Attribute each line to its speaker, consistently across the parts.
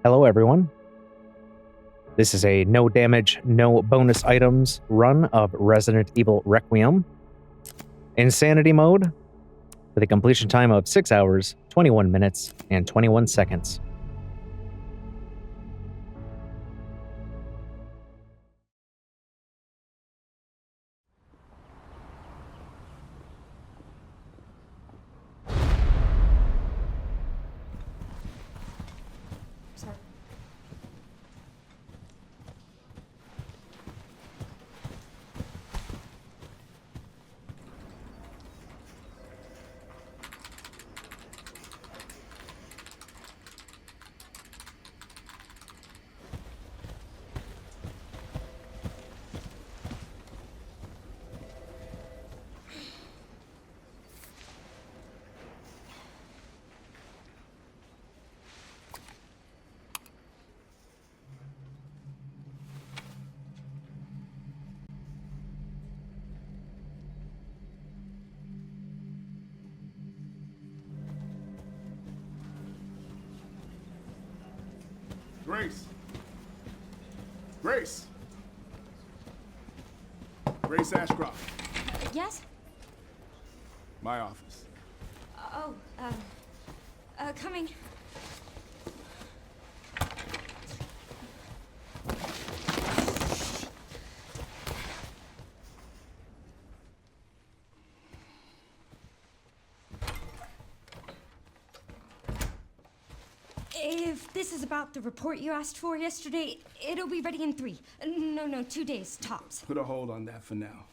Speaker 1: Hello everyone. This is a no damage, no bonus items run of Resident Evil Requiem. Insanity mode with a completion time of 6 hours, 21 minutes, and 21 seconds.
Speaker 2: Grace! Grace! Grace Ashcroft.
Speaker 3: Yes?
Speaker 2: My office.
Speaker 3: Oh, coming. If this is about the report you asked for yesterday, it'll be ready in 3. No, 2 days, tops.
Speaker 2: Put a hold on that for now.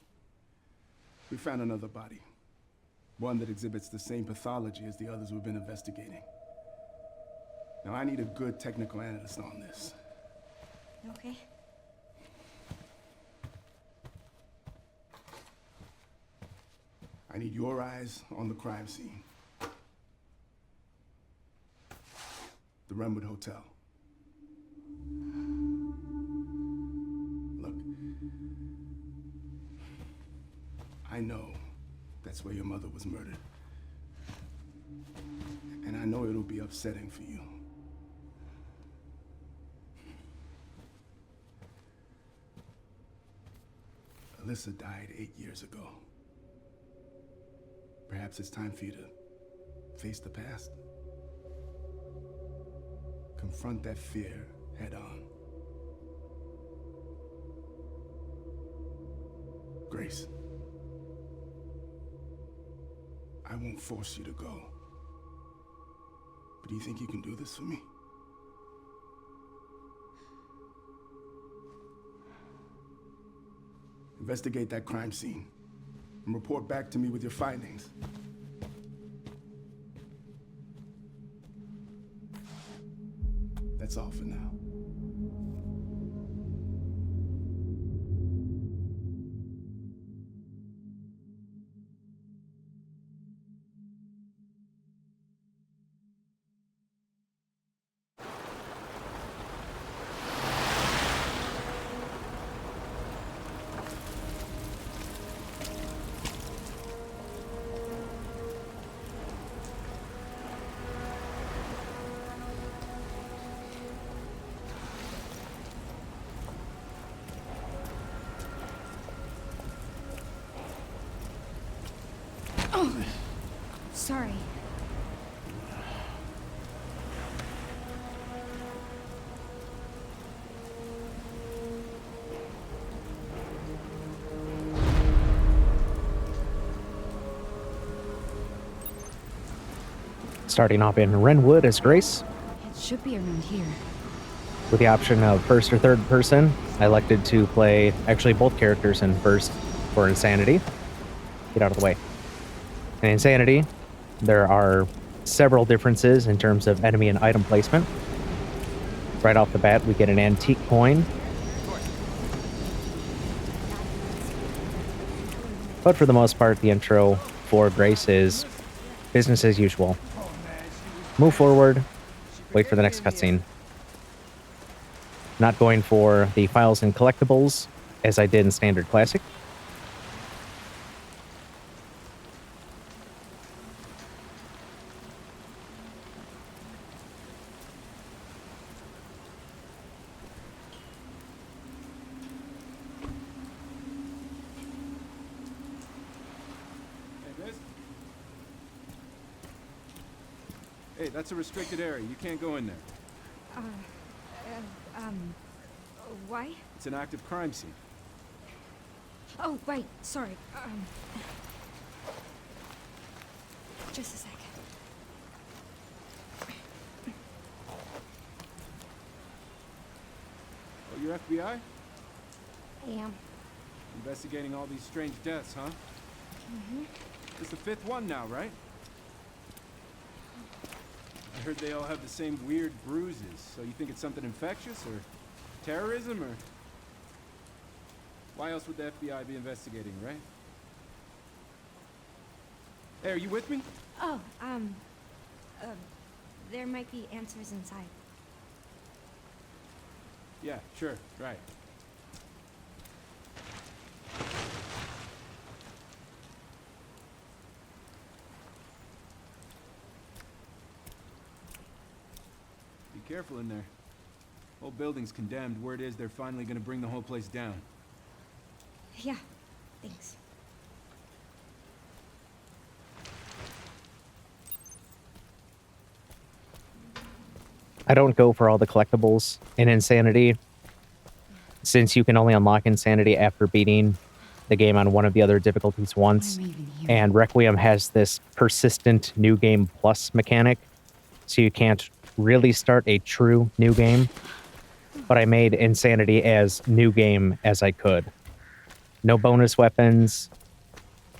Speaker 2: We found another body. One that exhibits the same pathology as the others we've been investigating. Now, I need a good technical analyst on this.
Speaker 3: Okay.
Speaker 2: I need your eyes on the crime scene. The Wrenwood Hotel. Look, I know that's where your mother was murdered. And I know it'll be upsetting for you. Alyssa died 8 years ago. Perhaps it's time for you to face the past. Confront that fear head on. Grace, I won't force you to go. But do you think you can do this for me? Investigate that crime scene and report back to me with your findings. That's all for now.
Speaker 3: Sorry.
Speaker 1: Starting off in Wrenwood as Grace,
Speaker 3: It should be around here.
Speaker 1: with the option of first or third person. I elected to play actually both characters in first for Insanity. Get out of the way. In Insanity, there are several differences in terms of enemy and item placement. Right off the bat, we get an antique coin. But for the most part, the intro for Grace is business as usual. Move forward, wait for the next cutscene. Not going for the files and collectibles as I did in Standard Classic.
Speaker 4: Hey, that's a restricted area. You can't go in there.
Speaker 3: Why?
Speaker 4: It's an active crime scene.
Speaker 3: Oh, right. Sorry. Just a sec.
Speaker 4: Oh, you're FBI?
Speaker 3: I am.
Speaker 4: Investigating all these strange deaths, huh? It's the 5th one now, right? I heard they all have the same weird bruises, so you think it's something infectious, or terrorism, or... Why else would the FBI be investigating, right? Hey, are you with me?
Speaker 3: Oh, there might be answers inside.
Speaker 4: Yeah, sure, right. Be careful in there. Whole building's condemned. Word is they're finally gonna bring the whole place down.
Speaker 3: Yeah, thanks.
Speaker 1: I don't go for all the collectibles in Insanity, since you can only unlock Insanity after beating the game on one of the other difficulties once. And Requiem has this persistent new game plus mechanic, so you can't really start a true new game. But I made Insanity as new game as I could. No bonus weapons,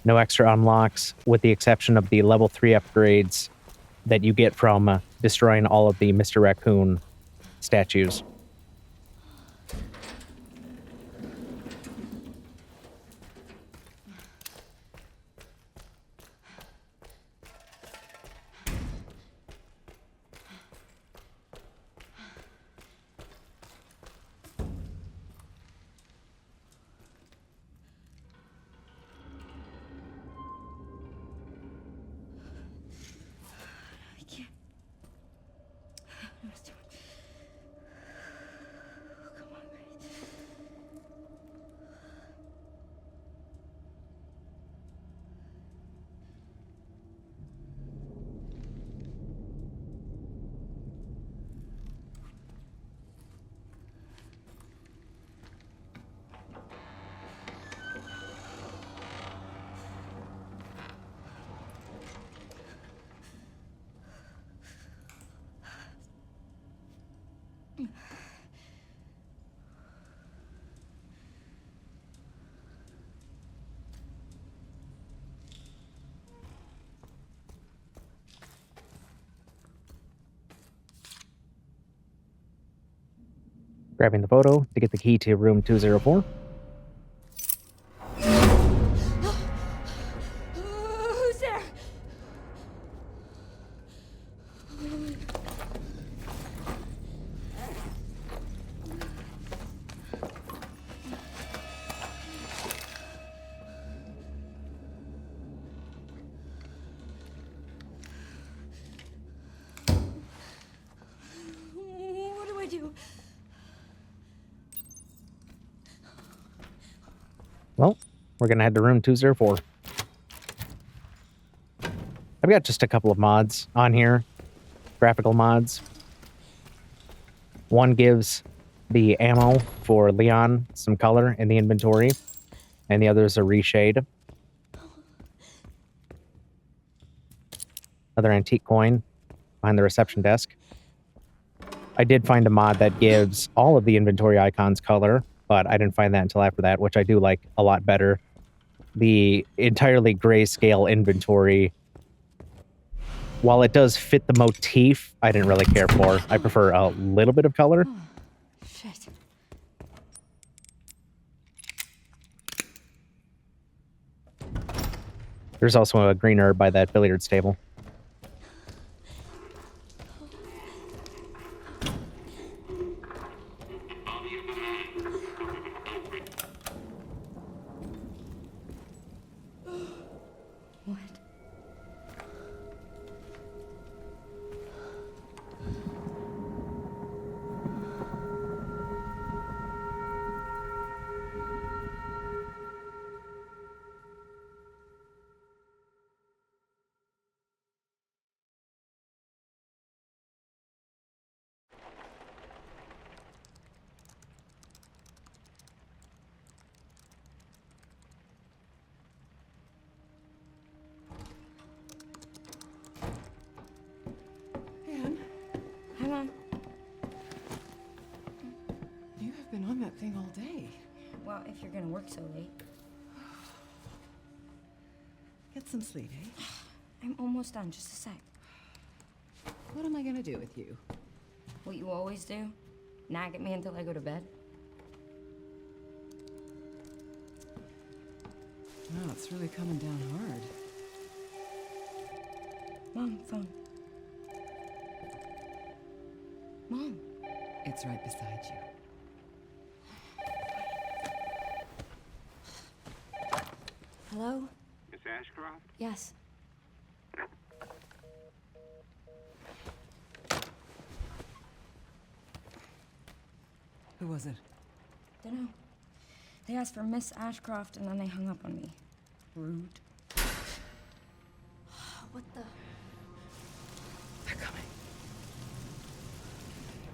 Speaker 1: no extra unlocks, with the exception of the level 3 upgrades that you get from destroying all of the Mr. Raccoon statues.
Speaker 3: I can't. No, it's too much. Come on, Grace.
Speaker 1: Grabbing the photo to get the key to room 204.
Speaker 3: Who's there? What do I do?
Speaker 1: Well, we're going to head to room 204. I've got just a couple of mods on here, graphical mods. One gives the ammo for Leon some color in the inventory, and the other is a reshade. Another antique coin behind the reception desk. I did find a mod that gives all of the inventory icons color, but I didn't find that until after that, which I do like a lot better. The entirely grayscale inventory, while it does fit the motif, I didn't really care for. I prefer a little bit of color.
Speaker 3: Shit.
Speaker 1: There's also a green herb by that billiards table.
Speaker 3: you're gonna work so late.
Speaker 5: Get some sleep, eh?
Speaker 3: I'm almost done, just a sec.
Speaker 5: What am I gonna do with you?
Speaker 3: What you always do? Nag at me until I go to bed?
Speaker 5: Wow, it's really coming down hard.
Speaker 3: Mom, phone. Mom.
Speaker 5: It's right beside you.
Speaker 3: Hello?
Speaker 6: Miss Ashcroft?
Speaker 3: Yes.
Speaker 5: Who was it?
Speaker 3: Dunno. They asked for Miss Ashcroft and then they hung up on me.
Speaker 5: Rude.
Speaker 3: What the?
Speaker 5: They're coming.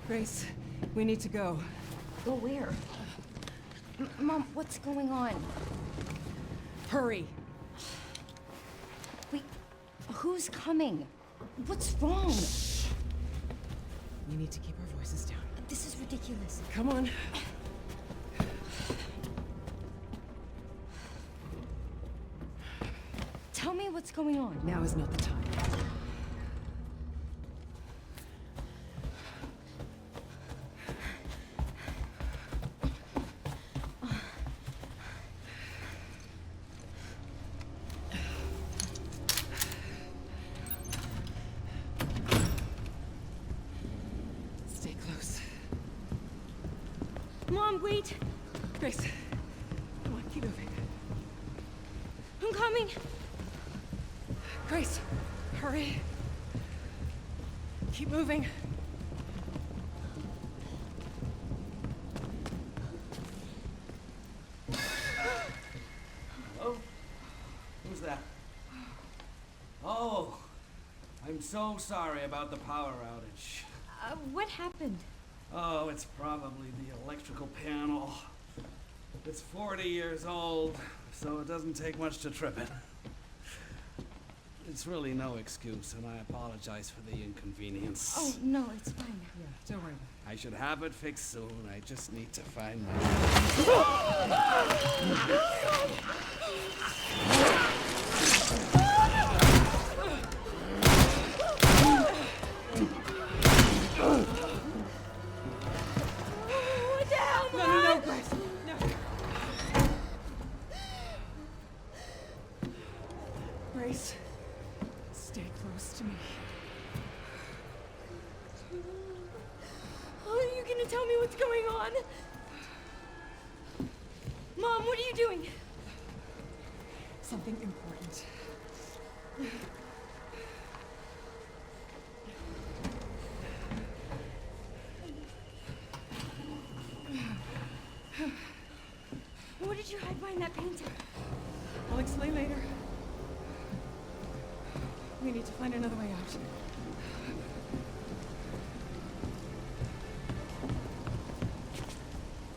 Speaker 5: Grace, we need to go.
Speaker 3: Go where? Mom, what's going on?
Speaker 5: Hurry!
Speaker 3: Wait, who's coming? What's wrong?
Speaker 5: We need to keep our voices down.
Speaker 3: This is ridiculous.
Speaker 5: Come on.
Speaker 3: Tell me what's going on.
Speaker 5: Now is not the time. Stay close.
Speaker 3: Mom, wait!
Speaker 5: Grace, come on, keep moving.
Speaker 3: I'm coming!
Speaker 5: Grace, hurry. Keep moving.
Speaker 7: Hello? Who's that? Oh, I'm so sorry about the power outage.
Speaker 3: What happened?
Speaker 7: Oh, it's probably the electrical panel. It's 40 years old, so it doesn't take much to trip it. It's really no excuse, and I apologize for the inconvenience.
Speaker 3: Oh, no, it's fine.
Speaker 5: Yeah, don't worry.
Speaker 7: I should have it fixed soon. I just need to find my...
Speaker 3: What the hell, Mom?
Speaker 5: No, Grace, no. Grace, stay close to me.
Speaker 3: Are you gonna tell me what's going on? Mom, what are you doing?
Speaker 5: Something important.
Speaker 3: What did you hide behind that painting?
Speaker 5: I'll explain later. We need to find another way out.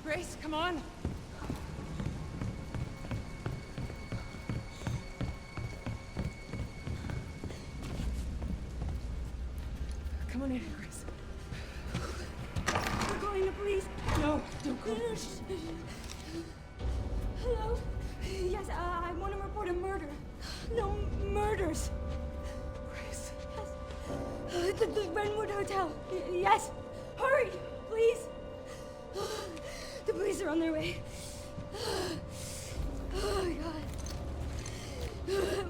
Speaker 5: Grace, come on. Come on in, Grace.
Speaker 3: I'm calling the police.
Speaker 5: No, don't go.
Speaker 3: Hello? Yes, I want to report a murder. No, murders.
Speaker 5: Grace.
Speaker 3: Yes. The Wrenwood Hotel. Yes. Hurry, please. The police are on their way. Oh, my God.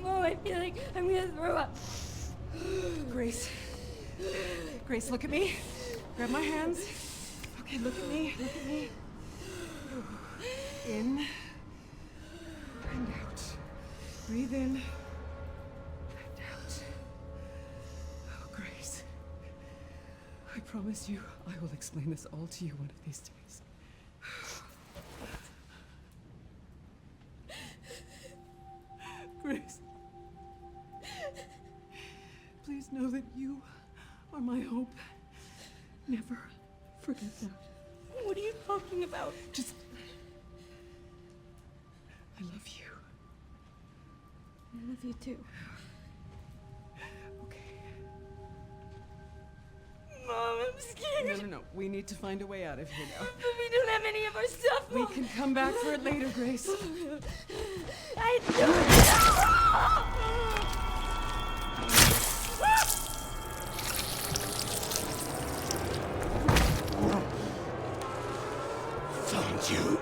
Speaker 3: Mom, I feel like I'm going to throw up.
Speaker 5: Grace. Grace, look at me. Grab my hands. Okay, look at me. Look at me. In. And out. Breathe in. And out. Oh, Grace. I promise you, I will explain this all to you one of these days. Grace. Please know that you are my hope. Never forget that.
Speaker 3: What are you talking about?
Speaker 5: Just... I love you.
Speaker 3: I love you too.
Speaker 5: Okay.
Speaker 3: Mom, scared.
Speaker 5: No. We need to find a way out of here now.
Speaker 3: But we don't have any of our stuff.
Speaker 5: We can come back for it later, Grace.
Speaker 3: I
Speaker 2: Found you.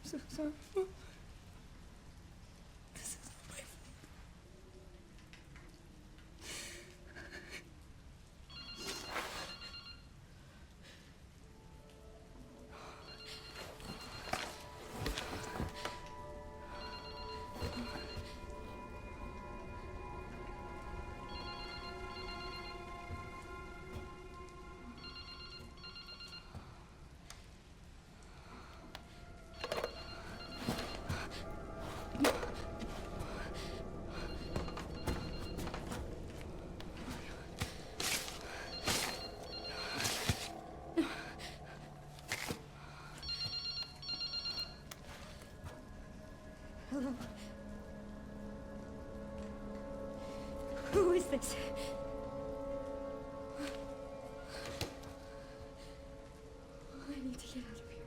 Speaker 5: So sorry. This is my fault.
Speaker 3: Hello. Who is this? I need to get out of here.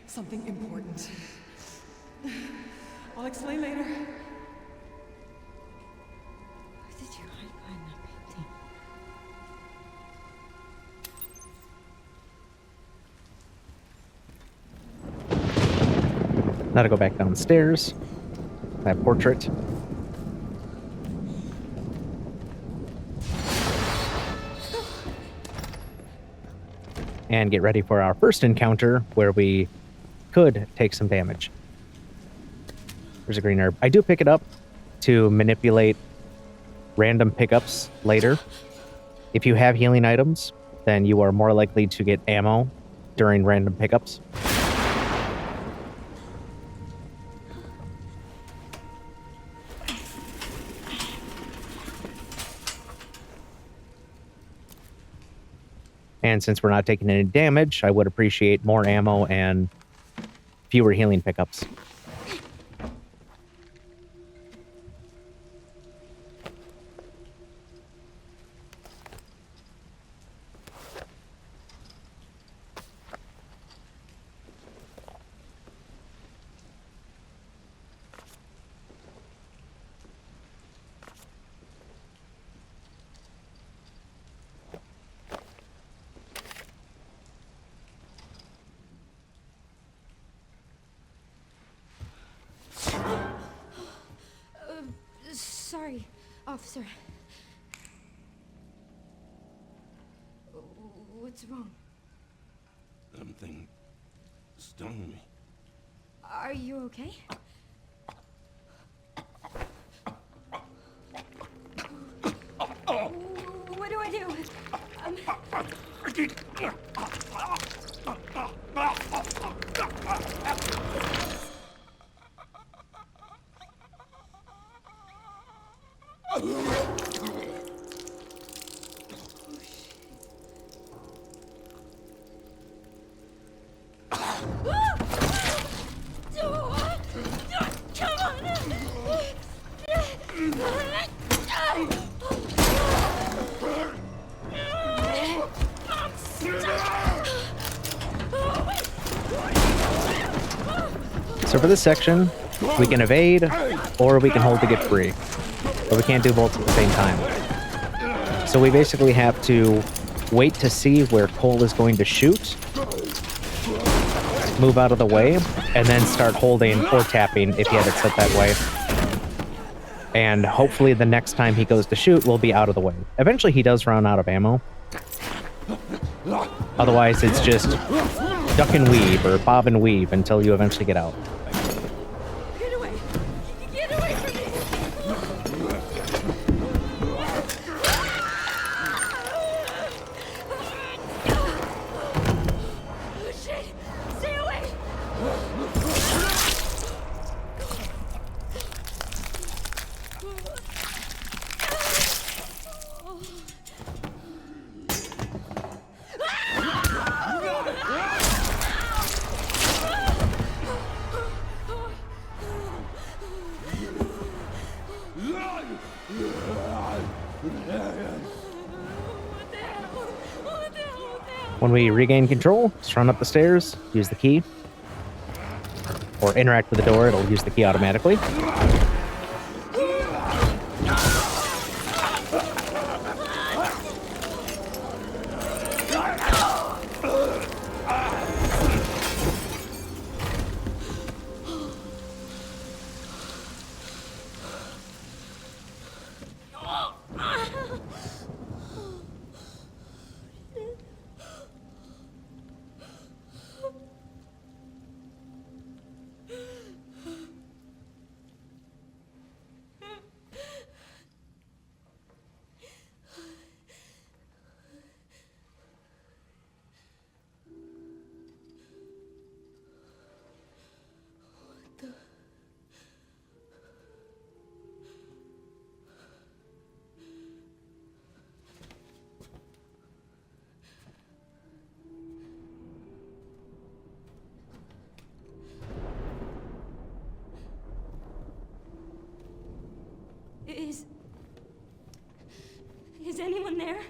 Speaker 5: Something important. I'll explain later.
Speaker 3: What did you hide behind that painting?
Speaker 1: Now to go back downstairs. That portrait. And get ready for our first encounter where we could take some damage. There's a green herb. I do pick it up to manipulate random pickups later. If you have healing items, then you are more likely to get ammo during random pickups. And since we're not taking any damage, I would appreciate more ammo and fewer healing pickups.
Speaker 3: Sorry, officer. What's wrong?
Speaker 2: Something stung me.
Speaker 3: Are you okay? What do I do?
Speaker 1: So for this section, We can evade, or we can hold to get free. But we can't do both at the same time. So we basically have to wait to see where Cole is going to shoot, move out of the way, and then start holding or tapping if he had it set that way. And hopefully the next time he goes to shoot, we'll be out of the way. Eventually he does run out of ammo. Otherwise it's just duck and weave or bob and weave until you eventually get out.
Speaker 3: Get away! Get away from me! Oh, shit! Stay away!
Speaker 1: When we regain control, just run up the stairs, use the key, or interact with the door, it'll use the key automatically.
Speaker 3: Is anyone there?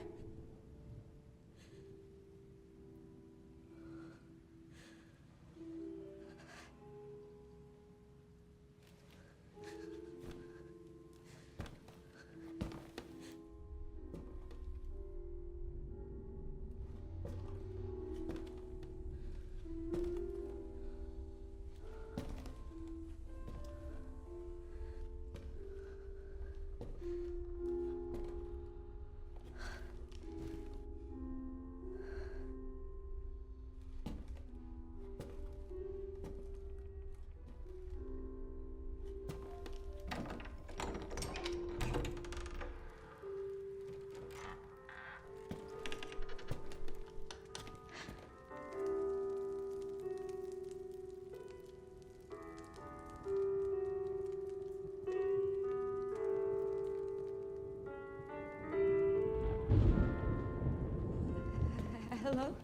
Speaker 3: Hello?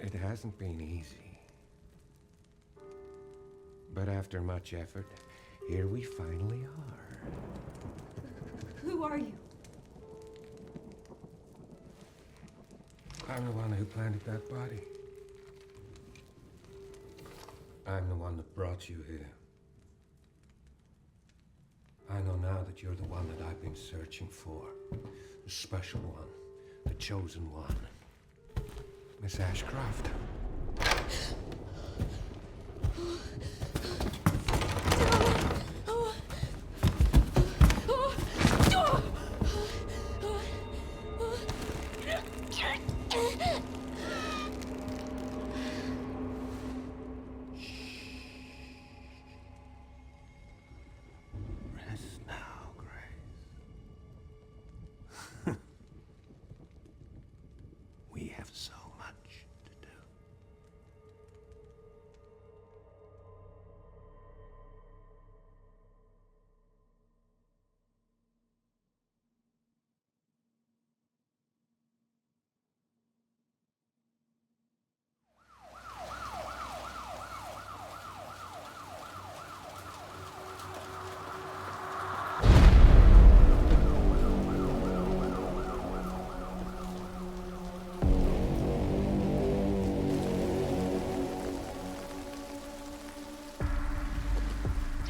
Speaker 6: It hasn't been easy. But after much effort, here we finally are.
Speaker 3: Who are you?
Speaker 6: I'm the one who planted that body. I'm the one that brought you here. I know now that you're the one that I've been searching for. The special one. The chosen one. Miss Ashcroft.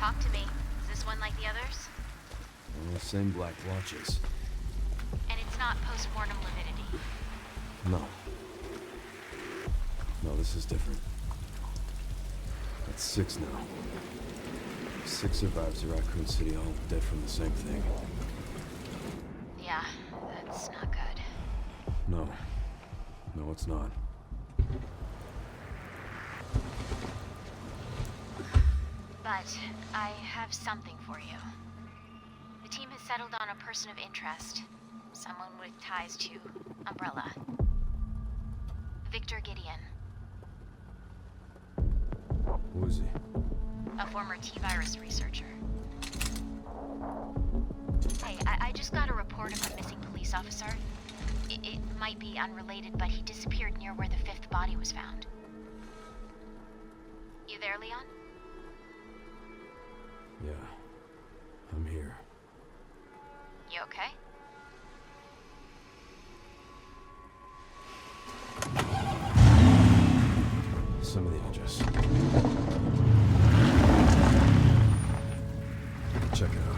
Speaker 8: Talk to me. Is this one like the others?
Speaker 4: Same black blotches.
Speaker 8: And it's not post-mortem lividity.
Speaker 4: No. No, this is different. That's 6 now. 6 survivors of Raccoon City, all dead from the same thing.
Speaker 8: Yeah, that's not good.
Speaker 4: No. No, it's not.
Speaker 8: But I have something for you. The team has settled on a person of interest. Someone with ties to Umbrella. Victor Gideon.
Speaker 4: Who is he?
Speaker 8: A former T-virus researcher. Hey, I just got a report of a missing police officer. It might be unrelated, but he disappeared near where the 5th body was found. You there, Leon?
Speaker 4: Yeah. I'm here.
Speaker 8: You okay?
Speaker 4: Some of the edges. Check it out.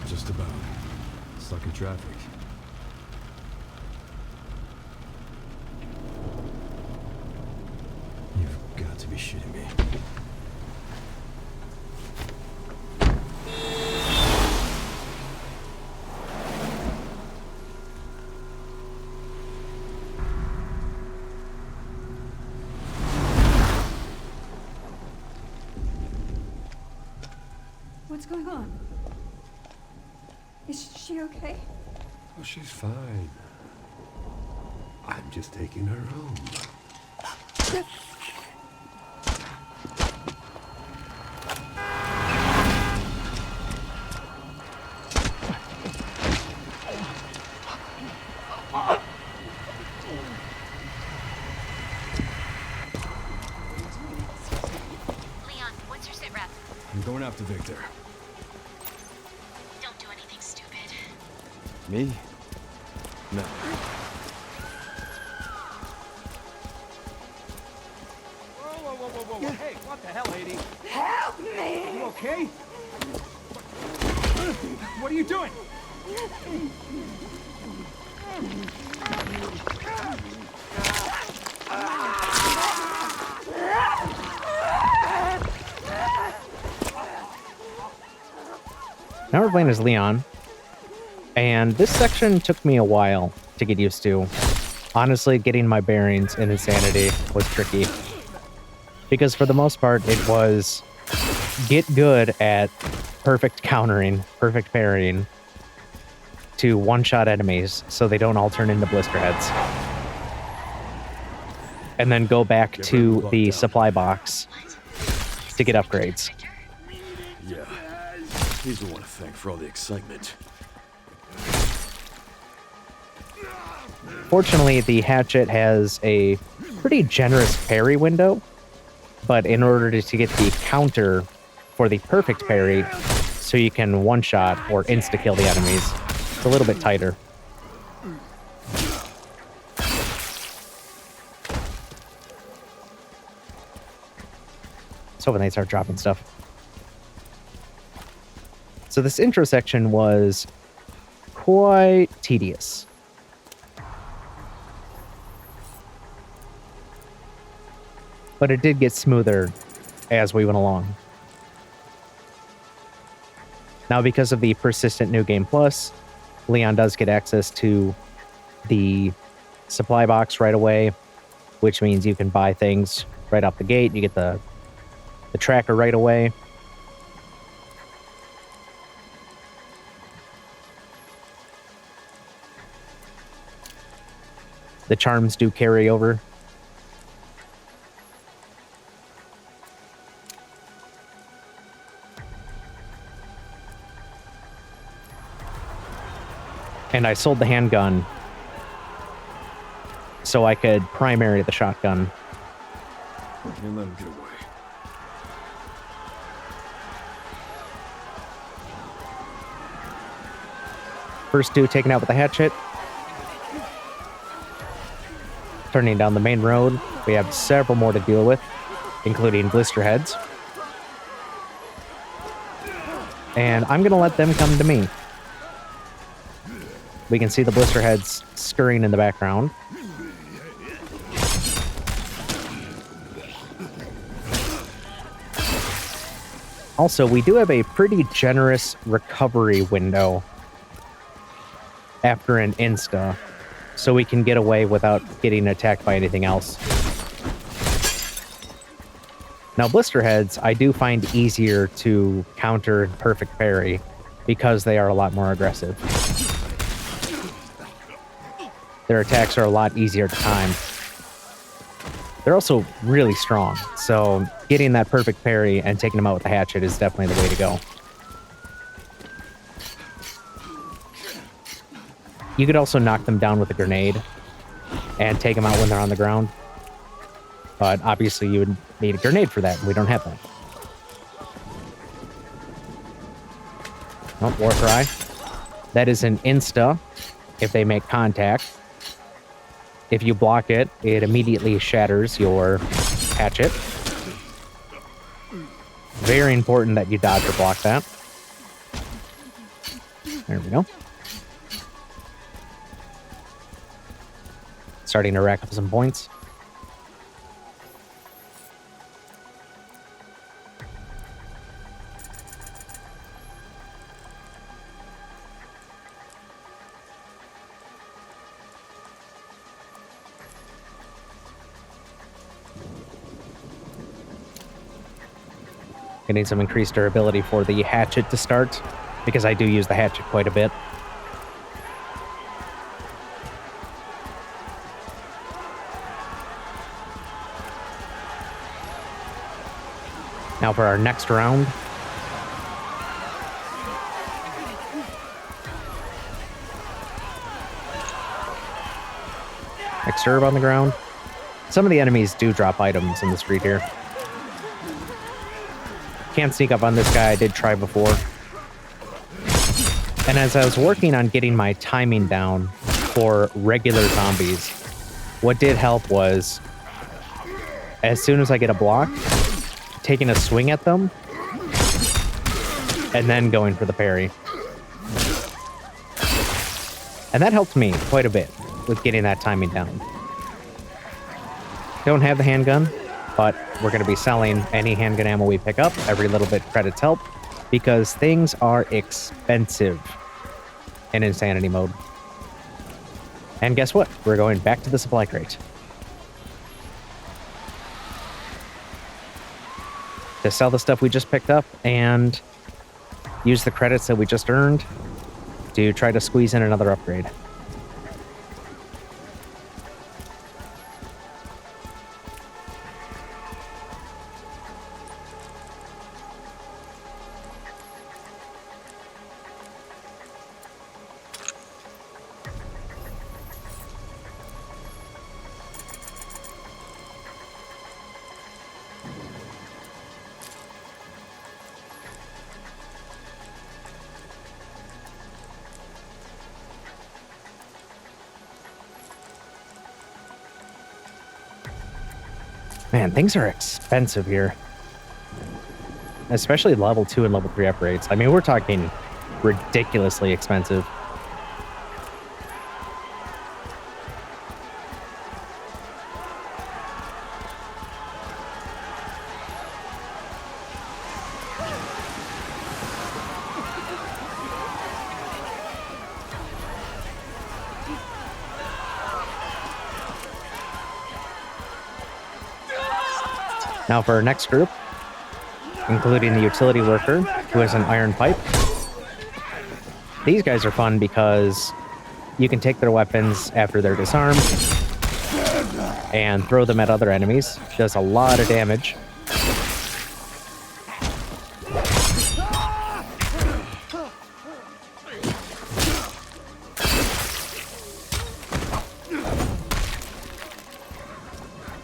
Speaker 4: Just about. Stuck in traffic. You've got to be shitting me.
Speaker 3: What's going on? Is she okay?
Speaker 6: Oh, she's fine. I'm just taking her home.
Speaker 8: Leon, what's your sit rep?
Speaker 4: I'm going after Victor.
Speaker 8: Don't do anything stupid.
Speaker 4: Me? No.
Speaker 7: Whoa. Hey, what the hell, lady?
Speaker 3: Help me!
Speaker 7: You okay? What are you doing?
Speaker 1: Now we're playing as Leon, and this section took me a while to get used to. Honestly, getting my bearings in Insanity was tricky. Because for the most part, it was get good at perfect countering, perfect parrying to one-shot enemies so they don't all turn into blister heads. And then go back to the supply box to get upgrades.
Speaker 4: Yeah. He's the one to thank for all the excitement.
Speaker 1: Fortunately, the hatchet has a pretty generous parry window, but in order to get the counter for the perfect parry, so you can one-shot or insta-kill the enemies, it's a little bit tighter. So when they start dropping stuff. So this intro section was quite tedious. But it did get smoother as we went along. Now, because of the Persistent New Game Plus, Leon does get access to the supply box right away, which means you can buy things right off the gate. You get the tracker right away. The charms do carry over. And I sold the handgun so I could primary the shotgun.
Speaker 4: Can't let him get away.
Speaker 1: First two taken out with the hatchet. Turning down the main road, we have several more to deal with, including blister heads. And I'm going to let them come to me. We can see the blister heads scurrying in the background. Also, we do have a pretty generous recovery window after an insta, so we can get away without getting attacked by anything else. Now, blister heads, I do find easier to counter perfect parry because they are a lot more aggressive. Their attacks are a lot easier to time. They're also really strong, so getting that perfect parry and taking them out with the hatchet is definitely the way to go. You could also knock them down with a grenade and take them out when they're on the ground. But obviously you would need a grenade for that, and we don't have that. Oh, war cry. That is an insta if they make contact. If you block it, it immediately shatters your hatchet. Very important that you dodge or block that. There we go. Starting to rack up some points. Getting some increased durability for the hatchet to start, because I do use the hatchet quite a bit. Now for our next round. Next herb on the ground. Some of the enemies do drop items in the street here. Can't sneak up on this guy, I did try before. And as I was working on getting my timing down for regular zombies, what did help was, as soon as I get a block, taking a swing at them, and then going for the parry. And that helped me quite a bit with getting that timing down. Don't have the handgun, but we're going to be selling any handgun ammo we pick up. Every little bit credits help, because things are expensive in Insanity mode. And guess what? We're going back to the supply crate to sell the stuff we just picked up and use the credits that we just earned to try to squeeze in another upgrade. Man, things are expensive here. Especially level 2 and level 3 upgrades. I mean, we're talking ridiculously expensive. Now for our next group, including the utility worker, who has an iron pipe. These guys are fun because you can take their weapons after they're disarmed and throw them at other enemies. Does a lot of damage.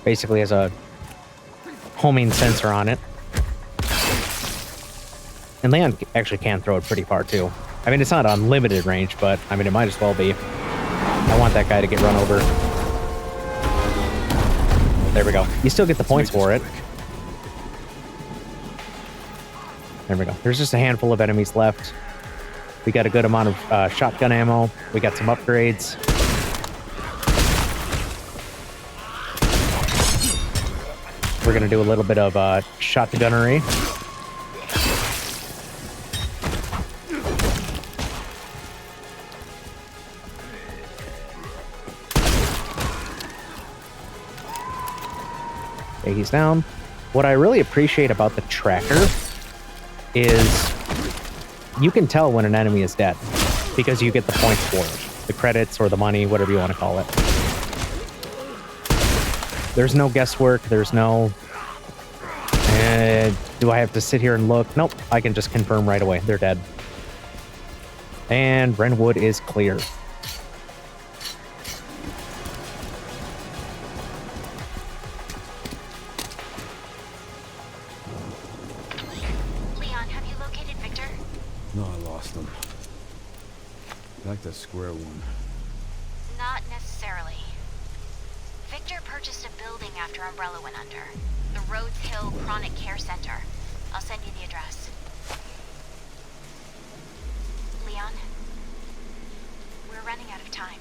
Speaker 1: Basically has a homing sensor on it. And Leon actually can throw it pretty far too. I mean, it's not unlimited range, but I mean, it might as well be. I want that guy to get run over. There we go. You still get the points for it. There we go. There's just a handful of enemies left. We got a good amount of shotgun ammo. We got some upgrades. We're going to do a little bit of shotgunnery. Okay, he's down. What I really appreciate about the tracker is you can tell when an enemy is dead because you get the points for it. The credits or the money, whatever you want to call it. There's no guesswork. There's no, do I have to sit here and look? Nope. I can just confirm right away. They're dead. And Wrenwood is clear.
Speaker 8: Leon, have you located Victor?
Speaker 4: No, I lost him. Back to square one.
Speaker 8: Not necessarily. Victor purchased a building after Umbrella went under. The Rhodes Hill Chronic Care Center. I'll send you the address. Leon? We're running out of time.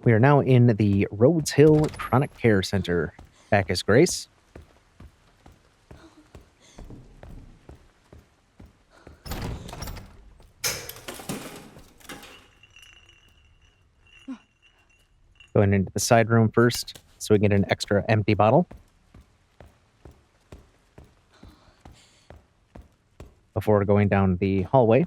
Speaker 1: We are now in the Rhodes Hill Chronic Care Center. Back is Grace. Going into the side room first, so we get an extra empty bottle. Before going down the hallway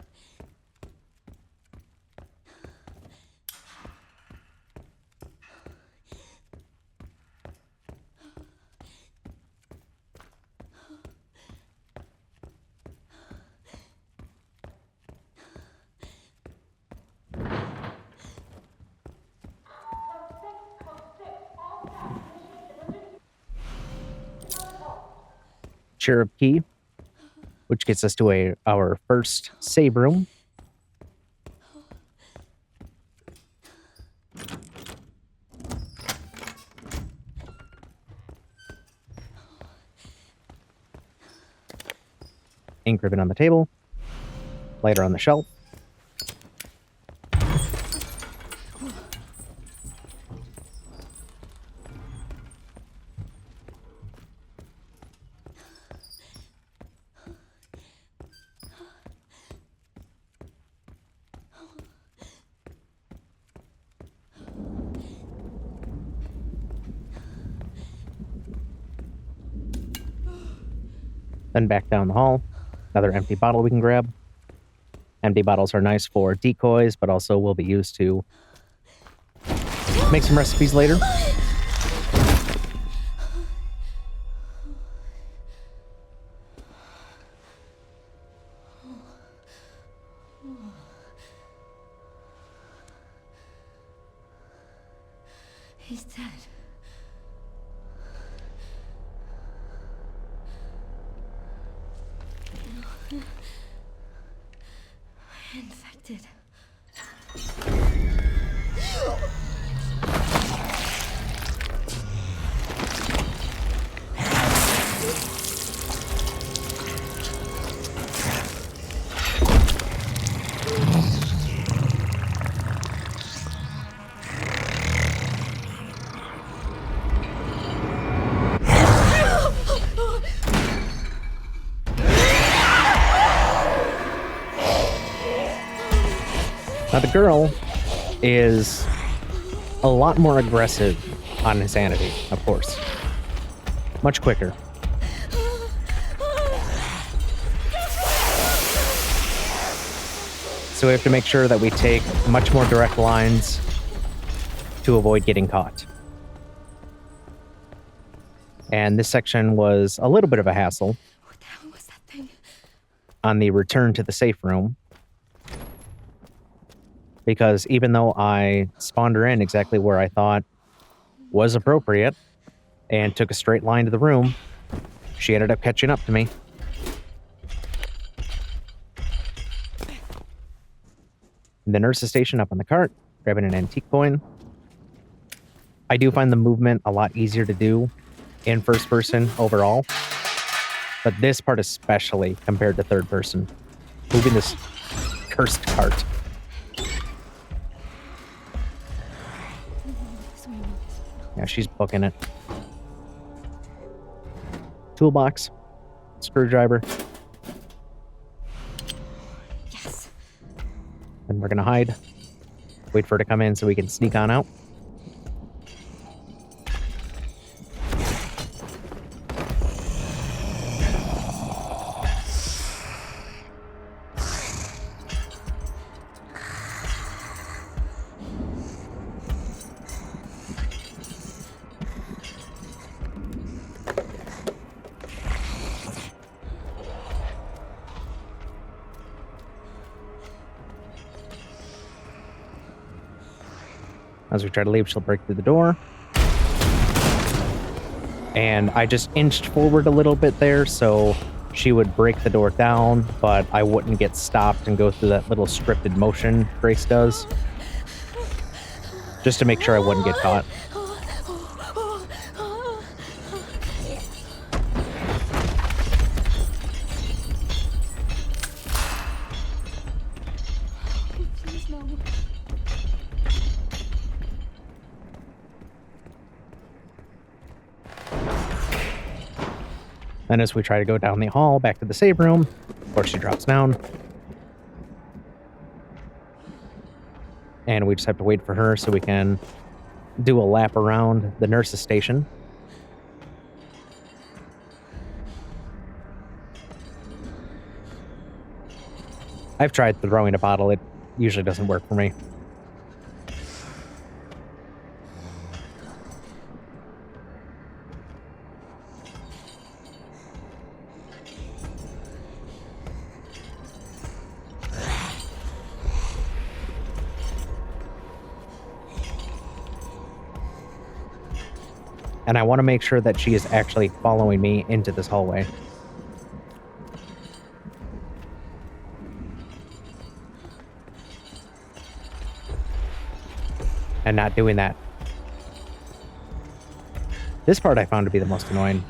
Speaker 1: cherub key, which gets us to our first save room. Ink ribbon on the table, lighter on the shelf. Then back down the hall. Another empty bottle we can grab. Empty bottles are nice for decoys, but also will be used to make some recipes later.
Speaker 3: He's dead. Infected.
Speaker 1: Now the girl is a lot more aggressive on insanity, of course. Much quicker. So we have to make sure that we take much more direct lines to avoid getting caught. And this section was a little bit of a hassle.
Speaker 3: What the hell was that thing?
Speaker 1: On the return to the safe room. Because even though I spawned her in exactly where I thought was appropriate and took a straight line to the room, she ended up catching up to me. The nurse's station up on the cart, grabbing an antique coin. I do find the movement a lot easier to do in first person overall, but this part especially compared to third person. Moving this cursed cart. Yeah, she's booking it. Toolbox. Screwdriver.
Speaker 3: Yes.
Speaker 1: And we're gonna hide. Wait for her to come in so we can sneak on out. As we try to leave, she'll break through the door. And I just inched forward a little bit there, so she would break the door down, but I wouldn't get stopped and go through that little scripted motion Grace does. Just to make sure I wouldn't get caught.
Speaker 3: Please, no.
Speaker 1: Then as we try to go down the hall back to the save room, of course she drops down. And we just have to wait for her so we can do a lap around the nurse's station. I've tried throwing a bottle. It usually doesn't work for me. And I want to make sure that she is actually following me into this hallway. and not doing that. This part I found to be the most annoying.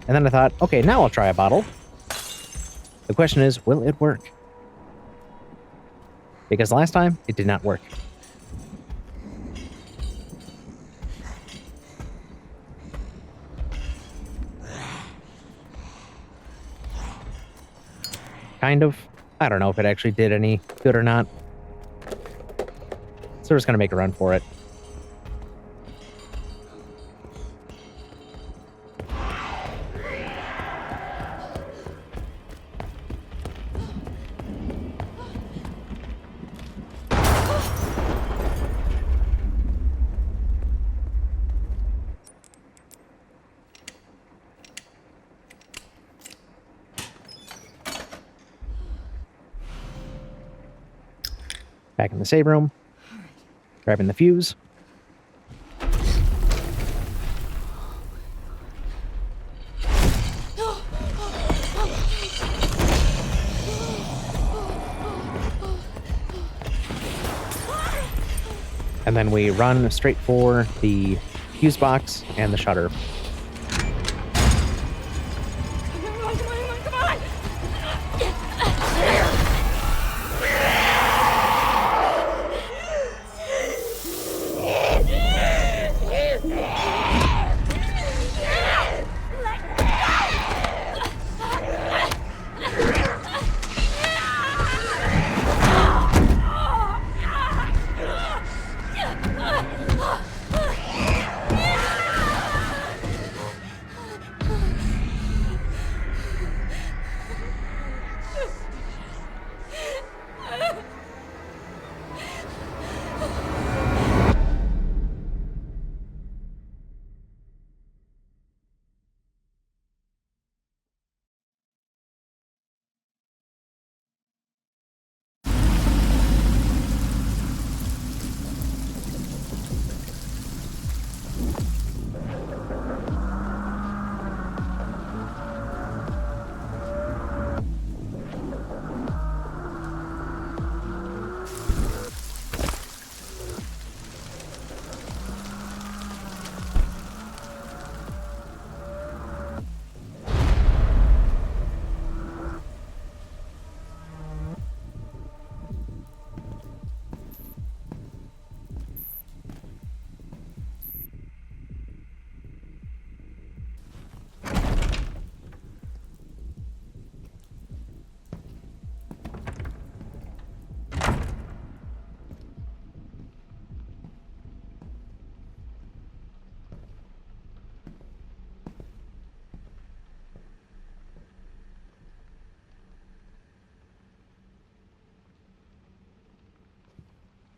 Speaker 1: And then I thought, okay, now I'll try a bottle. The question is, will it work? Because last time, it did not work. Kind of. I don't know if it actually did any good or not. So we're just going to make a run for it. Back in the save room. Grabbing the fuse. And then we run straight for the fuse box and the shutter.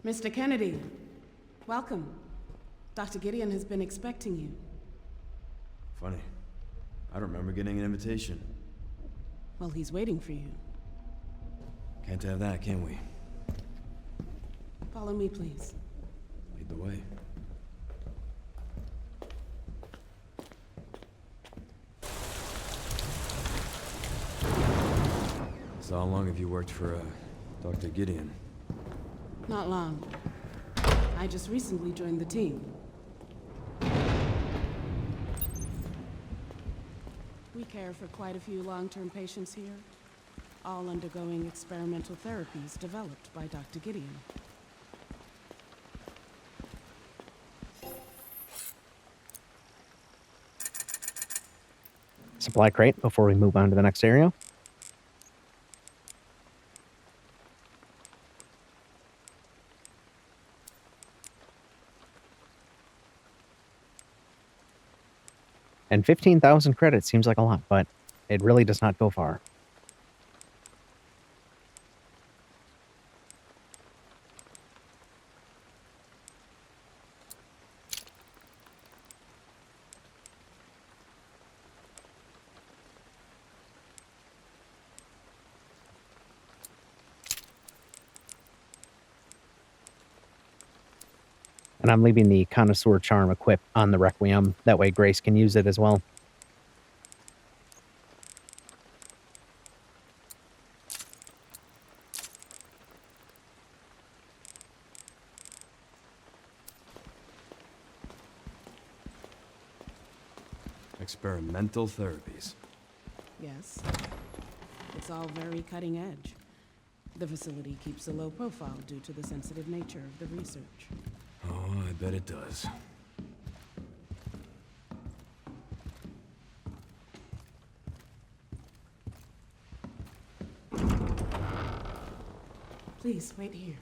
Speaker 9: Mr. Kennedy, welcome. Dr. Gideon has been expecting you.
Speaker 4: Funny. I don't remember getting an invitation.
Speaker 9: Well, he's waiting for you.
Speaker 4: Can't have that, can we?
Speaker 9: Follow me, please.
Speaker 4: Lead the way. So how long have you worked for, Dr. Gideon?
Speaker 9: Not long. I just recently joined the team. We care for quite a few long-term patients here, all undergoing experimental therapies developed by Dr. Gideon.
Speaker 1: Supply crate before we move on to the next area. And 15,000 credits seems like a lot, but it really does not go far. And I'm leaving the Connoisseur Charm equipped on the Requiem. That way Grace can use it as well.
Speaker 4: Experimental therapies.
Speaker 9: Yes. It's all very cutting edge. The facility keeps a low profile due to the sensitive nature of the research.
Speaker 4: Oh, I bet it does.
Speaker 9: Please, wait here.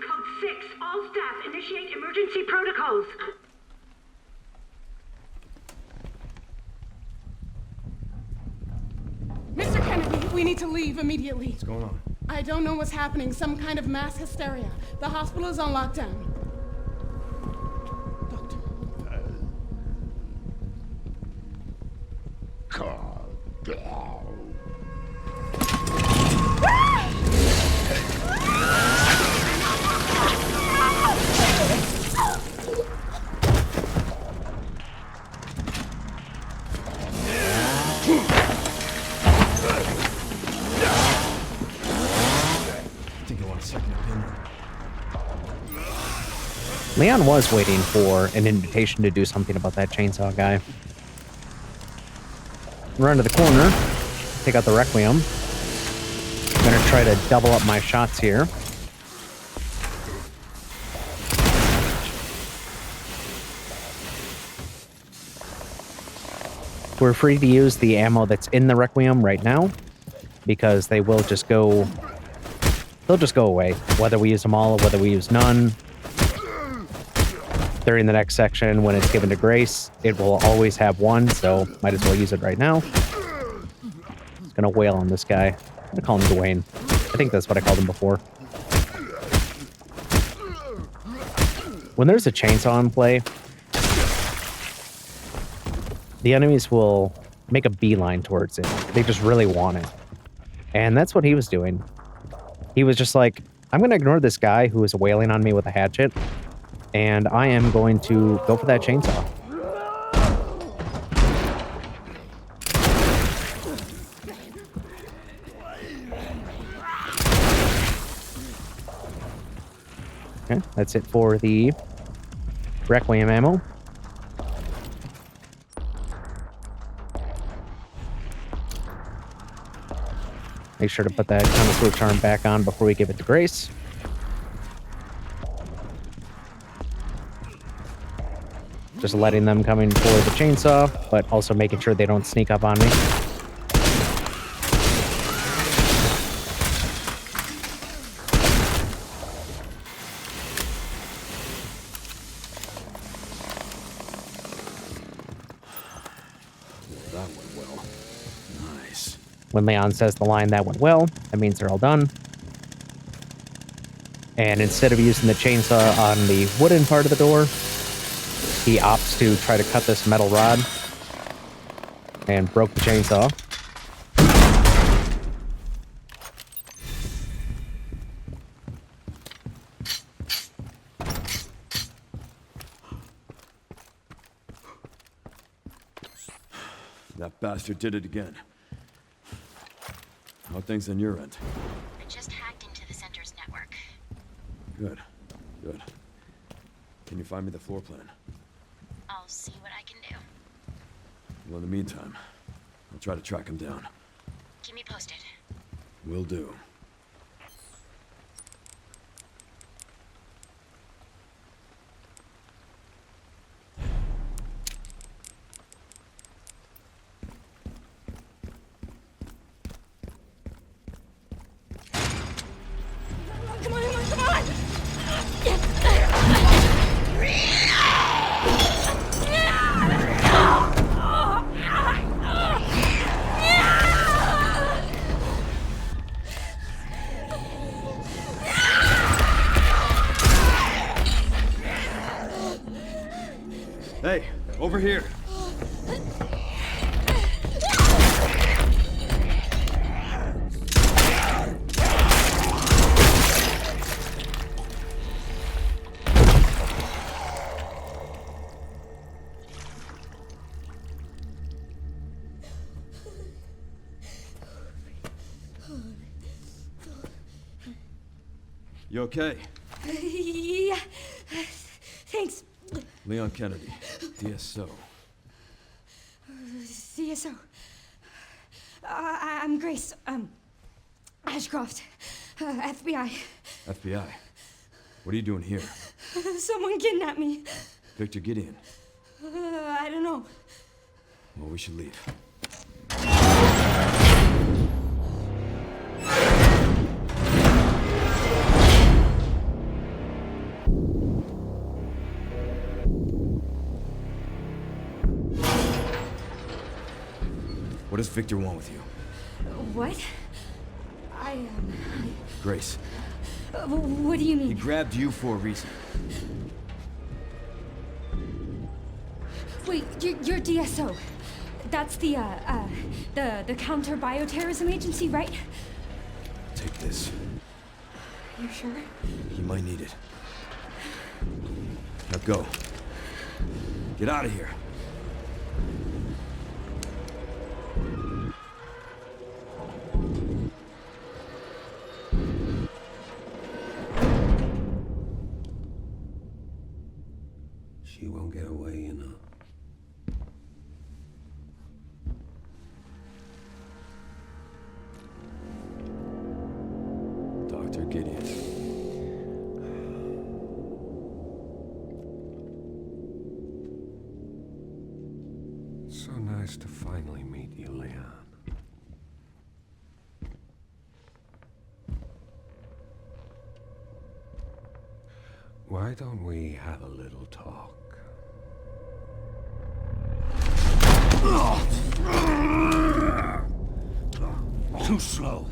Speaker 10: Code 6, all staff initiate emergency protocols.
Speaker 9: Mr. Kennedy, we need to leave immediately.
Speaker 4: What's going on?
Speaker 9: I don't know what's happening. Some kind of mass hysteria. The hospital is on lockdown. Doctor.
Speaker 1: Leon was waiting for an invitation to do something about that chainsaw guy. Run to the corner, take out the Requiem. I'm gonna try to double up my shots here. We're free to use the ammo that's in the Requiem right now, because they will just go... They'll just go away, whether we use them all or whether we use none. During the next section, when it's given to Grace, it will always have one, so might as well use it right now. Just gonna wail on this guy. I'm gonna call him Dwayne. I think that's what I called him before. When there's a chainsaw in play, the enemies will make a beeline towards it. They just really want it. And that's what he was doing. He was just like, I'm gonna ignore this guy who is wailing on me with a hatchet, and I am going to go for that chainsaw. Okay, that's it for the Requiem ammo. Make sure to put that connoisseur charm back on before we give it to Grace. Just letting them come in for the chainsaw, but also making sure they don't sneak up on me.
Speaker 4: That went well. Nice.
Speaker 1: When Leon says the line, "That went well," that means they're all done. And instead of using the chainsaw on the wooden part of the door, he opts to try to cut this metal rod and broke the chainsaw.
Speaker 4: That bastard did it again. How are things on your end?
Speaker 8: I just hacked into the center's network.
Speaker 4: Good. Good. Can you find me the floor plan?
Speaker 8: I'll see what I can do.
Speaker 4: Well, in the meantime, I'll try to track him down.
Speaker 8: Keep me posted.
Speaker 4: Will do.
Speaker 3: Come on!
Speaker 4: Hey, over here. You okay?
Speaker 3: Yeah. Thanks.
Speaker 4: Leon Kennedy, DSO.
Speaker 3: CSO. I'm Grace. Ashcroft. FBI.
Speaker 4: FBI. What are you doing here?
Speaker 3: Someone kidnapped me.
Speaker 4: Victor Gideon.
Speaker 3: I don't know.
Speaker 4: Well, we should leave. What does Victor want with you?
Speaker 3: What?
Speaker 4: Grace,
Speaker 3: What do you
Speaker 4: he
Speaker 3: mean?
Speaker 4: grabbed you for a reason.
Speaker 3: Wait, you're DSO. That's the counter bioterrorism agency, right?
Speaker 4: Take this.
Speaker 3: You sure?
Speaker 4: You might need it. Now go. Get out of here.
Speaker 6: She won't get away, you know.
Speaker 4: Dr. Gideon.
Speaker 6: So nice to finally meet you, Leon. Why don't we have a little talk? Too slow.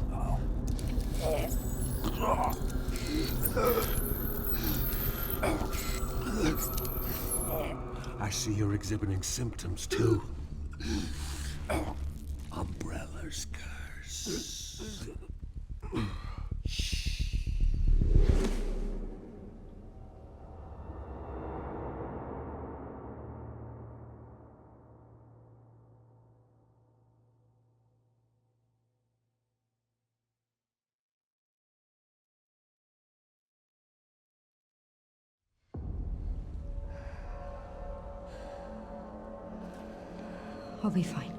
Speaker 6: I see you're exhibiting symptoms too. Umbrella's curse.
Speaker 3: I'll be fine.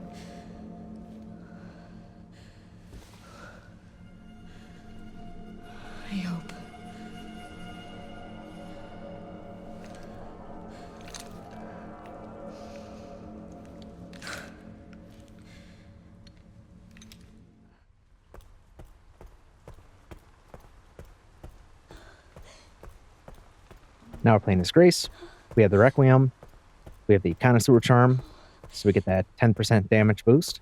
Speaker 3: I hope.
Speaker 1: Now we're playing as Grace. We have the Requiem. We have the Connoisseur Charm, so we get that 10% damage boost.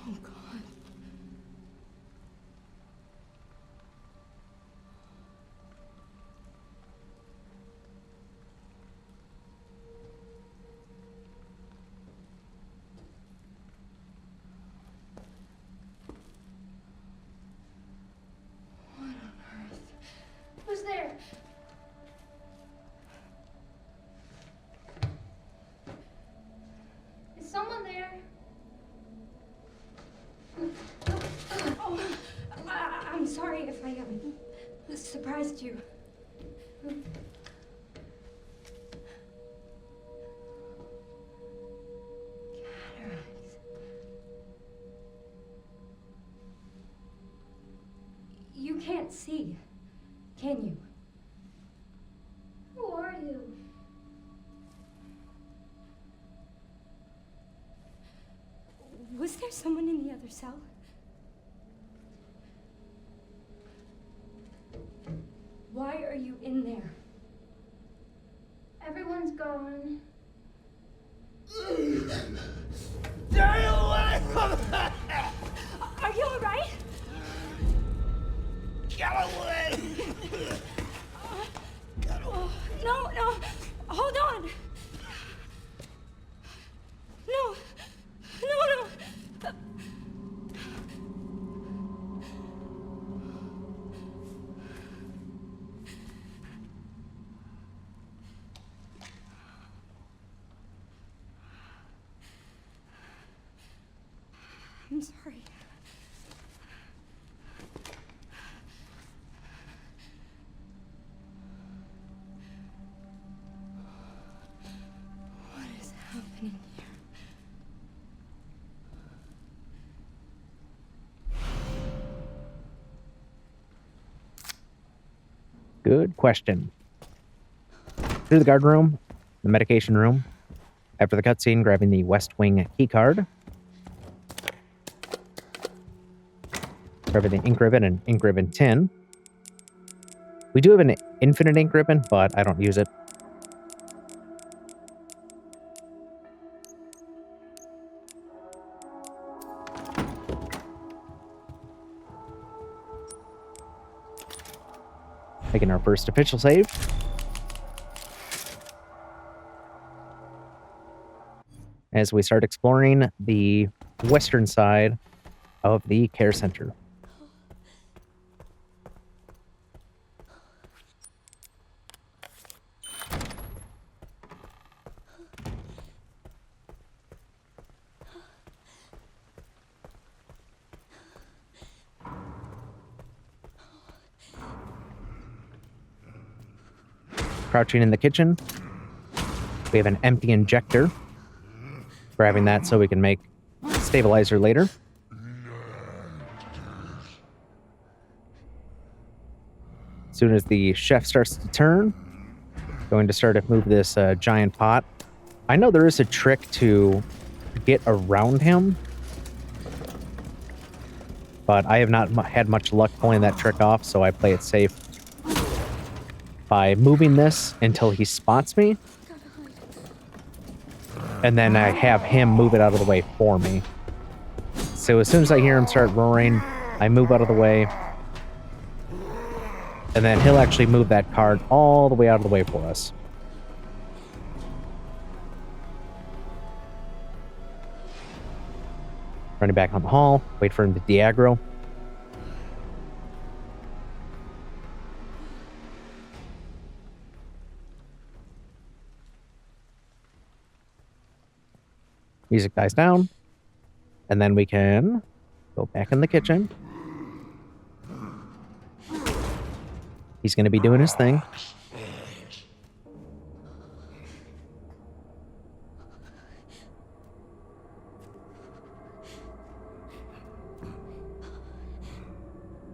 Speaker 3: Oh, God. What on earth? Who's there? Is someone there? Oh, I'm sorry if I surprised you. Cataracts. You can't see, can you? Who are you? Was there someone in the other cell? Why are you in there?
Speaker 11: Everyone's gone.
Speaker 3: Stay away from that! Are you alright?
Speaker 11: Get away!
Speaker 3: No, hold on. No. I'm sorry. What is happening here?
Speaker 1: Good question. Through the guard room, the medication room. After the cutscene, grabbing the West Wing keycard. Grabbing the ink ribbon and ink ribbon tin. We do have an infinite ink ribbon, but I don't use it. Making our first official save. As we start exploring the western side of the care center. Crouching in the kitchen. We have an empty injector. Grabbing that so we can make stabilizer later. As soon as the chef starts to turn, going to start to move this giant pot. I know there is a trick to get around him, but I have not had much luck pulling that trick off, so I play it safe by moving this until he spots me, and then I have him move it out of the way for me. So as soon as I hear him start roaring, I move out of the way, and then he'll actually move that card all the way out of the way for us. Running back on the hall, wait for him to de-aggro. Music dies down, and then we can go back in the kitchen. He's going to be doing his thing.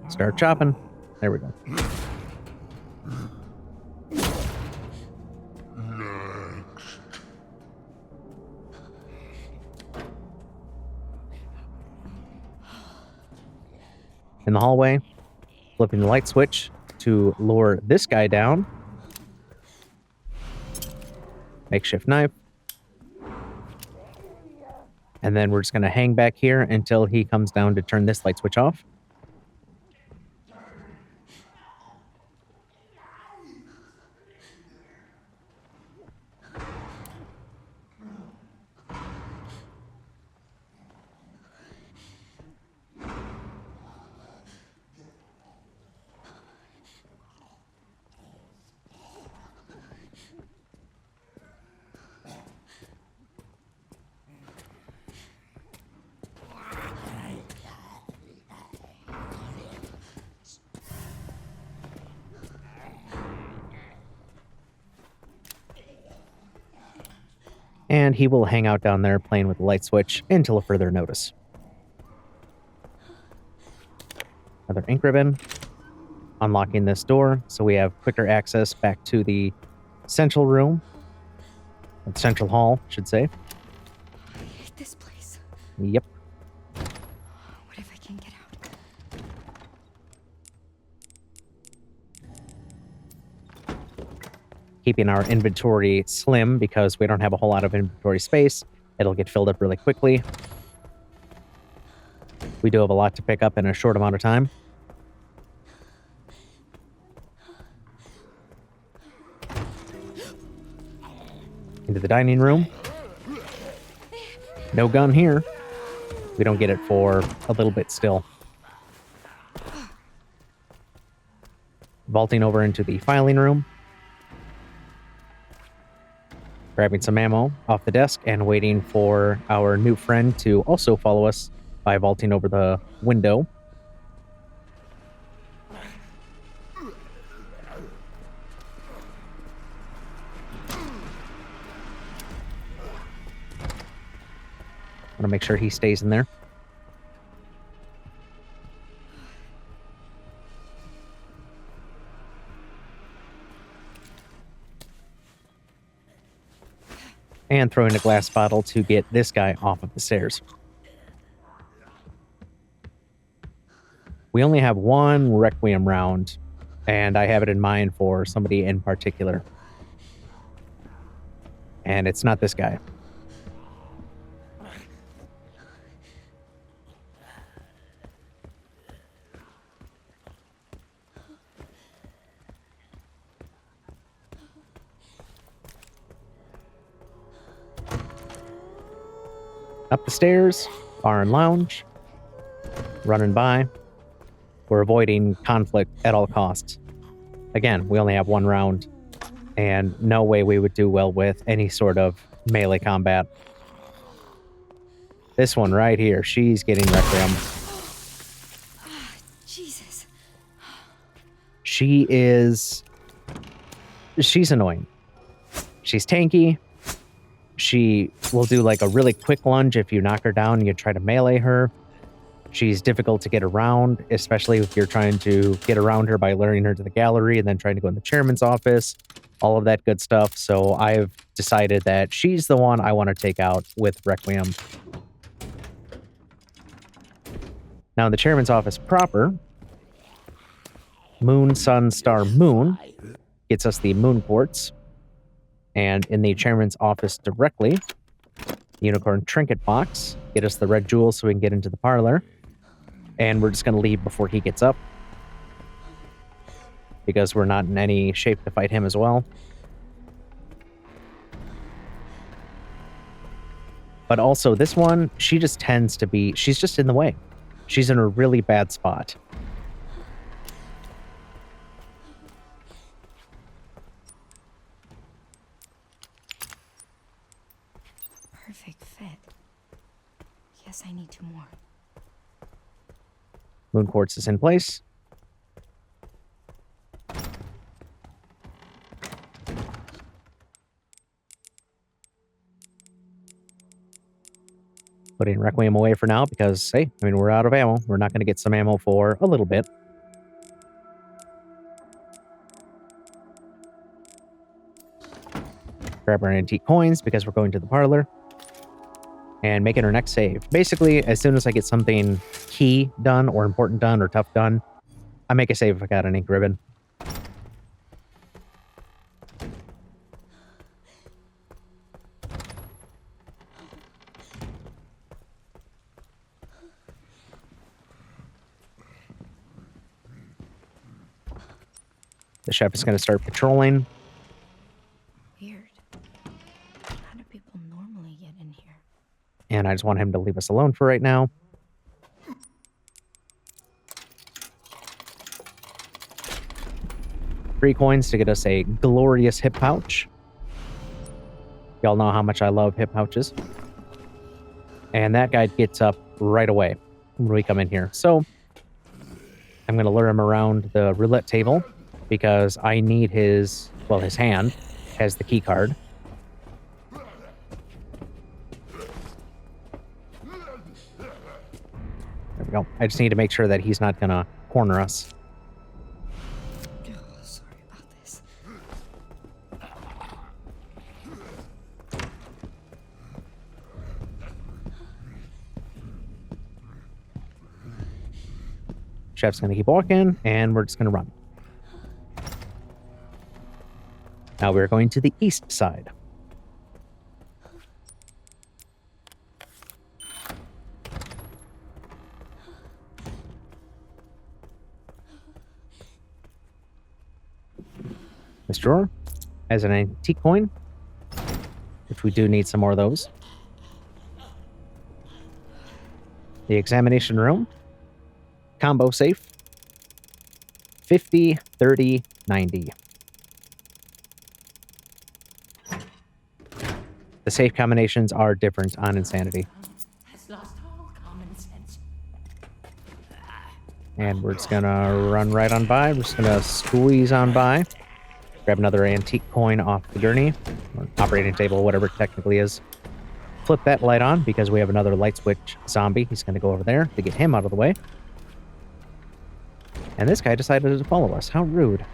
Speaker 1: Start chopping. There we go. In the hallway, flipping the light switch to lure this guy down. Makeshift knife. And then we're just going to hang back here until he comes down to turn this light switch off. And he will hang out down there playing with the light switch until a further notice. Another ink ribbon. Unlocking this door so we have quicker access back to the central room. Central hall, should say.
Speaker 3: I hate this place.
Speaker 1: Yep. keeping our inventory slim because we don't have a whole lot of inventory space. It'll get filled up really quickly. We do have a lot to pick up in a short amount of time. Into the dining room. No gun here. We don't get it for a little bit still. Vaulting over into the filing room. Grabbing some ammo off the desk and waiting for our new friend to also follow us by vaulting over the window. Want to make sure he stays in there. And throwing a glass bottle to get this guy off of the stairs. We only have one Requiem round, and I have it in mind for somebody in particular. And it's not this guy. Up the stairs, bar and lounge, running by. We're avoiding conflict at all costs. Again, we only have one round, and no way we would do well with any sort of melee combat. This one right here, she's getting Requiem.
Speaker 3: Jesus.
Speaker 1: She's annoying. She's tanky. She will do like a really quick lunge if you knock her down and you try to melee her. She's difficult to get around, especially if you're trying to get around her by luring her to the gallery and then trying to go in the chairman's office, all of that good stuff. So I've decided that she's the one I want to take out with Requiem. Now in the chairman's office proper, Moon, Sun, Star, Moon gets us the moon quartz. And in the chairman's office directly, unicorn trinket box, get us the red jewels so we can get into the parlor. And we're just going to leave before he gets up, because we're not in any shape to fight him as well. But also this one, she just tends to be, she's just in the way. She's in a really bad spot.
Speaker 3: Perfect fit. Yes, I need 2 more.
Speaker 1: Moon quartz is in place. Putting Requiem away for now because, hey, I mean, we're out of ammo. We're not going to get some ammo for a little bit. Grab our antique coins because we're going to the parlor. And making our next save. Basically, as soon as I get something key done or important done or tough done, I make a save if I got an ink ribbon. The chef is going to start patrolling.
Speaker 3: Weird. How do people normally get in here?
Speaker 1: And I just want him to leave us alone for right now. Three coins to get us a glorious hip pouch. Y'all know how much I love hip pouches. And that guy gets up right away when we come in here. So I'm going to lure him around the roulette table because I need his hand has the key card. There we go. I just need to make sure that he's not going to corner us.
Speaker 3: Oh, sorry about this.
Speaker 1: Chef's going to keep walking, and we're just going to run. Now we're going to the east side. This drawer has an antique coin, which we do need some more of those. The examination room. Combo safe. 50, 30, 90. The safe combinations are different on Insanity.
Speaker 11: Has lost all common sense.
Speaker 1: And we're just gonna run right on by. We're just gonna squeeze on by. Grab another antique coin off the gurney, or operating table, whatever it technically is. Flip that light on because we have another light switch zombie. He's gonna go over there to get him out of the way. And this guy decided to follow us. How rude.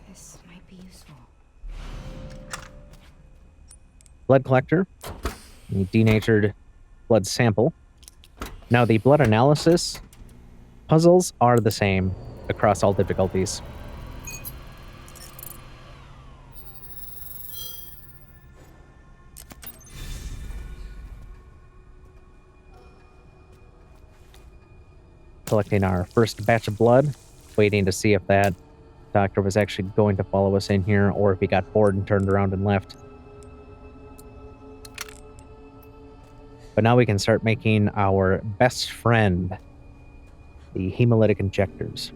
Speaker 3: This might be useful.
Speaker 1: Blood collector. The denatured blood sample. Now the blood analysis puzzles are the same across all difficulties. Collecting our first batch of blood, waiting to see if that doctor was actually going to follow us in here or if he got bored and turned around and left. But now we can start making our best friend, the hemolytic injectors.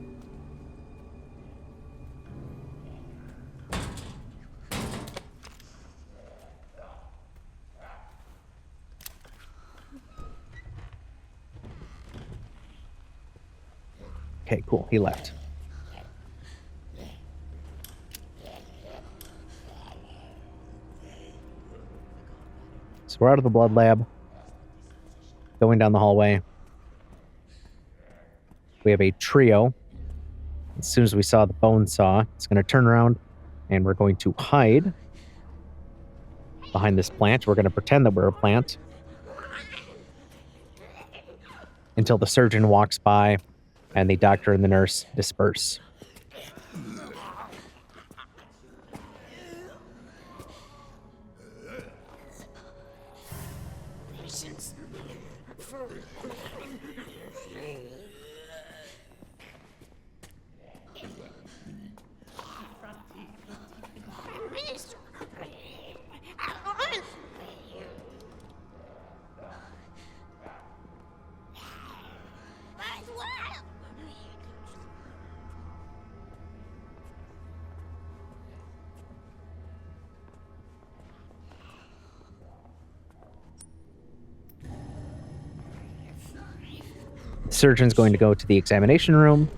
Speaker 1: Okay, cool. He left. So we're out of the blood lab. Going down the hallway. We have a trio. As soon as we saw the bone saw, it's going to turn around and we're going to hide behind this plant. We're going to pretend that we're a plant until the surgeon walks by and the doctor and the nurse disperse. Surgeon's going to go to the examination room.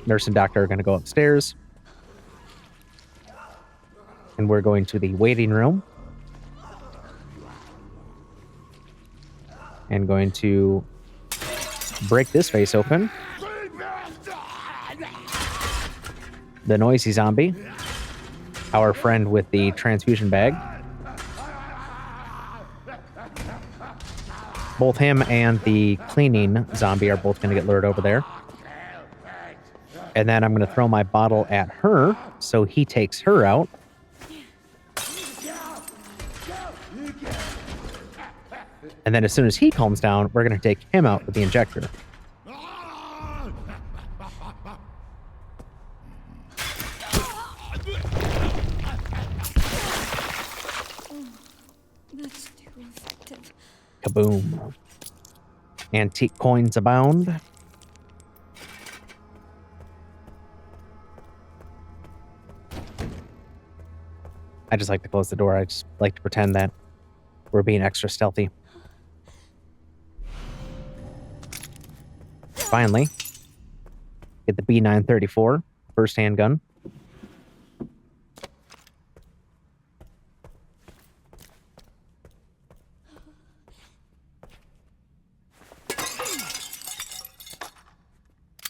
Speaker 1: Nurse and doctor are going to go upstairs. And we're going to the waiting room. And going to break this face open. The noisy zombie. Our friend with the transfusion bag. Both him and the cleaning zombie are both going to get lured over there. And then I'm going to throw my bottle at her, so he takes her out. And then as soon as he calms down, we're going to take him out with the injector.
Speaker 3: That's too effective.
Speaker 1: Kaboom. Antique coins abound. I just like to close the door. I just like to pretend that we're being extra stealthy. Finally, get the B934 first handgun.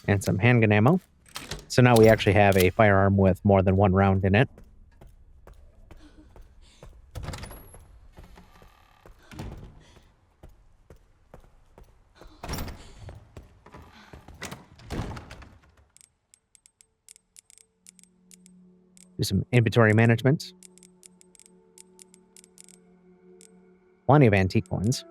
Speaker 1: And some handgun ammo. So now we actually have a firearm with more than one round in it. Do some inventory management. Plenty of antique coins.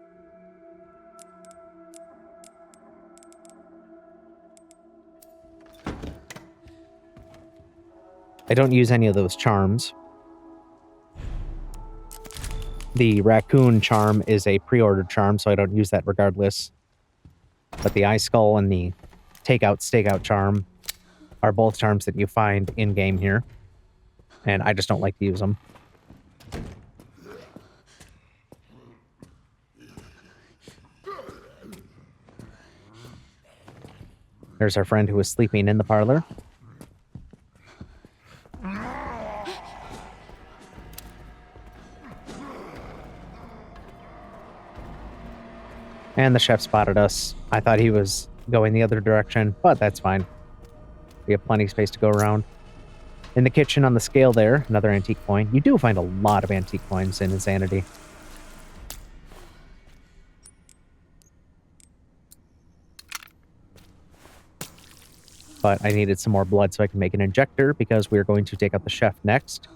Speaker 1: I don't use any of those charms. The Raccoon charm is a pre-ordered charm, so I don't use that regardless. But the Eye Skull and the Takeout Stakeout charm are both charms that you find in-game here. And I just don't like to use them. There's our friend who was sleeping in the parlor. And the chef spotted us. I thought he was going the other direction, but that's fine. We have plenty of space to go around. In the kitchen on the scale there, another antique coin. You do find a lot of antique coins in Insanity. But I needed some more blood so I can make an injector because we're going to take out the chef next.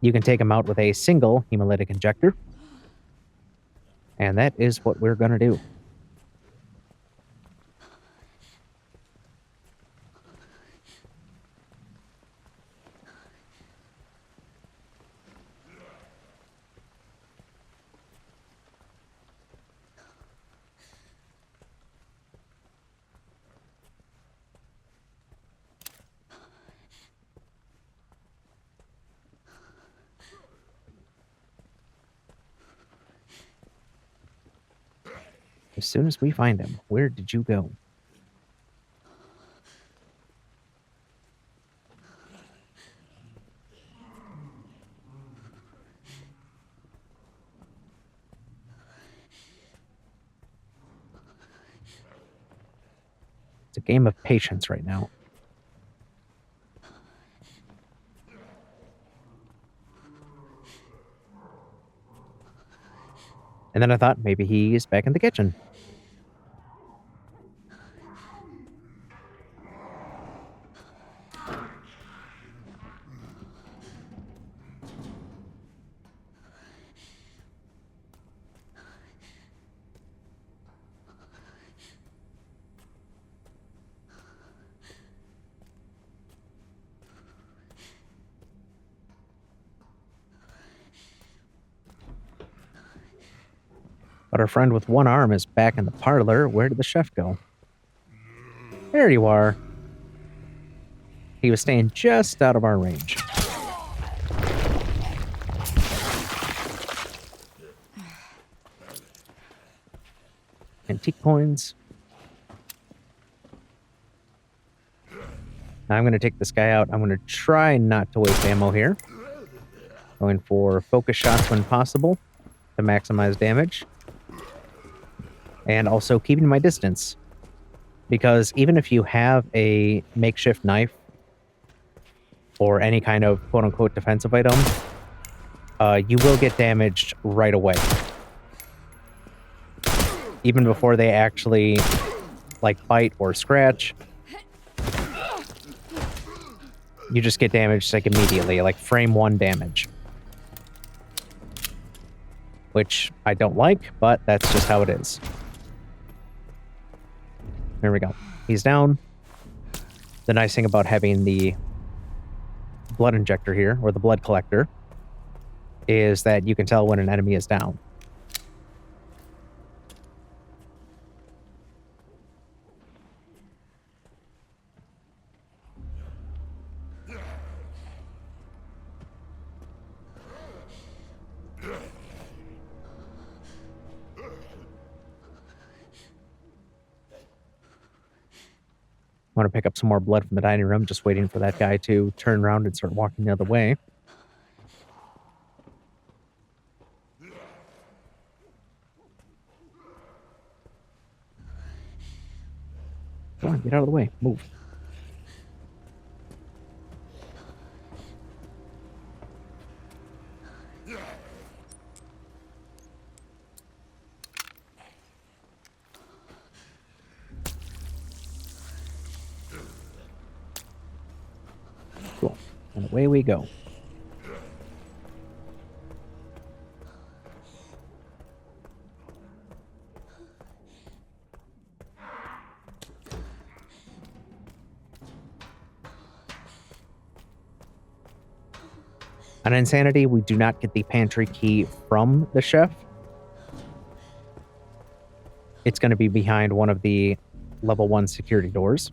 Speaker 1: You can take him out with a single hemolytic injector. And that is what we're going to do. As soon as we find him, where did you go? It's a game of patience right now. And then I thought maybe he is back in the kitchen. But our friend with one arm is back in the parlor. Where did the chef go? There you are. He was staying just out of our range. Antique coins. Now I'm going to take this guy out. I'm going to try not to waste ammo here. Going for focus shots when possible to maximize damage. And also keeping my distance. Because even if you have a makeshift knife or any kind of quote-unquote defensive item, you will get damaged right away. Even before they actually, like, bite or scratch. You just get damaged, like, immediately. Like, frame 1 damage. Which I don't like, but that's just how it is. There we go. He's down. The nice thing about having the blood injector here, or the blood collector, is that you can tell when an enemy is down. I want to pick up some more blood from the dining room, just waiting for that guy to turn around and start walking the other way. Come on, get out of the way. Move. Cool. And away we go. On Insanity, we do not get the pantry key from the chef. It's going to be behind one of the level 1 security doors.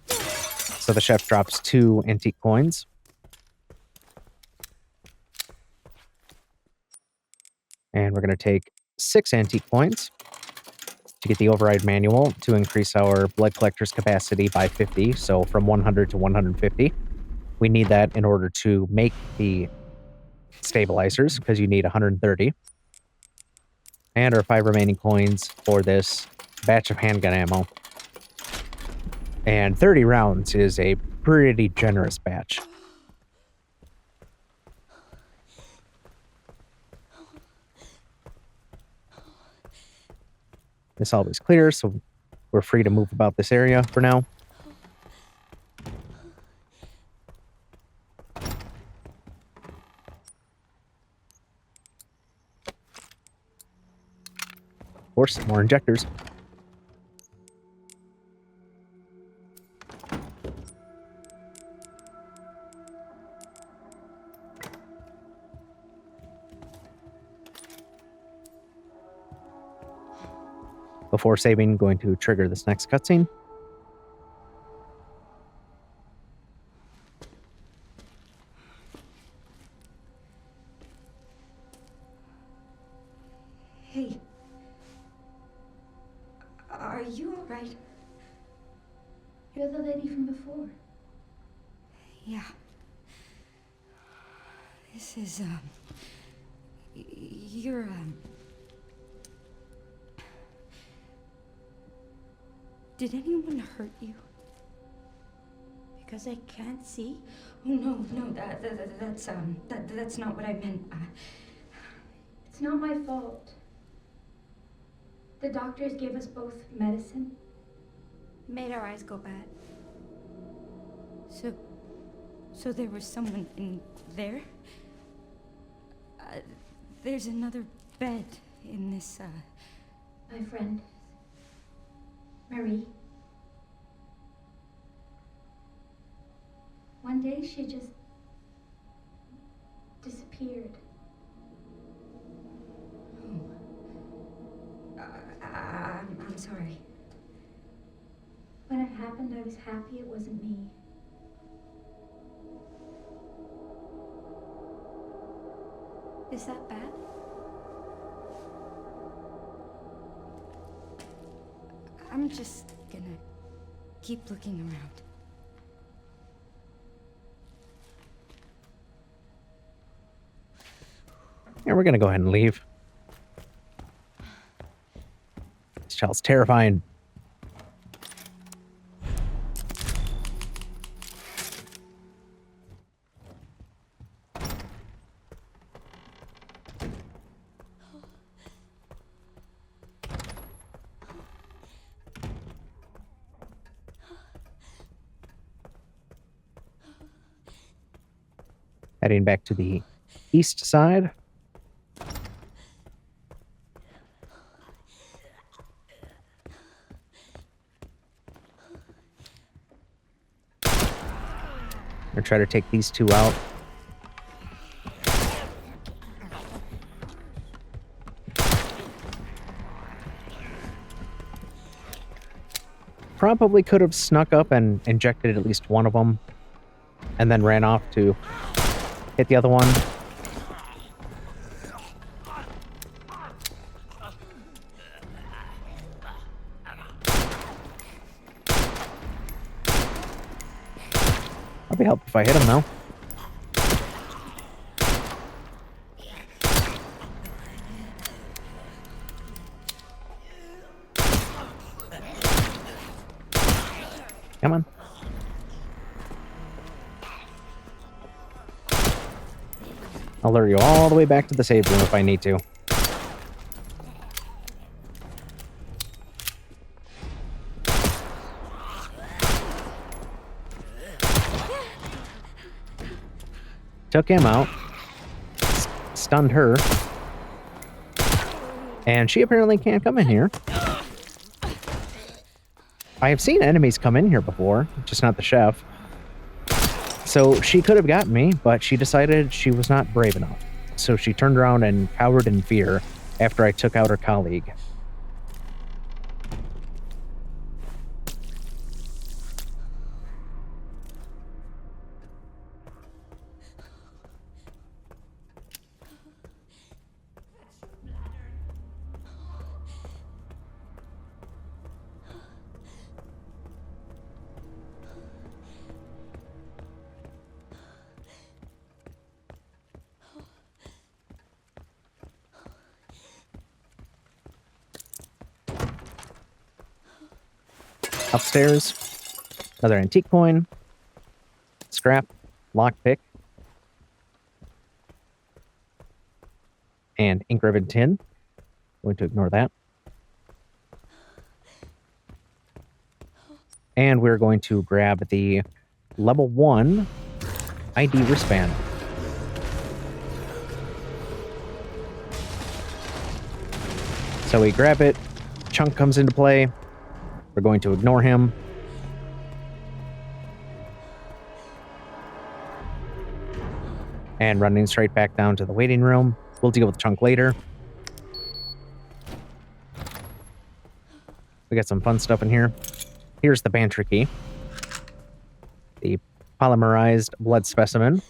Speaker 1: So the chef drops 2 antique coins. And we're going to take 6 antique coins to get the override manual to increase our blood collector's capacity by 50, so from 100 to 150. We need that in order to make the stabilizers, because you need 130. And our 5 remaining coins for this batch of handgun ammo. And 30 rounds is a pretty generous batch. This always clear, so we're free to move about this area for now. Of course, more injectors. Before saving, going to trigger this next cutscene.
Speaker 3: Hey. Are you alright?
Speaker 12: You're the lady from before.
Speaker 3: Yeah. This is, you're, did anyone hurt you?
Speaker 12: Because I can't see?
Speaker 3: Oh, no, that's not what I meant.
Speaker 12: It's not my fault. The doctors gave us both medicine. Made our eyes go bad.
Speaker 3: So there was someone in there? There's another bed in this,
Speaker 12: My friend. Marie. One day she just disappeared.
Speaker 3: I'm sorry.
Speaker 12: When it happened, I was happy it wasn't me. Is that bad?
Speaker 3: I'm just gonna keep looking around.
Speaker 1: Yeah, we're gonna go ahead and leave. This child's terrifying. Heading back to the east side. Or try to take these 2 out. Probably could have snuck up and injected at least one of them, and then ran off to hit the other one. Probably help if I hit him now. Come on. I'll lure you all the way back to the save room if I need to. took him out, stunned her, and she apparently can't come in here. I have seen enemies come in here before, just not the chef. So she could have gotten me, but she decided she was not brave enough. So she turned around and cowered in fear after I took out her colleague. Upstairs, another antique coin, scrap, lockpick, and ink ribbon tin. Going to ignore that. And we're going to grab the level 1 ID wristband. So we grab it, Chunk comes into play. We're going to ignore him. And running straight back down to the waiting room. We'll deal with Chunk later. We got some fun stuff in here. Here's the pantry key. The polymerized blood specimen.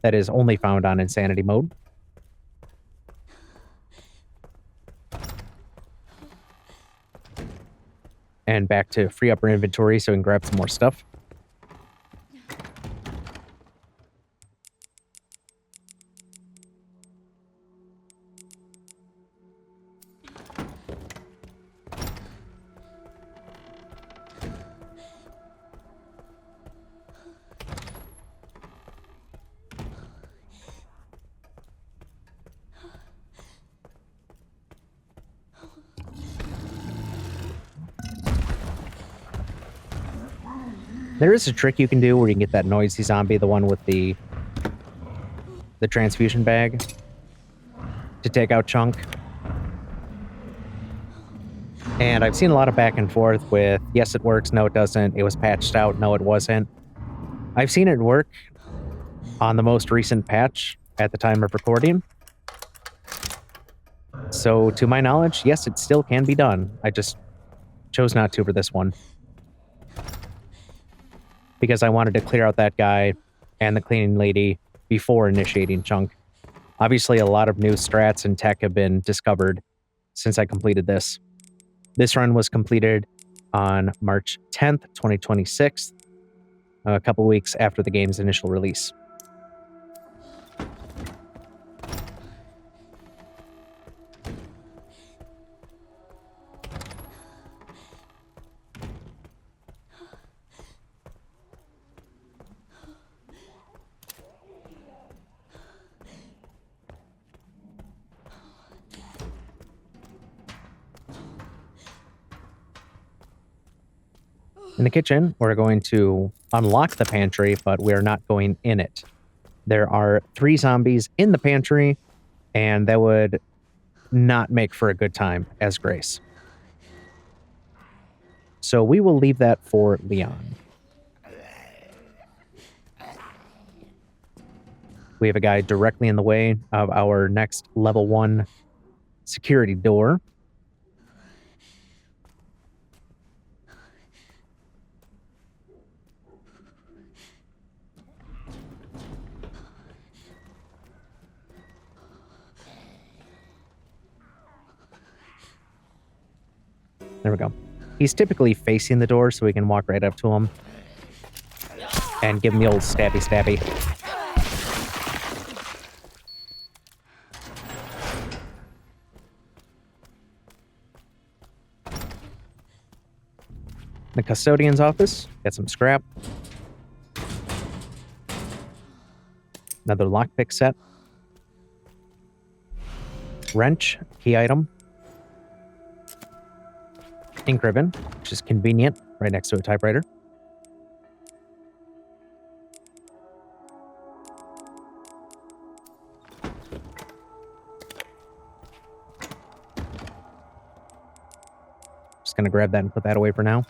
Speaker 1: That is only found on insanity mode. And back to free up our inventory so we can grab some more stuff. There is a trick you can do where you can get that noisy zombie, the one with the transfusion bag, to take out Chunk. And I've seen a lot of back and forth with, yes, it works, no, it doesn't. It was patched out, no, it wasn't. I've seen it work on the most recent patch at the time of recording. So, to my knowledge, yes, it still can be done. I just chose not to for this one. Because I wanted to clear out that guy and the cleaning lady before initiating Chunk. Obviously, a lot of new strats and tech have been discovered since I completed this. This run was completed on March 10th, 2026, a couple weeks after the game's initial release. In the kitchen, we're going to unlock the pantry, but we're not going in it. There are 3 zombies in the pantry, and that would not make for a good time as Grace. So we will leave that for Leon. We have a guy directly in the way of our next level 1 security door. There we go. He's typically facing the door, so we can walk right up to him and give him the old stabby stabby. The custodian's office. Get some scrap. Another lockpick set. Wrench, key item. Ink ribbon, which is convenient, right next to a typewriter. Just gonna grab that and put that away for now.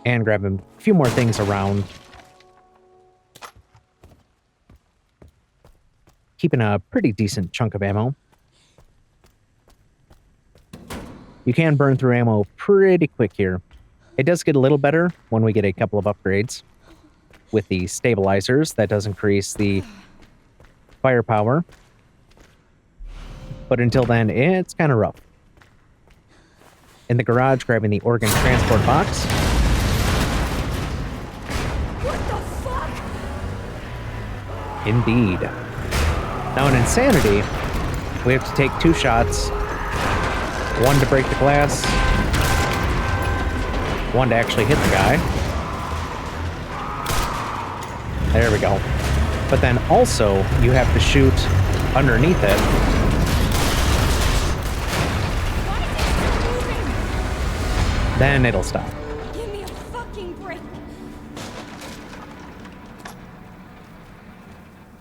Speaker 1: And grab a few more things around. Keeping a pretty decent chunk of ammo. You can burn through ammo pretty quick here. It does get a little better when we get a couple of upgrades. With the stabilizers, that does increase the firepower. But until then, it's kind of rough. In the garage, grabbing the organ transport box.
Speaker 3: What the fuck?
Speaker 1: Indeed. Now in Insanity, we have to take 2 shots. 1 to break the glass. 1 to actually hit the guy. There we go. But then also, you have to shoot underneath it. Then it'll stop.
Speaker 3: Give me a fucking break.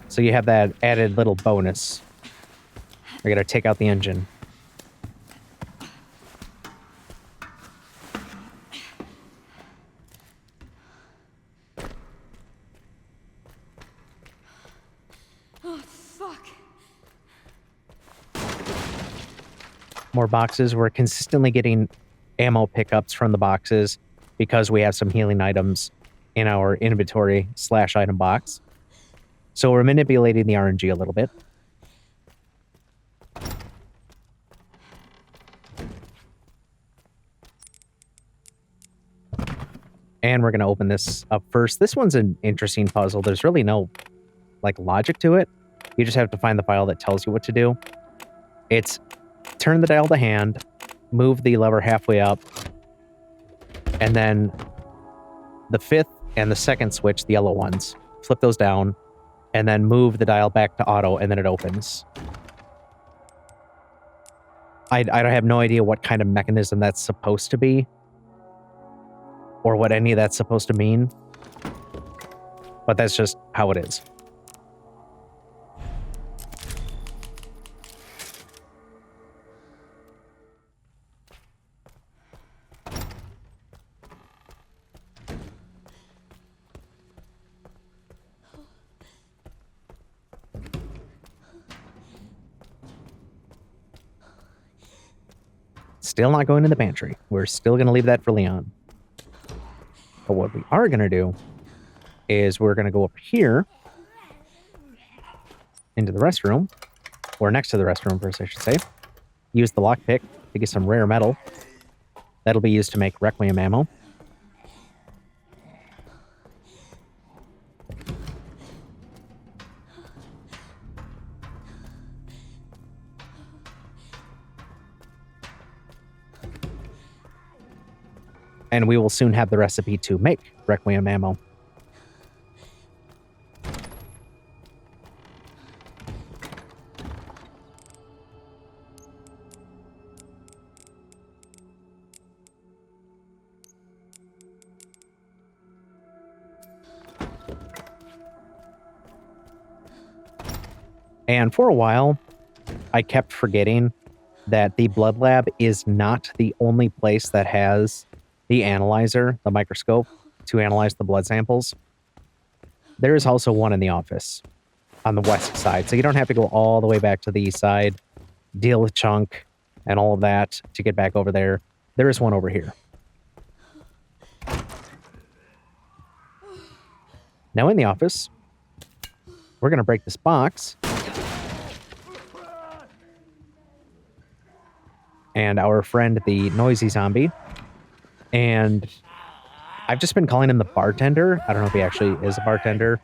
Speaker 1: So you have that added little bonus. We're gonna take out the engine.
Speaker 3: Oh, fuck.
Speaker 1: More boxes. We're consistently getting ammo pickups from the boxes because we have some healing items in our inventory / item box. So we're manipulating the RNG a little bit. And we're going to open this up first. This one's an interesting puzzle. There's really no logic to it. You just have to find the file that tells you what to do. It's turn the dial to hand, move the lever halfway up, and then the 5th and the 2nd switch, the yellow ones, flip those down, and then move the dial back to auto, and then it opens. I have no idea what kind of mechanism that's supposed to be, or what any of that's supposed to mean, but that's just how it is. Still not going in the pantry. We're still going to leave that for Leon. But what we are going to do is we're going to go up here into the restroom, or next to the restroom first, I should say. Use the lockpick to get some rare metal. That'll be used to make Requiem ammo. And we will soon have the recipe to make Requiem ammo. And for a while, I kept forgetting that the blood lab is not the only place that has the analyzer, the microscope, to analyze the blood samples. There is also one in the office on the west side, so you don't have to go all the way back to the east side, deal with HUNK and all of that to get back over there. There is one over here. Now in the office, we're going to break this box. And our friend, the noisy zombie. And I've just been calling him the bartender. I don't know if he actually is a bartender.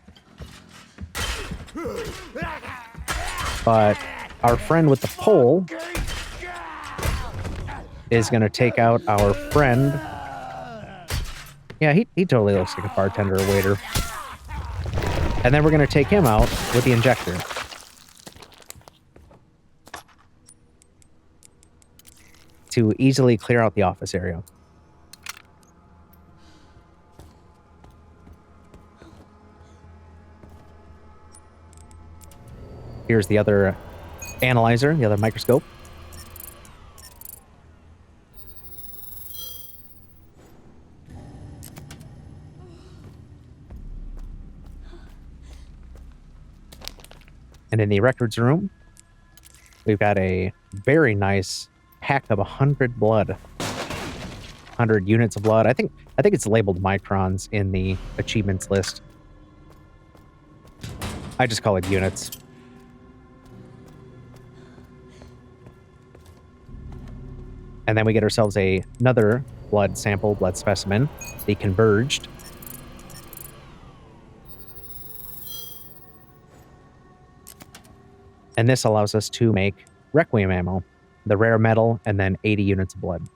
Speaker 1: But our friend with the pole is going to take out our friend. Yeah, he totally looks like a bartender or waiter. And then we're going to take him out with the injector. To easily clear out the office area. Here's the other analyzer, the other microscope. And in the records room, we've got a very nice pack of 100 blood. 100 units of blood. I think it's labeled microns in the achievements list. I just call it units. And then we get ourselves another blood sample, blood specimen, the converged. And this allows us to make Requiem ammo, the rare metal, and then 80 units of blood.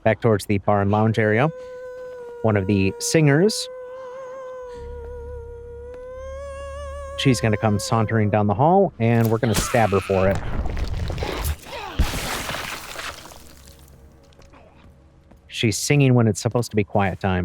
Speaker 1: Back towards the bar and lounge area. One of the singers. She's going to come sauntering down the hall, and we're going to stab her for it. She's singing when it's supposed to be quiet time.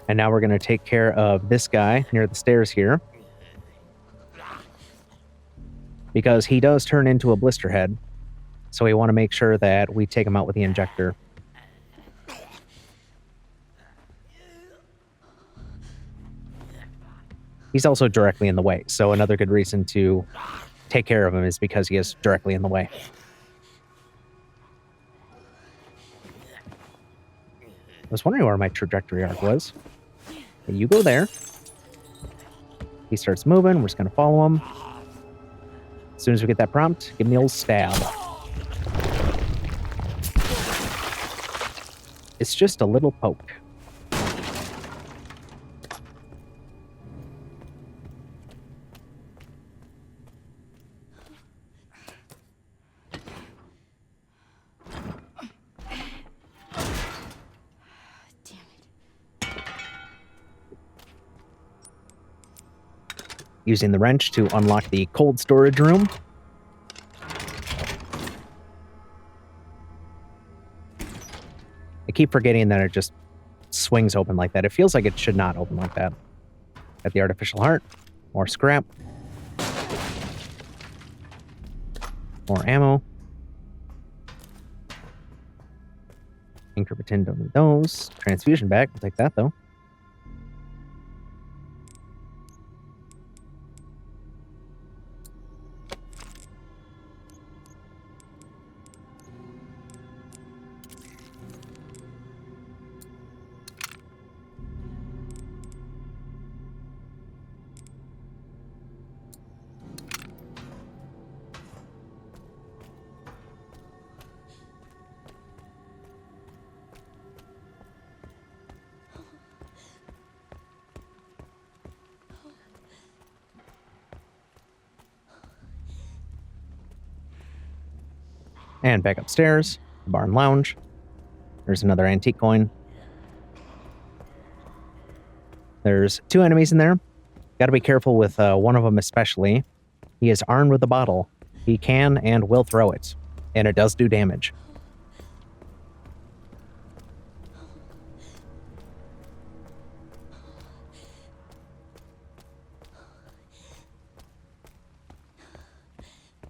Speaker 1: And now we're going to take care of this guy near the stairs here. Because he does turn into a blister head. So we want to make sure that we take him out with the injector. He's also directly in the way. So another good reason to take care of him is because he is directly in the way. I was wondering where my trajectory arc was. Okay, you go there. He starts moving. We're just going to follow him. As soon as we get that prompt, give him the old stab. It's just a little poke. Using the wrench to unlock the cold storage room. I keep forgetting that it just swings open like that. It feels like it should not open like that. Got the artificial heart. More scrap. More ammo. Incretin, don't need those. Transfusion bag, I'll take that though. And back upstairs, the bar and lounge. There's another antique coin. There's 2 enemies in there. Got to be careful with one of them especially. He is armed with a bottle. He can and will throw it, and it does do damage.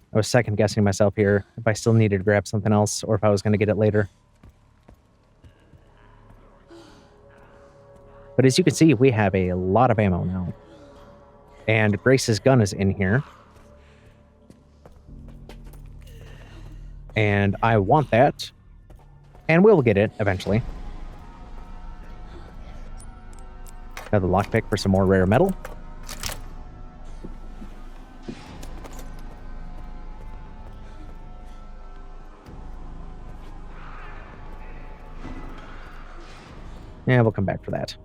Speaker 1: I was second guessing myself here if I still needed to grab something else or if I was going to get it later. But as you can see, we have a lot of ammo now. And Grace's gun is in here. And I want that. And we'll get it eventually. Another lockpick for some more rare metal. Yeah, we'll come back for that.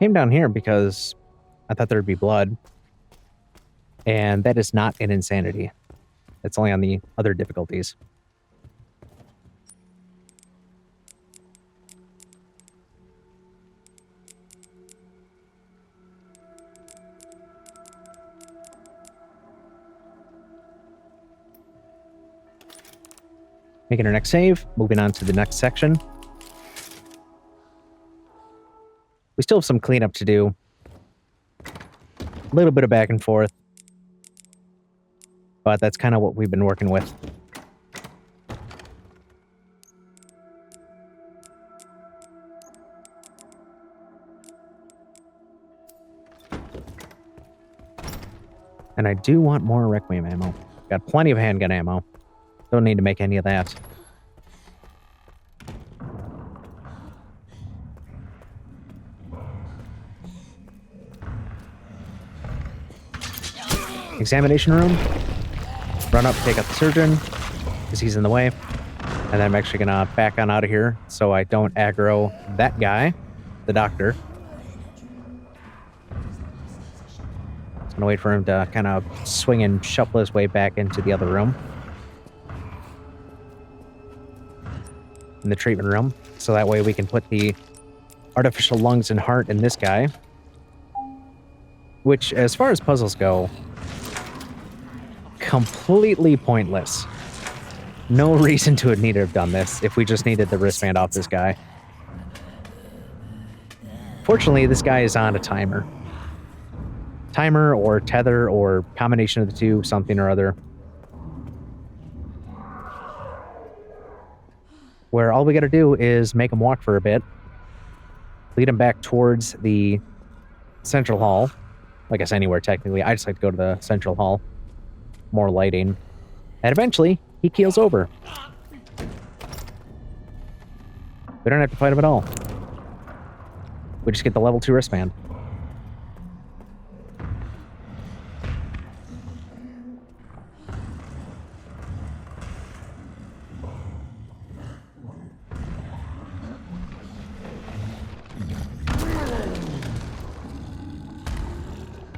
Speaker 1: Came down here because I thought there'd be blood. And that is not an insanity. It's only on the other difficulties. Making our next save, moving on to the next section. We still have some cleanup to do. A little bit of back and forth. But that's kind of what we've been working with. And I do want more Requiem ammo. Got plenty of handgun ammo. Don't need to make any of that. Examination room. Run up, take out the surgeon, because he's in the way. And then I'm actually going to back on out of here so I don't aggro that guy, the doctor. Just going to wait for him to kind of swing and shuffle his way back into the other room. In the treatment room. So that way we can put the artificial lungs and heart in this guy. Which, as far as puzzles go, completely pointless. No reason to have needed to have done this if we just needed the wristband off this guy. Fortunately, this guy is on a timer. Timer or tether or combination of the two, something or other. Where all we gotta do is make him walk for a bit. Lead him back towards the central hall. I guess anywhere technically. I just like to go to the central hall. More lighting. And eventually, he keels over. We don't have to fight him at all. We just get the level 2 wristband.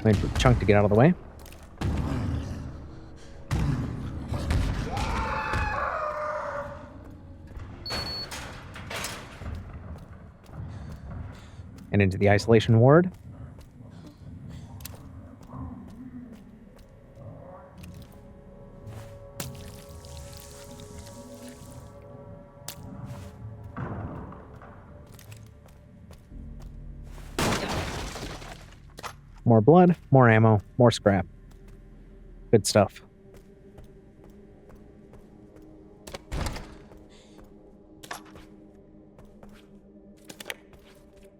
Speaker 1: Wait for Chunk to get out of the way. And into the isolation ward. More blood, more ammo, more scrap. Good stuff.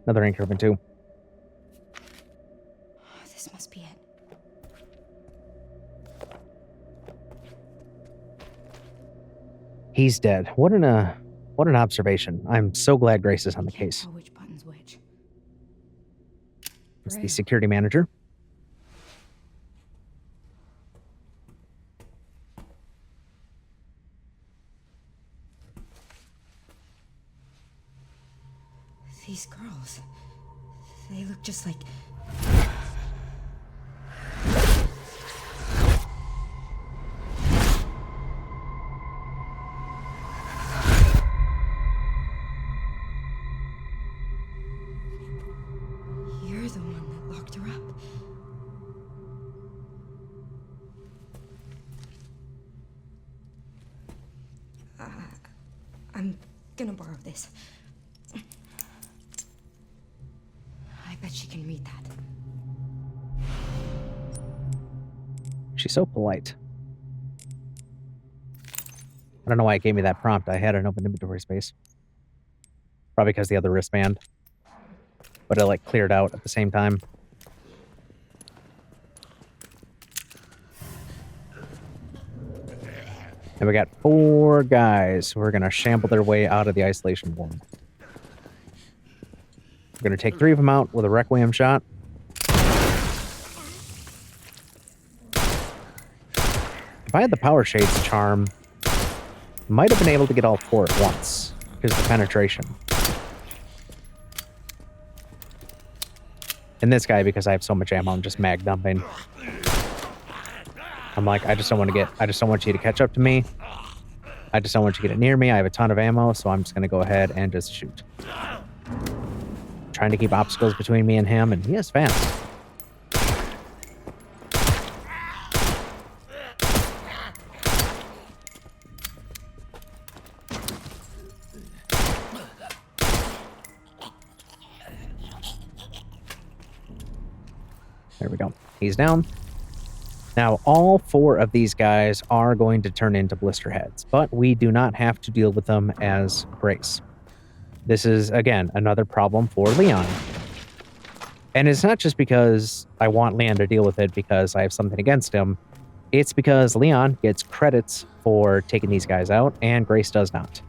Speaker 1: Another anchor open too.
Speaker 12: This must be it.
Speaker 1: He's dead. What an observation. I'm so glad Grace is on the case.
Speaker 12: Tell which button's which.
Speaker 1: It's the security manager.
Speaker 12: These girls, they look just like... You're the one that locked her up. I'm gonna borrow this. I bet she can read that.
Speaker 1: She's so polite. I don't know why it gave me that prompt. I had an open inventory space. Probably because the other wristband. But it like cleared out at the same time. And we got 4 guys who are going to shamble their way out of the isolation ward. We're going to take 3 of them out with a Requiem shot. If I had the Power Shades charm, might have been able to get all 4 at once, because of the penetration. And this guy, because I have so much ammo, I'm just mag dumping. I'm like, I just don't want you to catch up to me. I just don't want you to get it near me. I have a ton of ammo, so I'm just going to go ahead and just shoot. Trying to keep obstacles between me and him, and he is fast. There we go. He's down. Now, all 4 of these guys are going to turn into blister heads, but we do not have to deal with them as Grace. This is, again, another problem for Leon. And it's not just because I want Leon to deal with it because I have something against him. It's because Leon gets credits for taking these guys out, and Grace does not.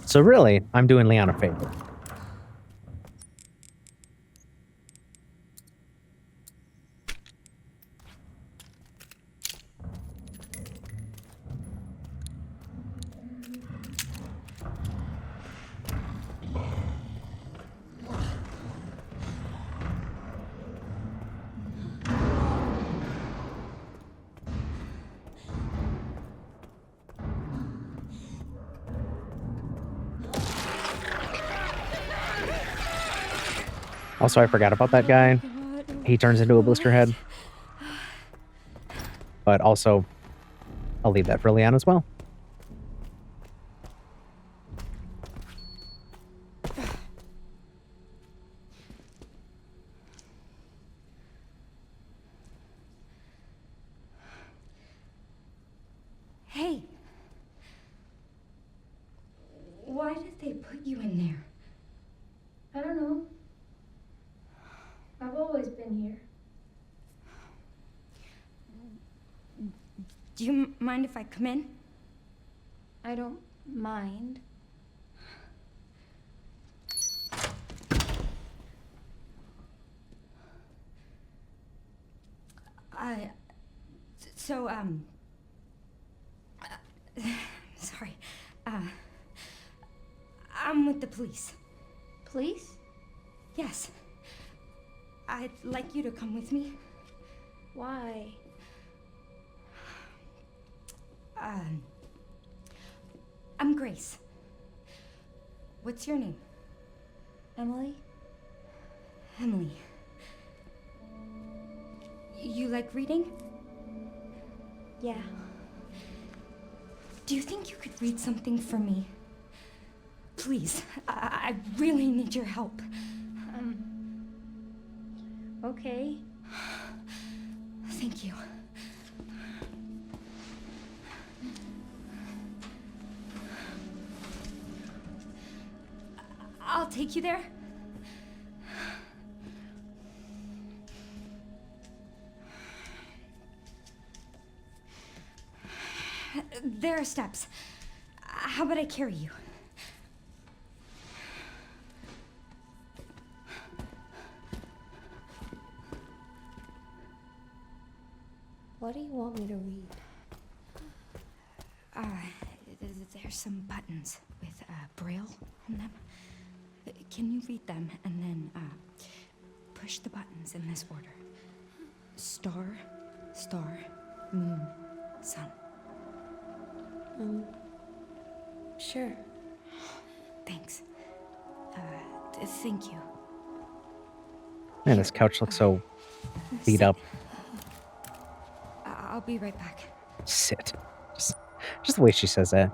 Speaker 1: So really, I'm doing Leon a favor. Also, I forgot about that guy. He turns into a blister head. But also, I'll leave that for Leon as well.
Speaker 12: Hey. Why did they put you in there?
Speaker 3: I don't know. I've always been here.
Speaker 12: Do you mind if I come in?
Speaker 3: I don't mind.
Speaker 12: Sorry. I'm with the police.
Speaker 3: Police?
Speaker 12: Yes. I'd like you to come with me.
Speaker 3: Why?
Speaker 12: I'm Grace. What's your name?
Speaker 3: Emily?
Speaker 12: Emily. You like reading?
Speaker 3: Yeah.
Speaker 12: Do you think you could read something for me? Please, I really need your help.
Speaker 3: Okay.
Speaker 12: Thank you. I'll take you there. There are steps. How about I carry you?
Speaker 3: What do you want me to read?
Speaker 12: There's some buttons with Braille on them. Can you read them and then push the buttons in this order? Star, star, moon, sun.
Speaker 3: Sure.
Speaker 12: Thanks. Thank you.
Speaker 1: Man, this couch looks so beat up.
Speaker 12: I'll be right back.
Speaker 1: Sit. Just the way she says that.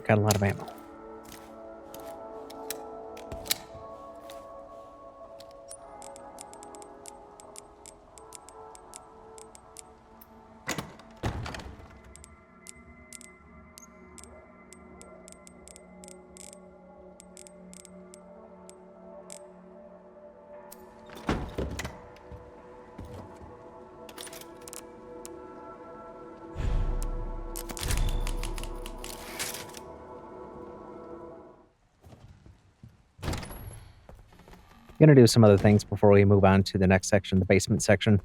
Speaker 1: Got a lot of ammo. Gonna do some other things before we move on to the next section, the basement section.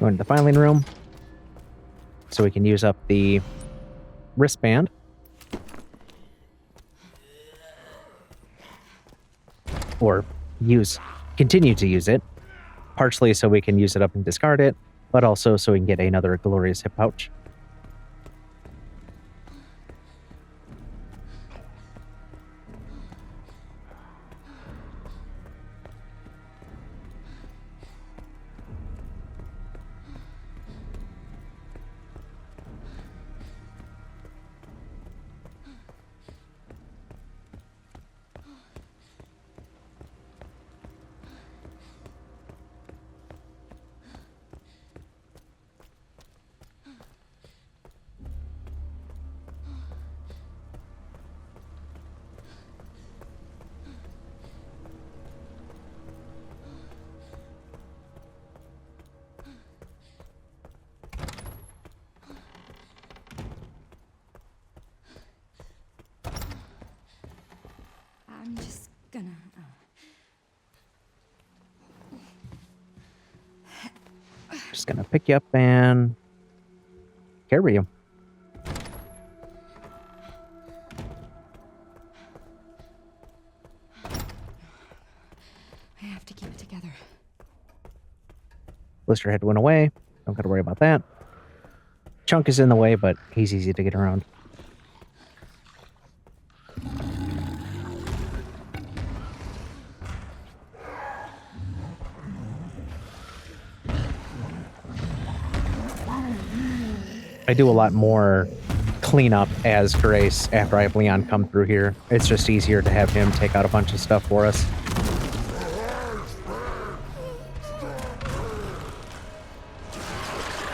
Speaker 1: Go into the filing room so we can use up the wristband. Or continue to use it, partially so we can use it up and discard it, but also so we can get another glorious hip pouch.
Speaker 12: I'm just gonna...
Speaker 1: Just gonna pick you up and carry you.
Speaker 12: I have to keep it together.
Speaker 1: Blister head went away. Don't gotta worry about that. Chunk is in the way, but he's easy to get around. I do a lot more cleanup as Grace after I have Leon come through here. It's just easier to have him take out a bunch of stuff for us.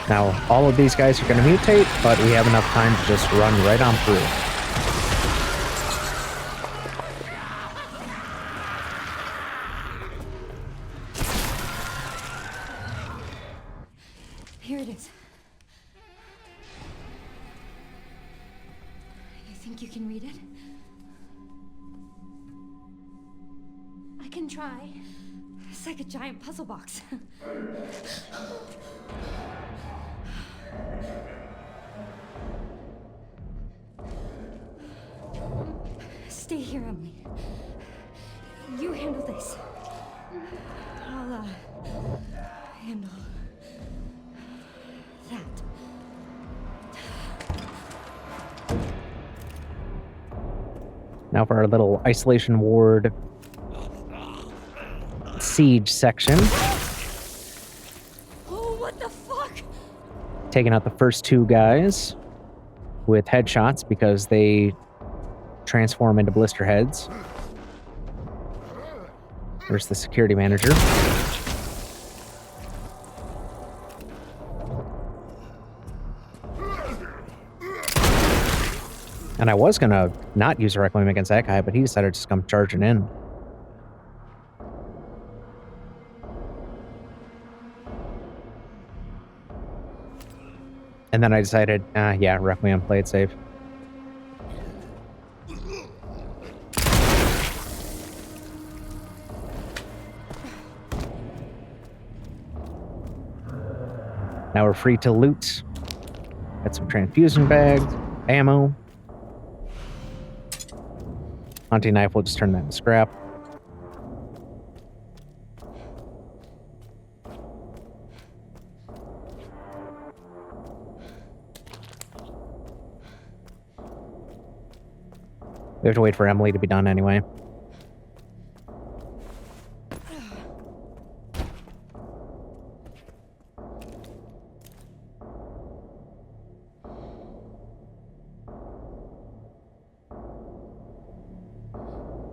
Speaker 1: Now, all of these guys are going to mutate, but we have enough time to just run right on through.
Speaker 12: Here it is. You think you can read it?
Speaker 3: I can try. It's like a giant puzzle box. Stay here, Emily. You handle this. I'll, handle that.
Speaker 1: Now for our little isolation ward siege section.
Speaker 3: Oh, what the fuck?
Speaker 1: Taking out the first two guys with headshots because they transform into blister heads. There's the security manager. And I was gonna not use a Requiem against that guy, but he decided to just come charging in. And then I decided, yeah, Requiem, play it safe. Now we're free to loot. Got some transfusion bags, ammo. Hunting knife, we'll just turn that into scrap. We have to wait for Emily to be done anyway.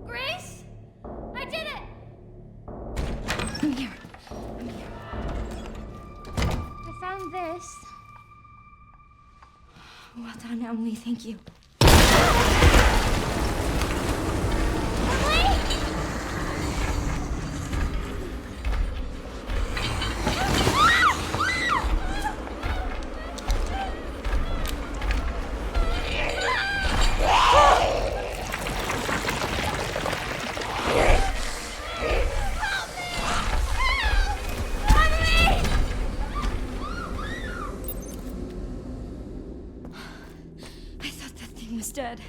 Speaker 3: Grace? I did it!
Speaker 12: I'm here.
Speaker 3: I found this.
Speaker 12: Well done, Emily. Thank you. Dead.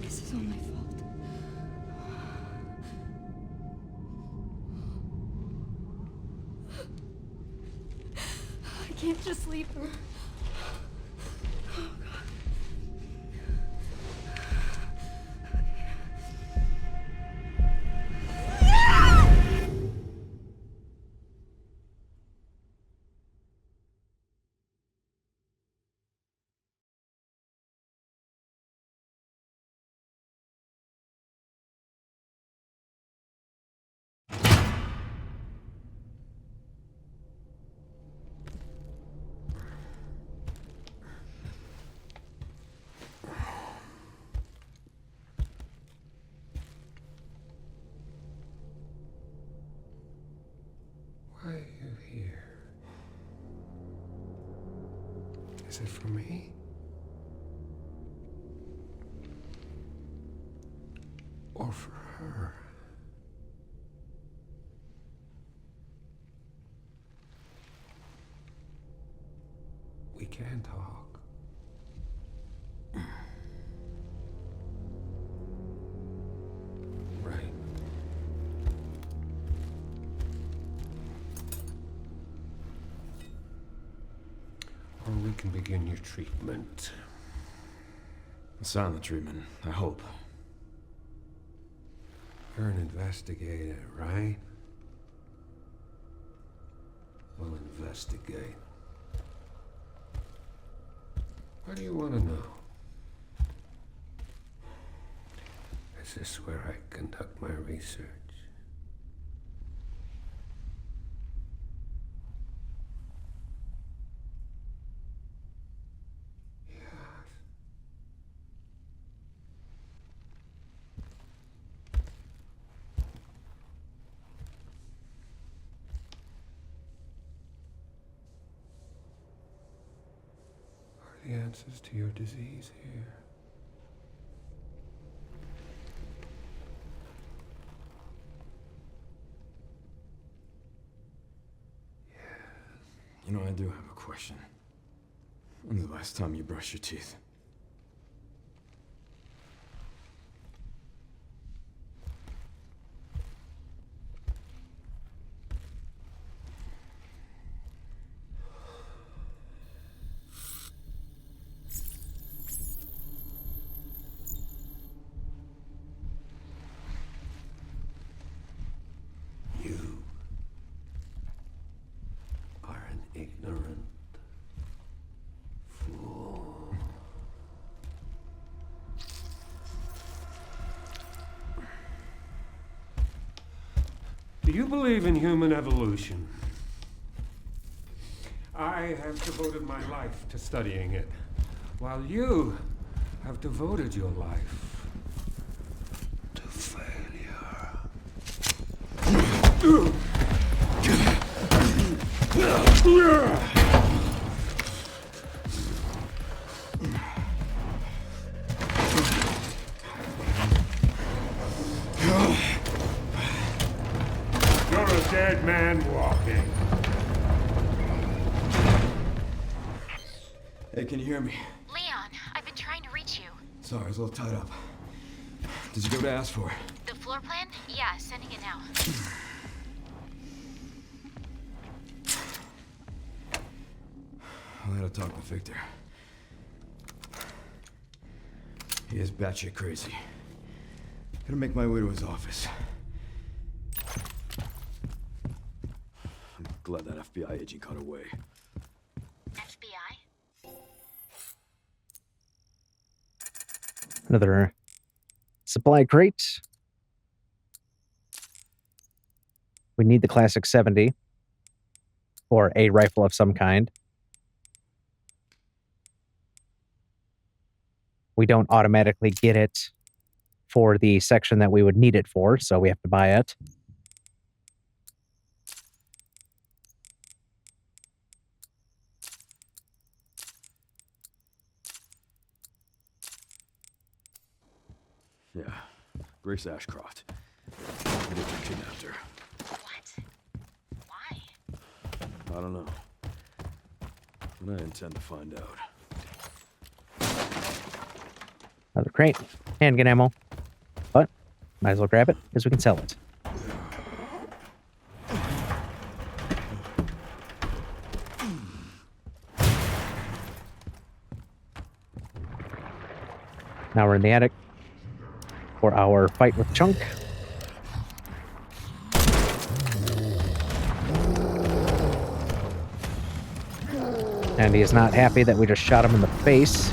Speaker 12: This is all my fault. I can't just leave her. Oh, God.
Speaker 6: Why are you here? Is it for me? Or for her? We can talk. Right. Or we can begin your treatment.
Speaker 4: A silent treatment, I hope.
Speaker 6: You're an investigator, right? We'll investigate. What do you want to know? Is this where I conduct my research? The answers to your disease here.
Speaker 4: You know, I do have a question. When's the last time you brushed your teeth?
Speaker 6: Ignorant fool. Do you believe in human evolution? I have devoted my life to studying it, while you have devoted your life to failure. You're a dead man walking.
Speaker 2: Hey, can you hear me?
Speaker 8: Leon, I've been trying to reach you.
Speaker 2: Sorry, I was a little tied up. Did you go to ask for it?
Speaker 8: The floor plan? Yeah, sending it now.
Speaker 4: I had to talk to Victor. He is batshit crazy. Gotta make my way to his office. I'm glad that FBI agent got away.
Speaker 8: FBI?
Speaker 1: Another supply crate. We need the classic 70 or a rifle of some kind. We don't automatically get it for the section that we would need it for, so we have to buy it.
Speaker 4: Yeah, Grace Ashcroft. Victor kidnapped her.
Speaker 8: What? Why?
Speaker 4: I don't know. But I intend to find out.
Speaker 1: Another crate. Handgun ammo. But might as well grab it because we can sell it. Now we're in the attic for our fight with Chunk. And he is not happy that we just shot him in the face.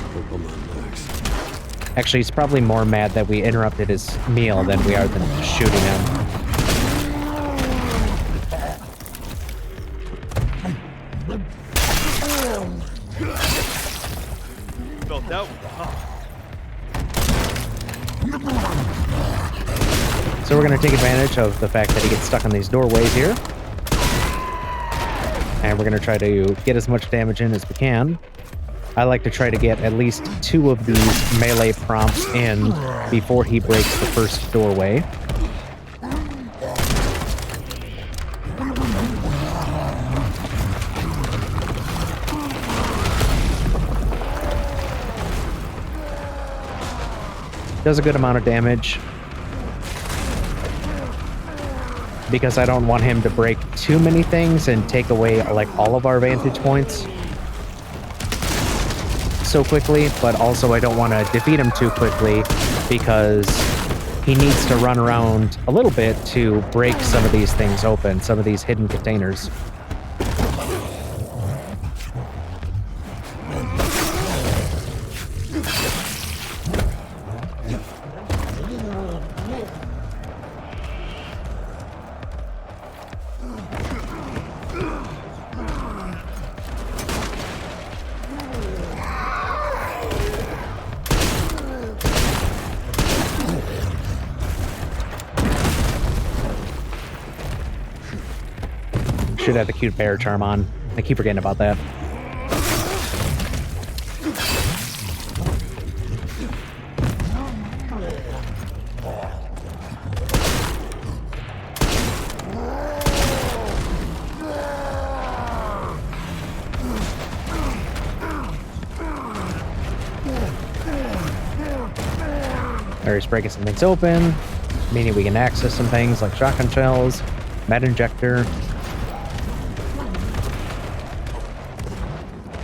Speaker 1: Actually, he's probably more mad that we interrupted his meal than we are than shooting him.
Speaker 13: Felt that one, huh?
Speaker 1: So we're going to take advantage of the fact that he gets stuck on these doorways here. And we're going to try to get as much damage in as we can. I like to try to get at least 2 of these melee prompts in before he breaks the first doorway. Does a good amount of damage. Because I don't want him to break too many things and take away like all of our vantage points so quickly, but also I don't want to defeat him too quickly because he needs to run around a little bit to break some of these things open, some of these hidden containers. Should have the cute bear charm on. I keep forgetting about that. There he's breaking some things open, meaning we can access some things like shotgun shells, med injector.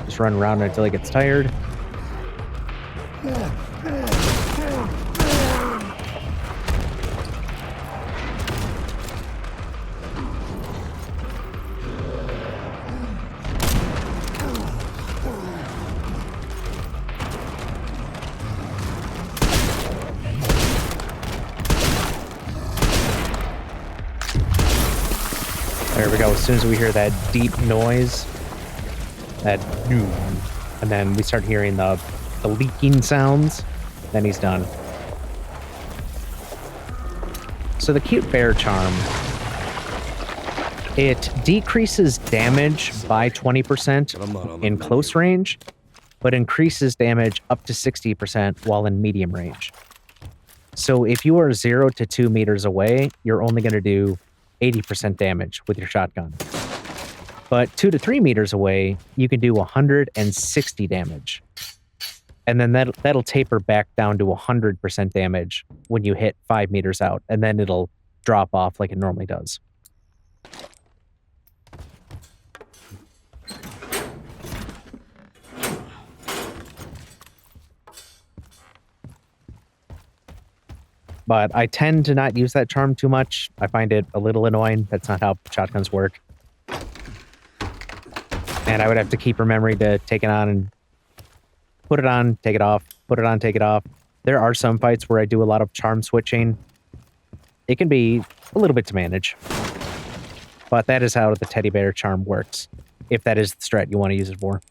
Speaker 1: Just run around until he gets tired. There we go. As soon as we hear that deep noise, that and then we start hearing the leaking sounds, then he's done. So the cute bear charm, it decreases damage by 20% in close range, but increases damage up to 60% while in medium range. So if you are 0 to 2 meters away, you're only going to do 80% damage with your shotgun. But 2 to 3 meters away, you can do 160 damage. And then that'll taper back down to 100% damage when you hit 5 meters out. And then it'll drop off like it normally does. But I tend to not use that charm too much. I find it a little annoying. That's not how shotguns work. And I would have to keep remembering to take it on and put it on, take it off, put it on, take it off. There are some fights where I do a lot of charm switching. It can be a little bit to manage. But that is how the teddy bear charm works, if that is the strat you want to use it for.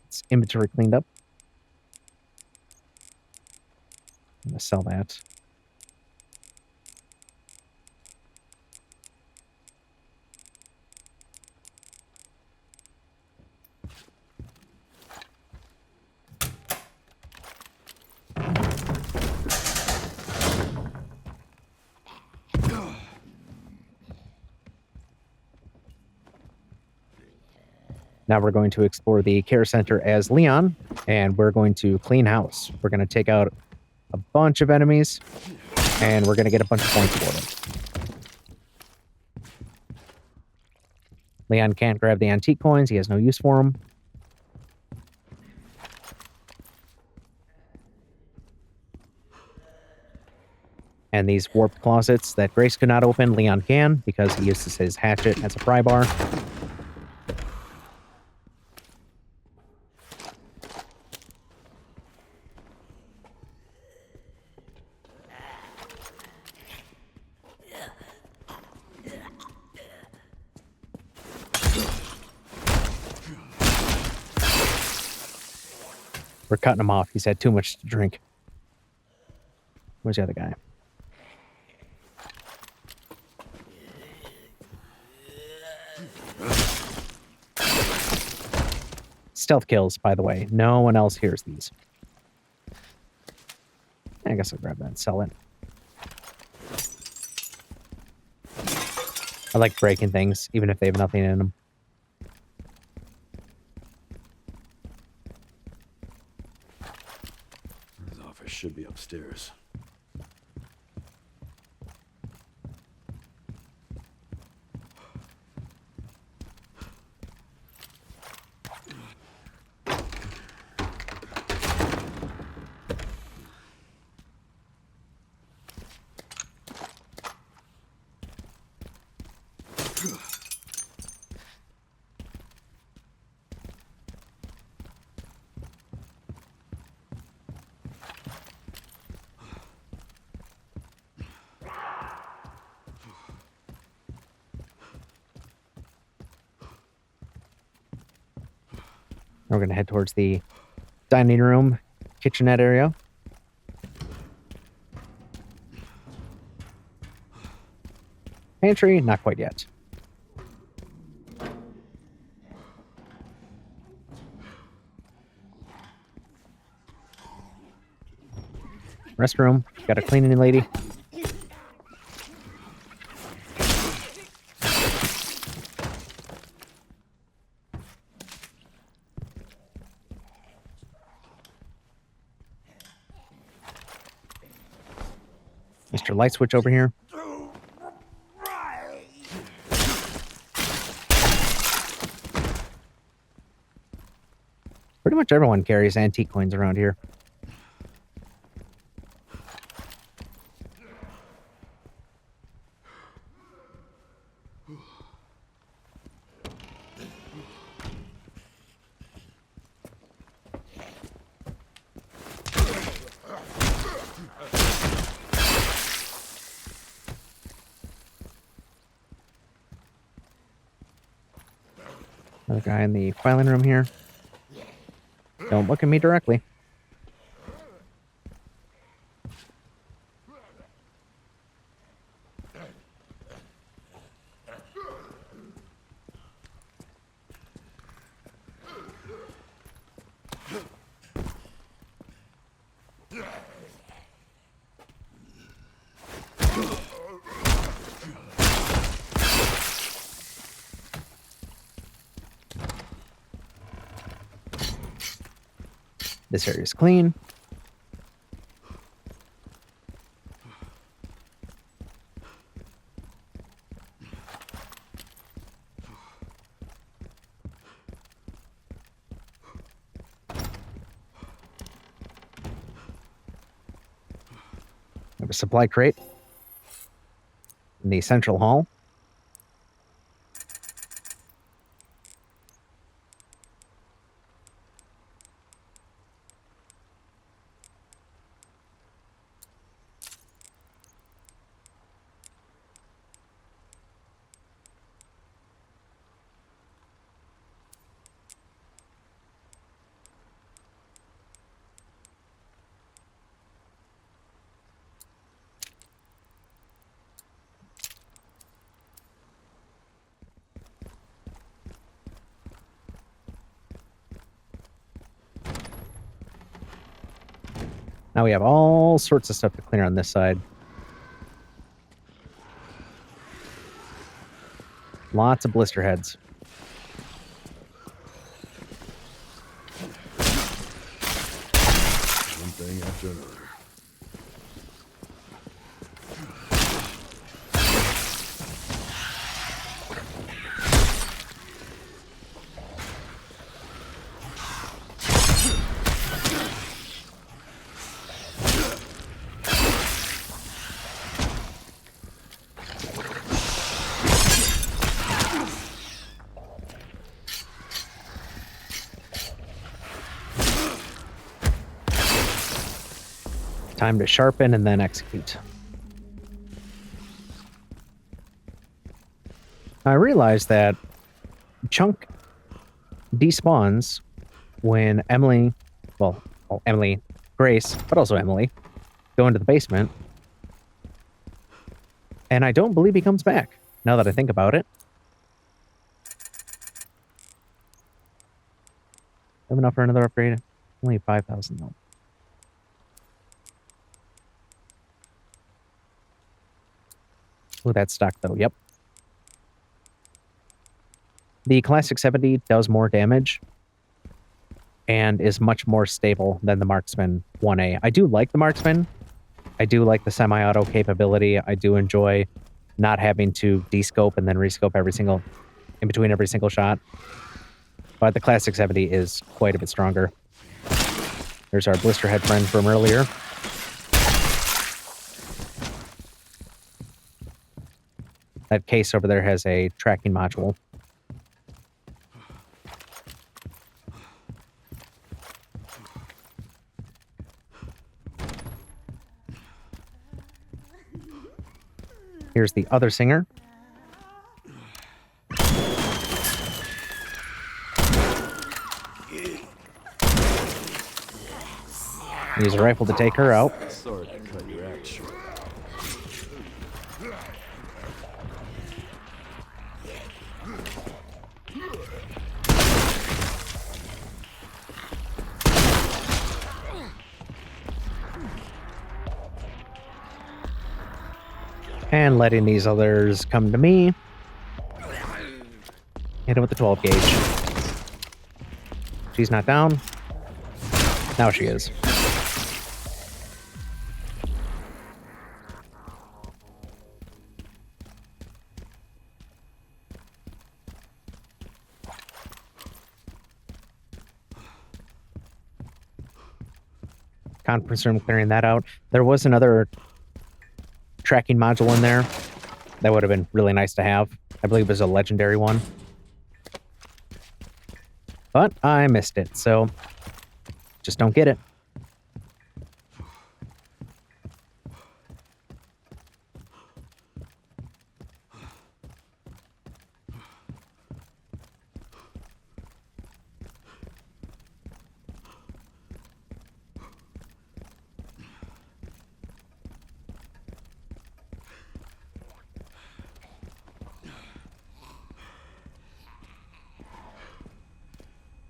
Speaker 1: It's inventory cleaned up. I'm going to sell that. Now we're going to explore the care center as Leon, and we're going to clean house. We're going to take out a bunch of enemies, and we're going to get a bunch of points for them. Leon can't grab the antique coins. He has no use for them. And these warped closets that Grace could not open, Leon can, because he uses his hatchet as a pry bar. We're cutting him off. He's had too much to drink. Where's the other guy? Stealth kills, by the way. No one else hears these. I guess I'll grab that and sell it. I like breaking things, even if they have nothing in them.
Speaker 4: His office should be upstairs.
Speaker 1: We're going to head towards the dining room, kitchenette area. Pantry, not quite yet. Restroom, got a cleaning lady. Mr. Light Switch over here. Pretty much everyone carries antique coins around here. Another guy in the filing room here. Don't look at me directly. This area is clean. a supply crate in the central hall. Now we have all sorts of stuff to clear on this side. Lots of blister heads.
Speaker 4: One thing after another.
Speaker 1: Time to sharpen and then execute. I realized that Chunk despawns when Emily, Grace, but also Emily, go into the basement. And I don't believe he comes back, now that I think about it. Have enough for another upgrade? Only 5,000 though. Oh, that's stock though. Yep. The Classic 70 does more damage and is much more stable than the Marksman 1A. I do like the Marksman. I do like the semi-auto capability. I do enjoy not having to descope and then rescope in between every single shot. But the Classic 70 is quite a bit stronger. There's our blisterhead friend from earlier. That case over there has a tracking module. Here's the other singer. Use a rifle to take her out.
Speaker 4: Sorry to cut your act short.
Speaker 1: And letting these others come to me. Hit him with the 12 gauge. She's not down. Now she is. Conference room, clearing that out. There was another tracking module in there that would have been really nice to have. I believe it was a legendary one. But I missed it, so just don't get it.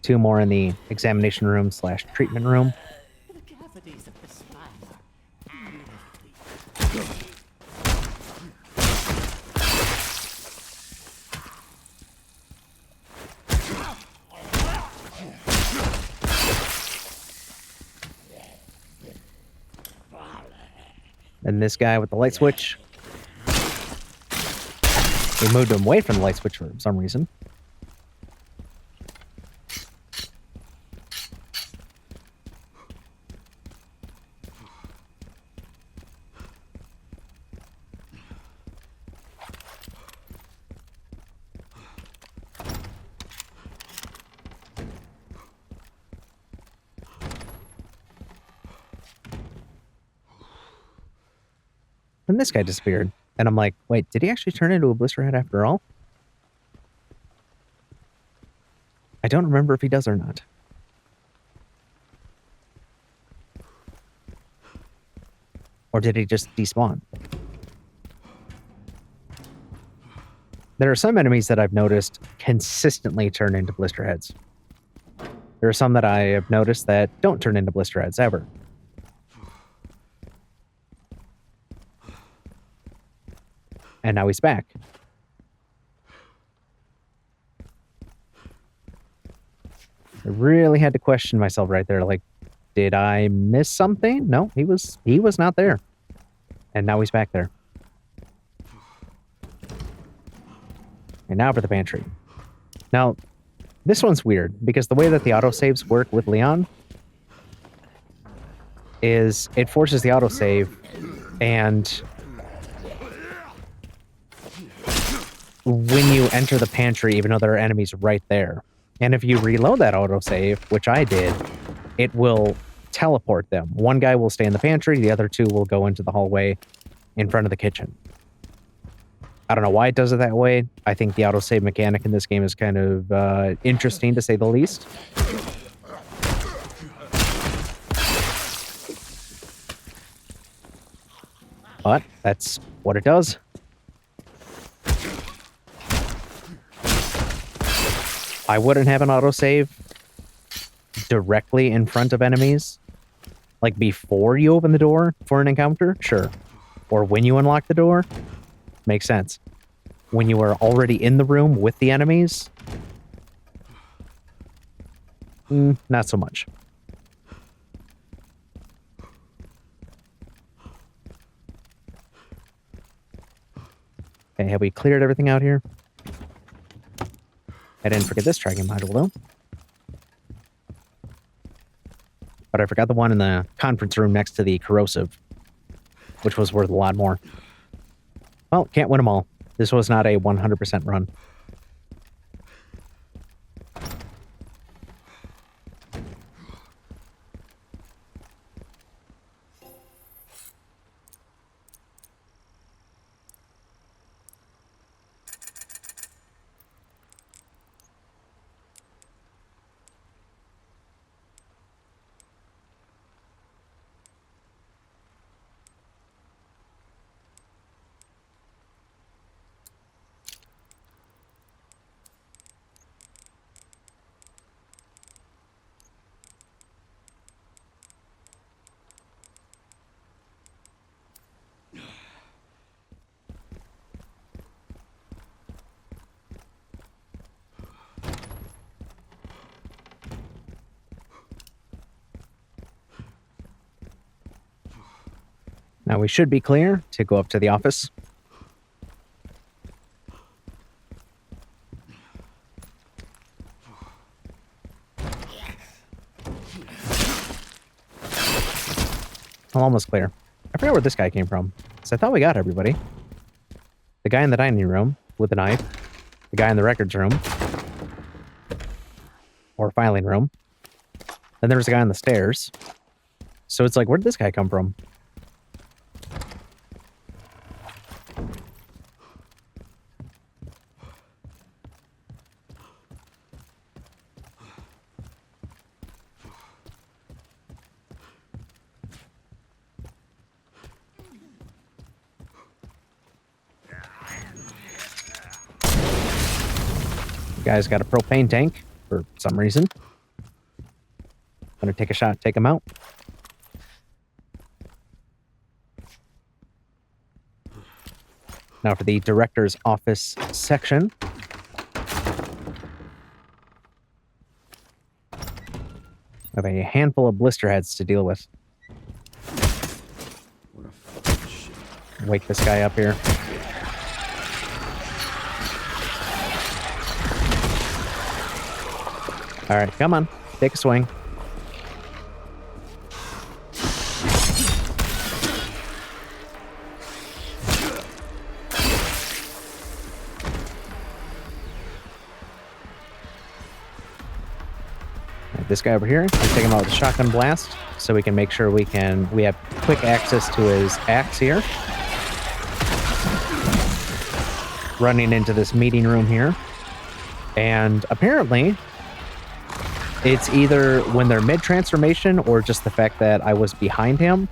Speaker 1: Two more in the examination room / treatment room.
Speaker 11: The cavities of the spine are
Speaker 1: And this guy with the light switch. We moved him away from the light switch for some reason. Then this guy disappeared. And I'm like, wait, did he actually turn into a blisterhead after all? I don't remember if he does or not. Or did he just despawn? There are some enemies that I've noticed consistently turn into blisterheads. There are some that I have noticed that don't turn into blisterheads ever. And now he's back. I really had to question myself right there. Like, did I miss something? No, he was not there. And now he's back there. And now for the pantry. Now, this one's weird because the way that the autosaves work with Leon is it forces the autosave, and when you enter the pantry, even though there are enemies right there, and if you reload that autosave, which I did, it will teleport them. One guy will stay in the pantry, the other two will go into the hallway in front of the kitchen. I don't know why it does it that way. I think the autosave mechanic in this game is kind of interesting, to say the least. But that's what it does. I wouldn't have an autosave directly in front of enemies. Like before you open the door for an encounter, sure. Or when you unlock the door, makes sense. When you are already in the room with the enemies, not so much. Okay, have we cleared everything out here? I didn't forget this tracking module, though. But I forgot the one in the conference room next to the corrosive, which was worth a lot more. Well, can't win them all. This was not a 100% run. Now we should be clear to go up to the office. I'm almost clear. I forgot where this guy came from. So I thought we got everybody. The guy in the dining room with a knife. The guy in the records room. Or filing room. Then there was a guy on the stairs. So it's like, where did this guy come from? Guy's got a propane tank for some reason. Gonna take a shot, take him out. Now for the director's office section. I have a handful of blisterheads to deal with.
Speaker 4: What a fucking shit.
Speaker 1: Wake this guy up here. All right, come on. Take a swing. This guy over here, let's take him out with a shotgun blast so we can make sure we have quick access to his axe here. running into this meeting room here. And apparently, it's either when they're mid-transformation or just the fact that I was behind him,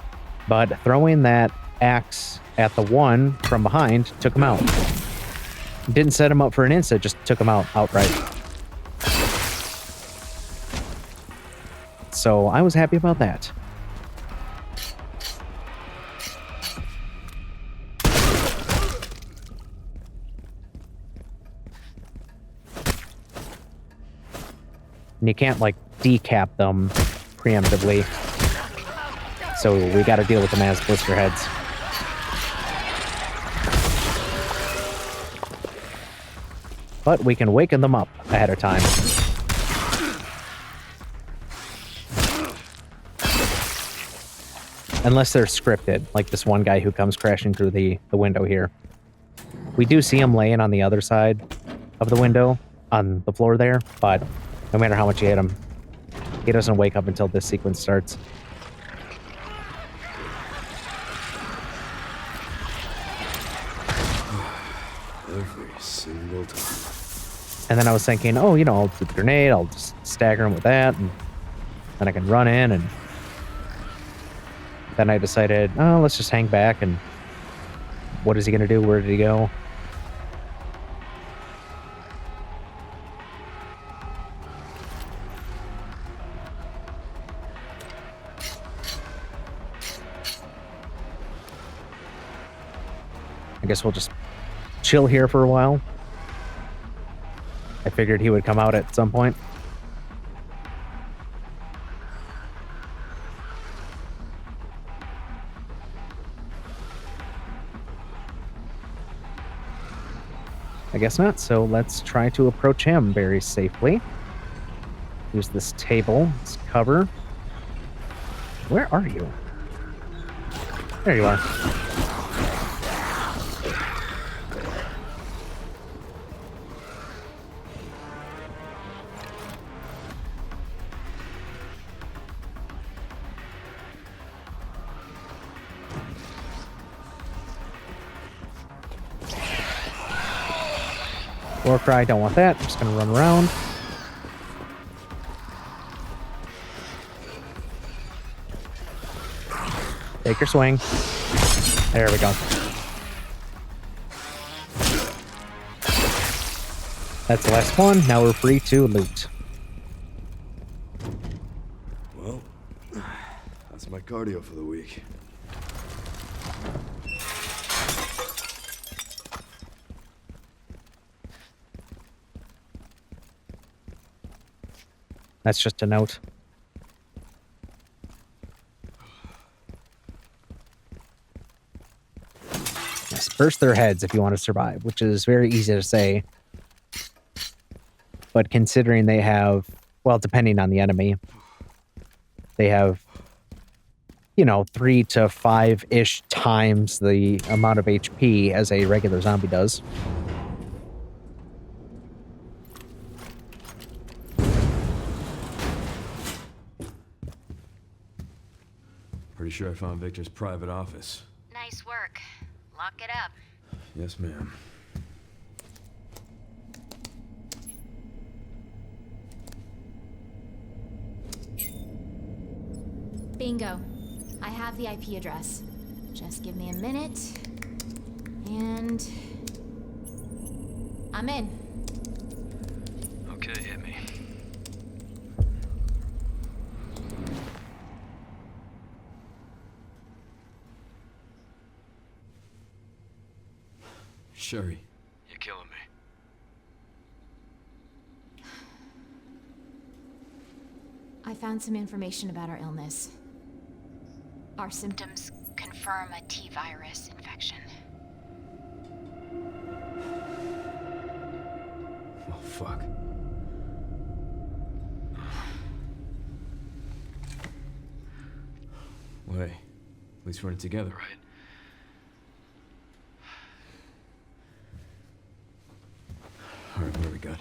Speaker 1: but throwing that axe at the one from behind took him out. Didn't set him up for an instant, just took him out outright. So I was happy about that. And you can't, like, decap them preemptively. So we gotta deal with them as blister heads. But we can waken them up ahead of time. Unless they're scripted, like this one guy who comes crashing through the window here. We do see him laying on the other side of the window, on the floor there, but no matter how much you hit him, he doesn't wake up until this sequence starts.
Speaker 4: Every single time.
Speaker 1: And then I was thinking, oh, you know, I'll do the grenade, I'll just stagger him with that, and then I can run in, and then I decided, oh, let's just hang back, and what is he going to do? Where did he go? I guess we'll just chill here for a while. I figured he would come out at some point. I guess not, so let's try to approach him very safely. Use this table, this cover. Where are you? There you are. Warcry, don't want that. I'm just gonna run around. Take your swing. There we go. That's the last one. Now we're free to loot.
Speaker 4: Well, that's my cardio for the week.
Speaker 1: That's just a note. Yes, burst their heads if you want to survive, which is very easy to say. But considering they have, well, depending on the enemy, they have, you know, 3 to 5-ish times the amount of HP as a regular zombie does.
Speaker 4: Pretty sure I found Victor's private office.
Speaker 8: Nice work. Lock it up.
Speaker 4: Yes, ma'am.
Speaker 8: Bingo. I have the IP address. Just give me a minute. And I'm in.
Speaker 4: Okay, hit me. Sherry, you're killing me.
Speaker 8: I found some information about our illness. Our symptoms confirm a T-virus infection.
Speaker 4: Oh, fuck. Well, hey, at least we're in it together, right? All right, what do we got?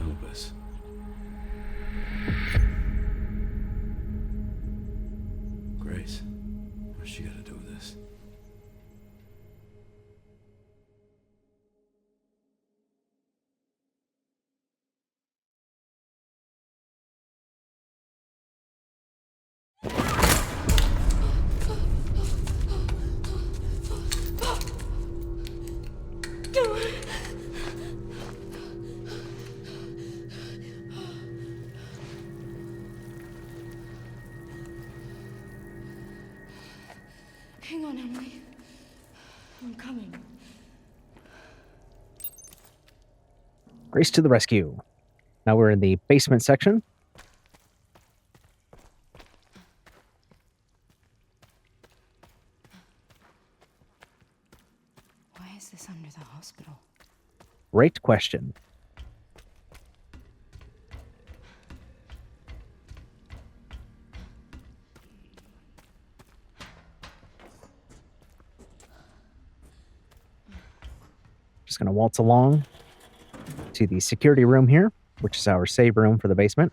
Speaker 4: Elpis. Grace.
Speaker 3: on, Emily. I'm coming.
Speaker 1: Grace to the rescue. Now we're in the basement section.
Speaker 12: Why is this under the hospital?
Speaker 1: Great question. Just going to waltz along to the security room here, which is our save room for the basement.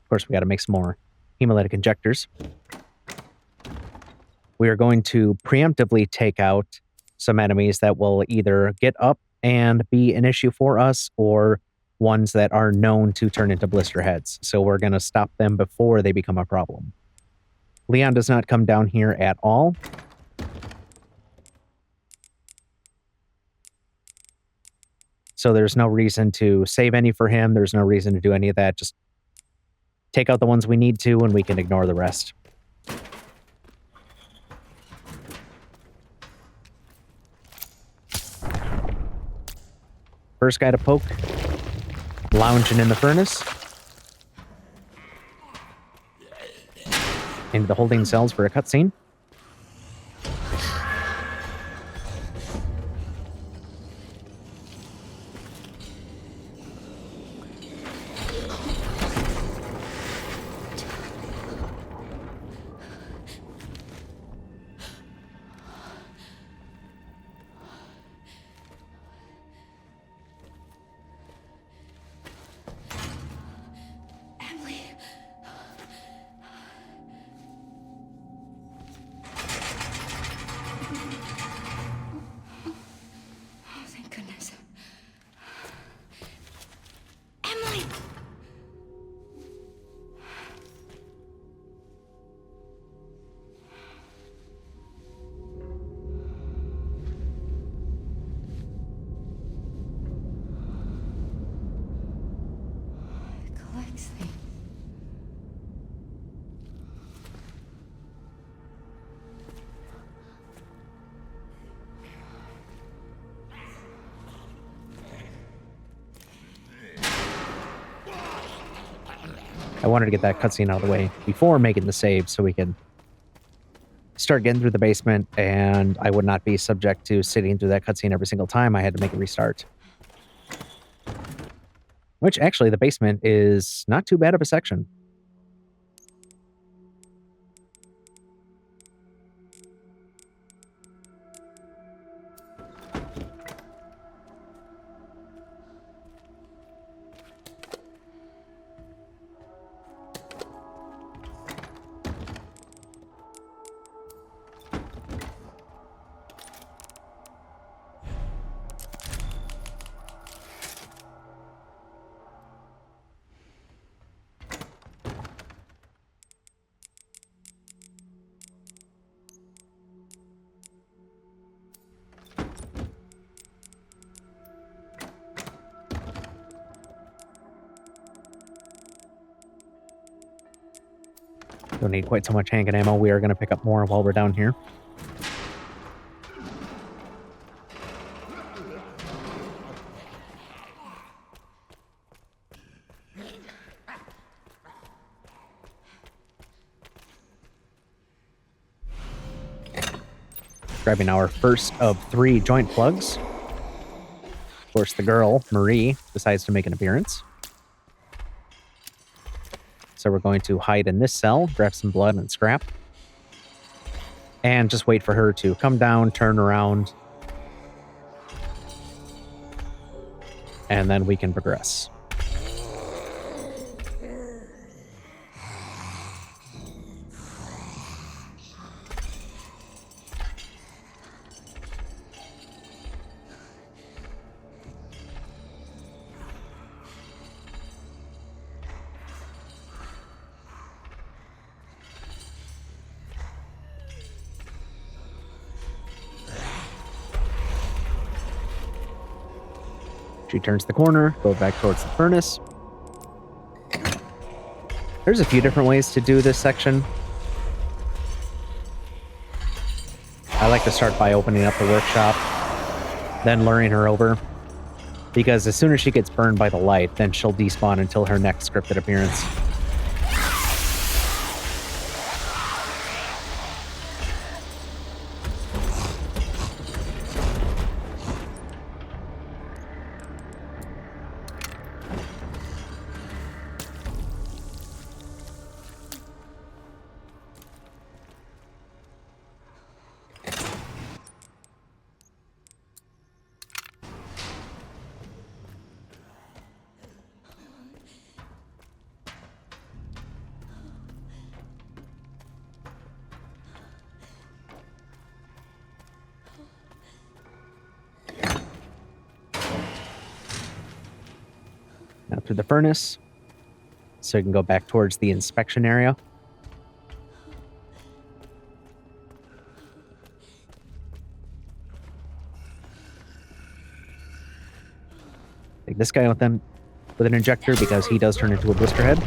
Speaker 1: Of course, we got to make some more hemolytic injectors. We are going to preemptively take out some enemies that will either get up and be an issue for us, or ones that are known to turn into blister heads. So we're going to stop them before they become a problem. Leon does not come down here at all. So there's no reason to save any for him. There's no reason to do any of that. Just take out the ones we need to, and we can ignore the rest. First guy to poke, lounging in the furnace. Into the holding cells for a cutscene. I wanted to get that cutscene out of the way before making the save so we could start getting through the basement, and I would not be subject to sitting through that cutscene every single time I had to make a restart. Which, actually, the basement is not too bad of a section. Don't need quite so much handgun ammo. We are going to pick up more while we're down here. Grabbing our first of 3 joint plugs. Of course, the girl, Marie, decides to make an appearance. So we're going to hide in this cell, grab some blood and scrap, and just wait for her to come down, turn around, and then we can progress. She turns the corner, goes back towards the furnace. There's a few different ways to do this section. I like to start by opening up the workshop, then luring her over. Because as soon as she gets burned by the light, then she'll despawn until her next scripted appearance. Now through the furnace, so you can go back towards the inspection area. Take this guy with an injector because he does turn into a blister head.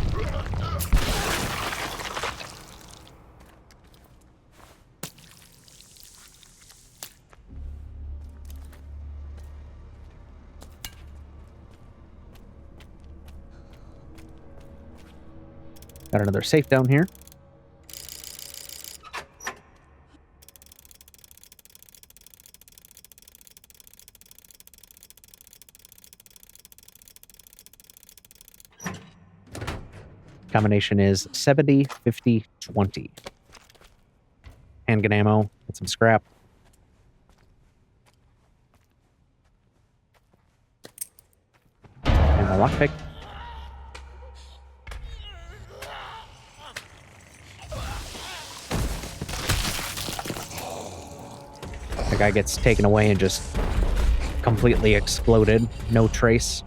Speaker 1: Got another safe down here. Combination is 70, 50, 20. Handgun ammo, get some scrap. And a lockpick. The guy gets taken away and just completely exploded. No trace.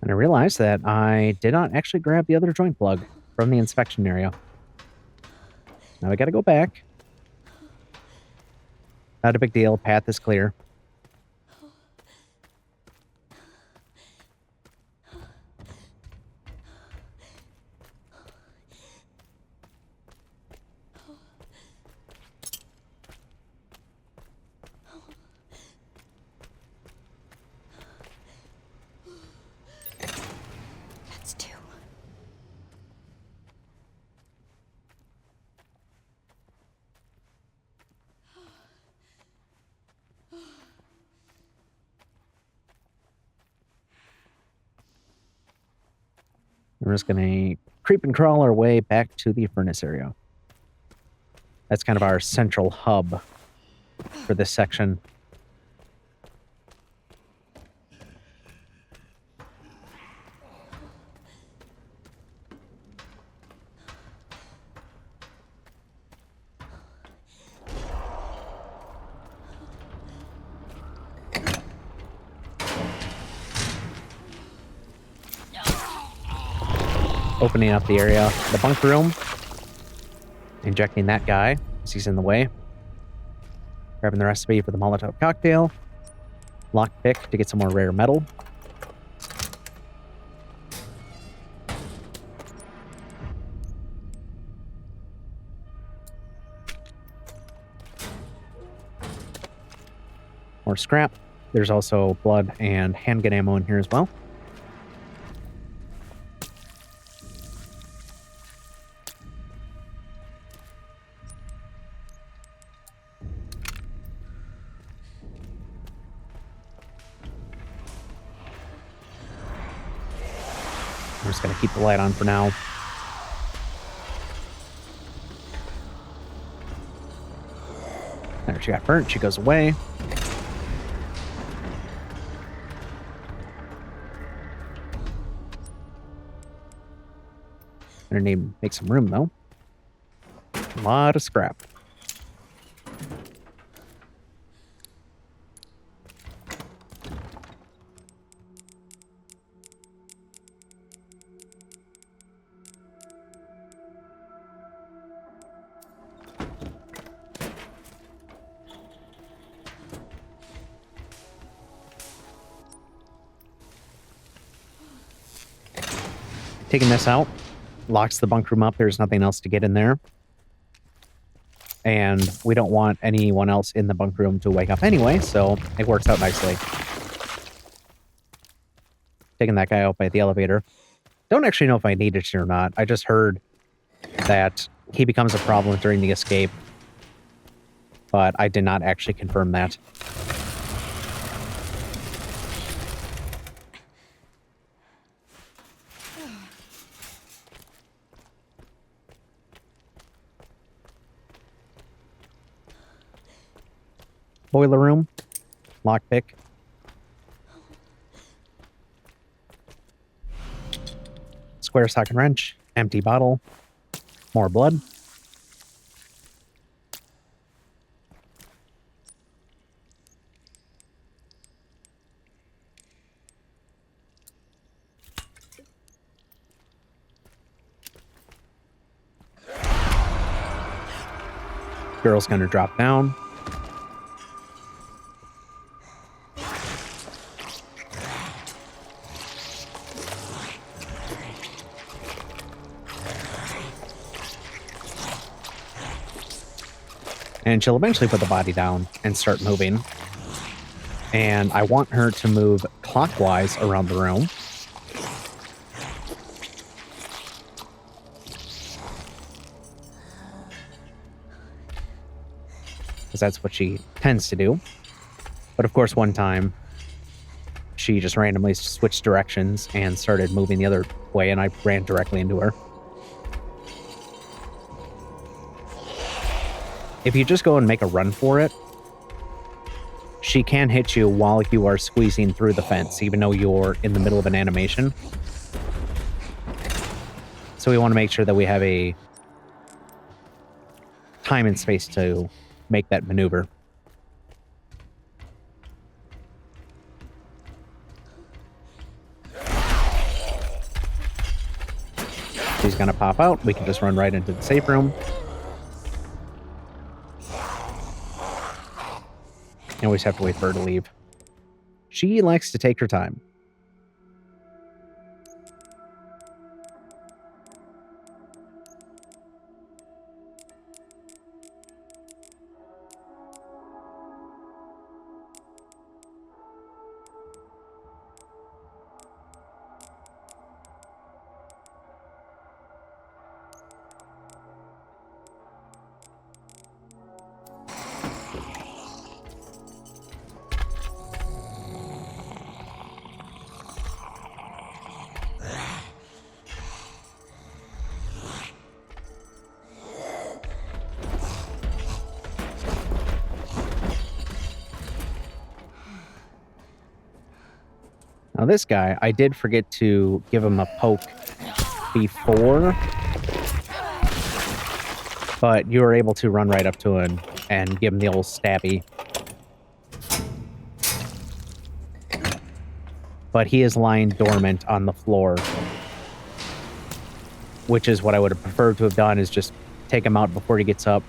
Speaker 1: And I realized that I did not actually grab the other joint plug from the inspection area. Now I gotta go back. Not a big deal. Path is clear. We're just going to creep and crawl our way back to the furnace area. That's kind of our central hub for this section. Opening up the area, the bunk room, injecting that guy as he's in the way, grabbing the recipe for the Molotov cocktail, lockpick to get some more rare metal. More scrap. There's also blood and handgun ammo in here as well. I'm just going to keep the light on for now. There, she got burnt. She goes away. Gonna need make some room though. A lot of scrap. Taking this out locks the bunk room up. There's nothing else to get in there. And we don't want anyone else in the bunk room to wake up anyway, so it works out nicely. Taking that guy out by the elevator. Don't actually know if I needed to or not. I just heard that he becomes a problem during the escape, but I did not actually confirm that. Boiler room, lockpick. Square socket wrench, empty bottle, more blood. Girl's gonna drop down. And she'll eventually put the body down and start moving. And I want her to move clockwise around the room. Because that's what she tends to do. But of course, one time, she just randomly switched directions and started moving the other way, and I ran directly into her. If you just go and make a run for it, she can hit you while you are squeezing through the fence, even though you're in the middle of an animation. So we want to make sure that we have a time and space to make that maneuver. She's going to pop out. We can just run right into the safe room. You always have to wait for her to leave. She likes to take her time. Now this guy, I did forget to give him a poke before, but you were able to run right up to him and give him the old stabby. But he is lying dormant on the floor, which is what I would have preferred to have done, is just take him out before he gets up.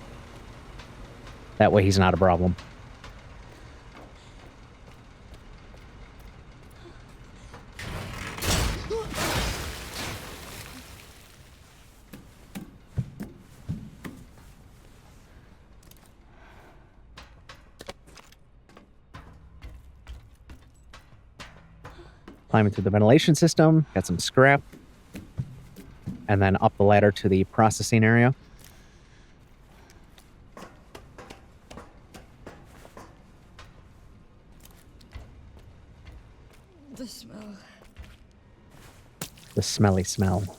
Speaker 1: That way he's not a problem. Climbing through the ventilation system, got some scrap, and then up the ladder to the processing area.
Speaker 3: The smell.
Speaker 1: The smelly smell.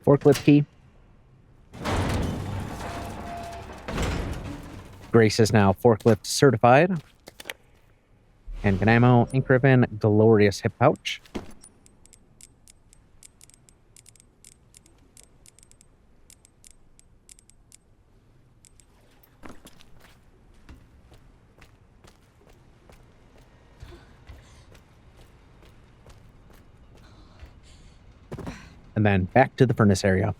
Speaker 1: Forklift key. Grace is now forklift certified. Handgun ammo, ink ribbon, glorious hip pouch. And then back to the furnace area.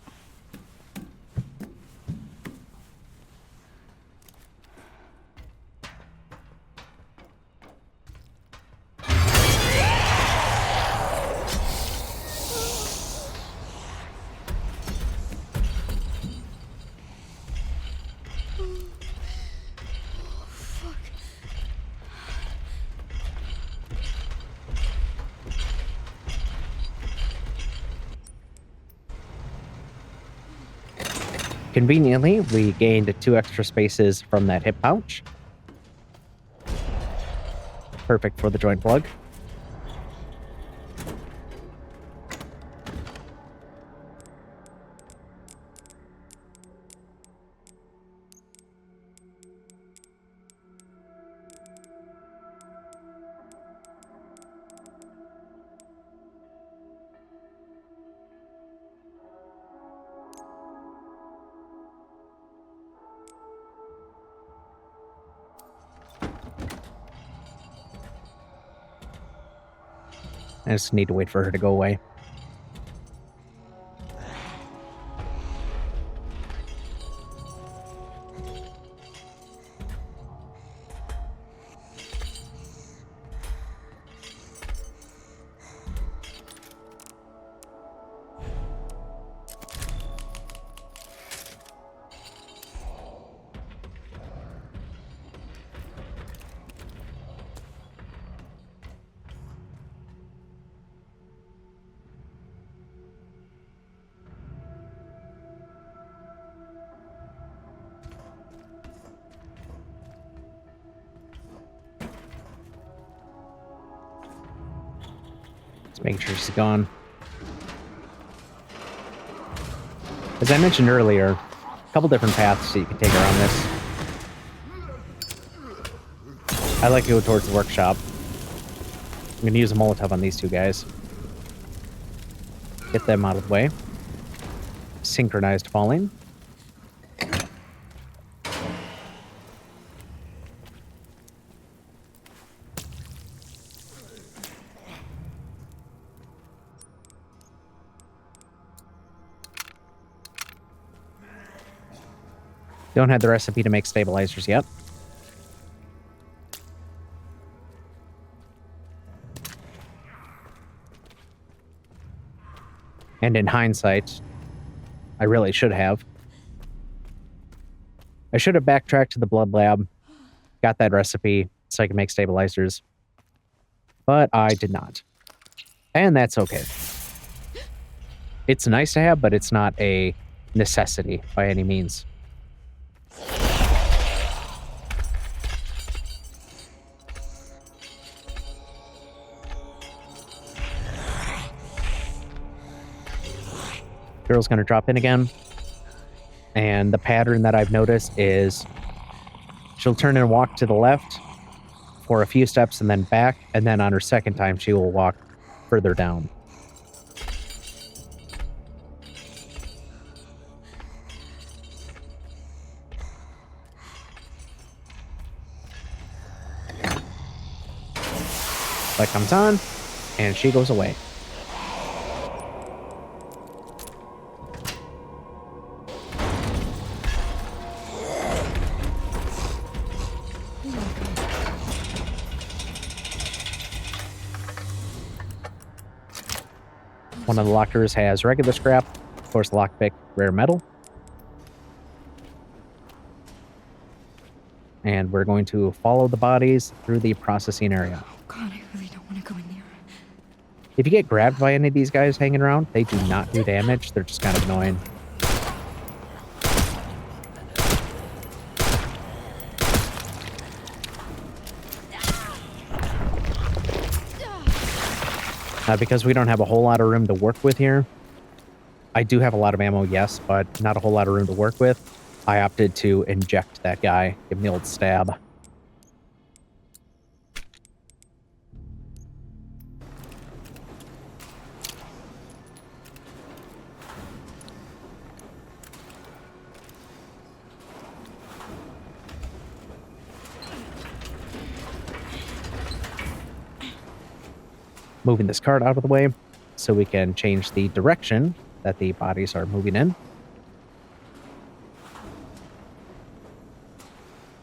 Speaker 1: Conveniently, we gained 2 extra spaces from that hip pouch. Perfect for the joint plug. I just need to wait for her to go away. Just making sure she's gone. As I mentioned earlier, a couple different paths that you can take around this. I like to go towards the workshop. I'm going to use a Molotov on these 2 guys. Get them out of the way. Synchronized falling. Don't have the recipe to make stabilizers yet. And in hindsight, I really should have. I should have backtracked to the blood lab, got that recipe so I could make stabilizers. But I did not. And that's okay. It's nice to have, but it's not a necessity by any means. Girl's going to drop in again. And the pattern that I've noticed is she'll turn and walk to the left for a few steps and then back. And then on her second time, she will walk further down. Light comes on, and she goes away. One of the lockers has regular scrap, of course, lockpick, rare metal. And we're going to follow the bodies through the processing area.
Speaker 12: Oh God, I really don't want to go in there.
Speaker 1: If you get grabbed by any of these guys hanging around, they do not do damage. They're just kind of annoying. Because we don't have a whole lot of room to work with here. I do have a lot of ammo, yes, but not a whole lot of room to work with. I opted to inject that guy, give him the old stab. Moving this cart out of the way so we can change the direction that the bodies are moving in.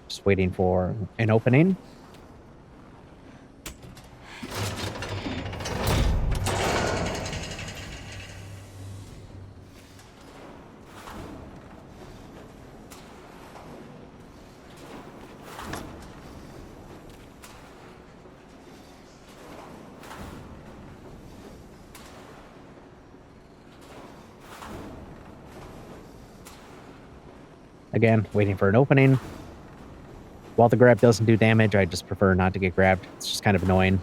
Speaker 1: Just waiting for an opening. Again, waiting for an opening. While the grab doesn't do damage, I just prefer not to get grabbed. It's just kind of annoying.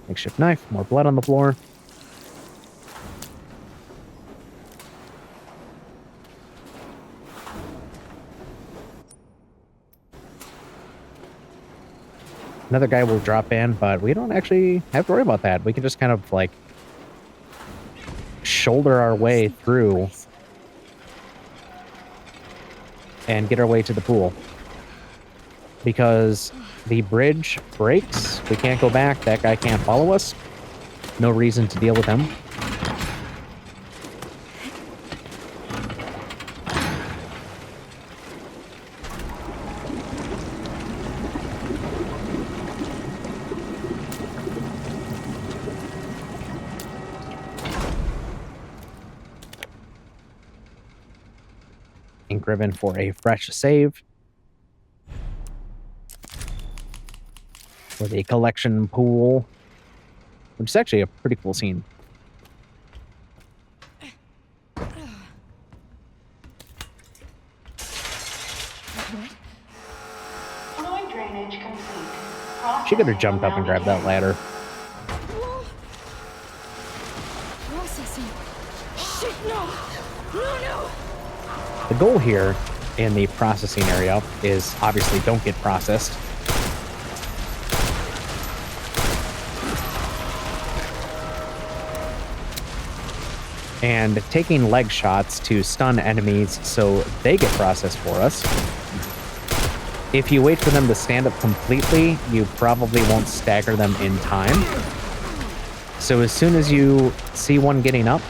Speaker 1: Makeshift knife, more blood on the floor. Another guy will drop in, but we don't actually have to worry about that. We can just kind of like shoulder our way through and get our way to the pool. Because the bridge breaks, we can't go back, that guy can't follow us. No reason to deal with him. Driven for a fresh save for the collection pool, which is actually a pretty cool scene. She could have jumped up and grabbed that ladder.
Speaker 3: Processing. Shit, no! No, no!
Speaker 1: The goal here in the processing area is obviously don't get processed. And taking leg shots to stun enemies so they get processed for us. If you wait for them to stand up completely, you probably won't stagger them in time. So as soon as you see one getting up,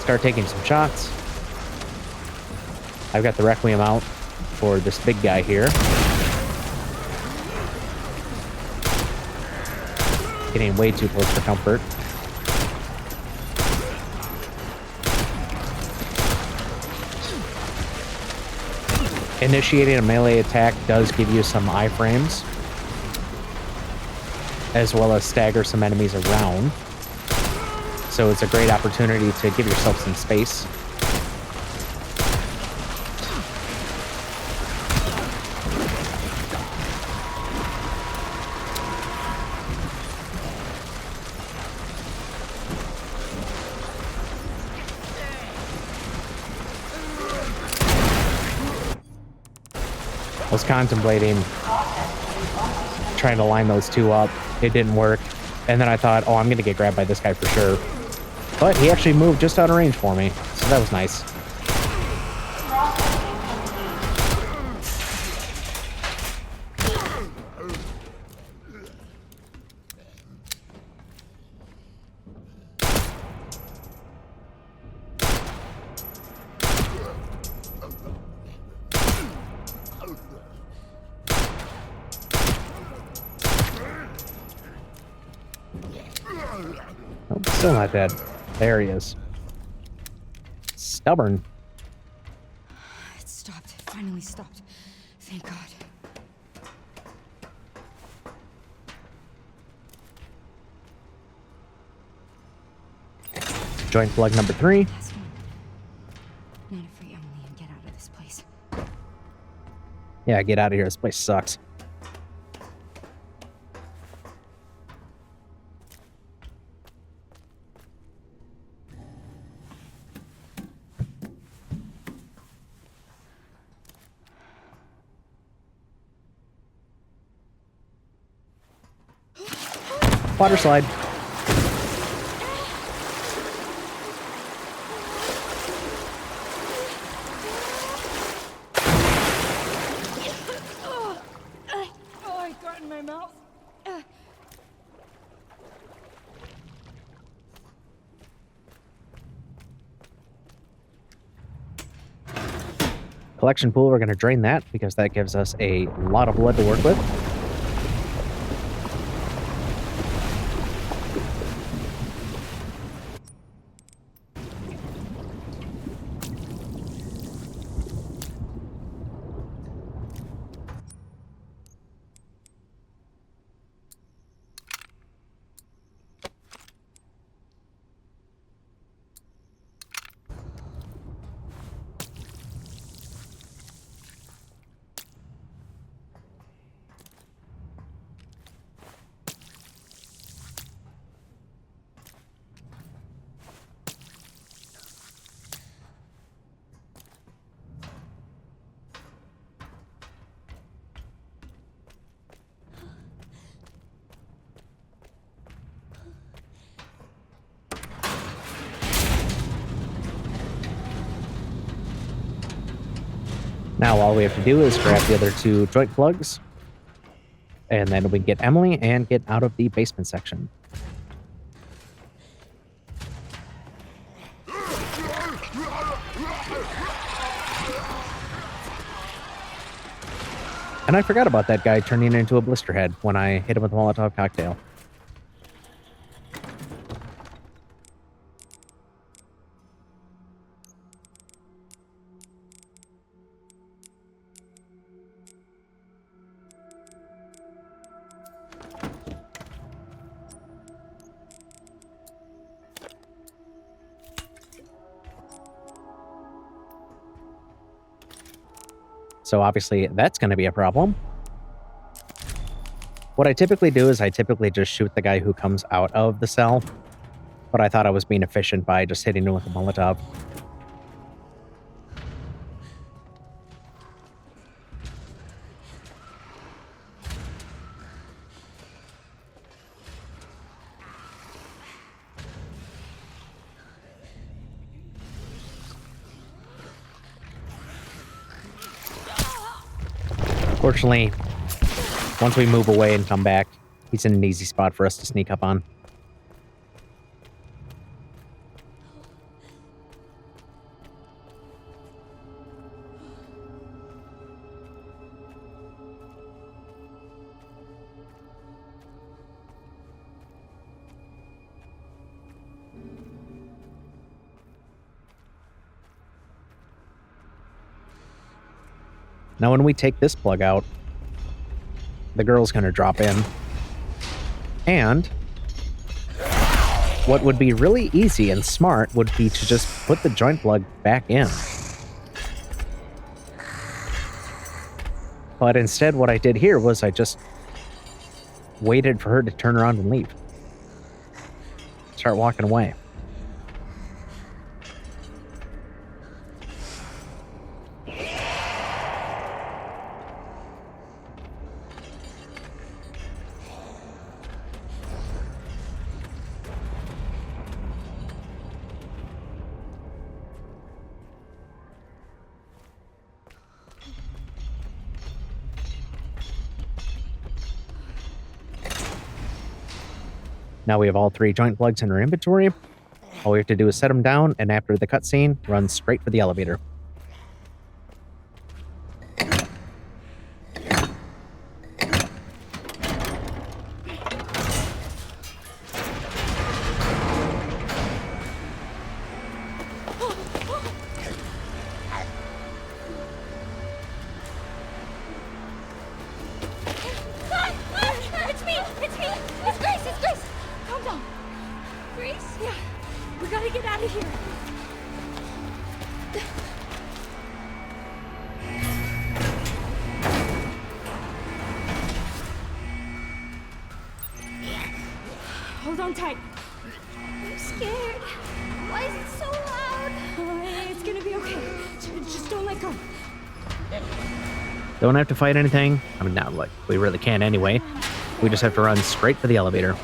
Speaker 1: start taking some shots. I've got the Requiem out for this big guy here. Getting way too close for comfort. Initiating a melee attack does give you some iframes, as well as stagger some enemies around. So it's a great opportunity to give yourself some space. I was contemplating trying to line those two up. It didn't work. And then I thought, oh, I'm going to get grabbed by this guy for sure. But he actually moved just out of range for me. So that was nice. Oh, still not dead. There he is. Stubborn.
Speaker 12: It stopped. It finally stopped. Thank God.
Speaker 1: Joint plug number 3.
Speaker 12: Last one. Now to free Emily and get out of this place.
Speaker 1: Yeah, get out of here. This place sucks. Water slide.
Speaker 3: Oh, I got in my mouth.
Speaker 1: Collection pool, we're going to drain that because that gives us a lot of blood to work with. Now all we have to do is grab the other 2 joint plugs, and then we can get Emily and get out of the basement section. And I forgot about that guy turning into a blisterhead when I hit him with a Molotov cocktail. So obviously that's going to be a problem. What I typically do is I typically just shoot the guy who comes out of the cell, but I thought I was being efficient by just hitting him with a Molotov. Fortunately, once we move away and come back, he's in an easy spot for us to sneak up on. Now when we take this plug out, the girl's going to drop in. And what would be really easy and smart would be to just put the joint plug back in. But instead what I did here was I just waited for her to turn around and leave. Start walking away. Now we have all 3 joint plugs in our inventory. All we have to do is set them down, and after the cutscene, run straight for the elevator.
Speaker 3: Hold on tight. I'm scared. Why is it so loud? It's gonna be okay. Just don't let go.
Speaker 1: Don't have to fight anything. I mean, not like we really can't anyway. We just have to run straight for the elevator.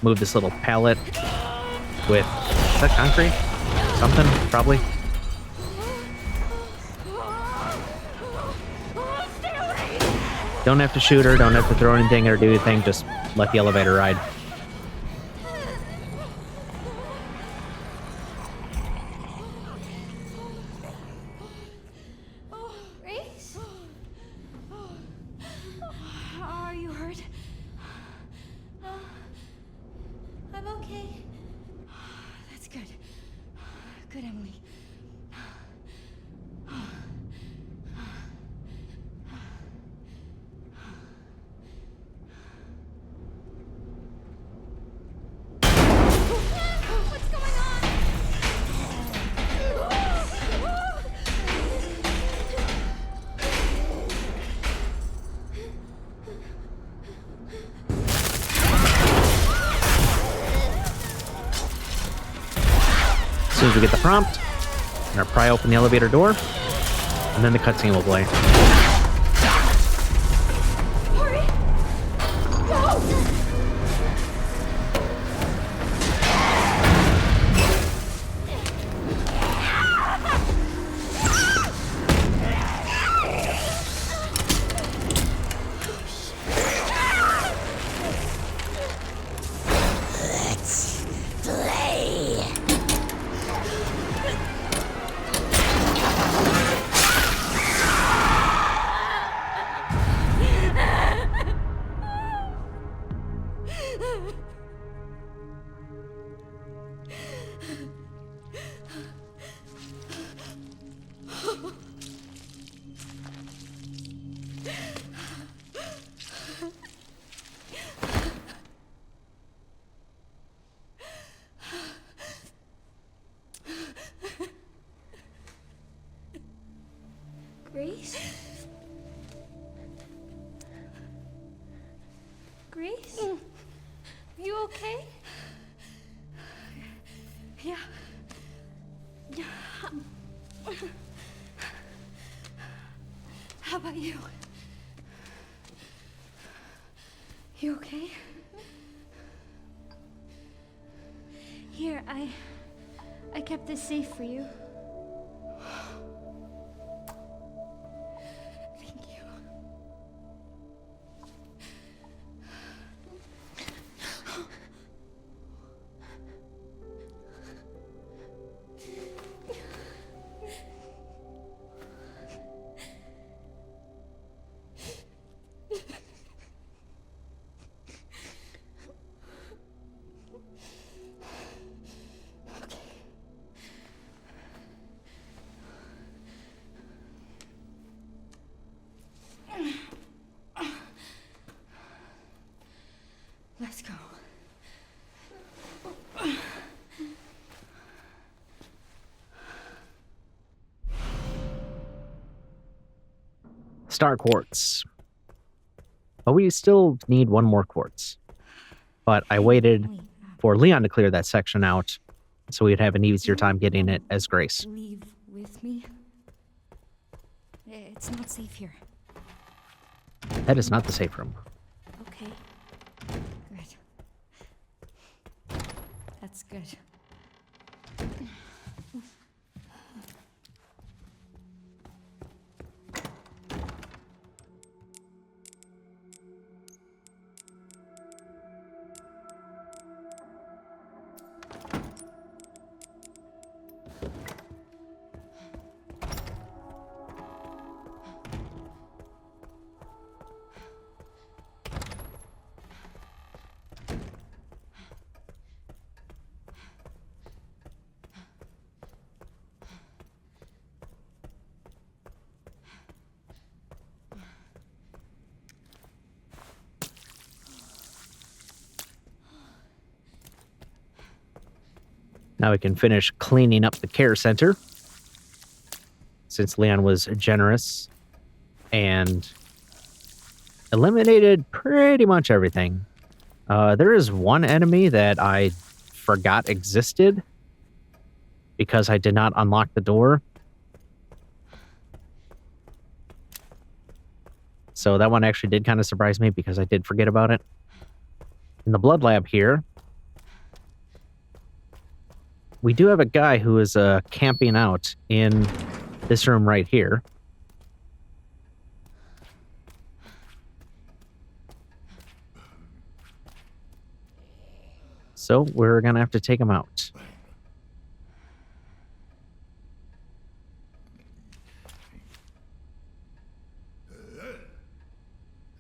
Speaker 1: move this little pallet with, is that concrete? Something, probably. Don't have to shoot her, don't have to throw anything or do anything, just let the elevator ride.
Speaker 3: Grace? Are you hurt? I'm okay. That's good. Good, Emily. What's going on?
Speaker 1: As soon as we get the prompt, I'm gonna pry open the elevator door, and then the cutscene will play.
Speaker 3: Hurry! Go! Grace? Grace? You okay? Yeah. How about you? You okay? Here, I kept this safe for you. Thank you. Let's go.
Speaker 1: Star quartz. But we still need one more quartz. But I waited for Leon to clear that section out so we'd have an easier time getting it as Grace.
Speaker 12: Leave with me. It's not safe here.
Speaker 1: That is not the safe room.
Speaker 12: Okay. Good. That's good.
Speaker 1: Now we can finish cleaning up the care center, since Leon was generous and eliminated pretty much everything. There is one enemy that I forgot existed because I did not unlock the door. So that one actually did kind of surprise me because I did forget about it. In the blood lab here, we do have a guy who is camping out in this room right here. So we're going to have to take him out.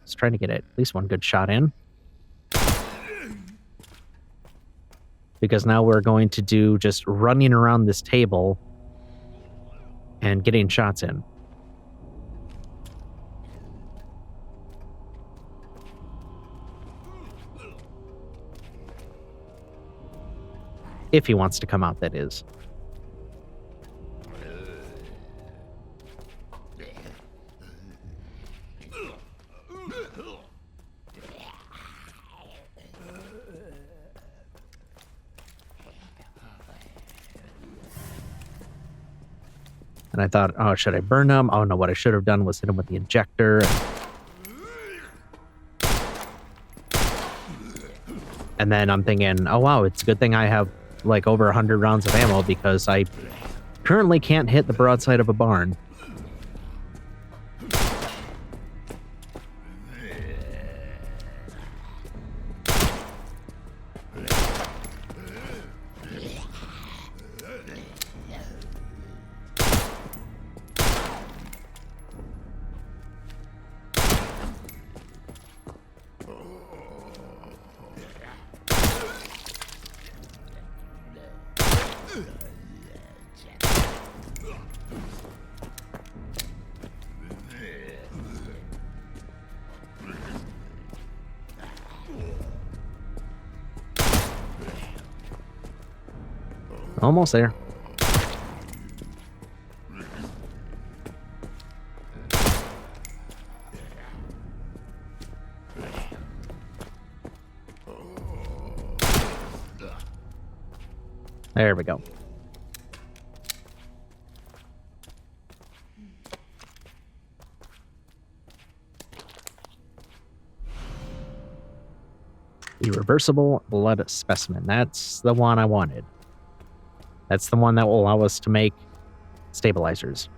Speaker 1: Just trying to get at least one good shot in. Because now we're going to do just running around this table and getting shots in. If he wants to come out, that is. And I thought, oh, should I burn him? Oh, no, what I should have done was hit him with the injector. And then I'm thinking, oh, wow, it's a good thing I have like over 100 rounds of ammo because I currently can't hit the broadside of a barn. Almost there. There we go. The reversible blood specimen. That's the one I wanted. That's the one that will allow us to make stabilizers.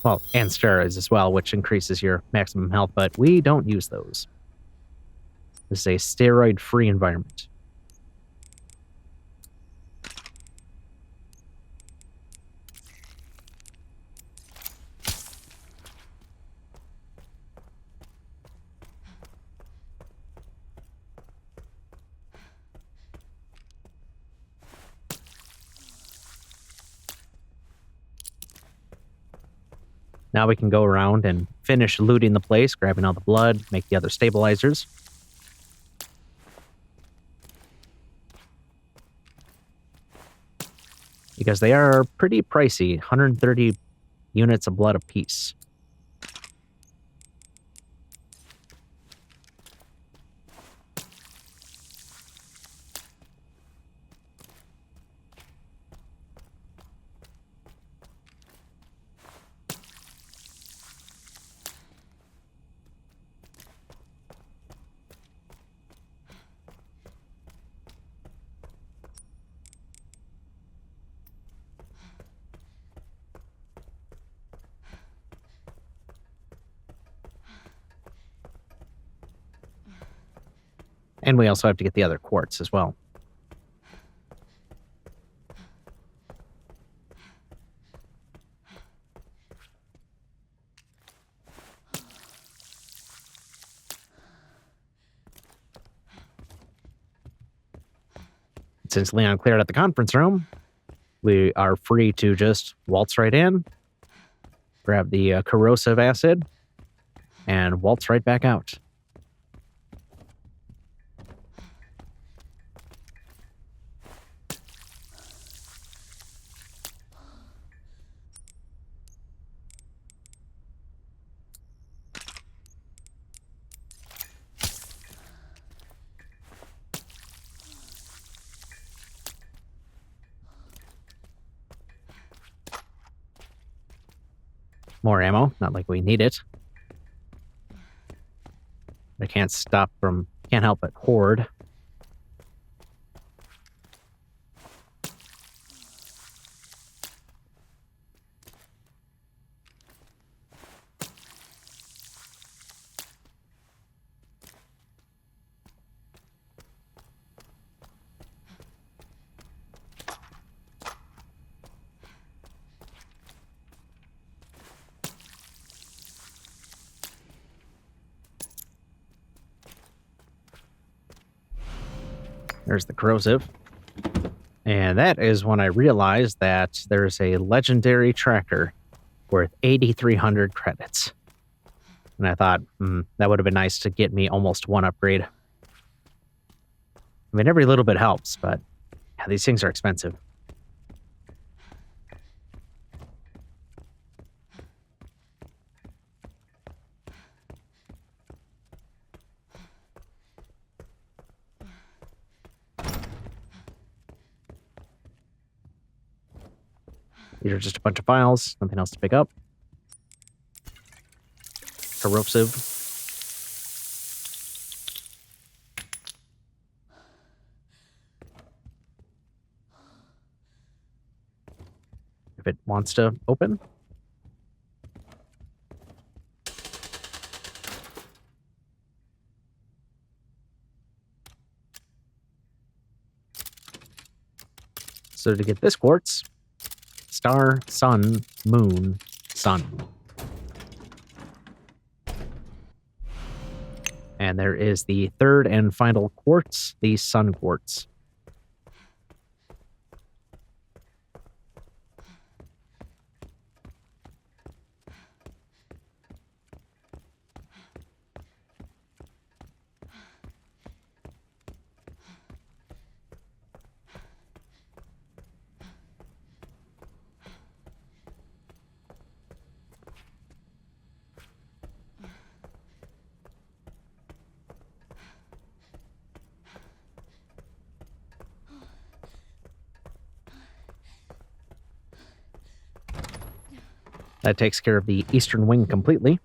Speaker 1: Well, and steroids as well, which increases your maximum health, but we don't use those. This is a steroid-free environment. Now we can go around and finish looting the place, grabbing all the blood, make the other stabilizers. Because they are pretty pricey, 130 units of blood apiece. And we also have to get the other quartz as well. Since Leon cleared out the conference room, we are free to just waltz right in, grab the corrosive acid, and waltz right back out. More ammo, not like we need it. I can't help but hoard. There's the corrosive. And that is when I realized that there's a legendary tracker worth 8,300 credits. And I thought, that would have been nice to get me almost one upgrade. I mean, every little bit helps, but yeah, these things are expensive. These are just a bunch of files, nothing else to pick up. Corrosive. If it wants to open. So to get this quartz, star, sun, moon, sun. And there is the third and final quartz, the sun quartz. That takes care of the eastern wing completely.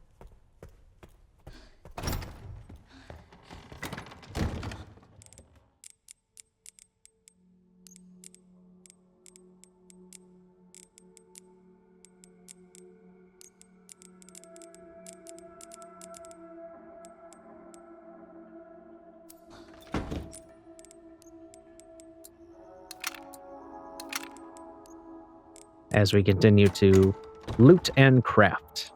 Speaker 1: As we continue to loot and craft.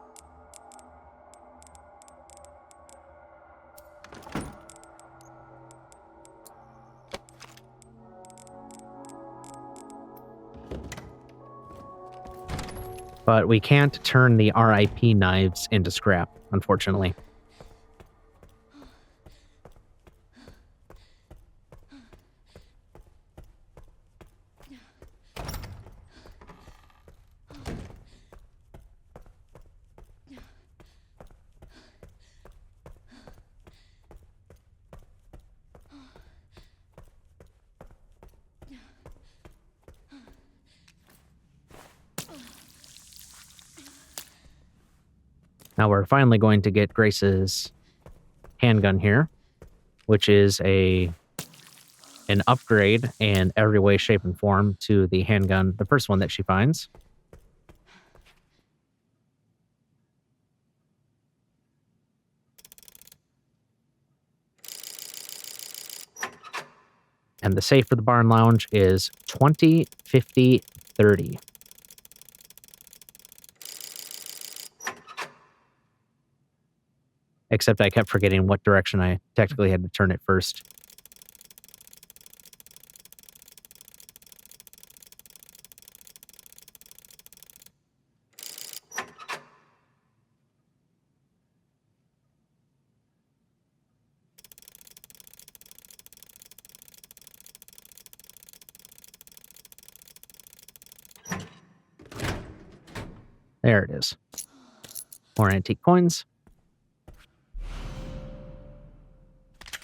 Speaker 1: But we can't turn the RIP knives into scrap, unfortunately. Now we're finally going to get Grace's handgun here, which is an upgrade in every way, shape, and form to the handgun, the first one that she finds. And the safe for the barn lounge is 20, 50, 30. Except I kept forgetting what direction I technically had to turn it first. There it is. More antique coins.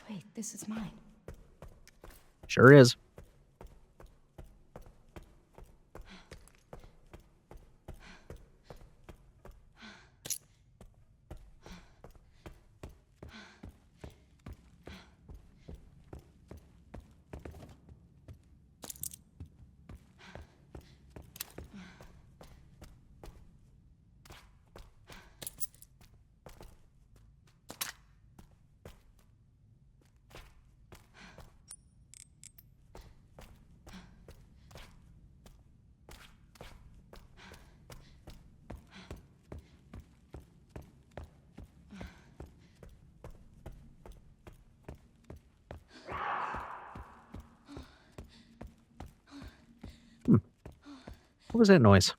Speaker 12: Wait, this is mine.
Speaker 1: Sure is. What was that noise?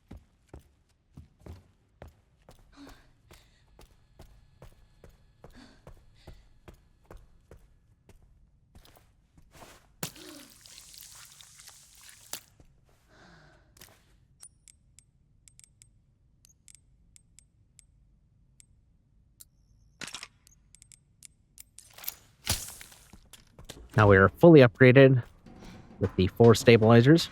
Speaker 1: Now we are fully upgraded with the 4 stabilizers.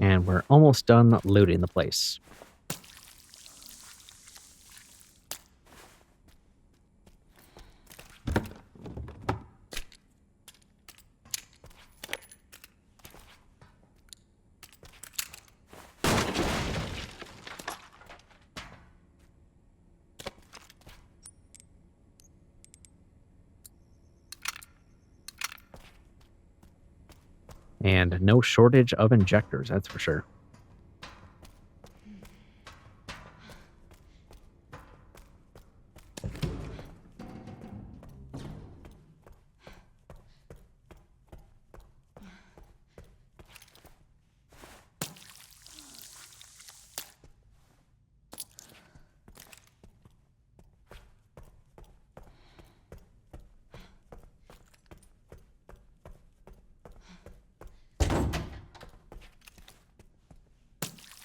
Speaker 1: And we're almost done looting the place. And no shortage of injectors, that's for sure.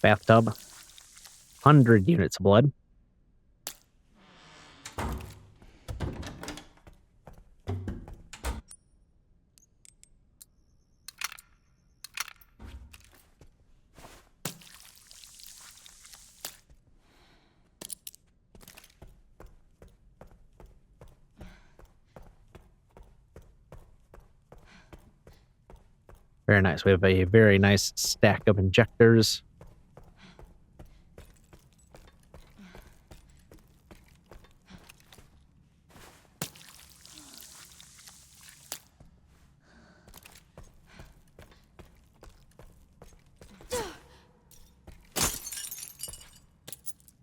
Speaker 1: Bathtub. 100 units of blood. Very nice. We have a very nice stack of injectors.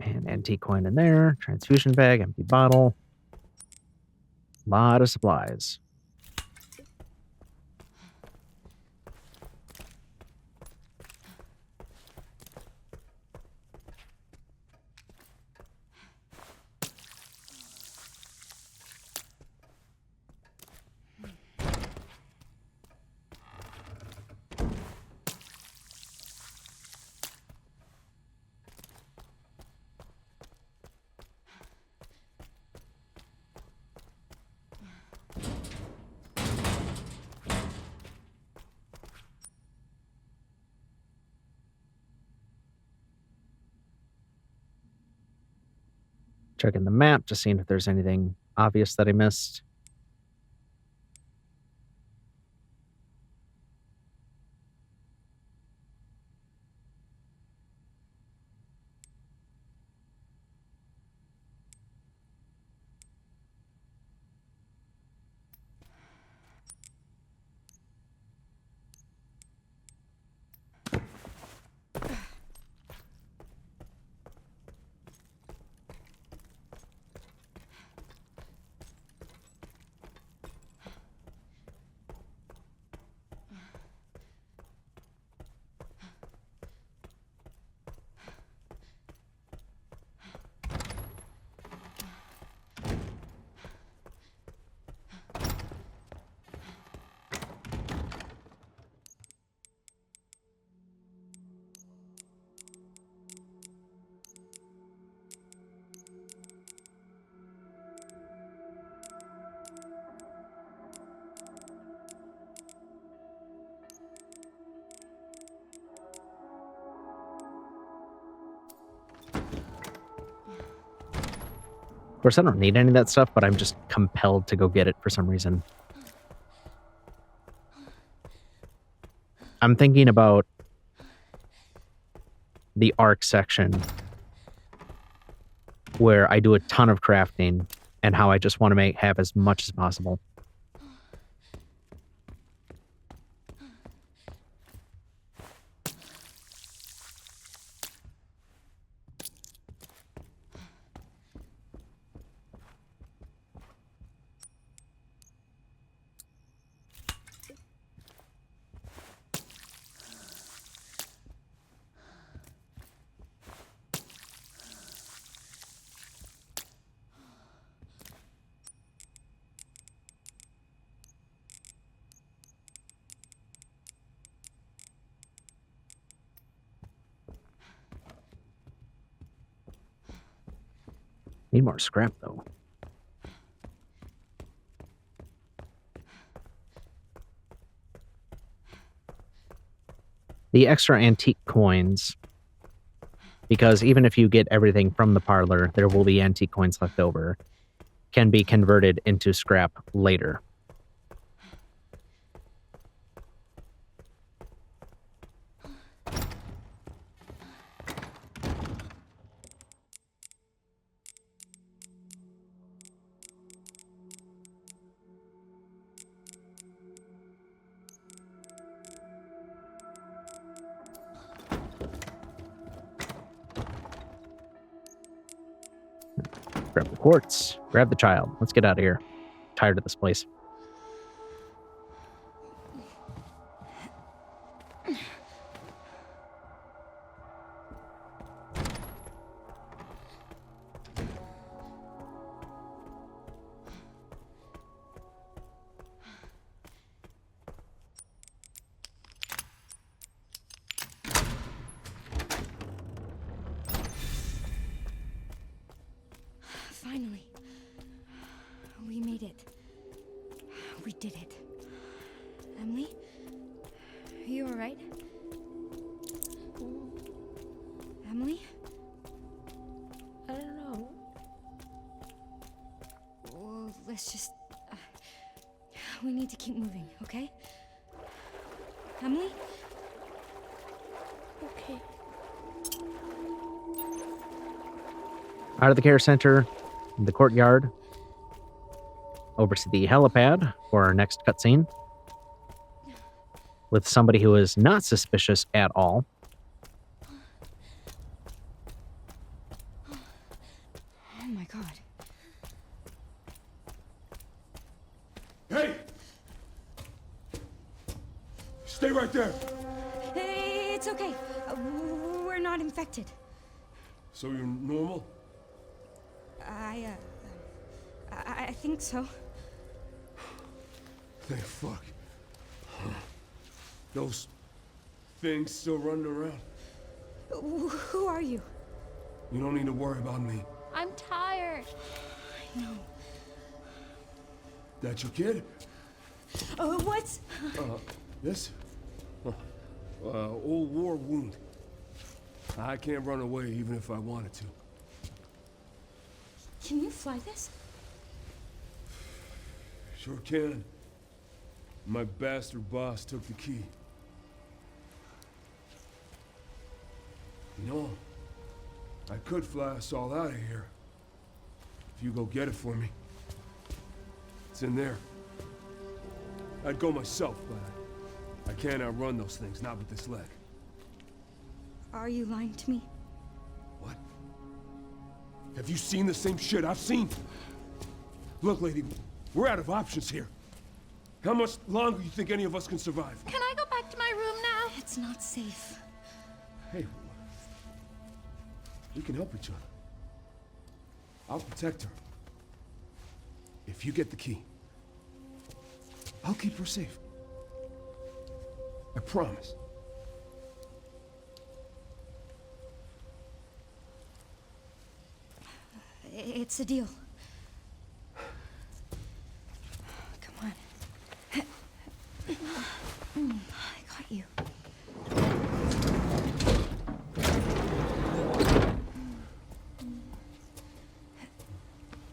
Speaker 1: And antique coin in there. Transfusion bag, empty bottle. A lot of supplies. Checking the map, just seeing if there's anything obvious that I missed. Of course, I don't need any of that stuff, but I'm just compelled to go get it for some reason. I'm thinking about the ARK section where I do a ton of crafting and how I just want to have as much as possible. Need more scrap, though. The extra antique coins, because even if you get everything from the parlor, there will be antique coins left over, can be converted into scrap later. Grab the quartz. Grab the child. Let's get out of here. I'm tired of this place.
Speaker 12: Finally. We made it. We did it. Emily? Are you alright? Emily?
Speaker 3: I don't know.
Speaker 12: Well, let's just... we need to keep moving, okay? Emily?
Speaker 3: Okay.
Speaker 1: Out of the care center, the courtyard, over to the helipad for our next cutscene with somebody who is not suspicious at all.
Speaker 12: Oh my god.
Speaker 2: Hey! Stay right there!
Speaker 12: Hey, it's okay. We're not infected.
Speaker 2: So you're normal?
Speaker 12: I think so.
Speaker 2: Thank fuck. Those things still running around.
Speaker 12: Who are you?
Speaker 2: You don't need to worry about me.
Speaker 3: I'm tired.
Speaker 12: I know.
Speaker 2: That your kid?
Speaker 12: What's...
Speaker 2: This? Old war wound. I can't run away even if I wanted to.
Speaker 12: Can you fly this?
Speaker 2: Sure can. My bastard boss took the key. You know, I could fly us all out of here. If you go get it for me. It's in there. I'd go myself, but I can't outrun those things, not with this leg.
Speaker 12: Are you lying to me?
Speaker 2: What? Have you seen the same shit I've seen? Look, lady, we're out of options here. How much longer do you think any of us can survive?
Speaker 3: Can I go back to my room now?
Speaker 12: It's not safe.
Speaker 2: Hey, we can help each other. I'll protect her. If you get the key, I'll keep her safe. I promise.
Speaker 12: It's a deal. Come on. I got you.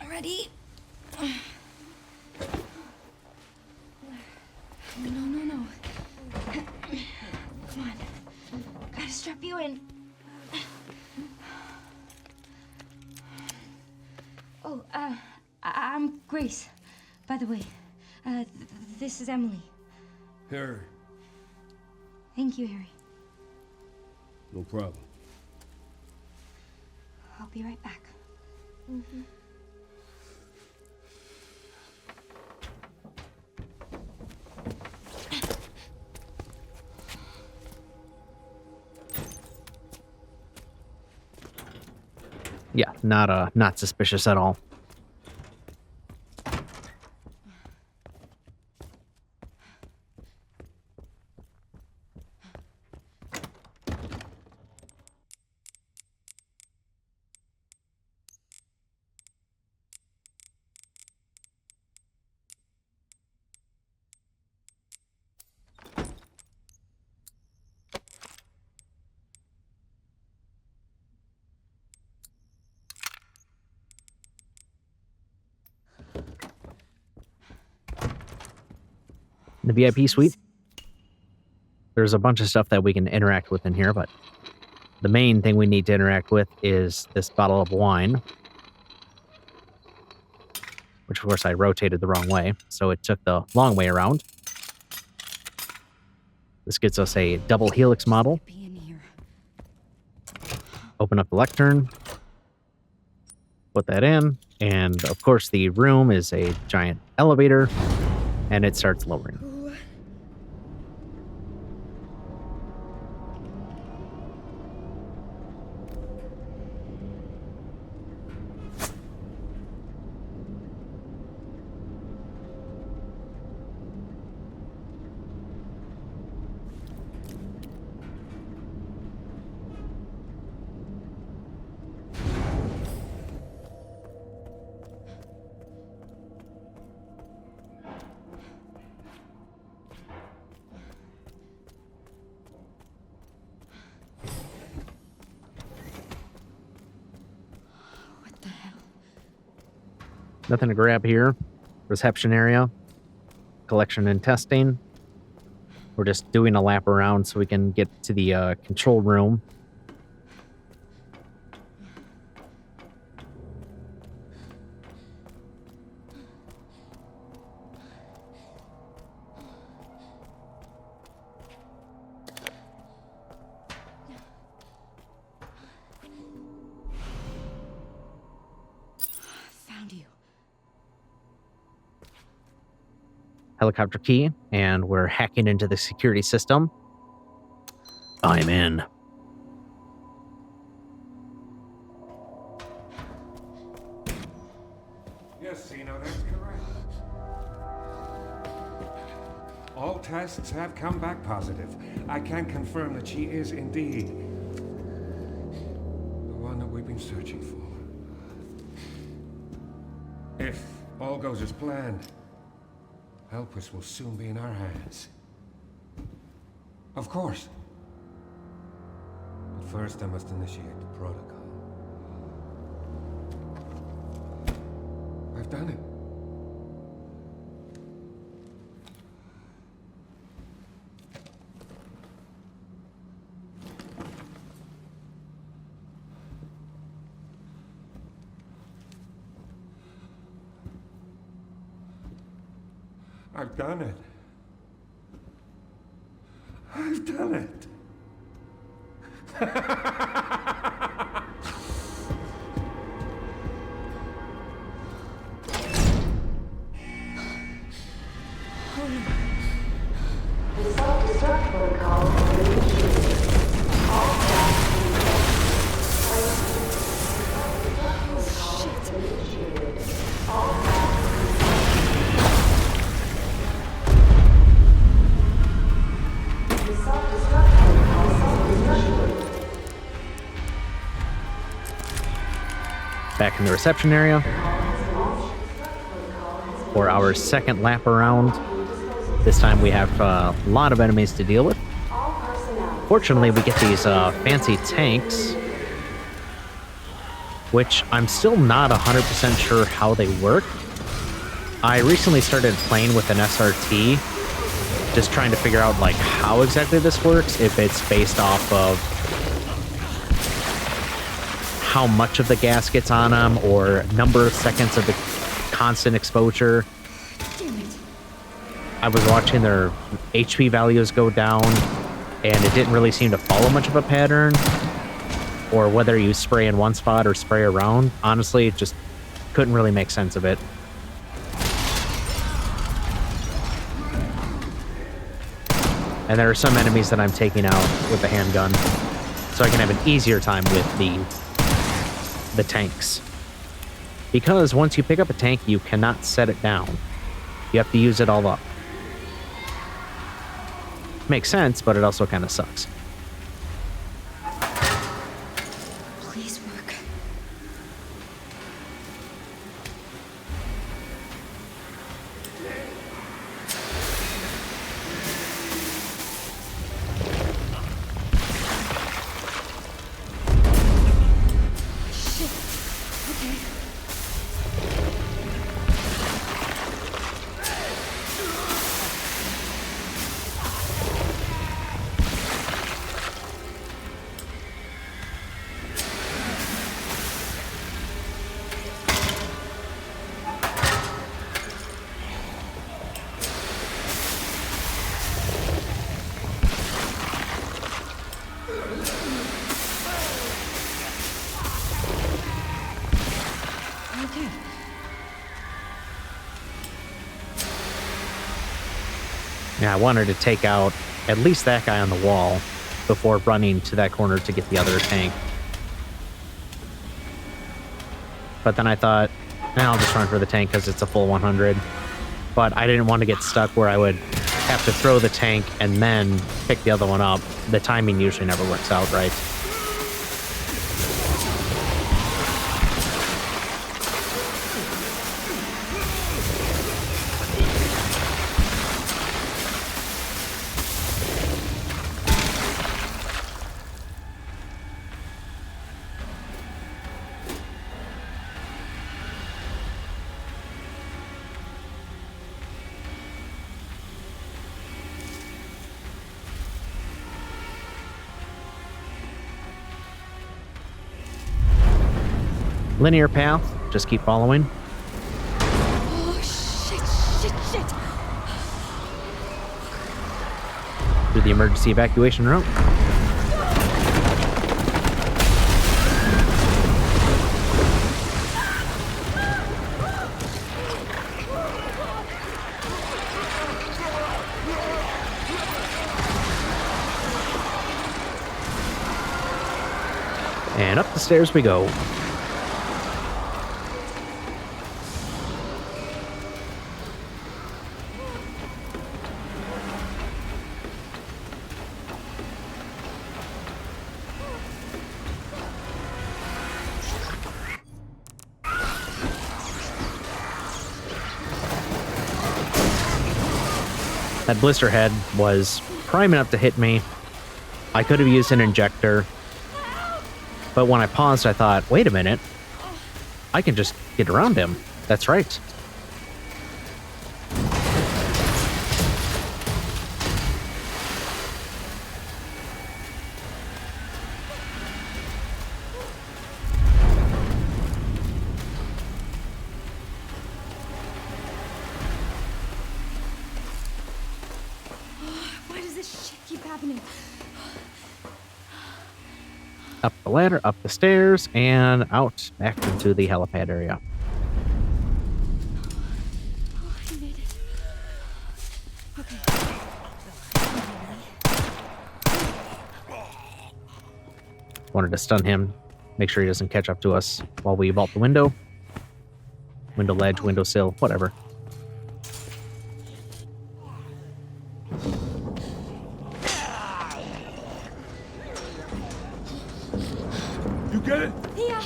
Speaker 12: Ready? No. Come on. Gotta strap you in. Oh, I'm Grace, by the way. This is Emily.
Speaker 2: Harry.
Speaker 12: Thank you, Harry.
Speaker 2: No problem.
Speaker 12: I'll be right back.
Speaker 3: Mm-hmm.
Speaker 1: Yeah, not suspicious at all. the VIP suite. There's a bunch of stuff that we can interact with in here, but the main thing we need to interact with is this bottle of wine, which of course I rotated the wrong way, so it took the long way around. This gets us a double helix model. Open up the lectern, put that in, and of course the room is a giant elevator, and it starts lowering. Nothing to grab here. Reception area. Collection and testing. We're just doing a lap around so we can get to the control room. Helicopter key, and we're hacking into the security system. I'm in.
Speaker 6: Yes, Zeno, that's correct. All tests have come back positive. I can confirm that she is indeed the one that we've been searching for. If all goes as planned, Elpis will soon be in our hands. Of course. But first I must initiate the protocol. I've done it. I've done it. I've done it.
Speaker 10: The self-destruct protocol is initiated. All
Speaker 1: Back in the reception area for our second lap around. This time we have a lot of enemies to deal with. Fortunately, we get these fancy tanks, which I'm still not 100% sure how they work. I recently started playing with an SRT, just trying to figure out like how exactly this works, if it's based off of how much of the gas gets on them, or number of seconds of the constant exposure. I was watching their HP values go down, and it didn't really seem to follow much of a pattern, or whether you spray in one spot or spray around. Honestly, it just couldn't really make sense of it. And there are some enemies that I'm taking out with the handgun, so I can have an easier time with the tanks. Because once you pick up a tank, you cannot set it down. You have to use it all up. Makes sense, but it also kind of sucks.
Speaker 12: Please work. okay.
Speaker 1: Yeah, I wanted to take out at least that guy on the wall before running to that corner to get the other tank. But then I thought, I'll just run for the tank because it's a full 100. But I didn't want to get stuck where I would have to throw the tank and then pick the other one up. The timing usually never works out right. Linear path, just keep following.
Speaker 12: Oh, shit.
Speaker 1: Through the emergency evacuation route. And up the stairs we go. That blister head was prime enough to hit me. I could have used an injector. But when I paused, I thought, wait a minute. I can just get around him. That's right.
Speaker 12: Why does this shit keep happening?
Speaker 1: Up the ladder, up the stairs, and out back into the helipad area.
Speaker 12: Oh, I made it. Okay.
Speaker 1: Wanted to stun him, make sure he doesn't catch up to us while we vault the window. Window ledge, windowsill, whatever.
Speaker 2: You get it?
Speaker 12: Yeah.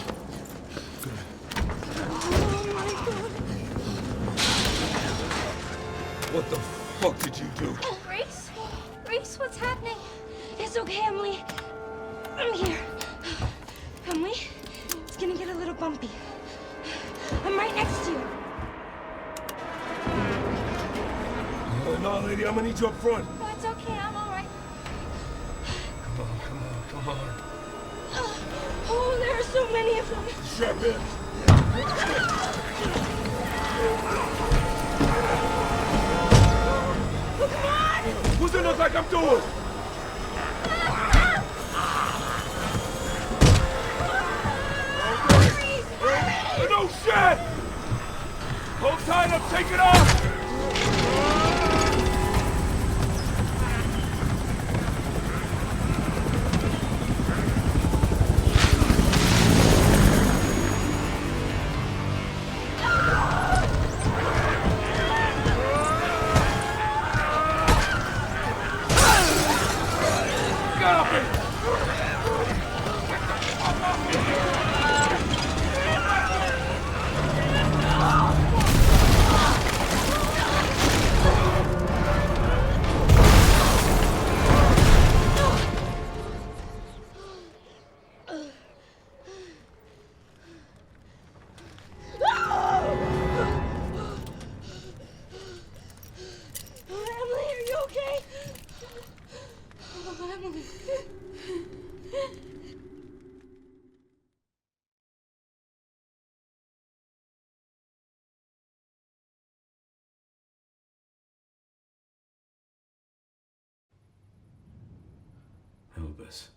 Speaker 12: Oh my god.
Speaker 6: What the fuck did you do?
Speaker 12: Grace? Grace, what's happening? It's okay, Emily. I'm here. Emily, it's gonna get a little bumpy. I'm right next to you.
Speaker 6: No, lady, I'm gonna need you up front.
Speaker 12: Oh, it's okay, I'm alright.
Speaker 6: Come on.
Speaker 12: Oh, there are so many of them.
Speaker 6: Strap in.
Speaker 12: Oh, come on!
Speaker 6: What's it look like I'm doing? No shit! Hold tight, I'm taking off!
Speaker 4: Elpis.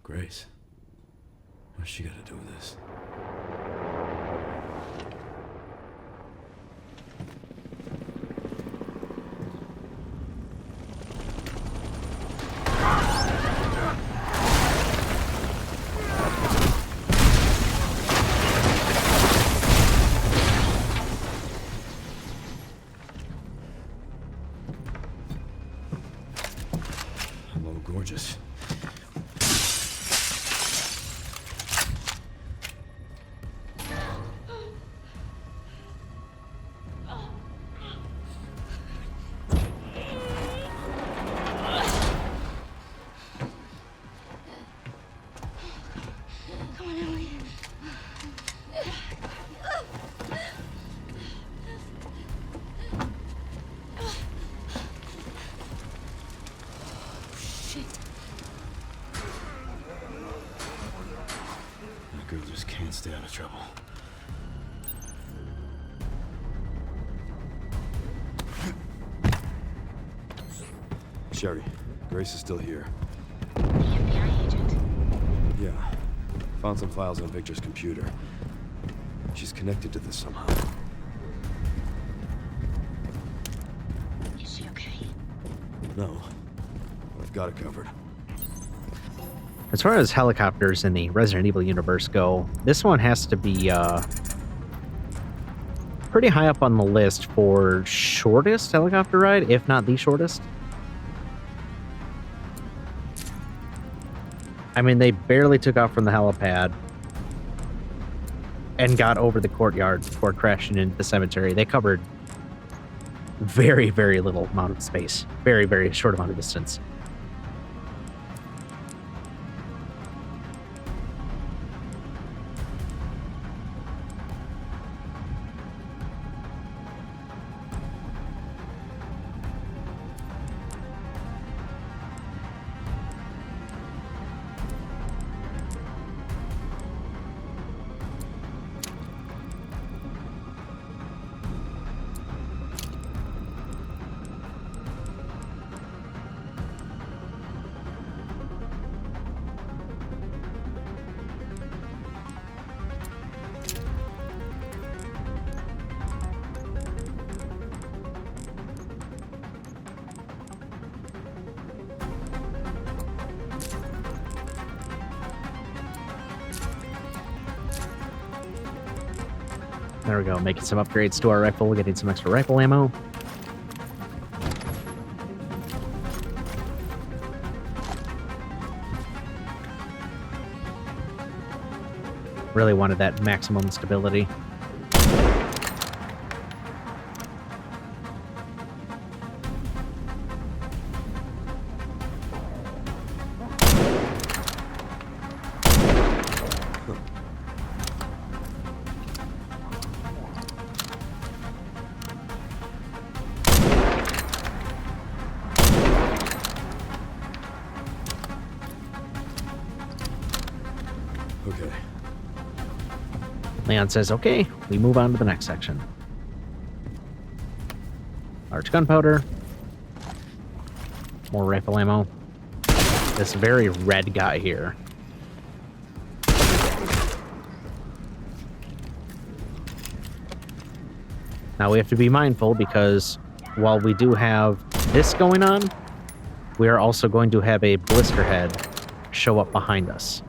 Speaker 4: Grace. What's she got to do with this? Hello, gorgeous. That girl just can't stay out of trouble. Sherry, Grace is still here.
Speaker 8: The FBI agent.
Speaker 4: Yeah. Found some files on Victor's computer. She's connected to this somehow.
Speaker 8: Is she okay?
Speaker 4: No. I've got it covered.
Speaker 1: As far as helicopters in the Resident Evil universe go, this one has to be pretty high up on the list for shortest helicopter ride, if not the shortest. I mean, they barely took off from the helipad and got over the courtyard before crashing into the cemetery. They covered very, very little amount of space. Very, very short amount of distance. There we go, making some upgrades to our rifle, getting some extra rifle ammo. Really wanted that maximum stability.
Speaker 4: Okay.
Speaker 1: Leon says, okay, we move on to the next section. Large gunpowder. More rifle ammo. This very red guy here. Now we have to be mindful because while we do have this going on, we are also going to have a blister head show up behind us.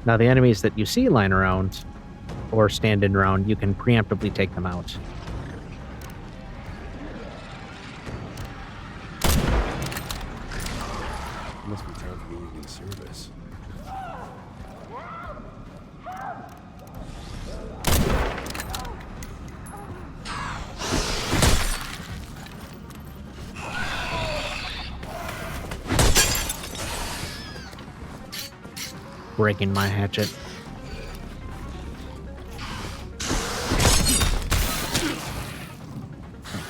Speaker 1: Now, the enemies that you see lying around or standing around, you can preemptively take them out.
Speaker 4: It must be time for me to get service.
Speaker 1: breaking my hatchet.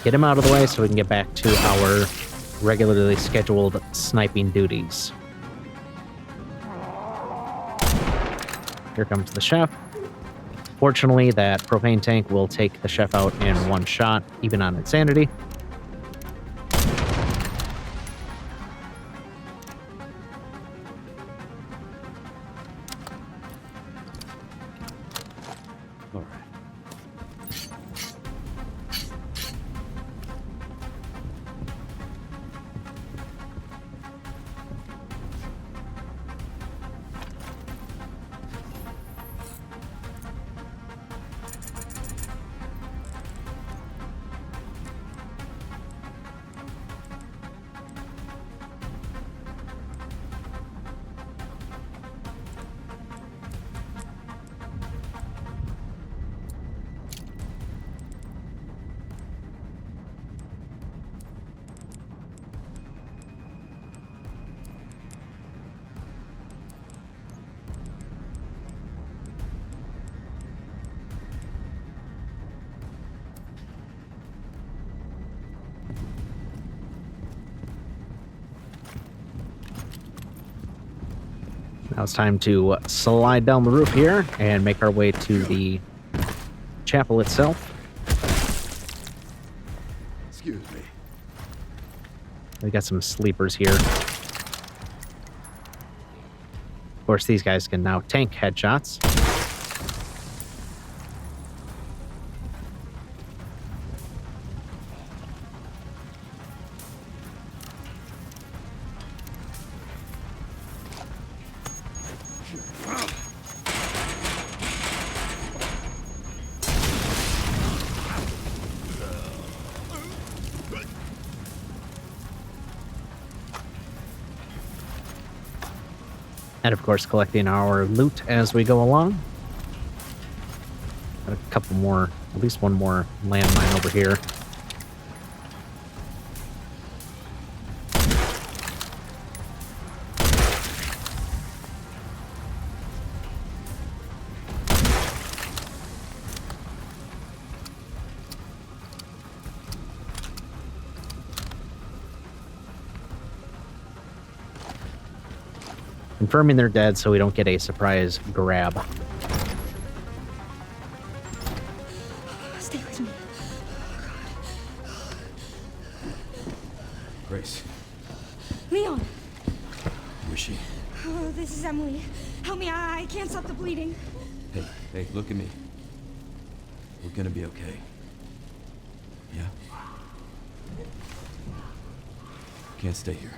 Speaker 1: Get him out of the way so we can get back to our regularly scheduled sniping duties. Here comes the chef. Fortunately, that propane tank will take the chef out in one shot, even on insanity.
Speaker 4: All right.
Speaker 1: Now it's time to slide down the roof here and make our way to the chapel itself.
Speaker 4: Excuse me.
Speaker 1: We got some sleepers here. Of course, these guys can now tank headshots. And of course, collecting our loot as we go along. Got a couple more, at least one more landmine over here. Confirming they're dead so we don't get a surprise grab.
Speaker 12: Stay with me.
Speaker 4: Grace,
Speaker 12: Leon!
Speaker 4: who is she?
Speaker 12: Oh, this is Emily. Help me, I can't stop the bleeding.
Speaker 4: Hey, look at me. We're gonna be okay. Yeah? Can't stay here.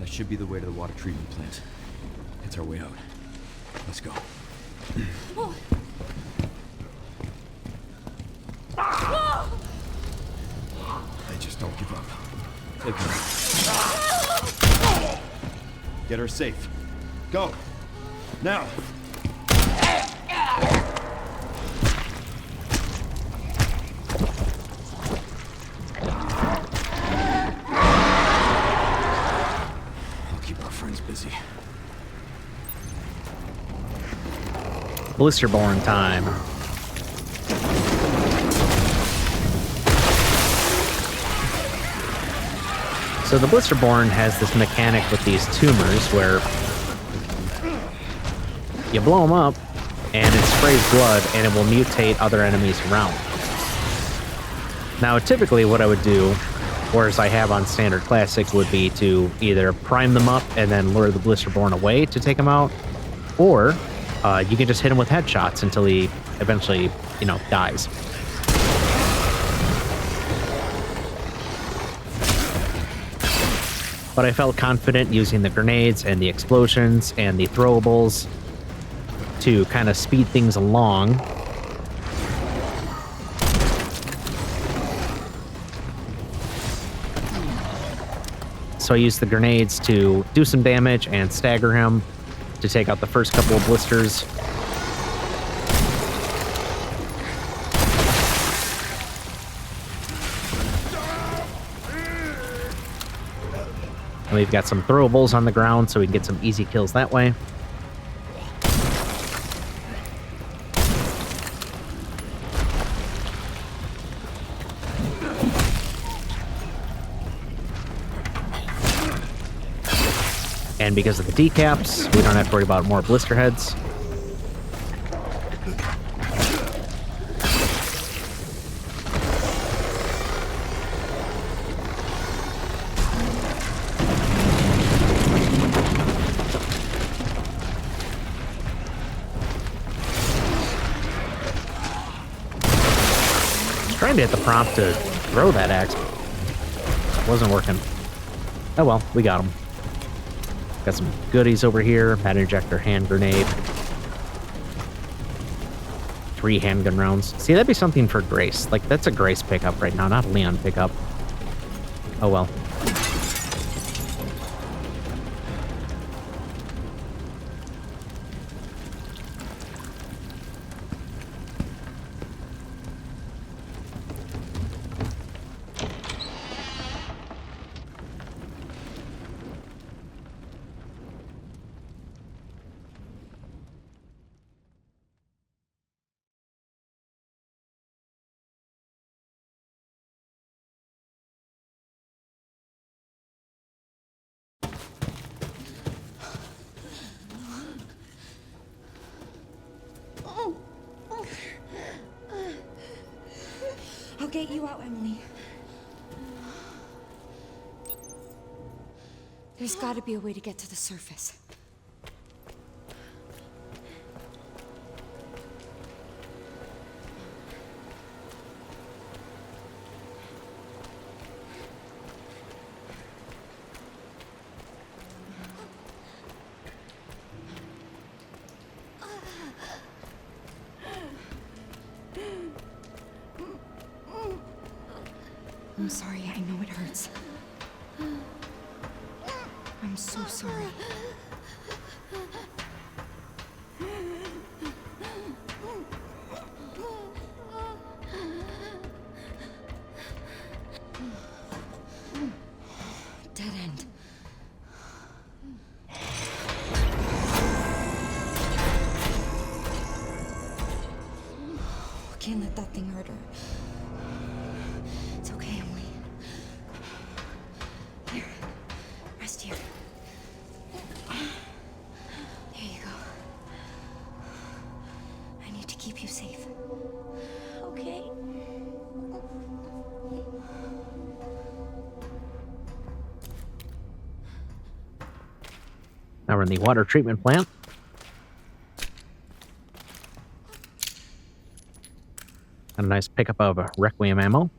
Speaker 4: That should be the way to the water treatment plant. It's our way out. Let's go.
Speaker 12: Oh. No!
Speaker 4: Hey, just don't give up. Take her. Get her safe. Go. Now. Busy.
Speaker 1: Blisterborn time. So the Blisterborn has this mechanic with these tumors where you blow them up and it sprays blood and it will mutate other enemies around. Now typically what I would do, or as I have on Standard Classic, would be to either prime them up and then lure the Blisterborn away to take them out, or you can just hit him with headshots until he eventually, dies. But I felt confident using the grenades and the explosions and the throwables to kind of speed things along. So I used the grenades to do some damage and stagger him to take out the first couple of blisters. And we've got some throwables on the ground so we can get some easy kills that way. And because of the decaps, we don't have to worry about more blister heads. Trying to hit the prompt to throw that axe. Wasn't working. Oh well, we got him. Got some goodies over here. Matte injector, hand grenade. 3 handgun rounds. See, that'd be something for Grace. Like, that's a Grace pickup right now, not a Leon pickup. Oh well.
Speaker 12: I'll get you out, Emily. There's got to be a way to get to the surface. I'm sorry, I know it hurts. I'm so sorry. Dead end. Can't let that thing hurt her. It's okay, Emily. Here, rest here. There you go. I need to keep you safe. Okay.
Speaker 1: Now we're in the water treatment plant. And a nice pickup of Requiem ammo.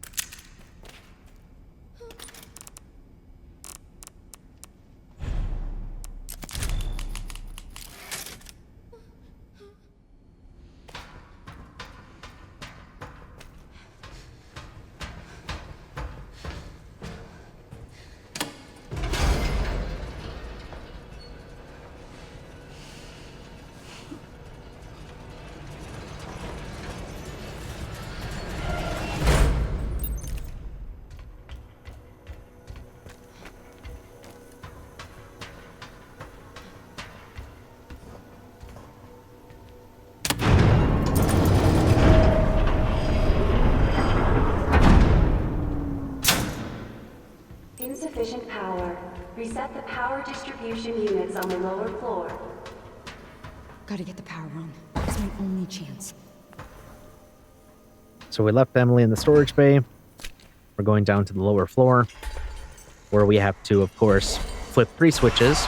Speaker 10: Insufficient power. Reset the power distribution units on the lower floor.
Speaker 12: Gotta get the power on. It's my only chance.
Speaker 1: So we left Emily in the storage bay. We're going down to the lower floor, where we have to, of course, flip 3 switches,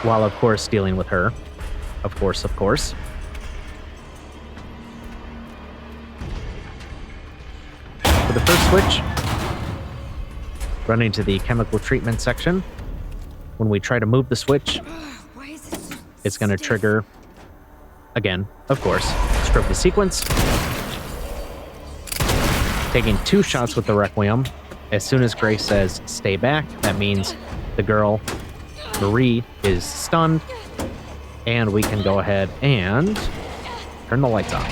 Speaker 1: while, of course, dealing with her. Of course, of course. For the first switch, running to the chemical treatment section. When we try to move the switch, it's going to trigger, again, of course, script the sequence. Taking 2 shots with the Requiem. As soon as Grace says, stay back, that means the girl, Marie, is stunned. And we can go ahead and turn the lights on.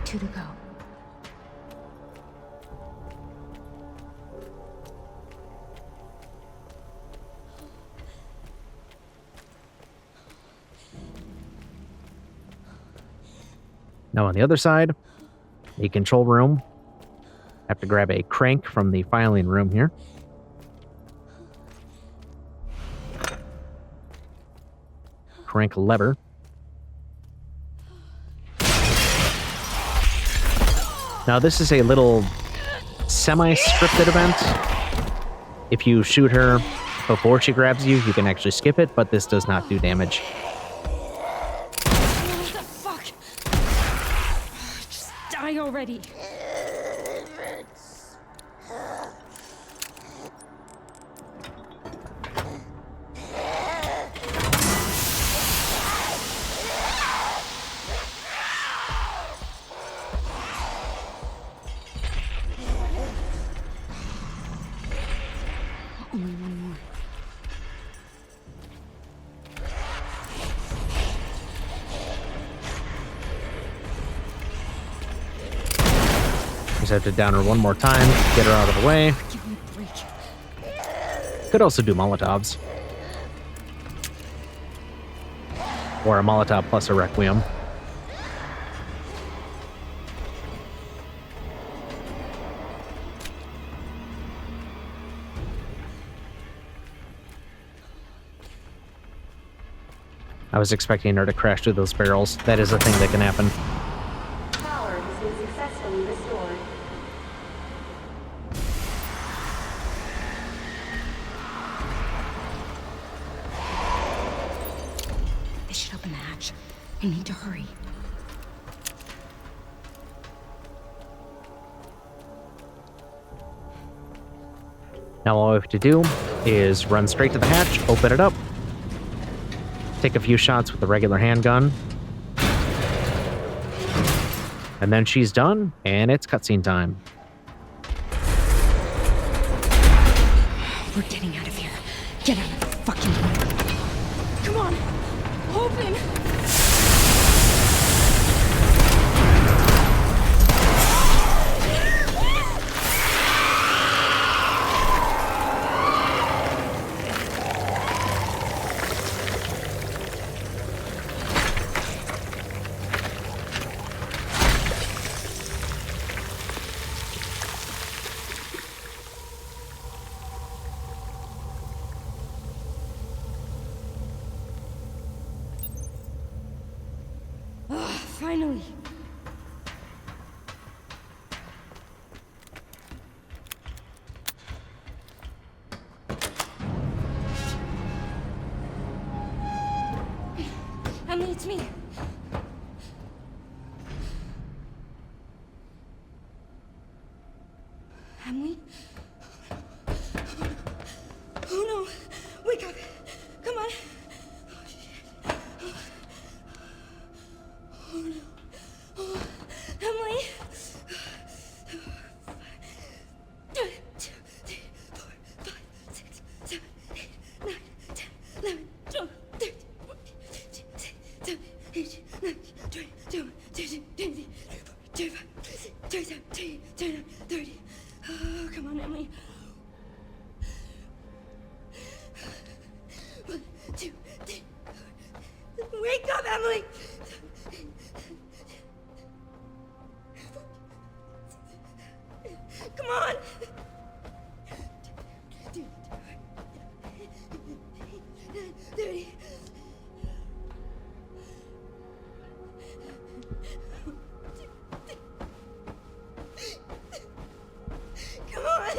Speaker 12: Two to go.
Speaker 1: Now on the other side, a control room. Have to grab a crank from the filing room here. Crank lever. Now this is a little semi-scripted event. If you shoot her before she grabs you, you can actually skip it, but this does not do damage.
Speaker 12: What the fuck? Just die already. Only one more.
Speaker 1: Just have to down her one more time, get her out of the way.
Speaker 12: Give me a break.
Speaker 1: Could also do Molotovs. Or a Molotov plus a Requiem. I was expecting her to crash through those barrels. That is a thing that can happen.
Speaker 10: Power has been successfully restored.
Speaker 12: This should open the hatch. I need to hurry.
Speaker 1: Now all we have to do is run straight to the hatch, open it up, take a few shots with the regular handgun, and then she's done, and it's cutscene time.
Speaker 12: We're getting out of here. Get out of the fucking way. Come on. Open. Finally. Emily, it's me. Emily? Oh no! Wake up! Come on! Oh no. Oh, Emily! 1, 2, 3, 4, 5, 6, 7, 8, 9, 10, 11, 12, 13, 14, 15, 16, 17, 18, 19, 20, 21, 22, 23, 24, 25, 26, 27, 28, 29, 30. Oh, come on, Emily. 1, 2, 3, 4. Wake up, Emily! Come on! Come on!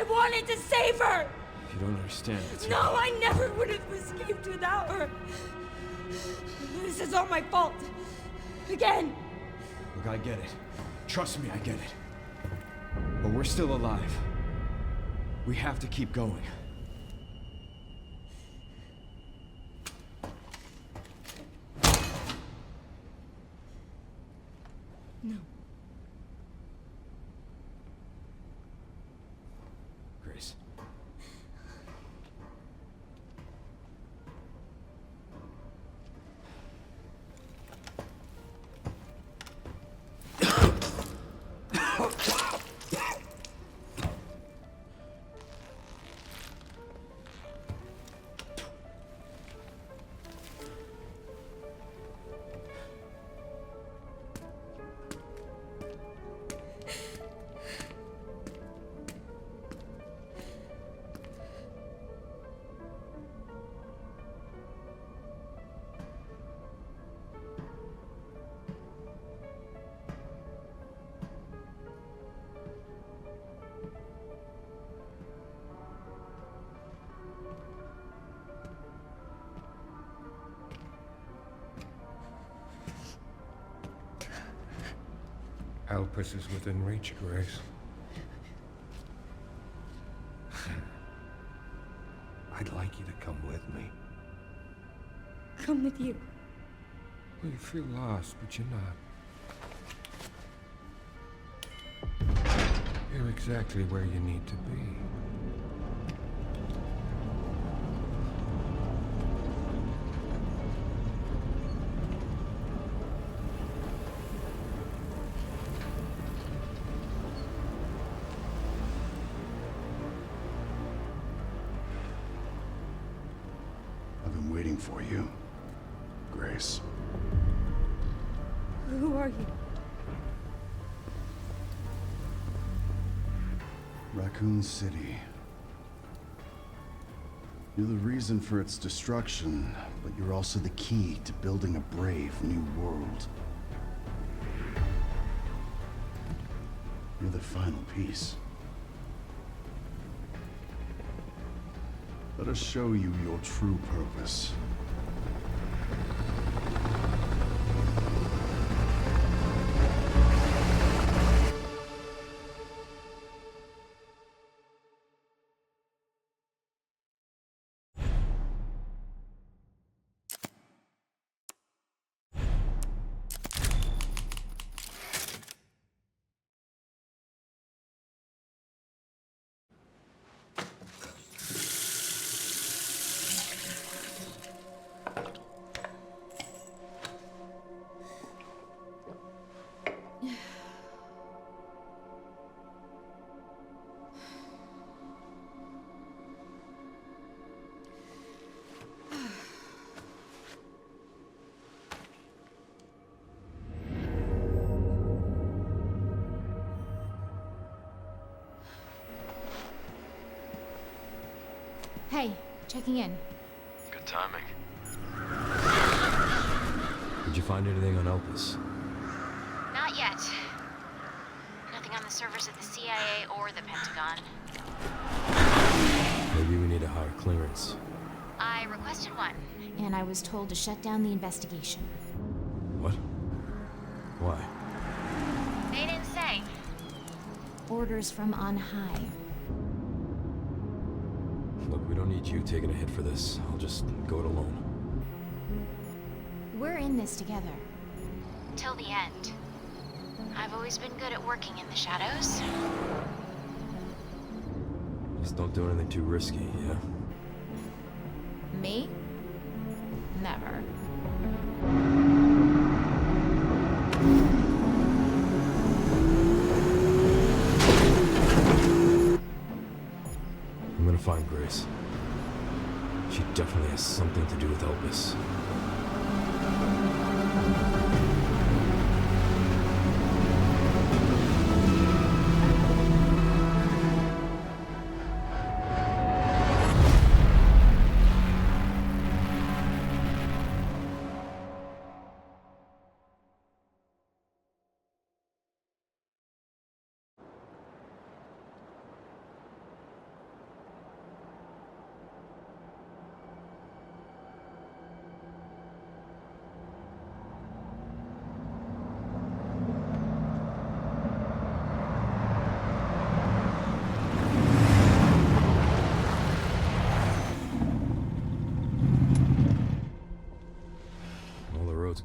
Speaker 3: wanted to save her!
Speaker 4: You don't understand.
Speaker 3: No, I never would have escaped without her. This is all my fault. Again.
Speaker 4: Look, I get it. Trust me, I get it. But we're still alive. We have to keep going.
Speaker 3: No.
Speaker 4: Grace.
Speaker 6: Elpis is within reach, Grace. I'd like you to come with me.
Speaker 3: Come with you.
Speaker 6: Well, you feel lost, but you're not. You're exactly where you need to be.
Speaker 2: I've been waiting for you, Grace.
Speaker 3: Who are you?
Speaker 2: Raccoon City. You're the reason for its destruction, but you're also the key to building a brave new world. You're the final piece. Let us show you your true purpose.
Speaker 8: Hey, checking in.
Speaker 4: Good timing. Did you find anything on Elpis?
Speaker 8: Not yet. Nothing on the servers at the CIA or the Pentagon.
Speaker 4: Maybe we need a higher clearance.
Speaker 8: I requested one, and I was told to shut down the investigation.
Speaker 4: What? Why?
Speaker 8: They didn't say. Orders from on high.
Speaker 4: Look, we don't need you taking a hit for this. I'll just go it alone.
Speaker 8: We're in this together. Till the end. I've always been good at working in the shadows.
Speaker 4: Just don't do anything too risky, yeah?
Speaker 8: Me? Never.
Speaker 4: I'm gonna find Grace. She definitely has something to do with Elpis.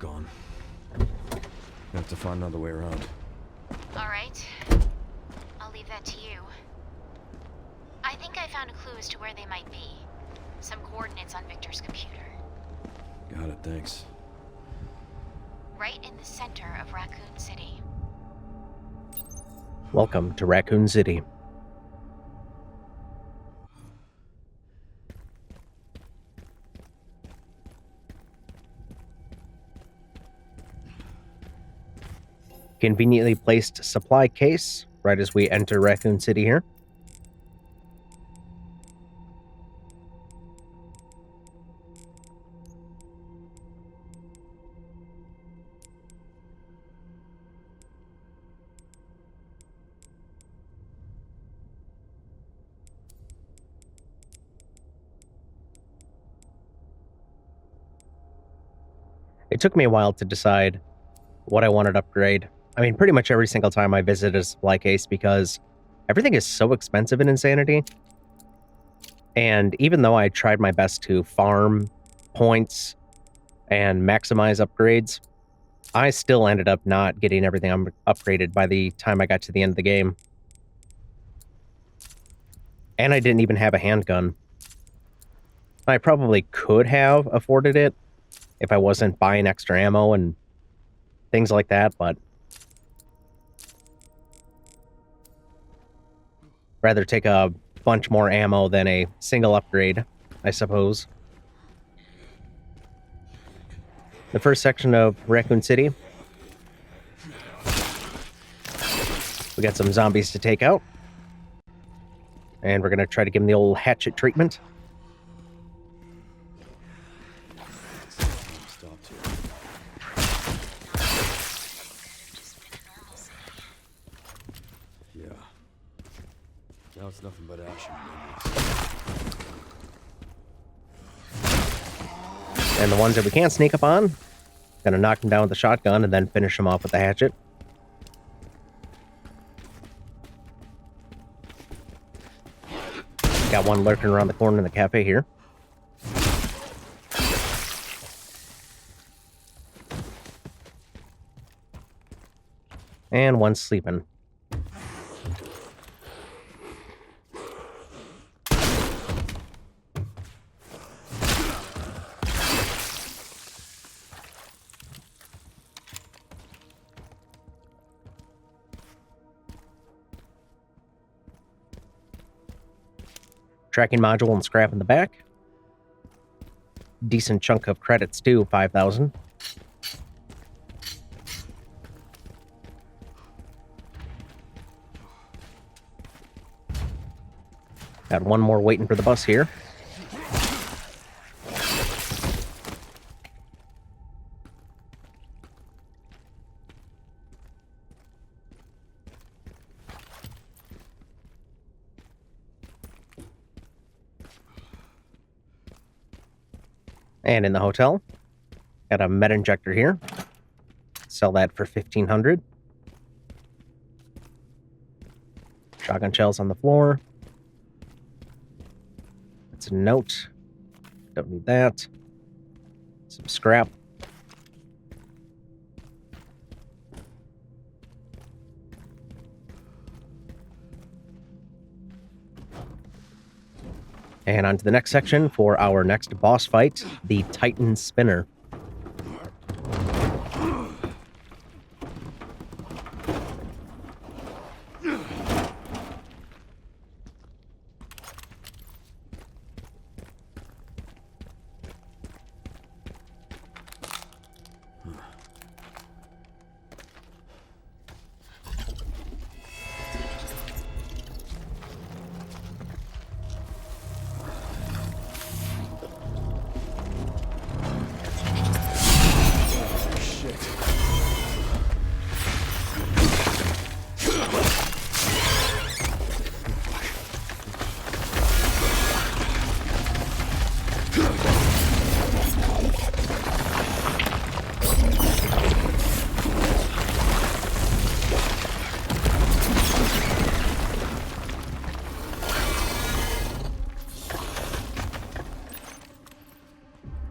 Speaker 4: gone. Have to find another way around.
Speaker 8: All right. I'll leave that to you. I think I found a clue as to where they might be. Some coordinates on Victor's computer.
Speaker 4: Got it, thanks.
Speaker 8: Right in the center of Raccoon City.
Speaker 1: Welcome to Raccoon City. Conveniently placed supply case right as we enter Raccoon City here. It took me a while to decide what I wanted to upgrade. I mean, pretty much every single time I visit a supply case because everything is so expensive in Insanity. And even though I tried my best to farm points and maximize upgrades, I still ended up not getting everything upgraded by the time I got to the end of the game. And I didn't even have a handgun. I probably could have afforded it if I wasn't buying extra ammo and things like that, but rather take a bunch more ammo than a single upgrade, I suppose. The first section of Raccoon City. We got some zombies to take out. And we're going to try to give them the old hatchet treatment.
Speaker 4: Yeah. Now it's nothing but ash.
Speaker 1: And the ones that we can't sneak up on, gonna knock them down with the shotgun and then finish them off with the hatchet. Got one lurking around the corner in the cafe here. And one sleeping. Tracking module and scrap in the back. Decent chunk of credits too, 5,000. Got one more waiting for the bus here. And in the hotel, got a med injector here. Sell that for 1,500. Shotgun shells on the floor. That's a note. Don't need that. Some scrap. And on to the next section for our next boss fight, the Titan Spinner.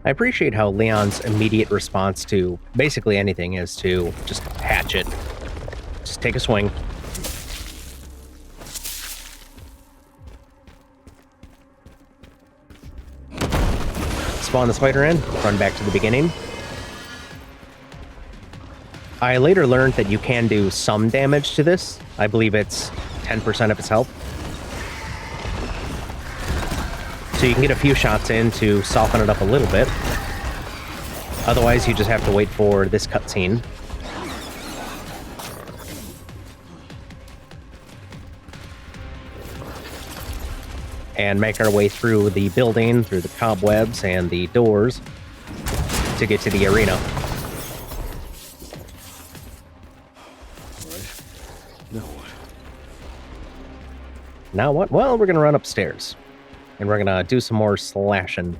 Speaker 1: I appreciate how Leon's immediate response to basically anything is to just hatch it. Just take a swing. Spawn the spider in, run back to the beginning. I later learned that you can do some damage to this. I believe it's 10% of its health. So you can get a few shots in to soften it up a little bit. Otherwise, you just have to wait for this cutscene. And make our way through the building, through the cobwebs and the doors to get to the arena.
Speaker 4: Now what?
Speaker 1: Now what? Well, we're going to run upstairs. And we're going to do some more slashing.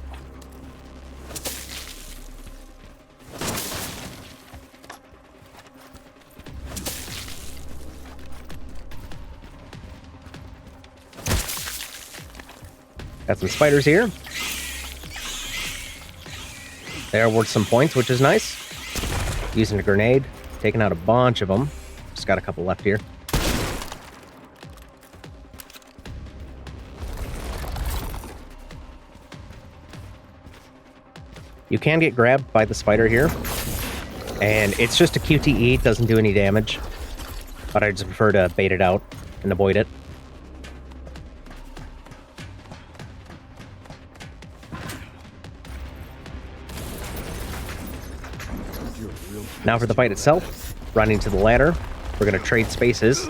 Speaker 1: Got some spiders here. They're worth some points, which is nice. Using a grenade. Taking out a bunch of them. Just got a couple left here. You can get grabbed by the spider here. And it's just a QTE, it doesn't do any damage. But I just prefer to bait it out and avoid it. Now for the fight itself, running to the ladder, we're going to trade spaces.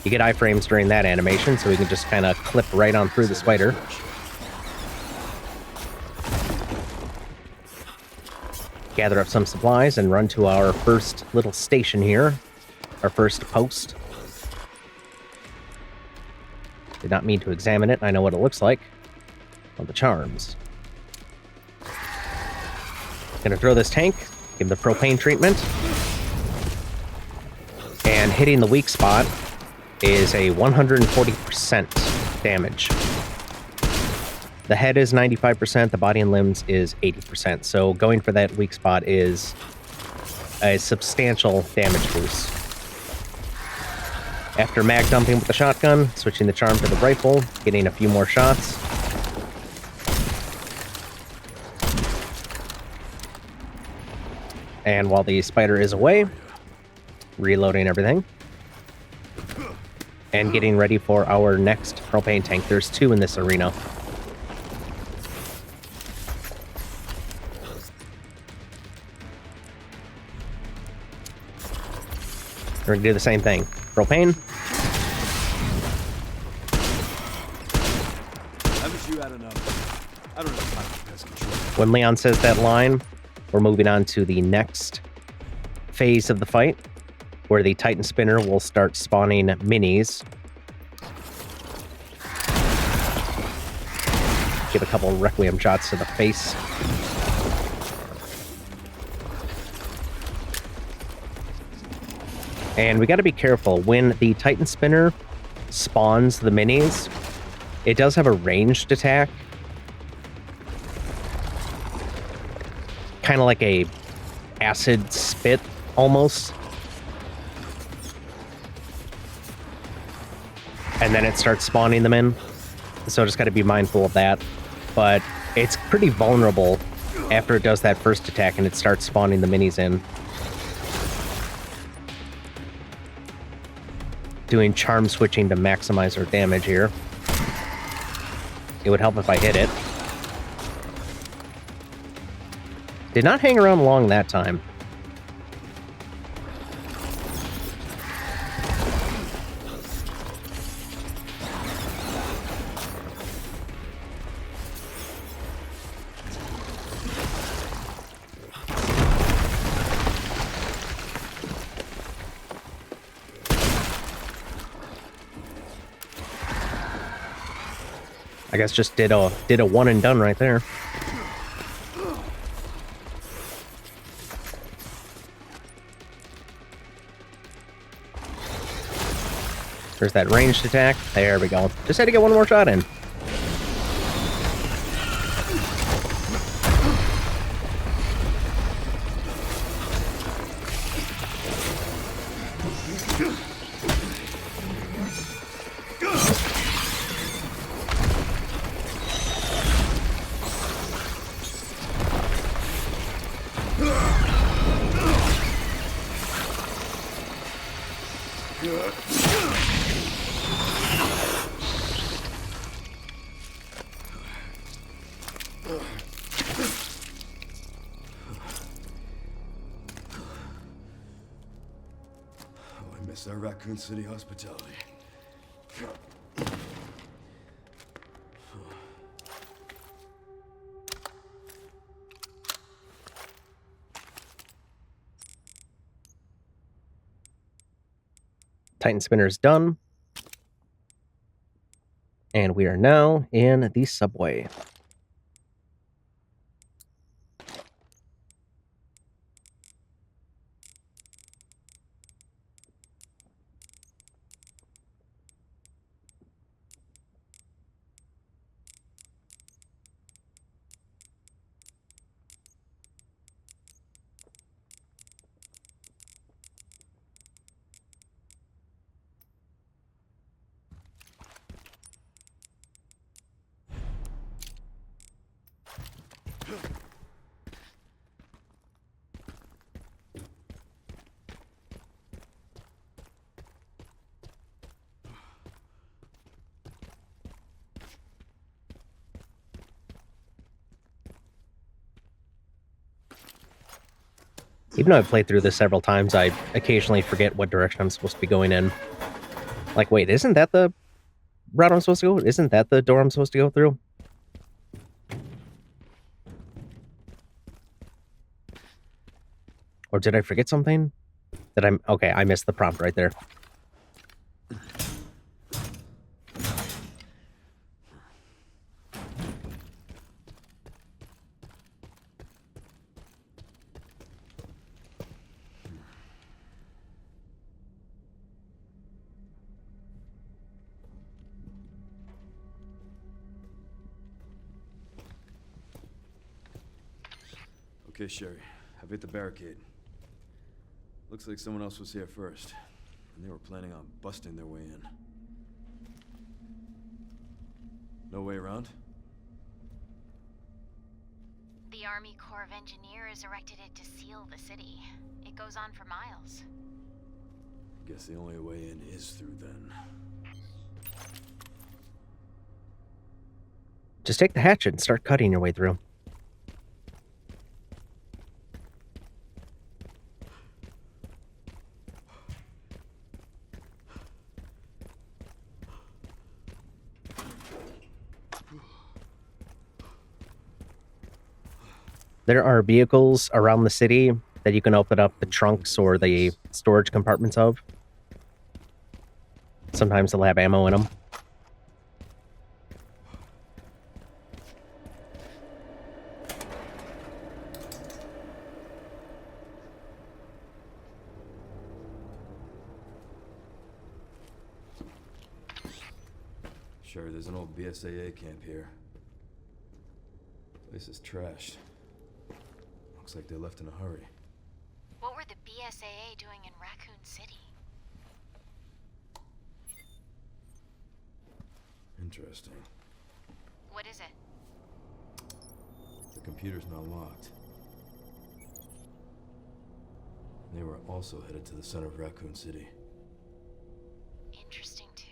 Speaker 1: You get iframes during that animation, so we can just kind of clip right on through the spider. Gather up some supplies and run to our first little station here, our first post. Did not mean to examine it, I know what it looks like. Well, the charms. Gonna throw this tank. Give the propane treatment. And hitting the weak spot is a 140% damage. The head is 95%, the body and limbs is 80%. So going for that weak spot is a substantial damage boost. After mag dumping with the shotgun, switching the charm to the rifle, getting a few more shots. And while the spider is away, reloading everything. And getting ready for our next propane tank. There's 2 in this arena. We're gonna do the same thing. Propane.
Speaker 4: Haven't you had enough? I don't know how to pest control.
Speaker 1: When Leon says that line, we're moving on to the next phase of the fight, where the Titan Spinner will start spawning minis. Give a couple Requiem shots to the face. And we got to be careful. When the Titan Spinner spawns the minis, it does have a ranged attack. Kind of like a acid spit, almost. And then it starts spawning them in. So just got to be mindful of that. But it's pretty vulnerable after it does that first attack and it starts spawning the minis in. Doing charm switching to maximize our damage here. It would help if I hit it. Did not hang around long that time. I guess just did a one and done right there. There's that ranged attack. There we go. Just had to get one more shot in.
Speaker 4: I miss our Raccoon City hospitality.
Speaker 1: Titan Spinner is done. And we are now in the subway. Even though I've played through this several times, I occasionally forget what direction I'm supposed to be going in. Like, wait, isn't that the route I'm supposed to go? Isn't that the door I'm supposed to go through? Or did I forget something? Okay, I missed the prompt right there.
Speaker 4: Okay, Sherry. I've hit the barricade. Looks like someone else was here first, and they were planning on busting their way in. No way around?
Speaker 8: The Army Corps of Engineers erected it to seal the city. It goes on for miles.
Speaker 4: Guess the only way in is through then.
Speaker 1: Just take the hatchet and start cutting your way through. There are vehicles around the city that you can open up the trunks or the storage compartments of. Sometimes they'll have ammo in them.
Speaker 4: Sure, there's an old BSAA camp here. Place is trashed. Looks like they left in a hurry.
Speaker 8: What were the BSAA doing in Raccoon City?
Speaker 4: Interesting.
Speaker 8: What is it?
Speaker 4: The computer's now locked. They were also headed to the center of Raccoon City.
Speaker 8: Interesting, too.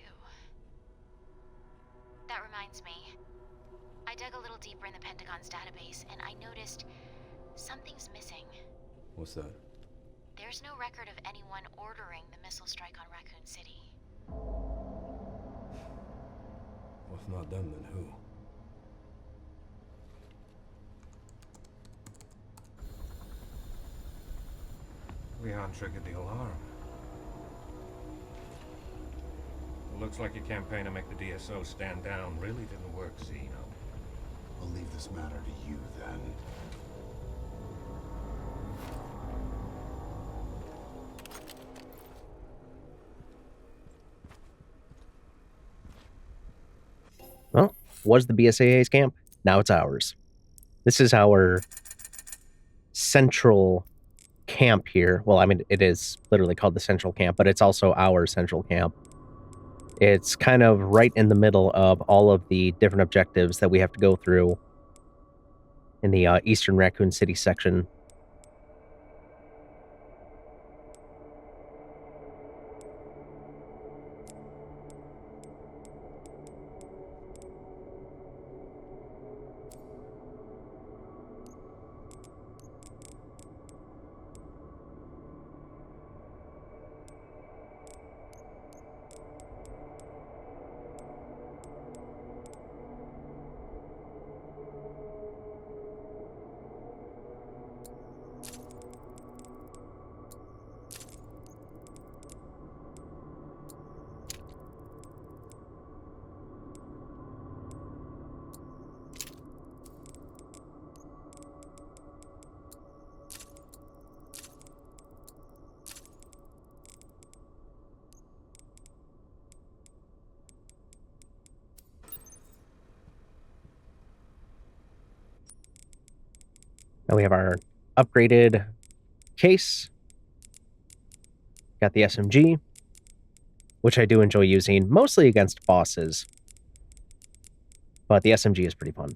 Speaker 8: That reminds me. I dug a little deeper in the Pentagon's database, and I noticed something's missing.
Speaker 4: What's that?
Speaker 8: There's no record of anyone ordering the missile strike on Raccoon City.
Speaker 4: Well, if not them, then who?
Speaker 6: We triggered the alarm. It looks like your campaign to make the DSO stand down really didn't work, Zeno.
Speaker 14: I'll leave this matter to you, then.
Speaker 1: Well, was the BSAA's camp? Now it's ours. This is our central camp here. Well, I mean, it is literally called the central camp, but it's also our central camp. It's kind of right in the middle of all of the different objectives that we have to go through in the Eastern Raccoon City section. Now we have our upgraded case. Got the SMG, which I do enjoy using, mostly against bosses. But the SMG is pretty fun.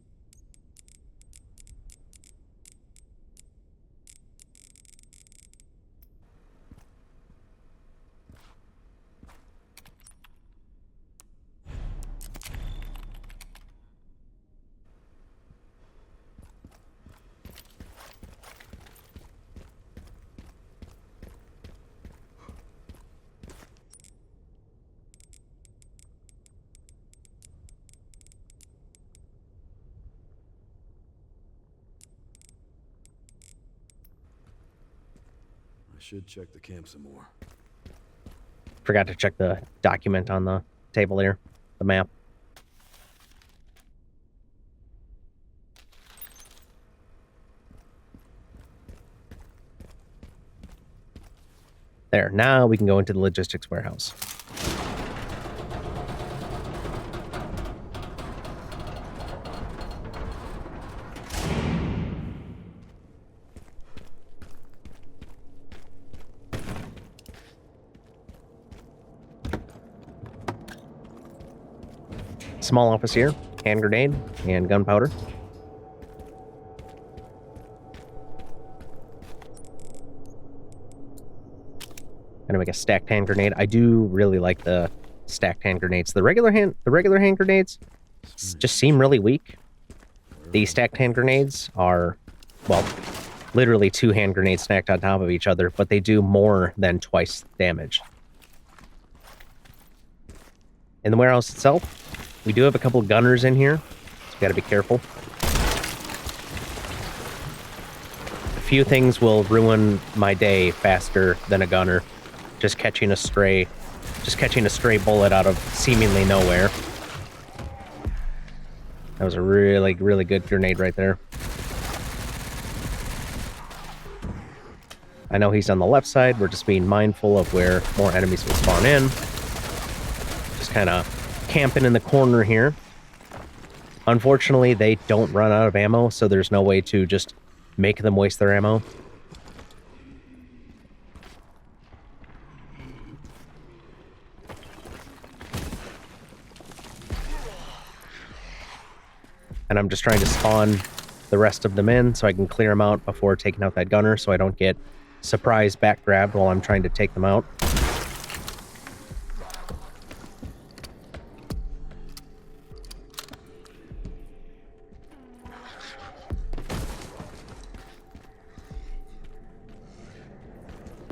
Speaker 4: Should check the camp some more.
Speaker 1: Forgot to check the document on the table here, the map. There, now we can go into the logistics warehouse. Small office here, hand grenade and gunpowder. Gonna make a stacked hand grenade. I do really like the stacked hand grenades. The regular hand grenades just seem really weak. The stacked hand grenades are, well, literally 2 hand grenades stacked on top of each other, but they do more than twice damage. In the warehouse itself, we do have a couple gunners in here, so we gotta be careful. A few things will ruin my day faster than a gunner. Just catching a stray bullet out of seemingly nowhere. That was a really, really good grenade right there. I know he's on the left side. We're just being mindful of where more enemies will spawn in. Just kind of camping in the corner here. Unfortunately, they don't run out of ammo, so there's no way to just make them waste their ammo. And I'm just trying to spawn the rest of them in so I can clear them out before taking out that gunner so I don't get surprise back grabbed while I'm trying to take them out.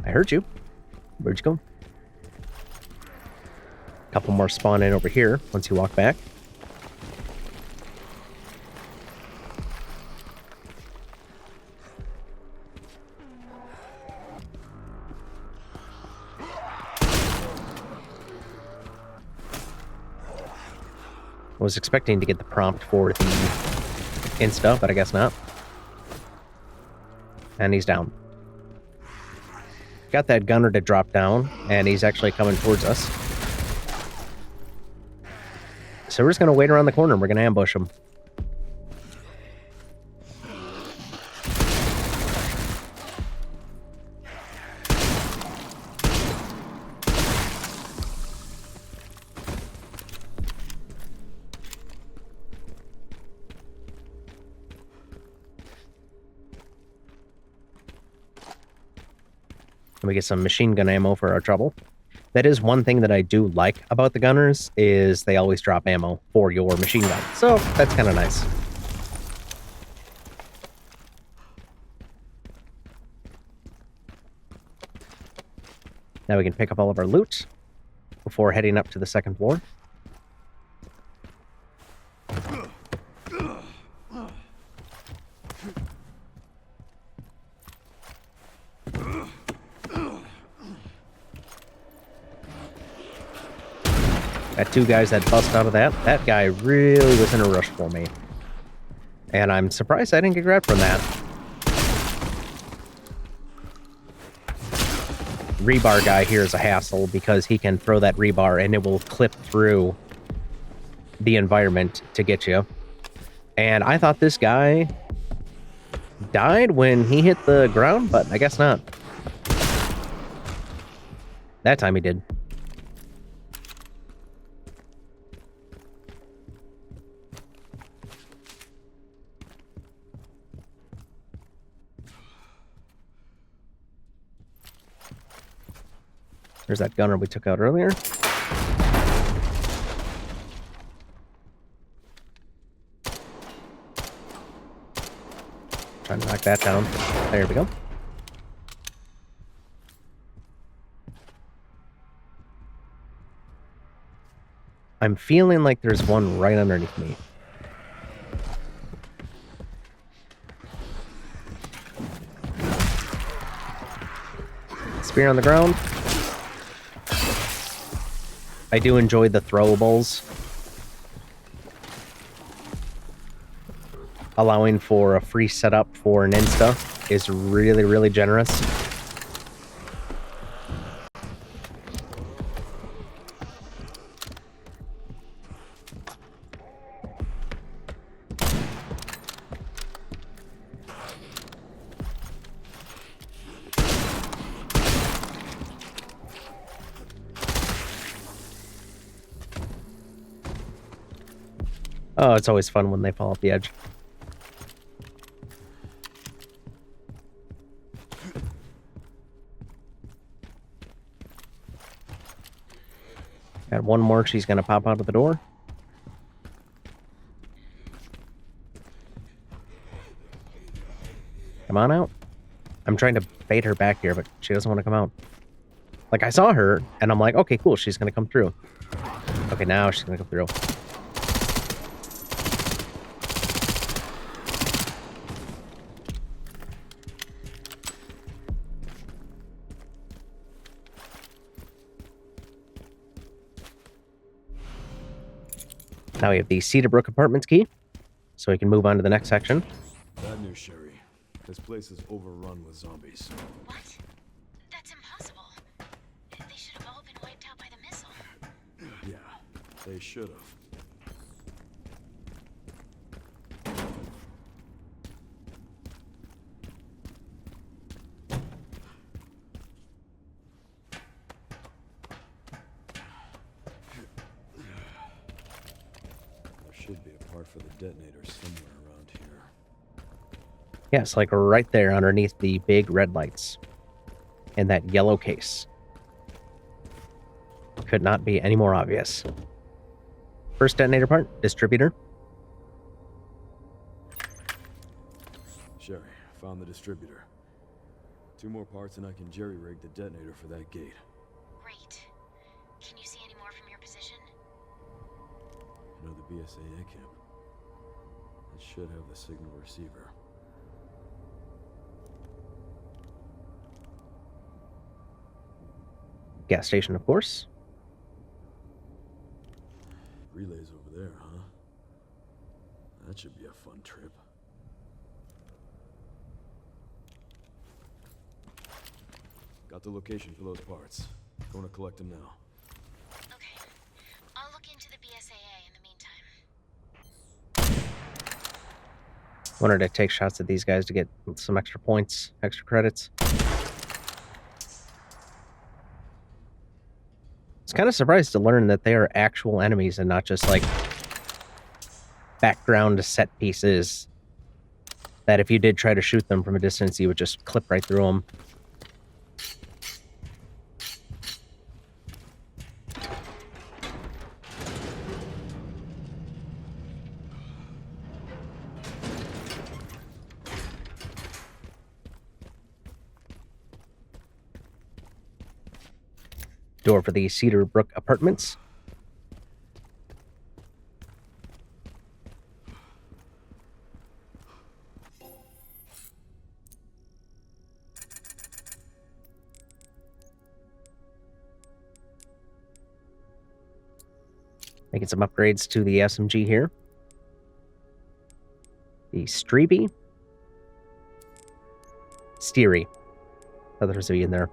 Speaker 1: I heard you. Where'd you go? A couple more spawn in over here once you walk back. I was expecting to get the prompt for the insta, but I guess not. And he's down. Got that gunner to drop down, and he's actually coming towards us. So we're just going to wait around the corner, and we're going to ambush him. We get some machine gun ammo for our trouble. That is one thing that I do like about the gunners, is they always drop ammo for your machine gun. So that's kind of nice. Now we can pick up all of our loot before heading up to the second floor. Got 2 guys that bust out of that. That guy really was in a rush for me. And I'm surprised I didn't get grabbed from that. Rebar guy here is a hassle because he can throw that rebar and it will clip through the environment to get you. And I thought this guy died when he hit the ground, but I guess not. That time he did. There's that gunner we took out earlier. Trying to knock that down. There we go. I'm feeling like there's one right underneath me. Spear on the ground. I do enjoy the throwables. Allowing for a free setup for an insta is really, really generous. Oh, it's always fun when they fall off the edge. Got one more, she's gonna pop out of the door. Come on out. I'm trying to bait her back here, but she doesn't want to come out. Like, I saw her, and I'm like, okay, cool, she's gonna come through. Okay, now she's gonna come through. Now we have the Cedarbrook Apartments key, so we can move on to the next section.
Speaker 4: Bad news, Sherry. This place is overrun with zombies.
Speaker 8: What? That's impossible. They should have all been wiped out by the missile.
Speaker 4: Yeah, they should have. Should be a part for the detonator somewhere around here.
Speaker 1: Yes, like right there underneath the big red lights. In that yellow case. Could not be any more obvious. First detonator part, distributor.
Speaker 4: Sherry, found the distributor. 2 more parts and I can jerry-rig the detonator for that gate.
Speaker 8: Great. Can you see any more from your position?
Speaker 4: You know the BSAA camp? It should have the signal receiver.
Speaker 1: Gas station, of course.
Speaker 4: Relays over there, huh? That should be a fun trip. Got the location for those parts. Going to collect them now.
Speaker 8: Okay. I'll look into the BSAA in the meantime.
Speaker 1: Wanted to take shots at these guys to get some extra points, extra credits. I was kind of surprised to learn that they are actual enemies and not just like background set pieces that if you did try to shoot them from a distance, you would just clip right through them. Door for the Cedarbrook Apartments. Making some upgrades to the SMG here. The Streeby. Steery. Others be in there.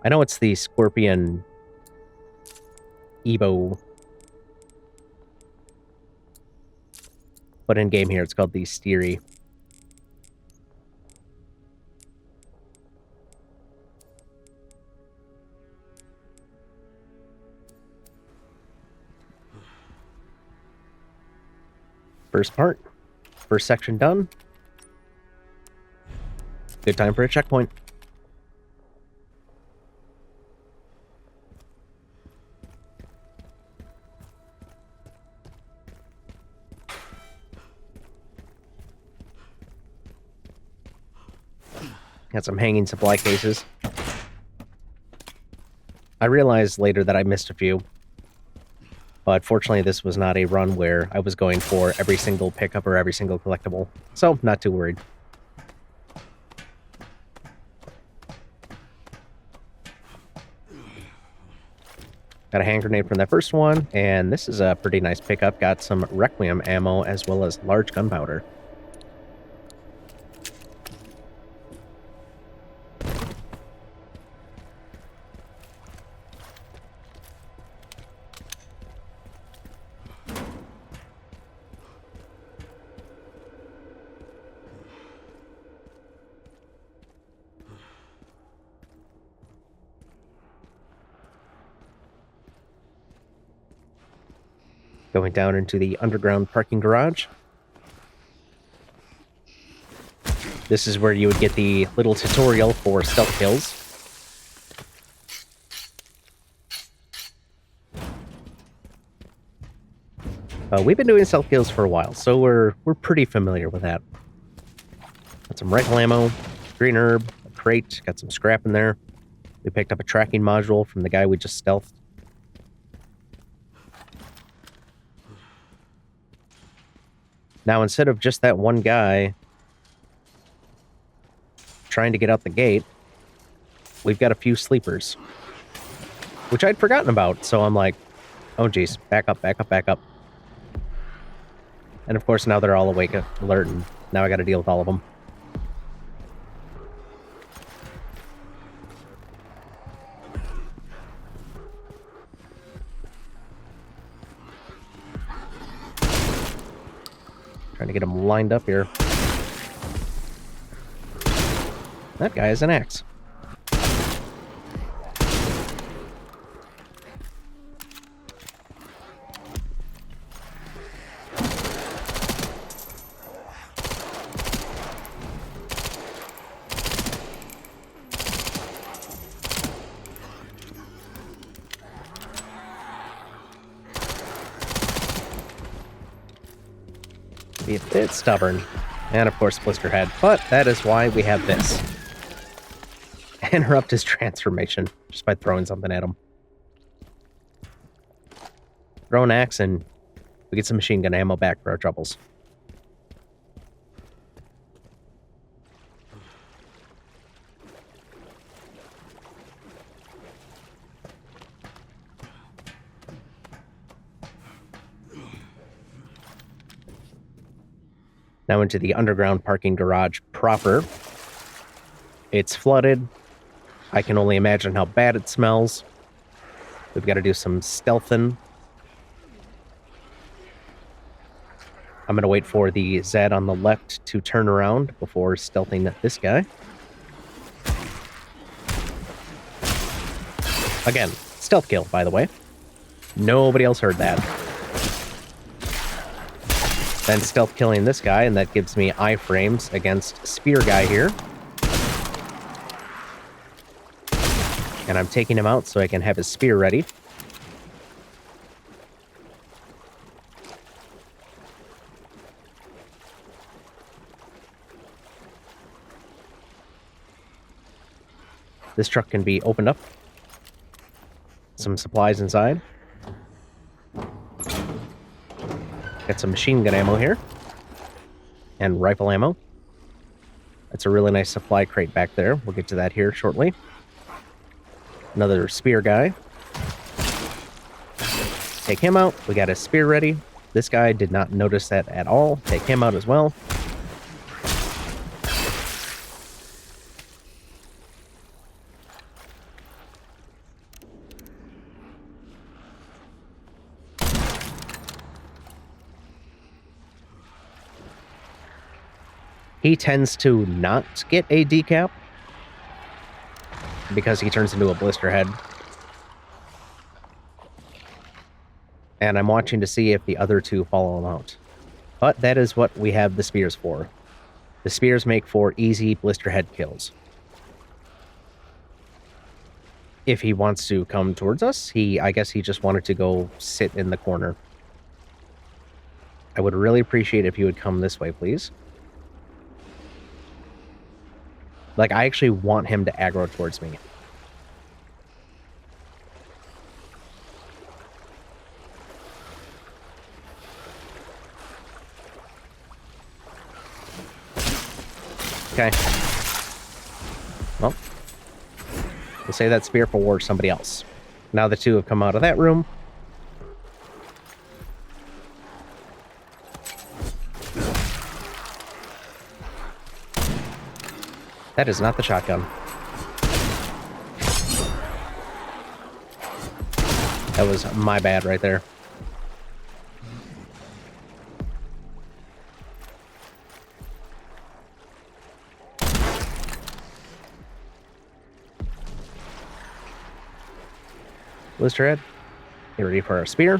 Speaker 1: I know it's the Scorpion Evo, but in game here it's called the Steery. First part. First section done. Good time for a checkpoint. Got some hanging supply cases. I realized later that I missed a few. But fortunately, this was not a run where I was going for every single pickup or every single collectible. So, not too worried. Got a hand grenade from that first one, and this is a pretty nice pickup. Got some Requiem ammo as well as large gunpowder. Going down into the underground parking garage. This is where you would get the little tutorial for stealth kills. We've been doing stealth kills for a while, so we're pretty familiar with that. Got some rifle ammo, green herb, a crate, got some scrap in there. We picked up a tracking module from the guy we just stealthed. Now, instead of just that one guy trying to get out the gate, we've got a few sleepers, which I'd forgotten about. So I'm like, oh geez, back up, back up, back up. And of course, now they're all awake, alert, and now I got to deal with all of them. Trying to get them lined up here. That guy has an axe. Be a bit stubborn. And of course, Blisterhead. But that is why we have this. Interrupt his transformation just by throwing something at him. Throw an axe and we get some machine gun ammo back for our troubles. Now into the underground parking garage proper. It's flooded. I can only imagine how bad it smells. We've got to do some stealthing. I'm going to wait for the Zed on the left to turn around before stealthing this guy. Again, stealth kill, by the way. Nobody else heard that. Then stealth killing this guy, and that gives me iframes against Spear guy here. And I'm taking him out so I can have his spear ready. This truck can be opened up. Some supplies inside. Got some machine gun ammo here. And rifle ammo. That's a really nice supply crate back there. We'll get to that here shortly. Another spear guy. Take him out. We got his spear ready. This guy did not notice that at all. Take him out as well. He tends to not get a decap because he turns into a Blisterhead. And I'm watching to see if the other two follow him out. But that is what we have the spears for. The spears make for easy blister head kills. If he wants to come towards us, I guess he just wanted to go sit in the corner. I would really appreciate if you would come this way, please. Like, I actually want him to aggro towards me. Okay. Well, we'll save that spear for somebody else. Now the two have come out of that room. That is not the shotgun. That was my bad right there. Blisterhead, get ready for our spear.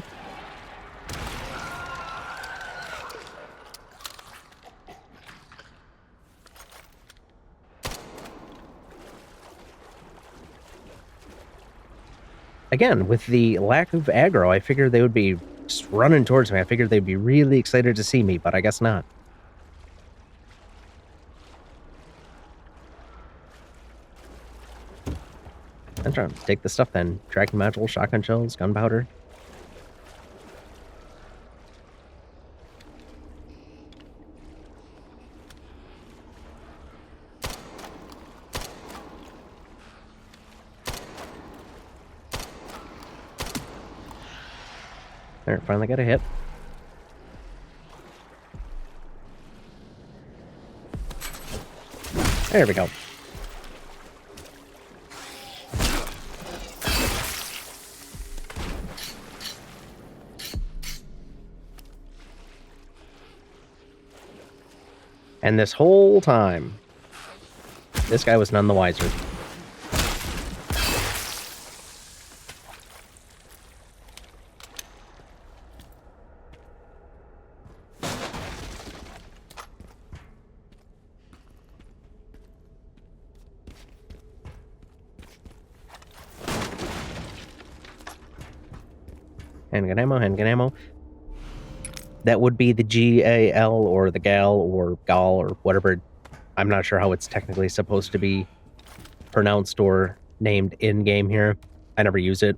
Speaker 1: Again, with the lack of aggro, I figured they would be just running towards me. I figured they'd be really excited to see me, but I guess not. I'm trying to take the stuff then. Tracking module, shotgun shells, gunpowder. There, finally got a hit. There we go. And this whole time, this guy was none the wiser. Handgun ammo, handgun ammo. That would be the GAL or the GAL or GAL or whatever. I'm not sure how it's technically supposed to be pronounced or named in-game here. I never use it.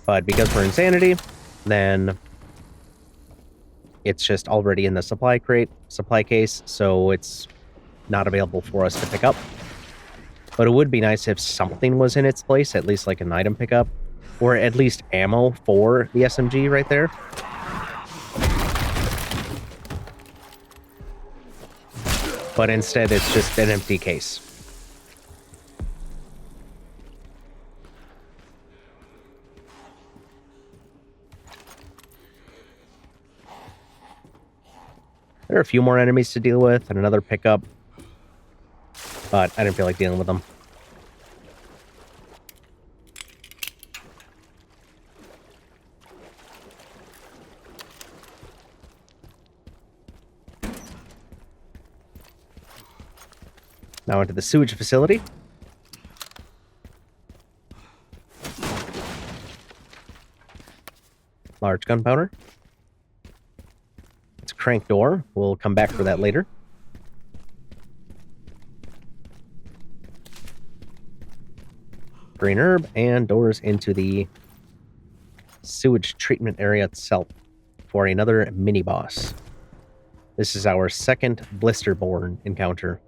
Speaker 1: But because we're Insanity, then it's just already in the supply case, so it's not available for us to pick up. But it would be nice if something was in its place, at least like an item pickup, or at least ammo for the SMG right there. But instead, it's just an empty case. There are a few more enemies to deal with and another pickup, but I didn't feel like dealing with them. Now into the sewage facility. Large gunpowder. It's a crank door. We'll come back for that later. Green herb and doors into the sewage treatment area itself for another mini boss. This is our second Blisterborn encounter.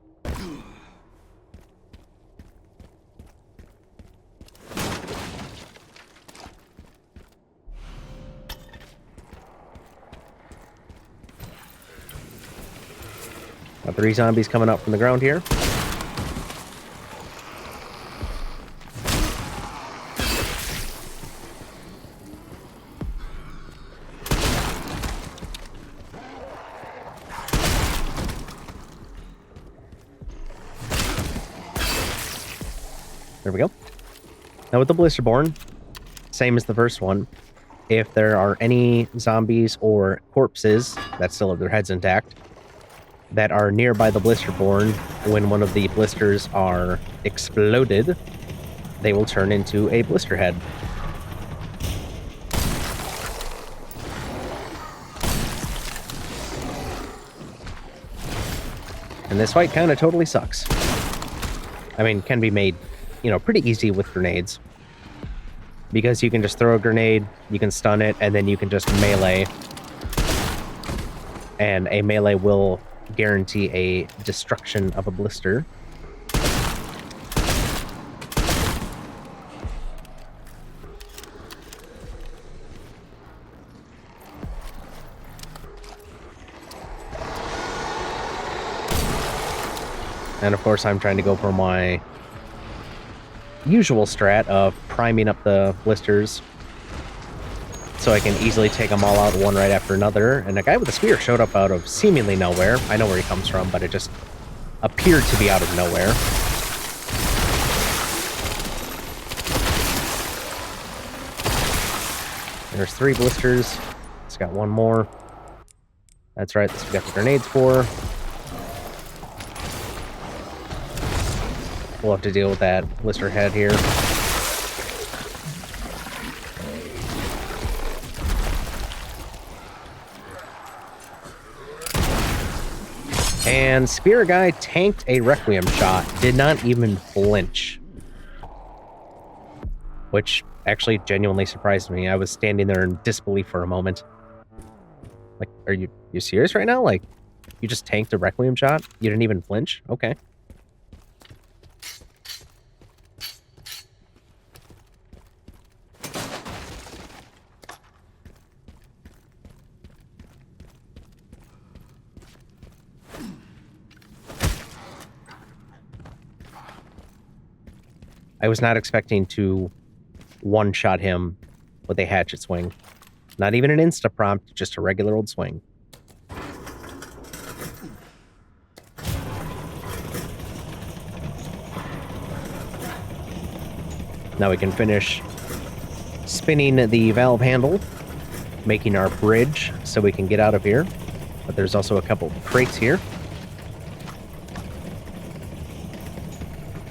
Speaker 1: Got 3 zombies coming up from the ground here. There we go. Now with the Blisterborn, same as the first one, if there are any zombies or corpses that still have their heads intact that are nearby the Blisterborn, when one of the blisters are exploded, they will turn into a blister head. And this fight kind of totally sucks. I mean, can be made, you know, pretty easy with grenades. Because you can just throw a grenade, you can stun it, and then you can just melee. And a melee will guarantee a destruction of a blister. And of course, I'm trying to go for my usual strat of priming up the blisters so I can easily take them all out one right after another. And a guy with a spear showed up out of seemingly nowhere. I know where he comes from, but it just appeared to be out of nowhere. There's 3 blisters. It's got 1 more. That's right, that's what we got the grenades for. We'll have to deal with that blister head here. And Spear Guy tanked a Requiem shot, did not even flinch. Which actually genuinely surprised me. I was standing there in disbelief for a moment. Like, are you serious right now? Like, you just tanked a Requiem shot? You didn't even flinch? Okay. I was not expecting to one-shot him with a hatchet swing. Not even an insta-prompt, just a regular old swing. Now we can finish spinning the valve handle, making our bridge so we can get out of here. But there's also a couple crates here.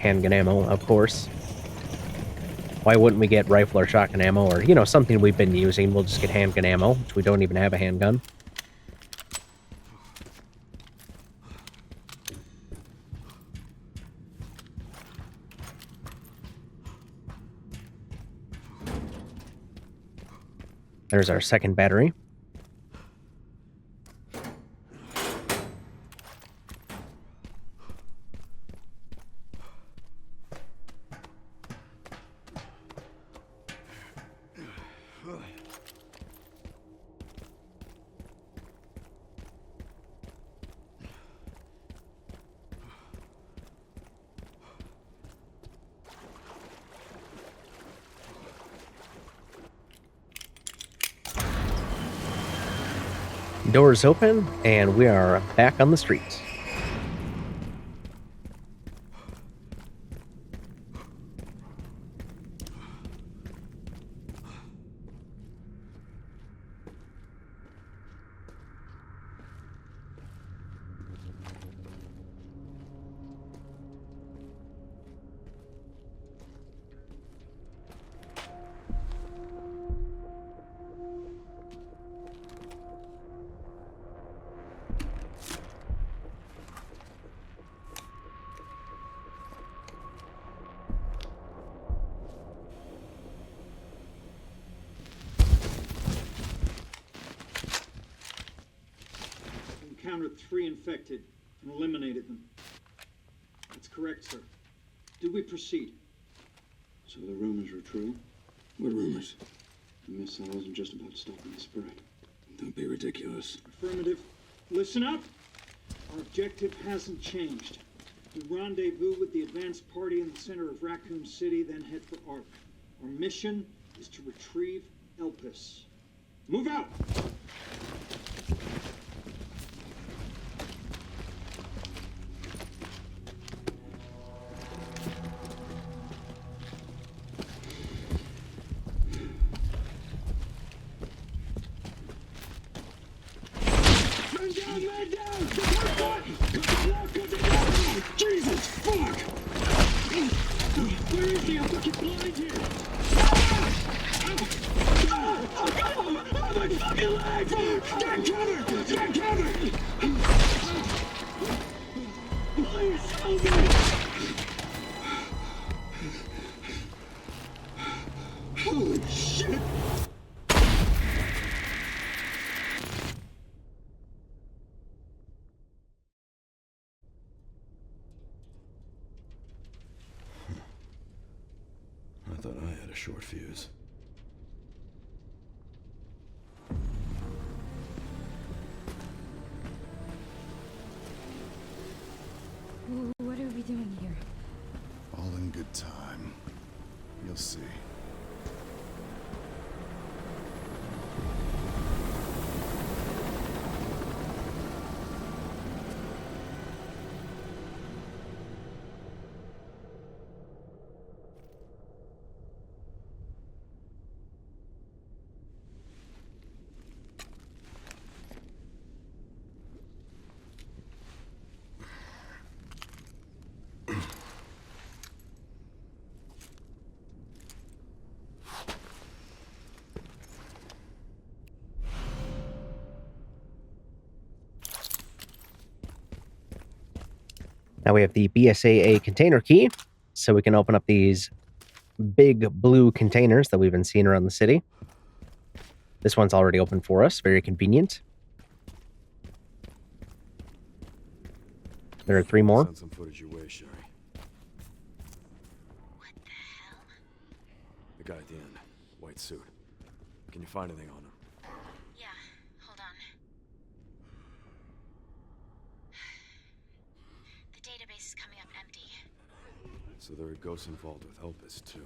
Speaker 1: Handgun ammo, of course. Why wouldn't we get rifle or shotgun ammo, or, you know, something we've been using? We'll just get handgun ammo, which we don't even have a handgun. There's our second battery. Doors open, and we are back on the street.
Speaker 15: Encountered 3 infected and eliminated them. That's correct, sir. Do we proceed?
Speaker 16: So the rumors were true? What rumors? The missile wasn't just about stopping the spread. Don't be ridiculous.
Speaker 15: Affirmative. Listen up. Our objective hasn't changed. We rendezvous with the advanced party in the center of Raccoon City, then head for ARK. Our mission is to retrieve Elpis. Move out! Man down! Jesus, fuck! Where is he? I'm fucking blind here! Oh, my fucking leg! Get cover! Get cover! Please help me! Holy shit!
Speaker 4: I thought I had a short fuse.
Speaker 12: What are we doing here?
Speaker 14: All in good time. You'll see.
Speaker 1: Now we have the BSAA container key, so we can open up these big blue containers that we've been seeing around the city. This one's already open for us, very convenient. There are 3 more.
Speaker 4: Send some footage your way, Sherry.
Speaker 8: What the hell?
Speaker 4: The guy at the end, white suit. Can you find anything on him?
Speaker 8: Yeah, hold on. The database is coming up empty.
Speaker 4: So there are ghosts involved with Elpis, too.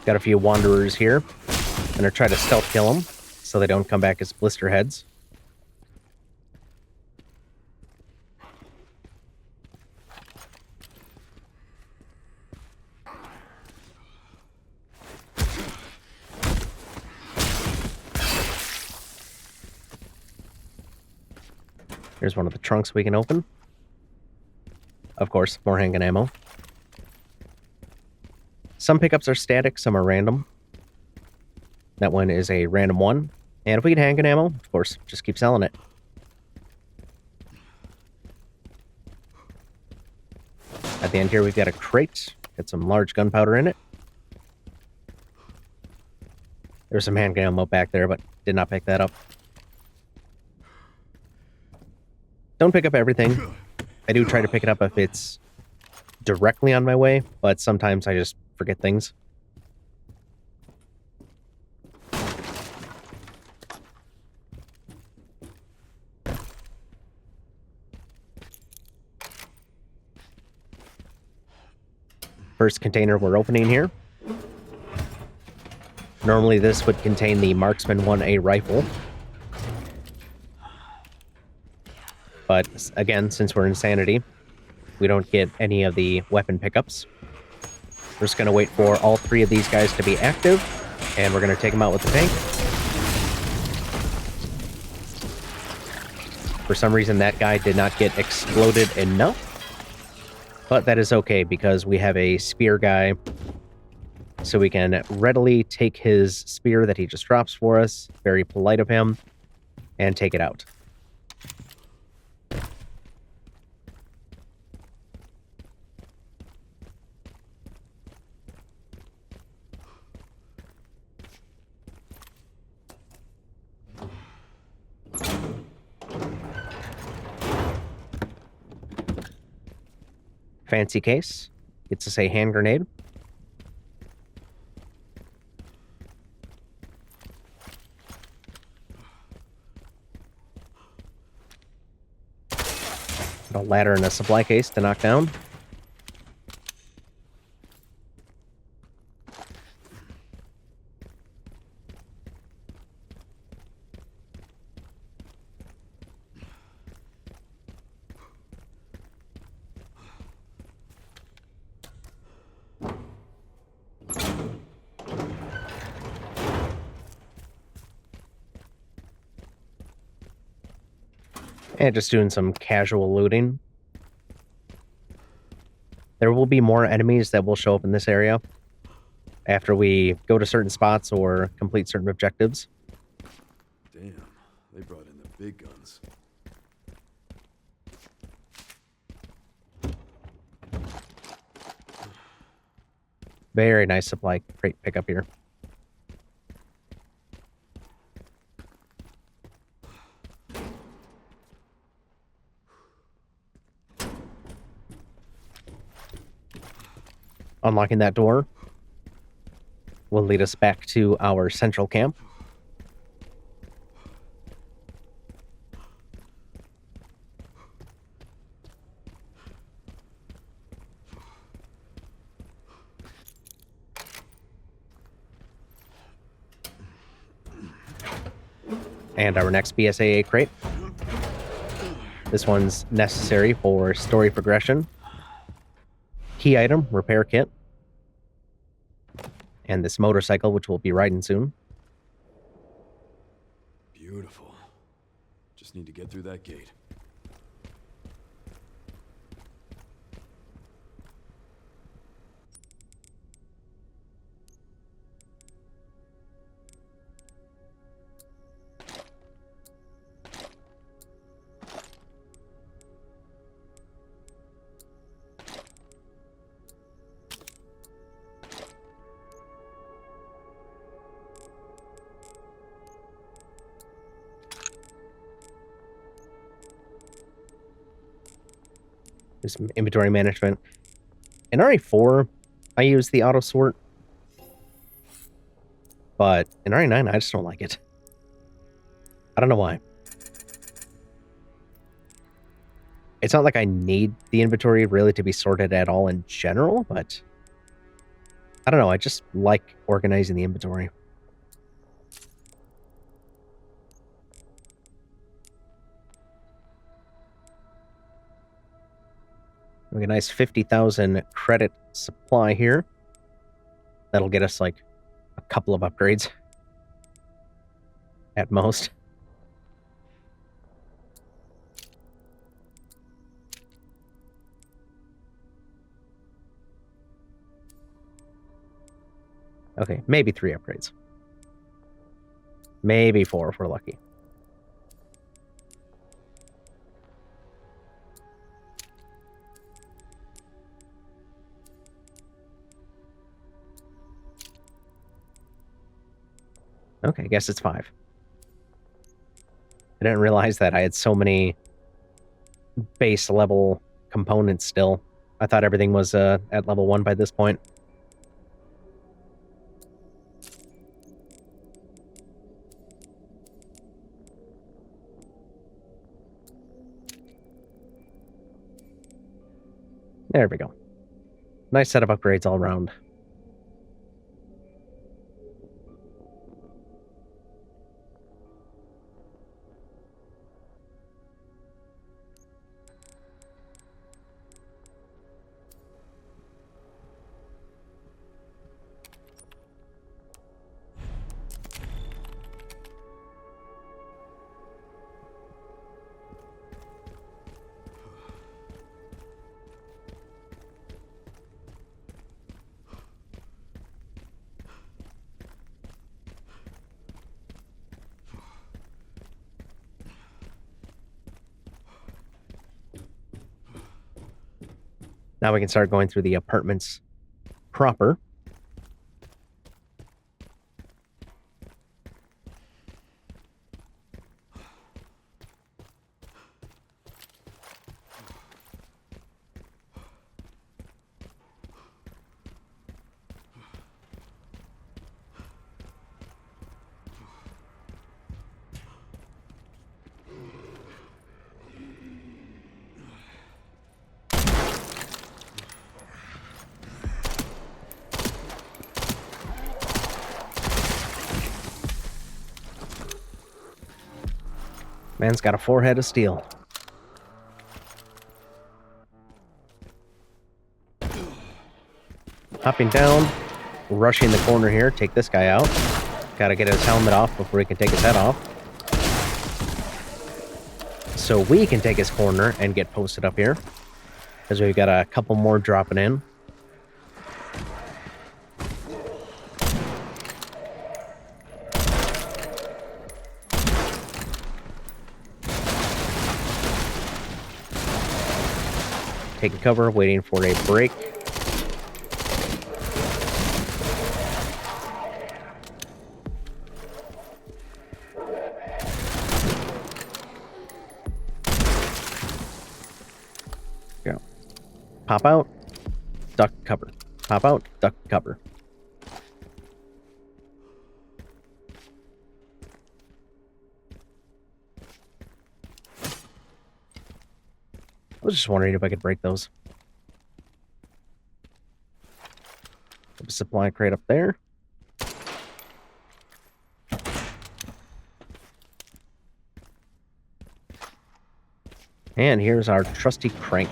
Speaker 1: Got a few wanderers here. I'm gonna try to stealth kill them so they don't come back as blister heads. Here's one of the trunks we can open. Of course, more handgun ammo. Some pickups are static, some are random. That one is a random one. And if we get handgun ammo, of course, just keep selling it. At the end here, we've got a crate. Got some large gunpowder in it. There's some handgun ammo back there, but did not pick that up. Don't pick up everything. I do try to pick it up if it's directly on my way, but sometimes I just forget things. First container we're opening here. Normally this would contain the Marksman 1A rifle. But again, since we're Insanity, we don't get any of the weapon pickups. We're just going to wait for all 3 of these guys to be active, and we're going to take them out with the tank. For some reason, that guy did not get exploded enough. But that is okay, because we have a spear guy, so we can readily take his spear that he just drops for us, very polite of him, and take it out. Fancy case. Gets us a hand grenade. A ladder and a supply case to knock down. And just doing some casual looting. There will be more enemies that will show up in this area after we go to certain spots or complete certain objectives.
Speaker 4: Damn, they brought in the big guns.
Speaker 1: Very nice supply crate pickup here. Unlocking that door will lead us back to our central camp. And our next BSAA crate. This one's necessary for story progression. Key item, repair kit. And this motorcycle, which we'll be riding soon.
Speaker 4: Beautiful. Just need to get through that gate.
Speaker 1: Some inventory management. In RE4, I use the auto sort, but in RE9, I just don't like it. I don't know why. It's not like I need the inventory really to be sorted at all in general, but I don't know. I just like organizing the inventory. We get a nice 50,000 credit supply here. That'll get us like a couple of upgrades at most. Okay, maybe 3 upgrades. Maybe 4 if we're lucky. Okay, I guess it's 5. I didn't realize that I had so many base level components still. I thought everything was at level 1 by this point. There we go. Nice set of upgrades all around. Now we can start going through the apartments proper. Man's got a forehead of steel. Hopping down, rushing the corner here, take this guy out. Gotta get his helmet off before he can take his head off. so we can take his corner and get posted up here. Because we've got a couple more dropping in. Taking cover, waiting for a break. Go. Pop out, duck, cover. Pop out, duck, cover. I was just wondering if I could break those. Put a supply crate up there. And here's our trusty crank.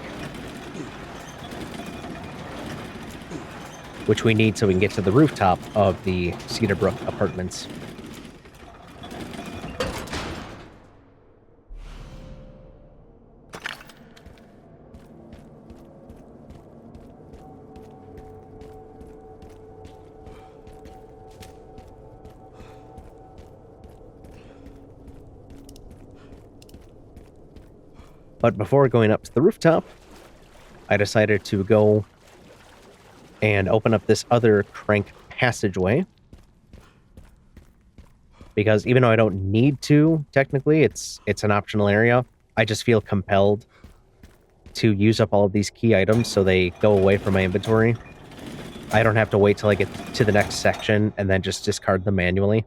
Speaker 1: Which we need so we can get to the rooftop of the Cedarbrook apartments. But before going up to the rooftop, I decided to go and open up this other crank passageway. Because even though I don't need to, technically, it's an optional area, I just feel compelled to use up all of these key items so they go away from my inventory. I don't have to wait till I get to the next section and then just discard them manually.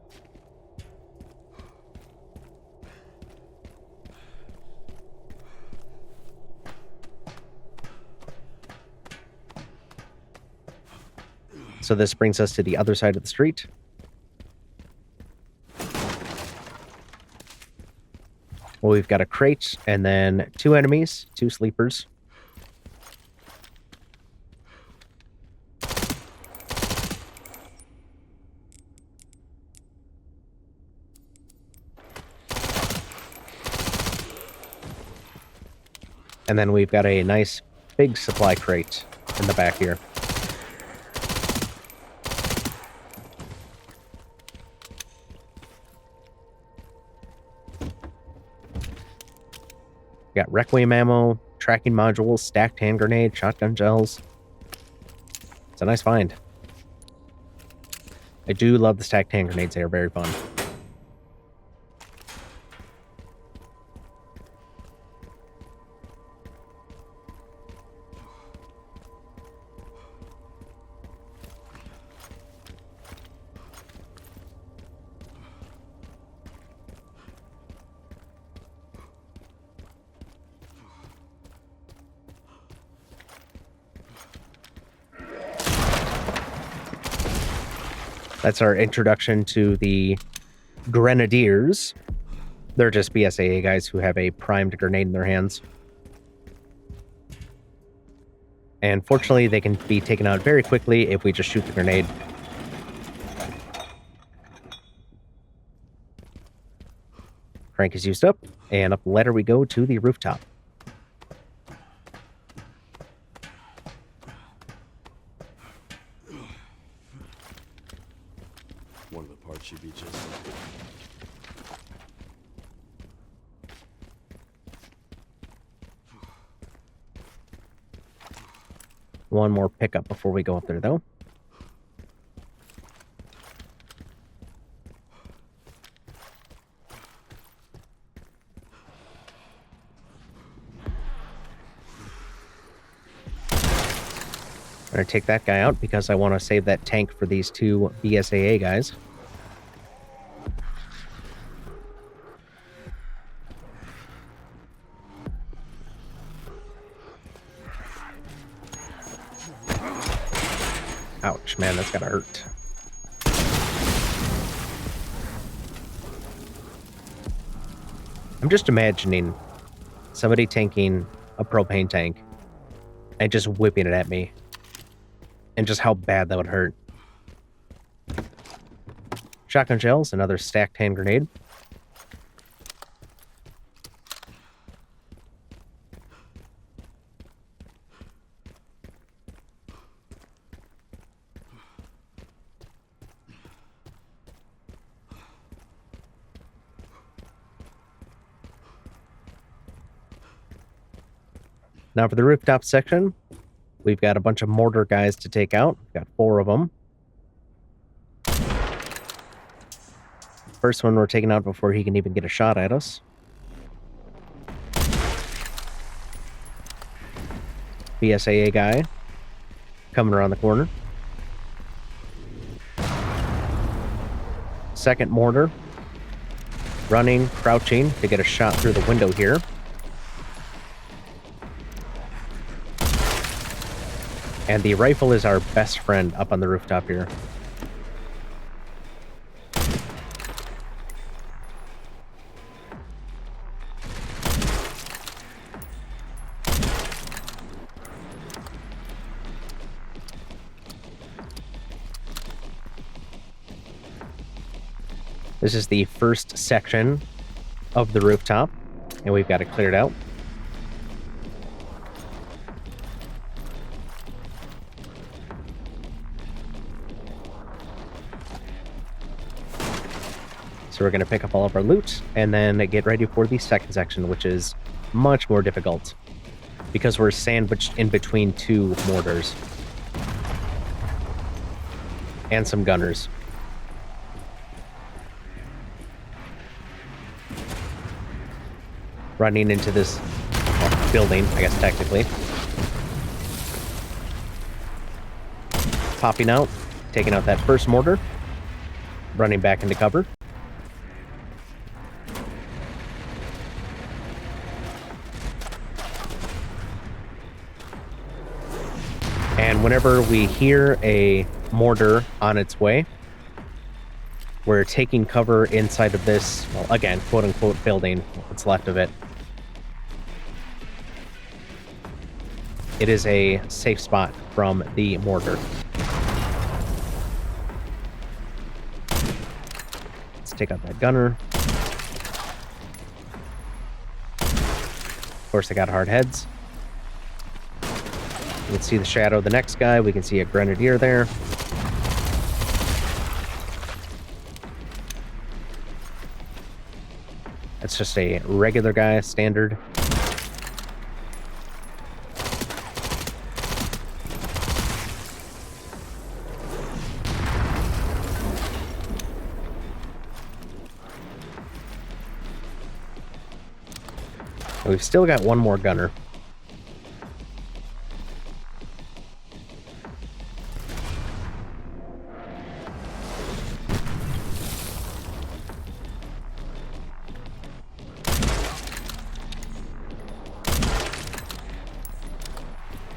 Speaker 1: So this brings us to the other side of the street. Well, we've got a crate and then 2 enemies, 2 sleepers. And then we've got a nice big supply crate in the back here. Got Requiem ammo, tracking modules, stacked hand grenade, shotgun shells. It's a nice find. I do love the stacked hand grenades. They are very fun. That's our introduction to the Grenadiers. They're just BSAA guys who have a primed grenade in their hands. And fortunately, they can be taken out very quickly if we just shoot the grenade. Crank is used up, and up the ladder we go to the rooftop.
Speaker 4: One of the parts should be just like it.
Speaker 1: One more pickup before we go up there, though. I'm going to take that guy out because I want to save that tank for these 2 BSAA guys. Ouch, man, that's gotta hurt. I'm just imagining somebody tanking a propane tank and just whipping it at me. And just how bad that would hurt. Shotgun shells, another stacked hand grenade. Now for the rooftop section, we've got a bunch of mortar guys to take out. We've got 4 of them. First one we're taking out before he can even get a shot at us. BSAA guy coming around the corner. Second mortar running, crouching to get a shot through the window here. And the rifle is our best friend up on the rooftop here. This is the first section of the rooftop, and we've got it cleared out. So we're going to pick up all of our loot, and then get ready for the second section, which is much more difficult, because we're sandwiched in between 2 mortars. And some gunners. Running into this building, I guess technically. Popping out, taking out that first mortar. Running back into cover. And whenever we hear a mortar on its way, we're taking cover inside of this, well, again, quote-unquote building, what's left of it. It is a safe spot from the mortar. Let's take out that gunner. Of course, they got hard heads. You can see the shadow of the next guy. We can see a grenadier there. That's just a regular guy, standard. We've still got one more gunner.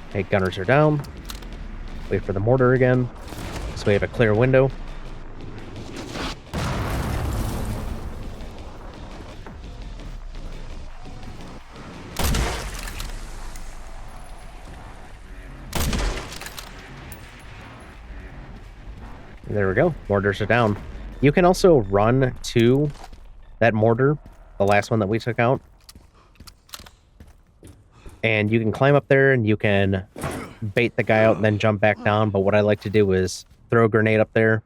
Speaker 1: Okay, gunners are down. Wait for the mortar again. So we have a clear window. There we go. Mortars are down. You can also run to that mortar, the last one that we took out. And you can climb up there and you can bait the guy out and then jump back down. But what I like to do is throw a grenade up there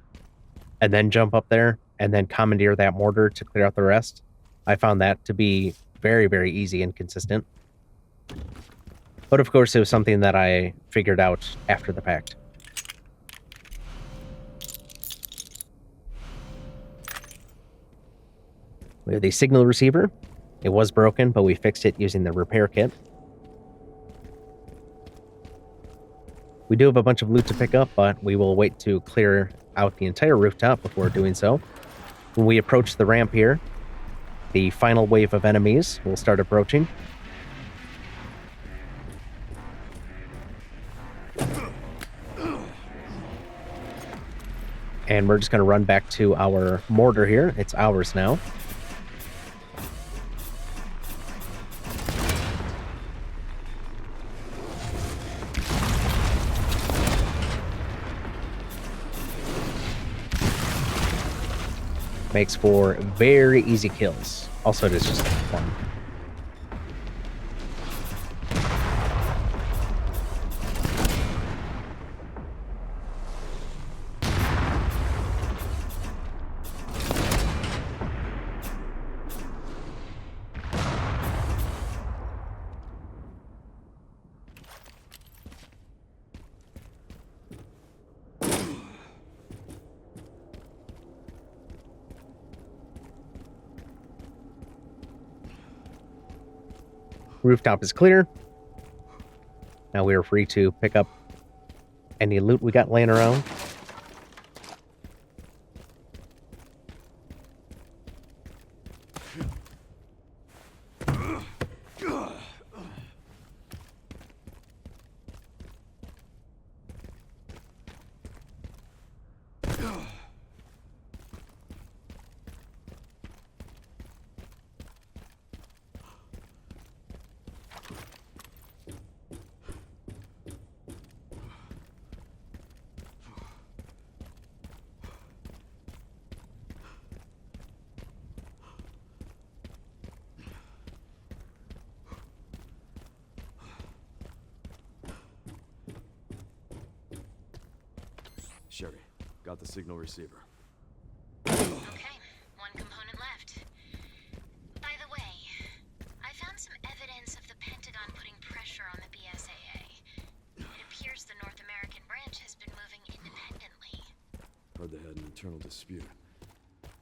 Speaker 1: and then jump up there and then commandeer that mortar to clear out the rest. I found that to be very, very easy and consistent. But of course, it was something that I figured out after the fact. We have the signal receiver. It was broken, but we fixed it using the repair kit. We do have a bunch of loot to pick up, but we will wait to clear out the entire rooftop before doing so. When we approach the ramp here, the final wave of enemies will start approaching. And we're just going to run back to our mortar here. It's ours now. Makes for very easy kills. Also, it is just fun. Rooftop is clear. Now we are free to pick up any loot we got laying around.
Speaker 4: Sherry, got the signal receiver.
Speaker 8: Okay, one component left. By the way, I found some evidence of the Pentagon putting pressure on the BSAA. It appears the North American branch has been moving independently.
Speaker 4: Heard they had an internal dispute.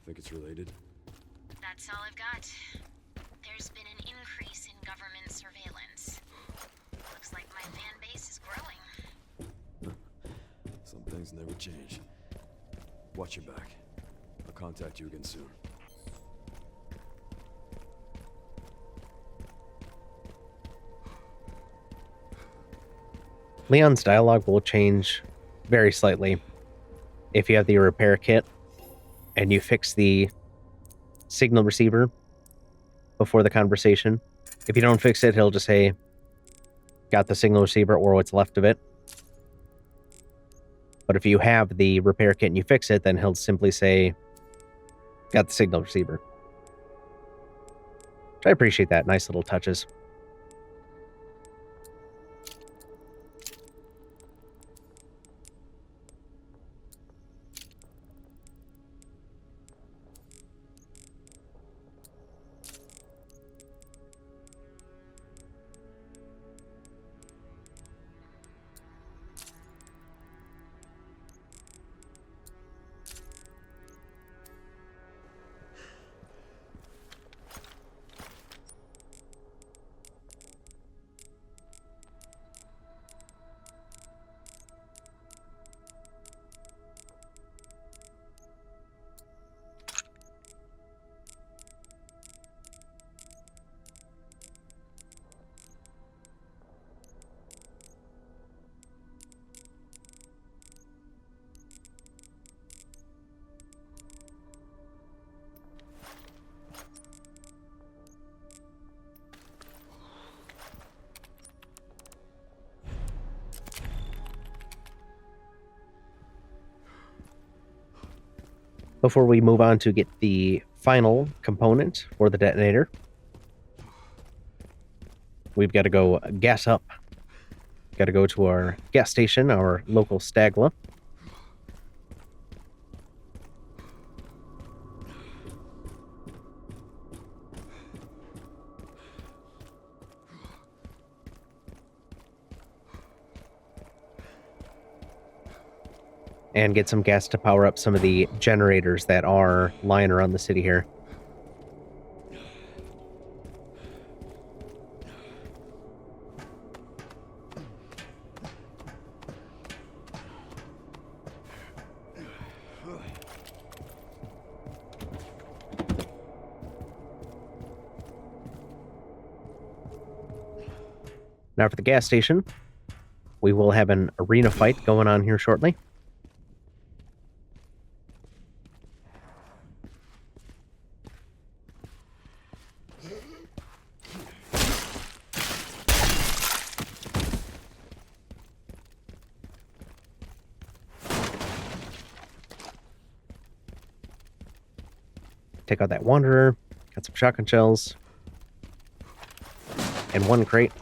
Speaker 4: Think it's related?
Speaker 8: That's all I've got. There's been an increase in government surveillance. Looks like my fan base is growing.
Speaker 4: Some things never change. Watch your back. I'll contact you again soon.
Speaker 1: Leon's dialogue will change very slightly if you have the repair kit and you fix the signal receiver before the conversation. If you don't fix it, he'll just say, got the signal receiver or what's left of it. But if you have the repair kit and you fix it, then he'll simply say, got the signal receiver. Which I appreciate that. Nice little touches. Before we move on to get the final component for the detonator, we've got to go gas up. Got to go to our gas station, our local Stagla. And get some gas to power up some of the generators that are lying around the city here. Now for the gas station, we will have an arena fight going on here shortly. Take out that Wanderer. Got some shotgun shells. And one crate.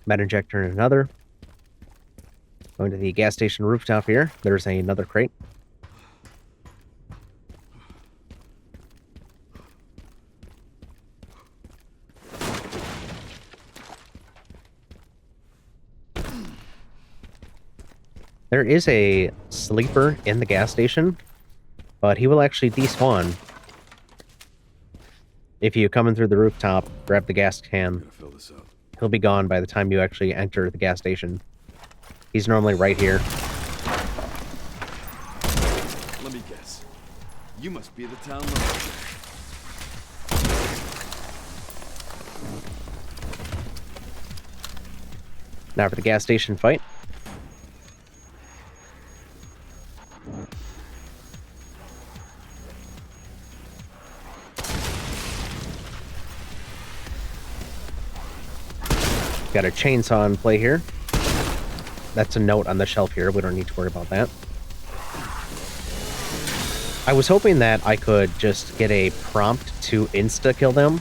Speaker 1: Med injector and another. Going to the gas station rooftop here. There's another crate. There is a sleeper in the gas station, but he will actually despawn If you come in through the rooftop, grab the gas can.
Speaker 4: Gotta fill this up.
Speaker 1: He'll be gone by the time you actually enter the gas station. He's normally right here.
Speaker 17: Let me guess. You must be the town manager.
Speaker 1: Now for the gas station fight. Got a chainsaw in play here. That's a note on the shelf here. We don't need to worry about that. I was hoping that I could just get a prompt to insta-kill them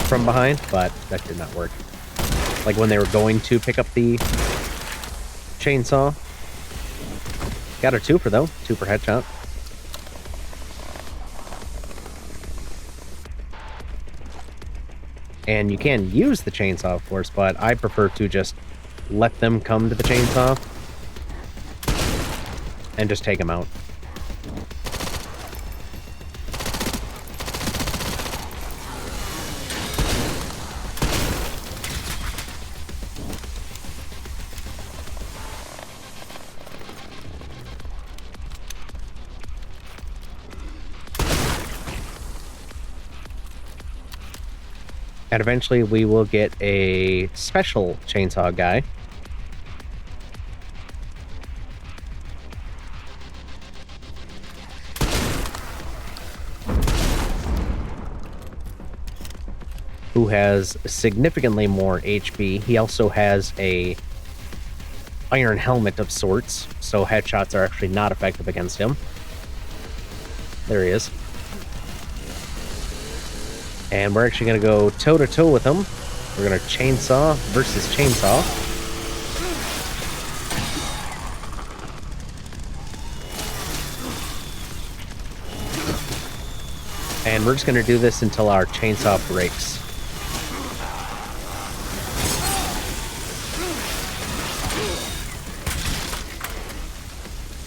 Speaker 1: from behind, but that did not work. Like when they were going to pick up the chainsaw. Got a 2 for though. 2 for headshot. And you can use the chainsaw, of course, but I prefer to just let them come to the chainsaw and just take them out. And eventually we will get a special chainsaw guy. Who has significantly more HP. He also has a iron helmet of sorts, so headshots are actually not effective against him. There he is. And we're actually going to go toe-to-toe with him. We're going to chainsaw versus chainsaw. And we're just going to do this until our chainsaw breaks.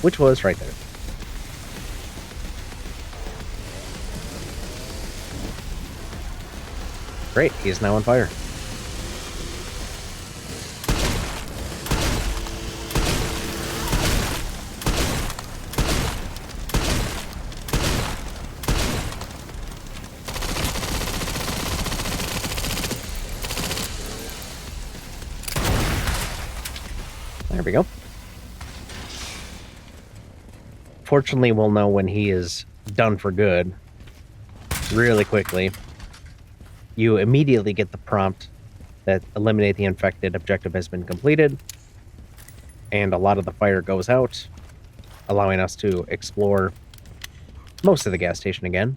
Speaker 1: Which was right there. Great, he is now on fire. There we go. Fortunately, we'll know when he is done for good really quickly. You immediately get the prompt that eliminate the infected objective has been completed, and a lot of the fire goes out, allowing us to explore most of the gas station again.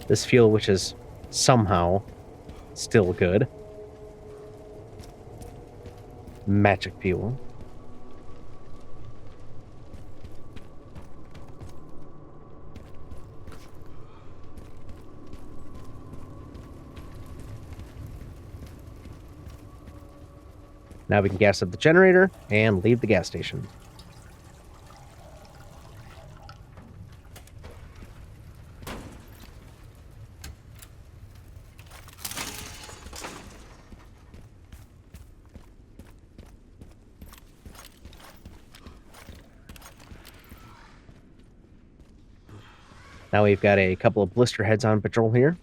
Speaker 1: This fuel, which is somehow still good. Magic fuel. Now we can gas up the generator and leave the gas station. Now we've got a couple of blister heads on patrol here.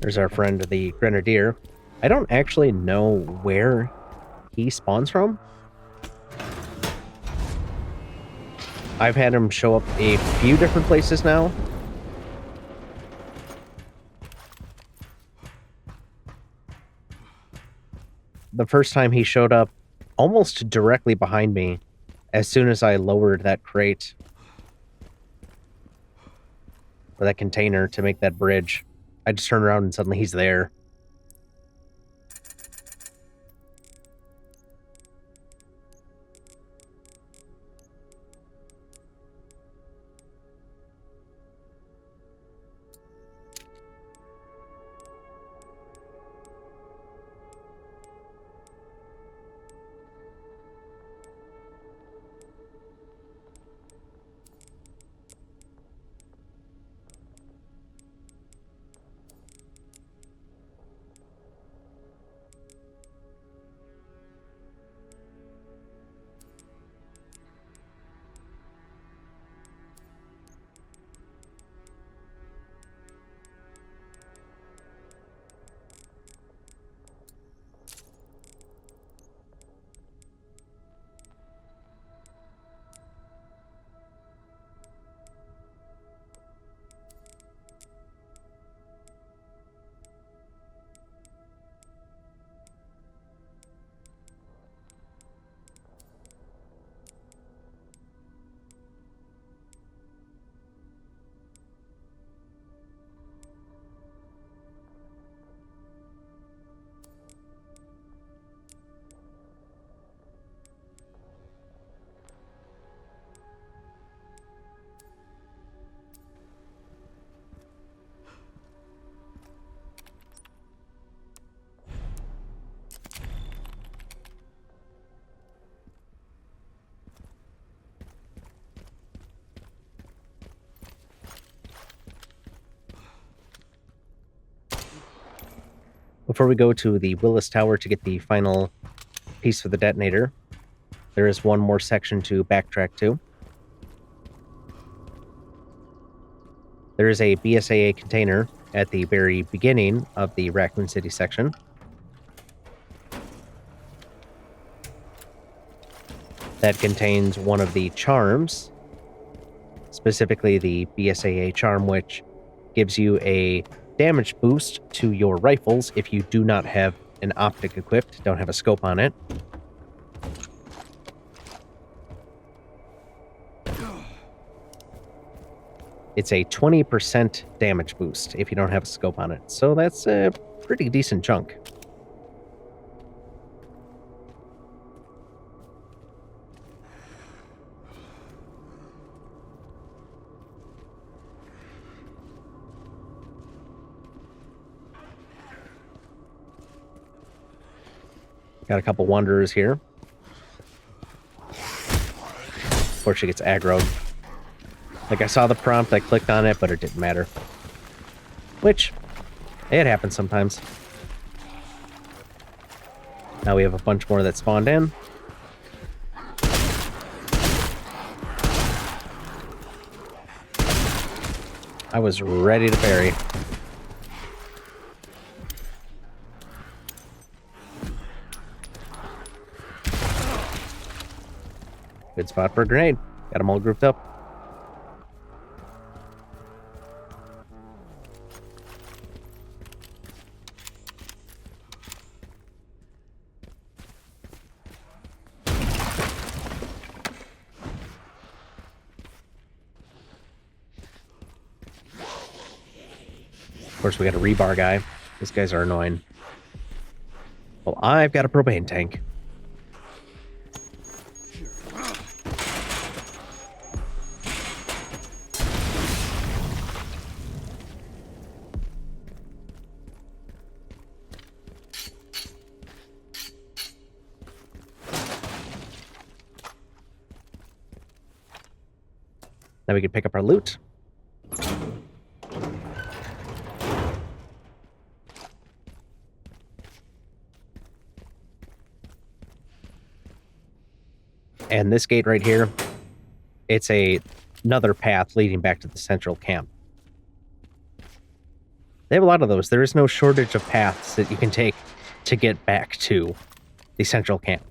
Speaker 1: There's our friend, the Grenadier. I don't actually know where he spawns from. I've had him show up a few different places now. The first time he showed up almost directly behind me as soon as I lowered that crate or that container to make that bridge. I just turned around and suddenly he's there. Before we go to the Willis Tower to get the final piece for the detonator, there is one more section to backtrack to. There is a BSAA container at the very beginning of the Raccoon City section. That contains one of the charms, specifically the BSAA charm, which gives you a damage boost to your rifles if you do not have an optic equipped, don't have a scope on it. It's a 20% damage boost if you don't have a scope on it, so that's a pretty decent chunk. Got a couple wanderers here. Of course, she gets aggroed. Like, I saw the prompt, I clicked on it, but it didn't matter. Which, it happens sometimes. Now we have a bunch more that spawned in. I was ready to parry. Good spot for a grenade. Got them all grouped up. Of course, we got a rebar guy. These guys are annoying. Well, I've got a propane tank. Now we can pick up our loot. And this gate right here, it's another path leading back to the central camp. They have a lot of those. There is no shortage of paths that you can take to get back to the central camp.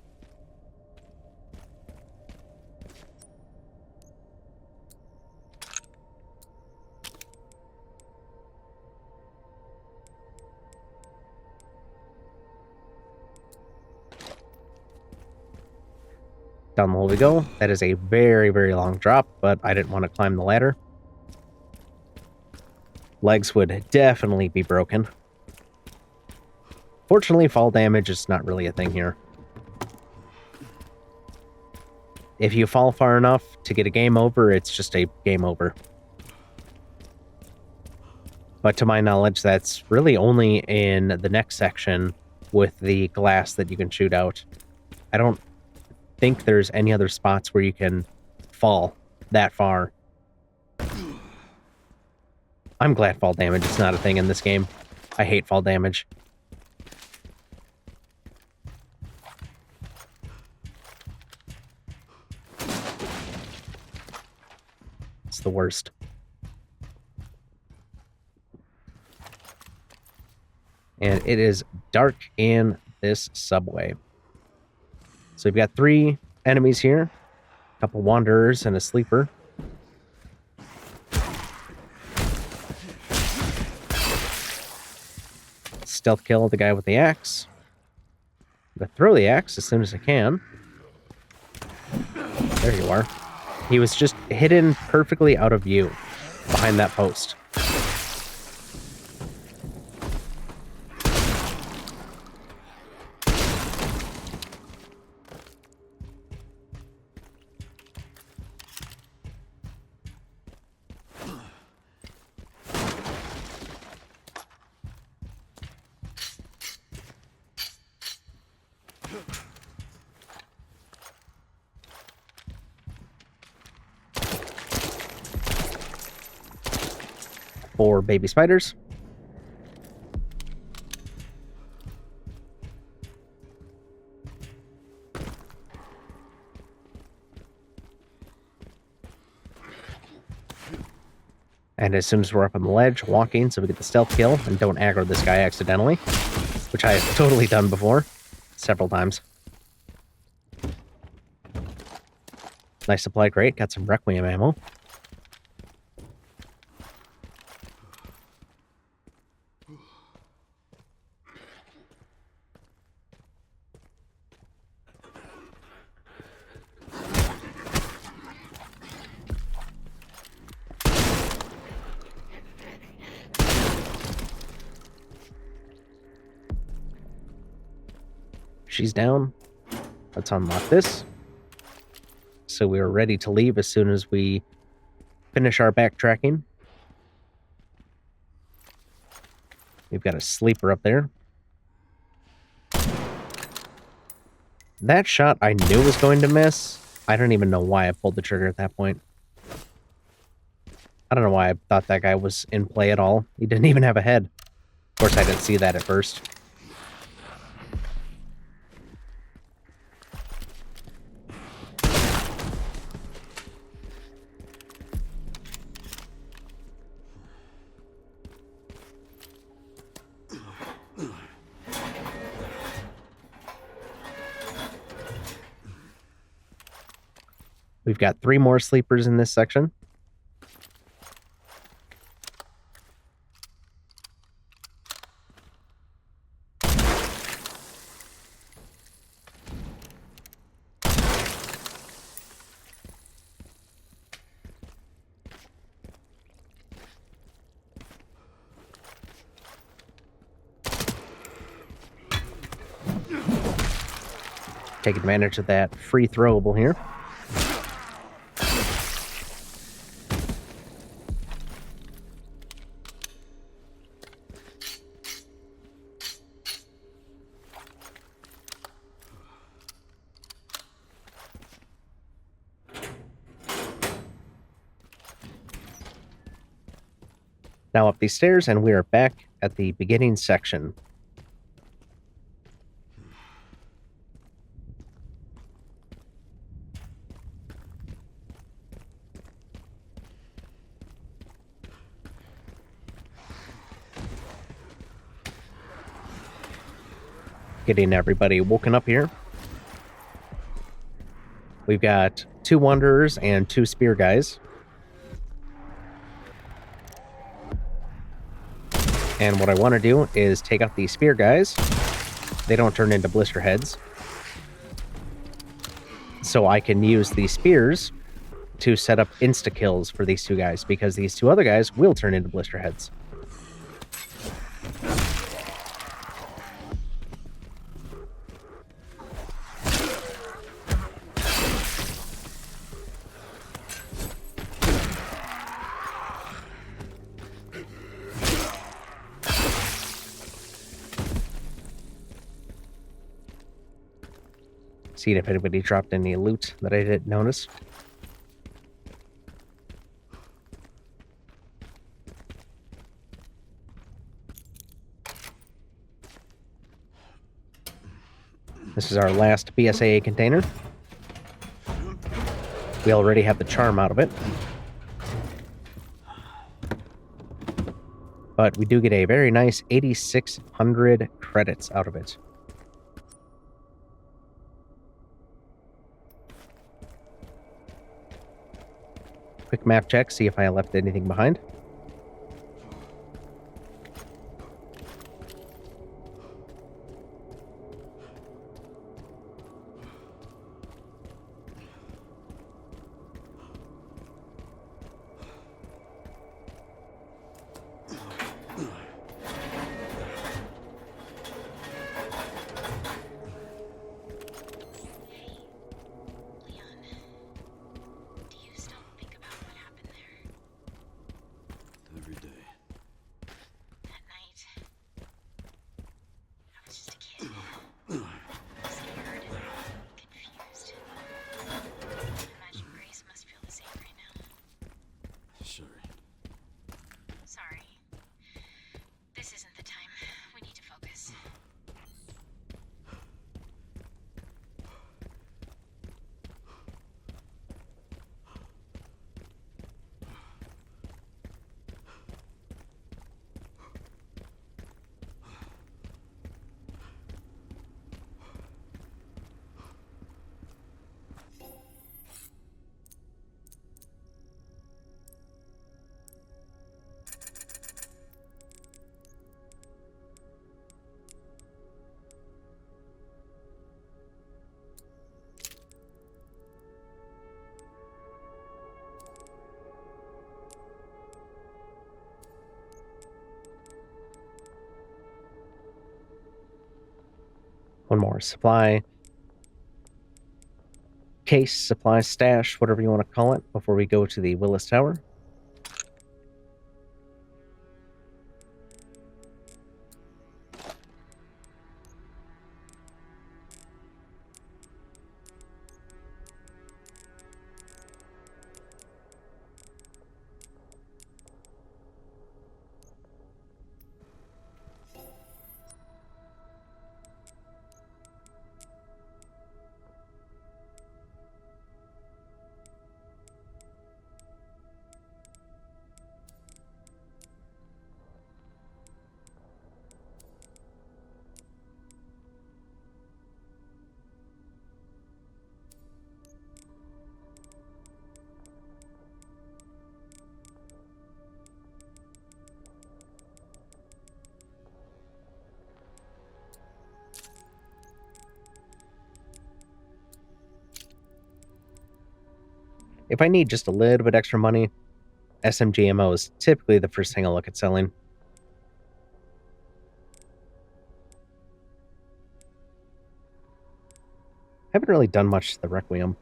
Speaker 1: Down the hole we go. That is a very, very long drop, but I didn't want to climb the ladder. Legs would definitely be broken. Fortunately, fall damage is not really a thing here. If you fall far enough to get a game over, it's just a game over. But to my knowledge, that's really only in the next section with the glass that you can shoot out. I don't think there's any other spots where you can fall that far. I'm glad fall damage is not a thing in this game. I hate fall damage. It's the worst. And it is dark in this subway. So we've got 3 enemies here, a couple wanderers and a sleeper. Stealth kill the guy with the axe. I'm gonna throw the axe as soon as I can. There you are. He was just hidden perfectly out of view behind that post. For baby spiders. And as soon as we're up on the ledge, walking, so we get the stealth kill and don't aggro this guy accidentally, which I have totally done before, several times. Nice supply crate, got some Requiem ammo. She's down. Let's unlock this. So we are ready to leave as soon as we finish our backtracking. We've got a sleeper up there. That shot I knew was going to miss. I don't even know why I pulled the trigger at that point. I don't know why I thought that guy was in play at all. He didn't even have a head. Of course, I didn't see that at first. We've got 3 more sleepers in this section. Take advantage of that free throwable here. Now up these stairs, and we are back at the beginning section. getting everybody woken up here. We've got 2 Wanderers and 2 Spear guys. And what I want to do is take out these Spear guys. They don't turn into blister heads. So I can use these spears to set up insta-kills for these 2 guys, because these 2 other guys will turn into blister heads. See if anybody dropped any loot that I didn't notice. This is our last BSAA container. We already have the charm out of it. But we do get a very nice 8,600 credits out of it. Quick map check, see if I left anything behind. One more supply case, supply stash, whatever you want to call it, before we go to the Willis Tower. If I need just a little bit extra money, SMG ammo is typically the first thing I'll look at selling. Haven't really done much to the Requiem.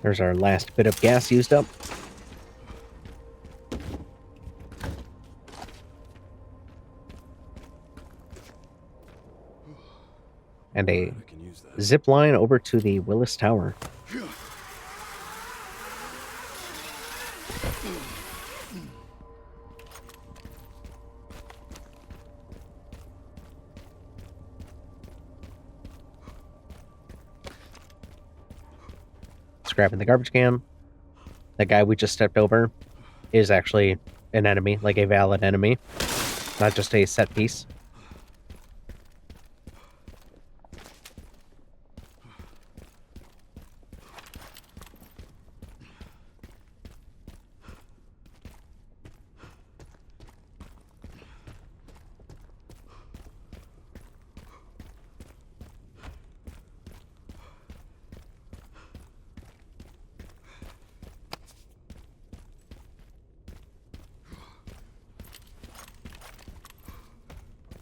Speaker 1: There's our last bit of gas used up. And a zip line over to the Willis Tower. Grabbing the garbage can. The guy we just stepped over is actually an enemy, like a valid enemy, not just a set piece.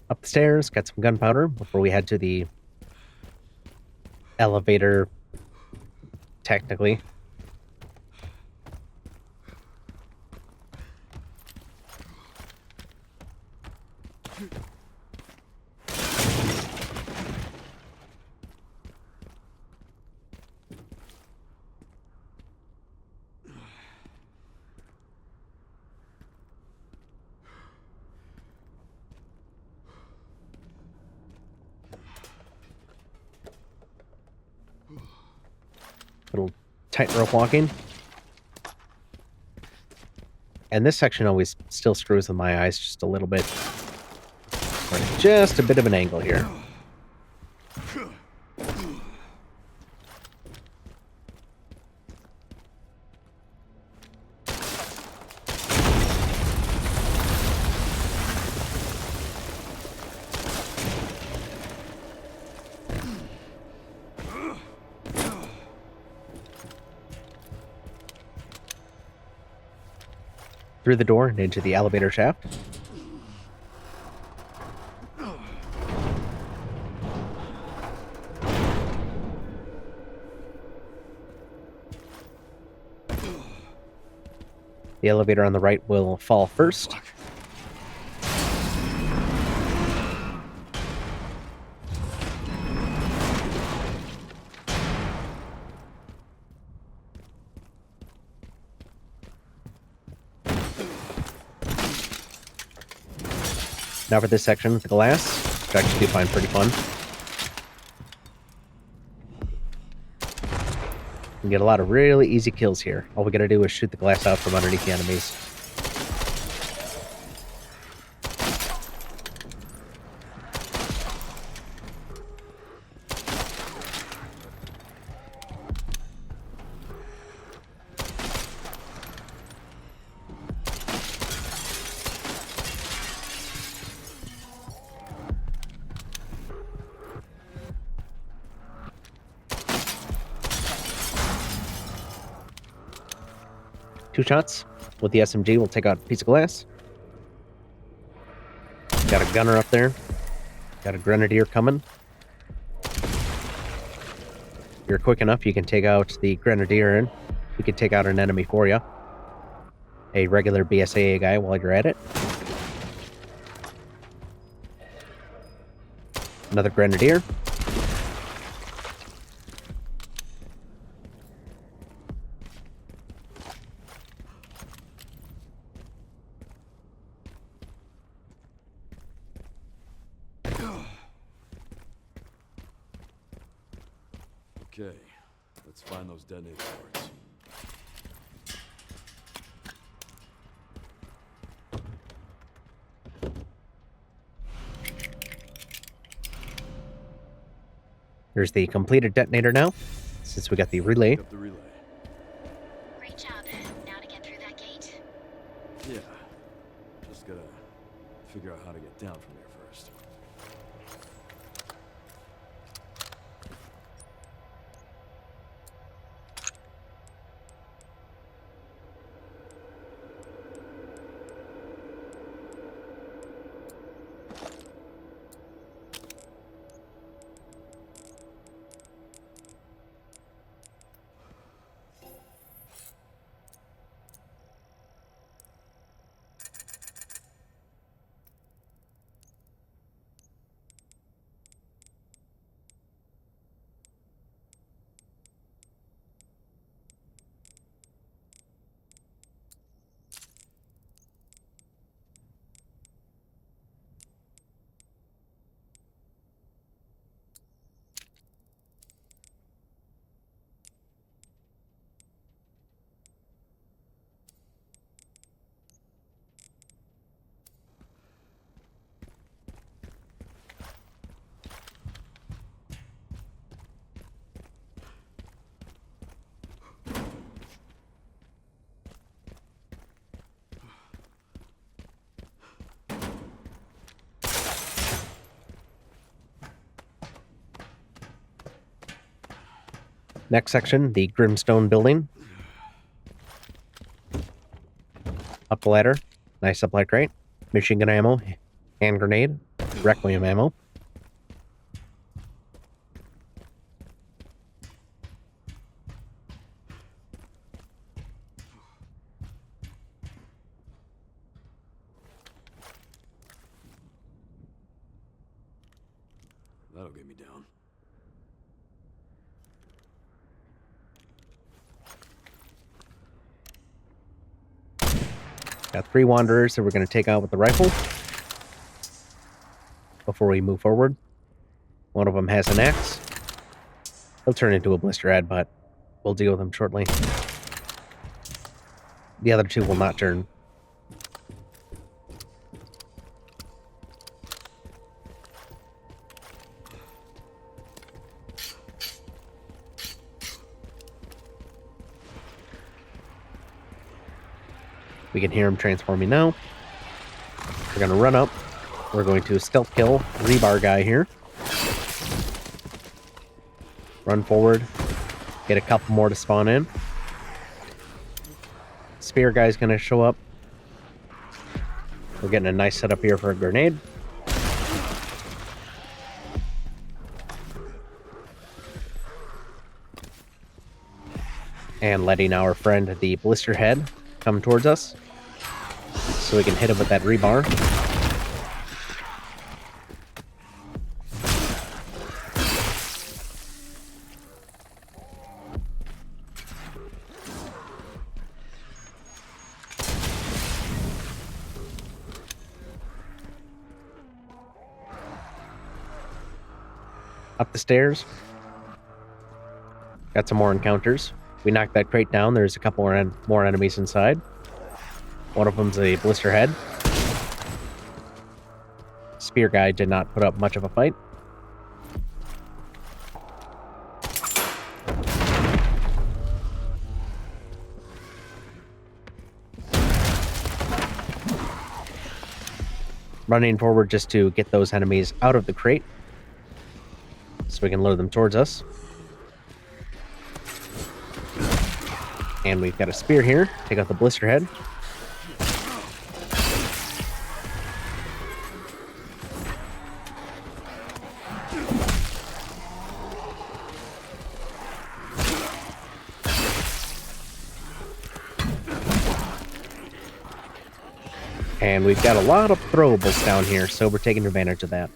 Speaker 1: Up the stairs, got some gunpowder before we head to the elevator, technically. Little tightrope walking. And this section always still screws with my eyes just a little bit. Just a bit of an angle here. Through the door and into the elevator shaft. The elevator on the right will fall first. Now for this section, the glass, which I actually do find pretty fun. You can get a lot of really easy kills here. All we gotta do is shoot the glass out from underneath the enemies. Two shots with the SMG will take out a piece of glass. Got a gunner up there. Got a grenadier coming. If you're quick enough, you can take out the grenadier and you can take out an enemy for you. A regular BSAA guy while you're at it. Another grenadier.
Speaker 4: Okay, let's find those detonator parts.
Speaker 1: There's the completed detonator now, since we got the relay.
Speaker 8: Great job. Now to get through that gate.
Speaker 4: Yeah, just gotta figure out how to get down from there first.
Speaker 1: Next section, the Grimstone building. Up the ladder. Nice supply crate. Machine gun ammo. Hand grenade. Requiem ammo.
Speaker 4: That'll get me down.
Speaker 1: Got 3 wanderers that we're going to take out with the rifle before we move forward. One of them has an axe. He'll turn into a blisterhead, but we'll deal with him shortly. The other 2 will not turn. We can hear him transforming now. We're going to run up. We're going to stealth kill rebar guy here. Run forward. Get a couple more to spawn in. Spear guy's going to show up. We're getting a nice setup here for a grenade. And letting our friend, the blisterhead, come towards us, so we can hit him with that rebar. Up the stairs. Got some more encounters. We knocked that crate down. There's a couple more enemies inside. One of them's a blisterhead. Spear guy did not put up much of a fight. Running forward just to get those enemies out of the crate, so we can lure them towards us. And we've got a spear here. Take out the blisterhead. And we've got a lot of throwables down here, so we're taking advantage of that.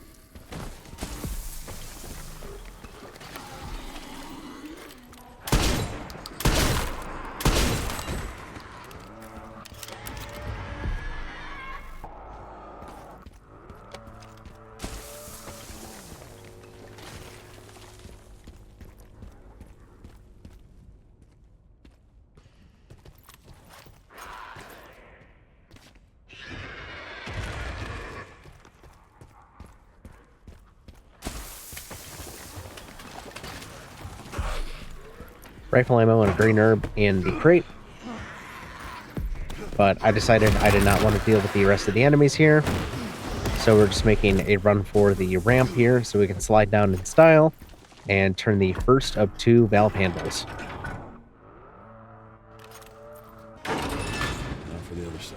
Speaker 1: Rifle ammo and a green herb in the crate. But I decided I did not want to deal with the rest of the enemies here. So we're just making a run for the ramp here so we can slide down in style and turn the first of 2 valve handles.
Speaker 4: Now for the other side.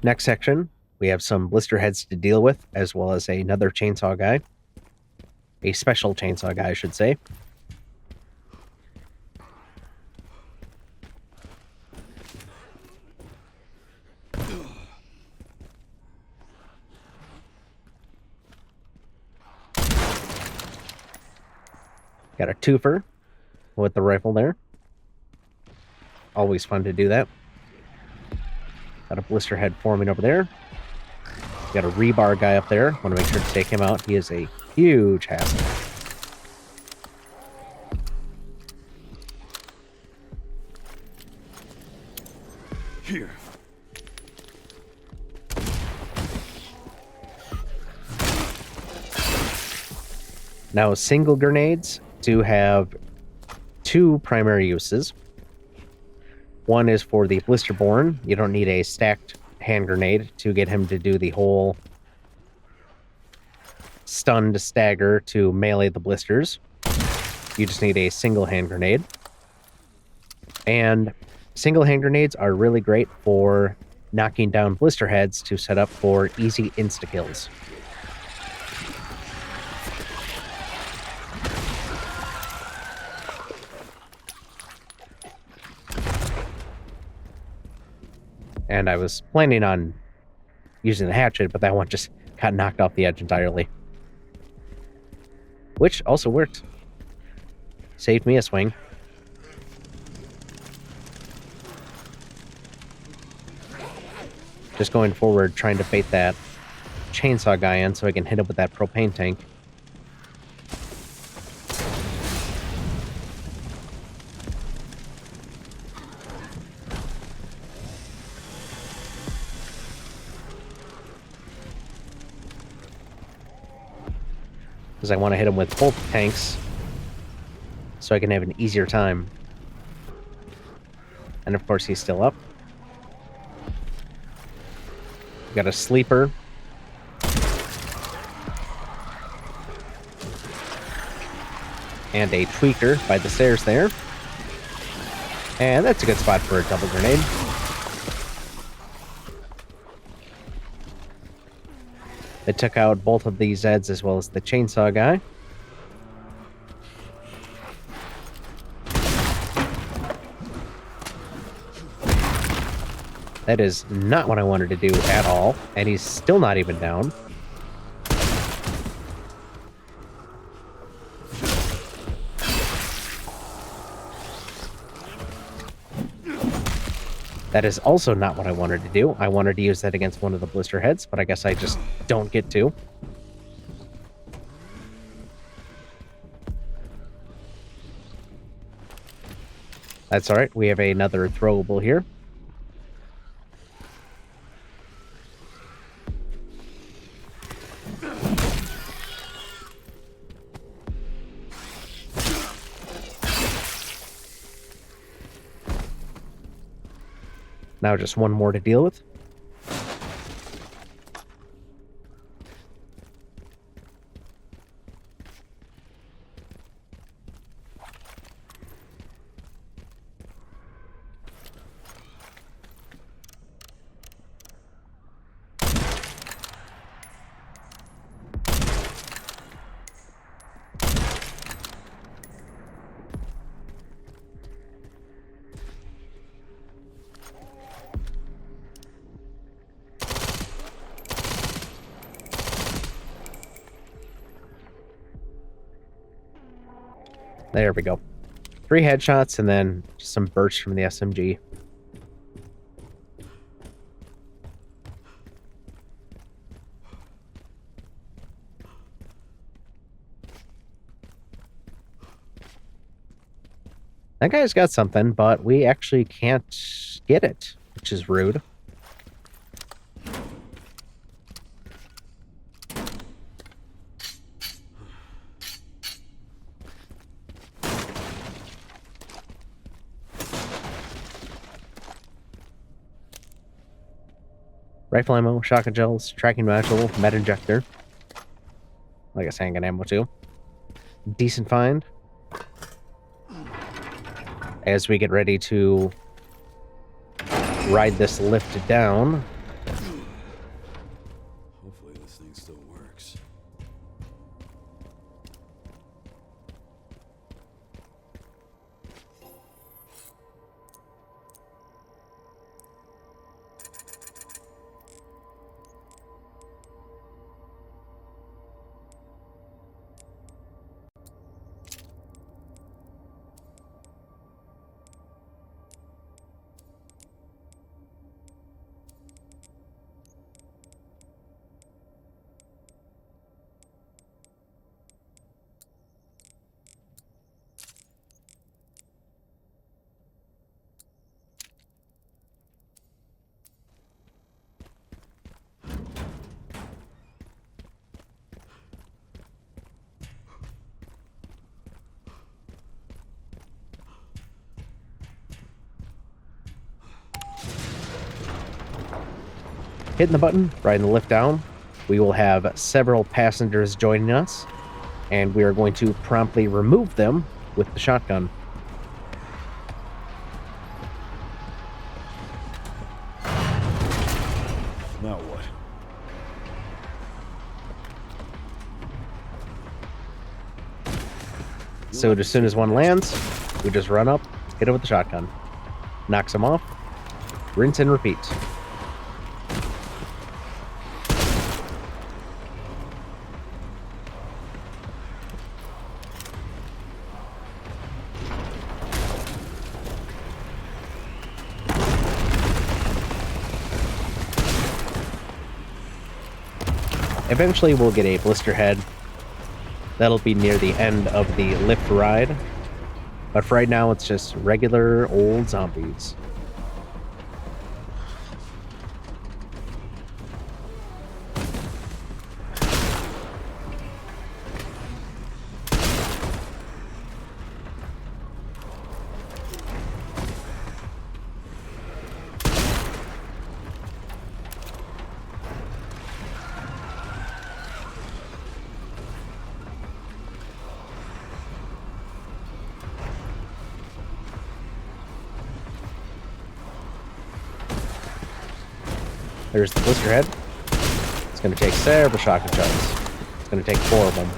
Speaker 1: Next section, we have some blister heads to deal with, as well as another chainsaw guy. A special chainsaw guy, I should say. Got a twofer with the rifle there. Always fun to do that. Got a blister head forming over there. Got a rebar guy up there. Want to make sure to take him out. He is a huge hassle.
Speaker 17: Here.
Speaker 1: Now, single grenades do have two primary uses. One is for the Blisterborn. You don't need a stacked hand grenade to get him to do the whole stun to stagger to melee the blisters. You just need a single hand grenade. And single hand grenades are really great for knocking down blister heads to set up for easy insta-kills. And I was planning on using the hatchet, but that one just got knocked off the edge entirely. Which also worked. Saved me a swing. Just going forward, trying to bait that chainsaw guy in so I can hit him with that propane tank. Because I want to hit him with both tanks so I can have an easier time. And of course he's still up. Got a sleeper. And a tweaker by the stairs there. And that's a good spot for a double grenade. They took out both of these Zeds as well as the chainsaw guy. That is not what I wanted to do at all, and he's still not even down. That is also not what I wanted to do. I wanted to use that against one of the blister heads, but I guess I just don't get to. That's alright, we have another throwable here. Now just one more to deal with. There we go. 3 headshots and then just some bursts from the SMG. That guy's got something, but we actually can't get it, which is rude. Rifle ammo, shotgun shells, tracking module, med injector. I guess handgun ammo too. Decent find. As we get ready to ride this lift down, hitting the button, riding the lift down, we will have several passengers joining us, and we are going to promptly remove them with the shotgun.
Speaker 4: Now what?
Speaker 1: So as soon as one lands, we just run up, hit it with the shotgun. Knocks them off, rinse and repeat. Eventually we'll get a blister head. That'll be near the end of the lift ride. But for right now, it's just regular old zombies. There's the blister head. It's going to take several shotgun shells. It's going to take 4 of them.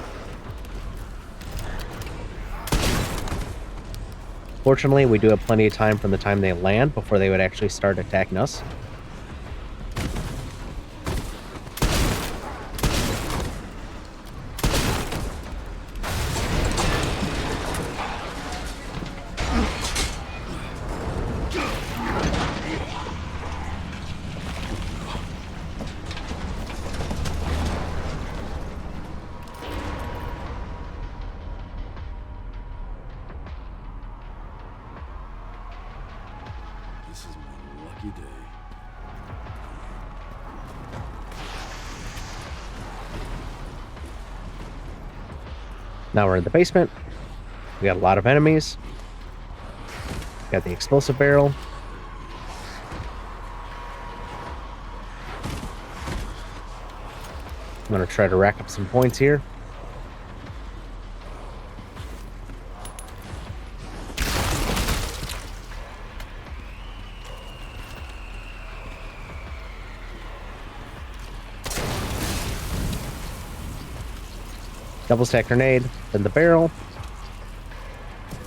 Speaker 1: Fortunately, we do have plenty of time from the time they land before they would actually start attacking us.
Speaker 4: This is my lucky day.
Speaker 1: Now we're in the basement. We got a lot of enemies. Got the explosive barrel. I'm gonna try to rack up some points here. Double stack grenade, then the barrel,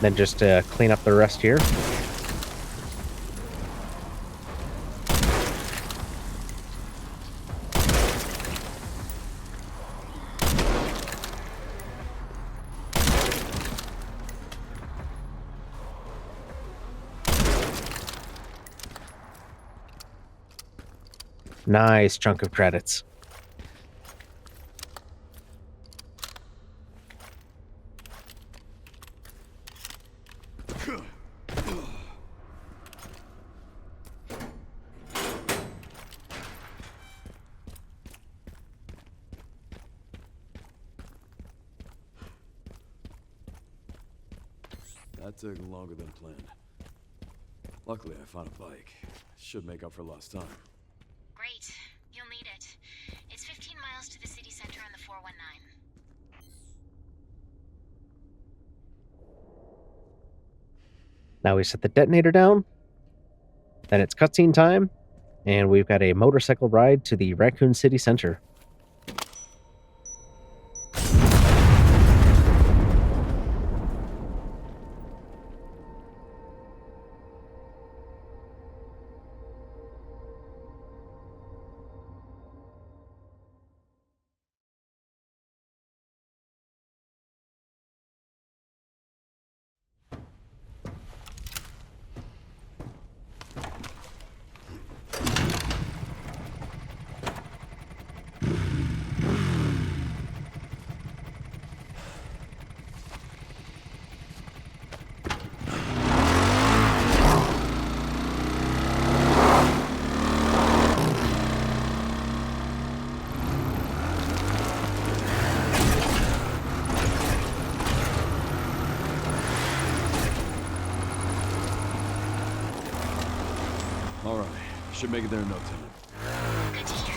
Speaker 1: then just clean up the rest here. Nice chunk of credits.
Speaker 4: That took longer than planned. Luckily, I found a bike. Should make up for lost time.
Speaker 8: Great. You'll need it. It's 15 miles to the city center on the 419.
Speaker 1: Now we set the detonator down. Then it's cutscene time. And we've got a motorcycle ride to the Raccoon City Center.
Speaker 4: All right, should make it there in no time.
Speaker 8: Good to hear.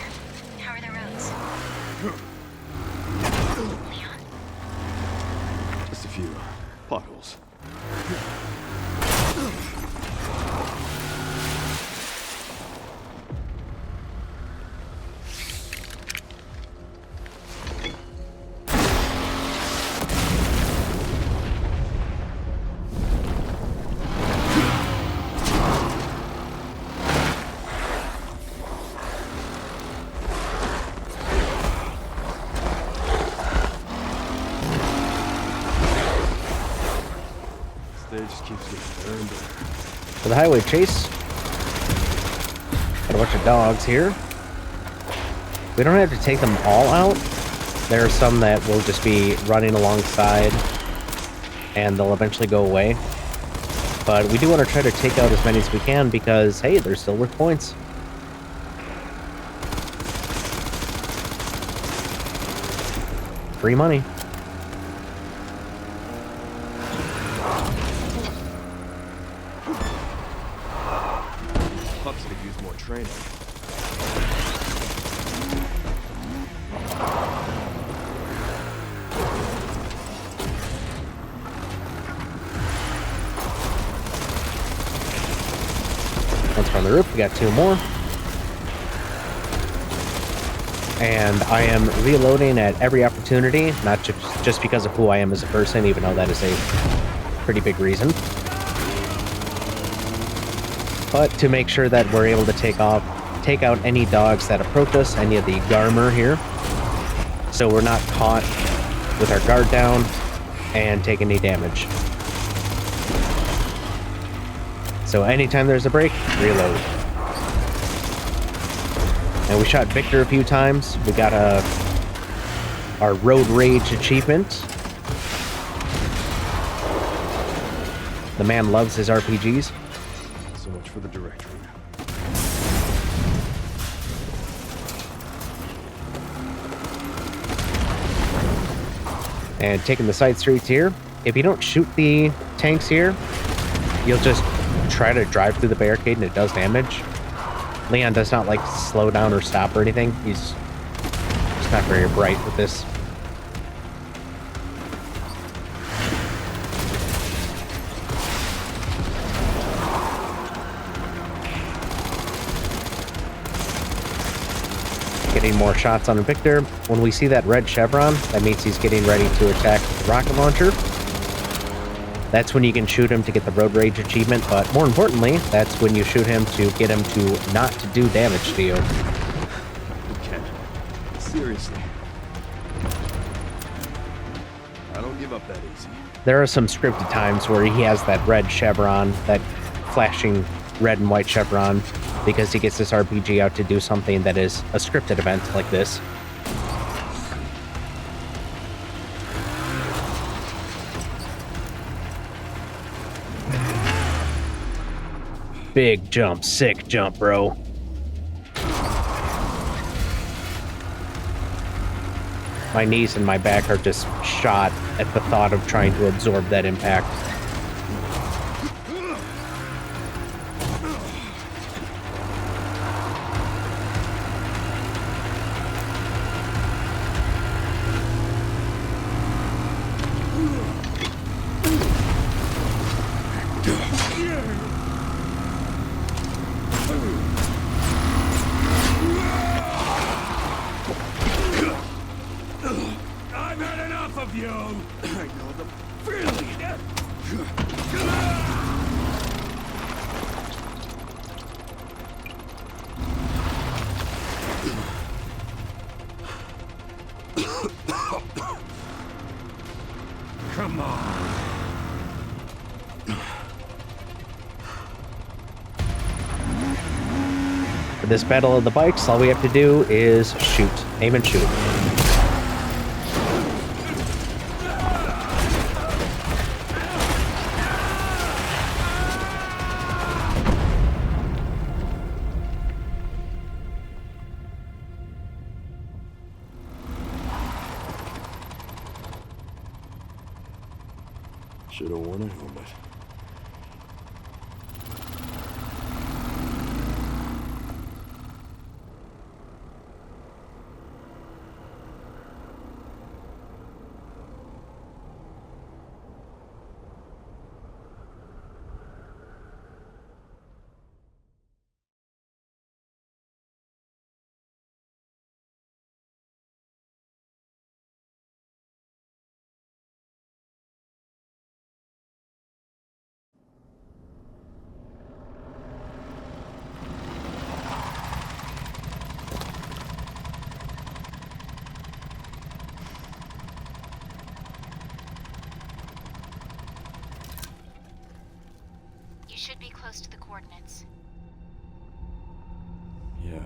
Speaker 4: just keeps getting better and better.
Speaker 1: For the highway chase. Got a bunch of dogs here. We don't have to take them all out. There are some that will just be running alongside and they'll eventually go away. But we do want to try to take out as many as we can because, hey, they're still worth points. Free money.
Speaker 17: Pups could use more training.
Speaker 1: Once we're on the roof, we got 2 more. And I am reloading at every opportunity, not just because of who I am as a person, even though that is a pretty big reason. But to make sure that we're able to take out any dogs that approach us, any of the Garmer here. So we're not caught with our guard down and take any damage. So anytime there's a break, reload. And we shot Victor a few times. We got our Road Rage achievement. The man loves his RPGs.
Speaker 4: So much for the directory.
Speaker 1: And taking the side streets here. If you don't shoot the tanks here, you'll just try to drive through the barricade and it does damage. Leon does not like slow down or stop or anything. He's just not very bright with this. Getting more shots on Victor. When we see that red chevron, that means he's getting ready to attack the rocket launcher. That's when you can shoot him to get the Road Rage achievement, but more importantly, that's when you shoot him to get him to not to do damage to you.
Speaker 17: Okay. Seriously. I don't give up that easy.
Speaker 1: There are some scripted times where he has that red chevron, that flashing red and white chevron, because he gets this RPG out to do something that is a scripted event like this. Big jump, sick jump, bro. My knees and my back are just shot at the thought of trying to absorb that impact.
Speaker 6: I've had enough of you! I know the feeling! Come on.
Speaker 1: For this battle of the bikes, all we have to do is shoot. Aim and shoot.
Speaker 4: Should have worn a helmet.
Speaker 8: should be close to the coordinates.
Speaker 4: Yeah.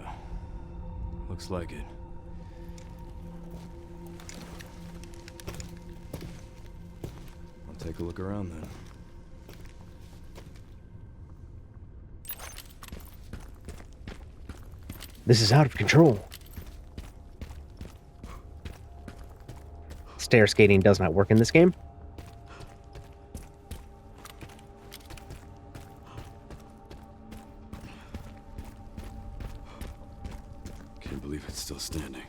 Speaker 4: Looks like it. I'll take a look around then.
Speaker 1: This is out of control. Stair skating does not work in this game.
Speaker 4: Can't believe it's still standing.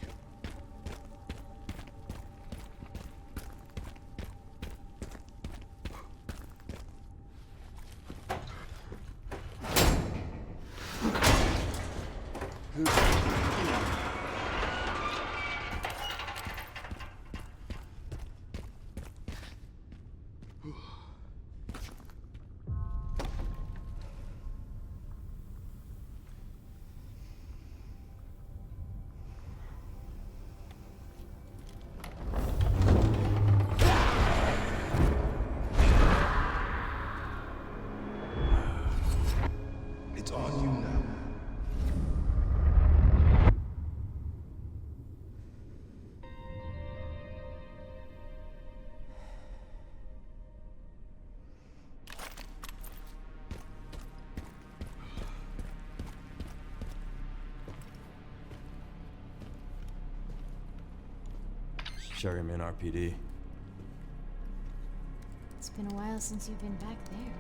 Speaker 14: It's on you now.
Speaker 4: Sherryman RPD.
Speaker 18: It's been a while since you've been back there.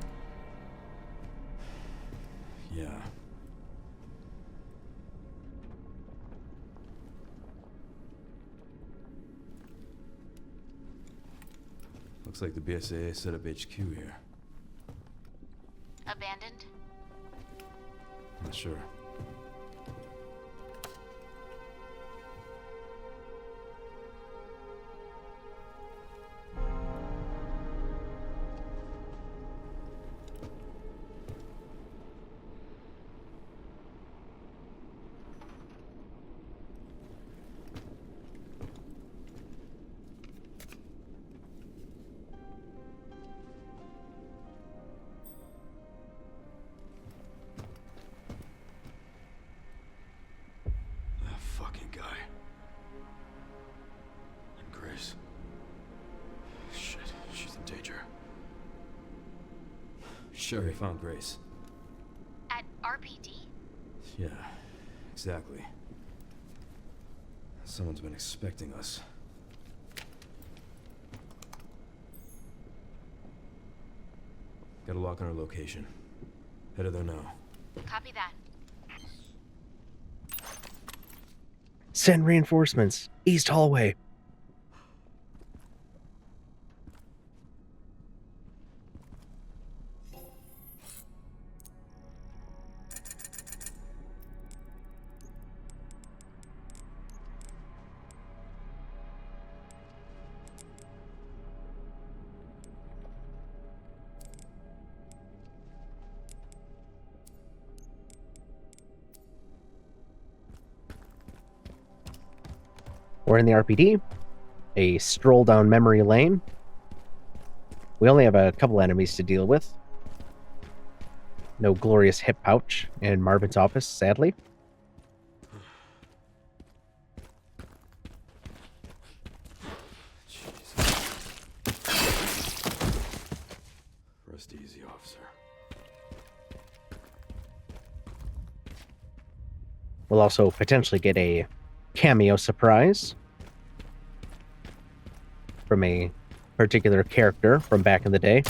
Speaker 4: Yeah. Looks like the BSAA set up HQ here.
Speaker 8: Abandoned?
Speaker 4: Not sure. That fucking guy. And Grace. Shit, she's in danger. Sherry found Grace.
Speaker 8: At RPD?
Speaker 4: Yeah, exactly. Someone's been expecting us. Got a lock on her location. Headed there now.
Speaker 8: Copy that.
Speaker 1: Send reinforcements. East hallway. We're in the RPD, a stroll down memory lane. We only have a couple enemies to deal with. No glorious hip pouch in Marvin's office, sadly.
Speaker 4: Rest easy, officer.
Speaker 1: We'll also potentially get a cameo surprise from a particular character from back in the day.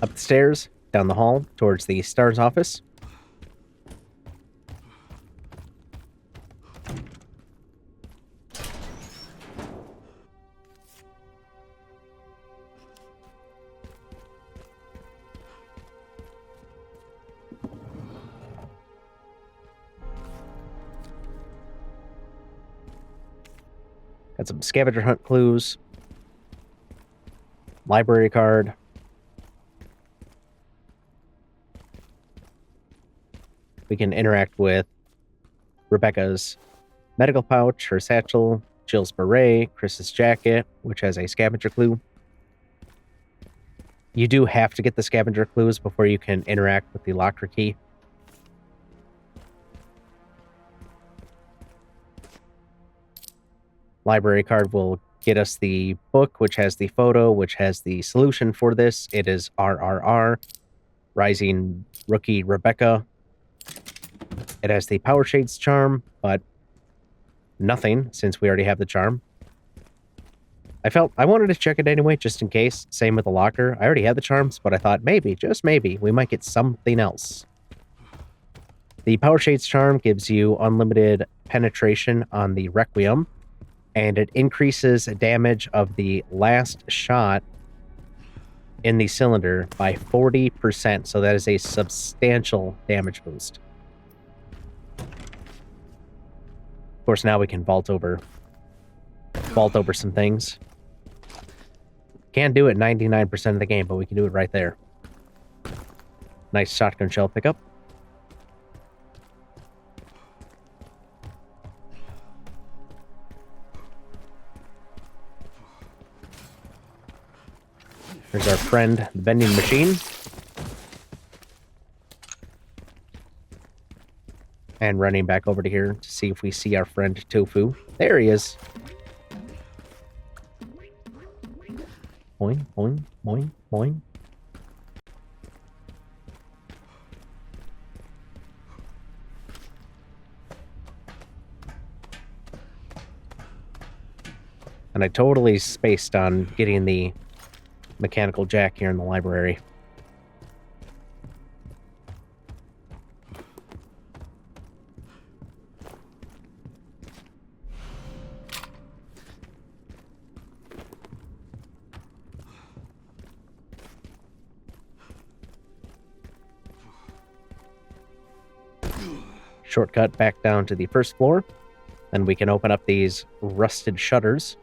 Speaker 1: Up the stairs, down the hall, towards the STARS office. Got some scavenger hunt clues. Library card. we can interact with Rebecca's medical pouch, her satchel, Jill's beret, Chris's jacket, which has a scavenger clue. You do have to get the scavenger clues before you can interact with the locker key. Library card will get us the book, which has the photo, which has the solution for this. It is RRR, Rising Rookie Rebecca. It has the Power Shades charm, but nothing, since we already have the charm. I wanted to check it anyway, just in case. Same with the locker. I already had the charms, but I thought maybe, just maybe, we might get something else. The Power Shades charm gives you unlimited penetration on the Requiem, and it increases damage of the last shot in the cylinder by 40%, so that is a substantial damage boost. Of course, now we can vault over some things. Can't do it 99% of the game, but we can do it right there. Nice shotgun shell pickup. There's our friend, the vending machine. And running back over to here to see if we see our friend Tofu. There he is. Boing, boing, boing, boing. And I totally spaced on getting the mechanical jack here in the library. Shortcut back down to the first floor. Then we can open up these rusted shutters.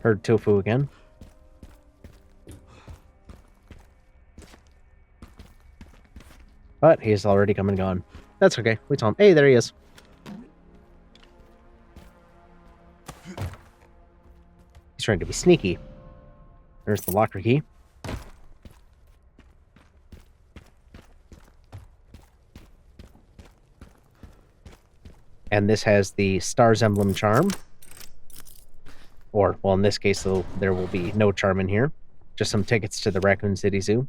Speaker 1: Heard Tofu again. But he's already come and gone. That's okay. We saw him. Hey, there he is. He's trying to be sneaky. There's the locker key. And this has the Star's Emblem charm. Or, well, in this case, though, there will be no charm in here. Just some tickets to the Raccoon City Zoo.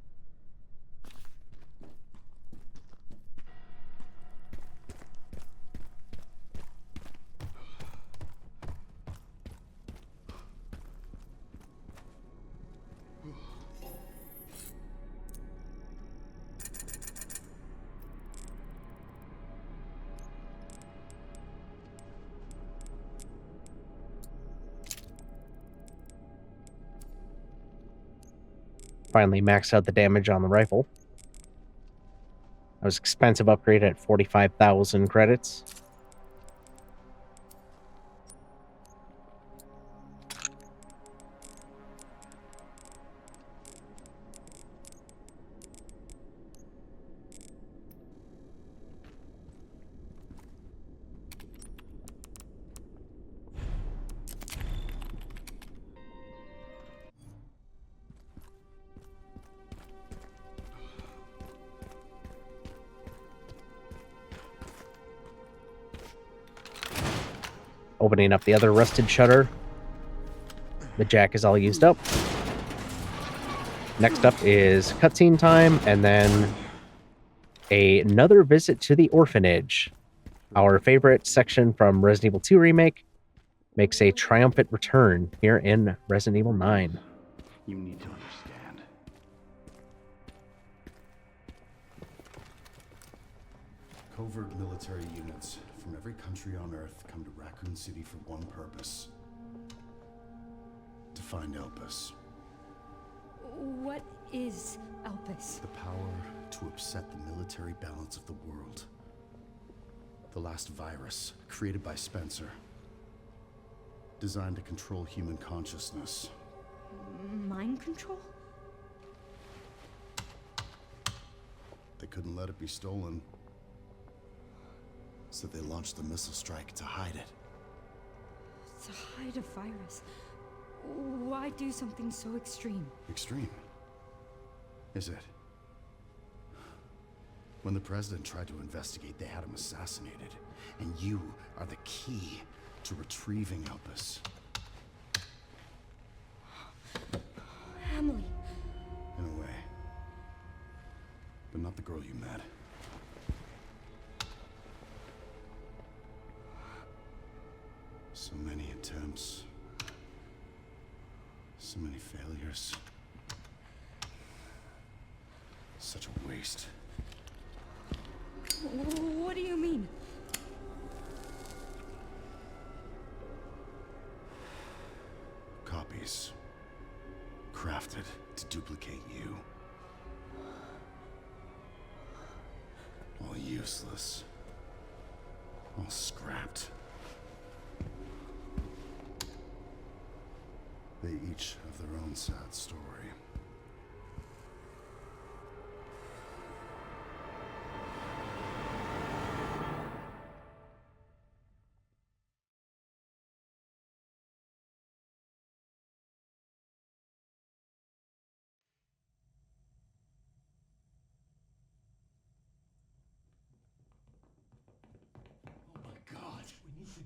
Speaker 1: Finally maxed out the damage on the rifle. That was an expensive upgrade at 45,000 credits. Opening up the other rusted shutter. The jack is all used up. Next up is cutscene time, and then another visit to the Orphanage. Our favorite section from Resident Evil 2 Remake makes a triumphant return here in Resident Evil 9.
Speaker 16: You need to understand.
Speaker 14: Covert military units from every country on Earth come to Raccoon City for one purpose. To find Elpis.
Speaker 12: What is Elpis?
Speaker 14: The power to upset the military balance of the world. The last virus, created by Spencer. Designed to control human consciousness.
Speaker 12: Mind control?
Speaker 14: They couldn't let it be stolen. So they launched the missile strike to hide it.
Speaker 12: To hide a virus. Why do something so extreme?
Speaker 14: Extreme? Is it? When the president tried to investigate, they had him assassinated. And you are the key to retrieving Elpis.
Speaker 12: Emily.
Speaker 14: In a way. But not the girl you met. So many attempts. So many failures. Such a waste.
Speaker 12: What do you mean?
Speaker 14: Copies. Crafted to duplicate you. All useless. All scrapped. They each have their own sad story.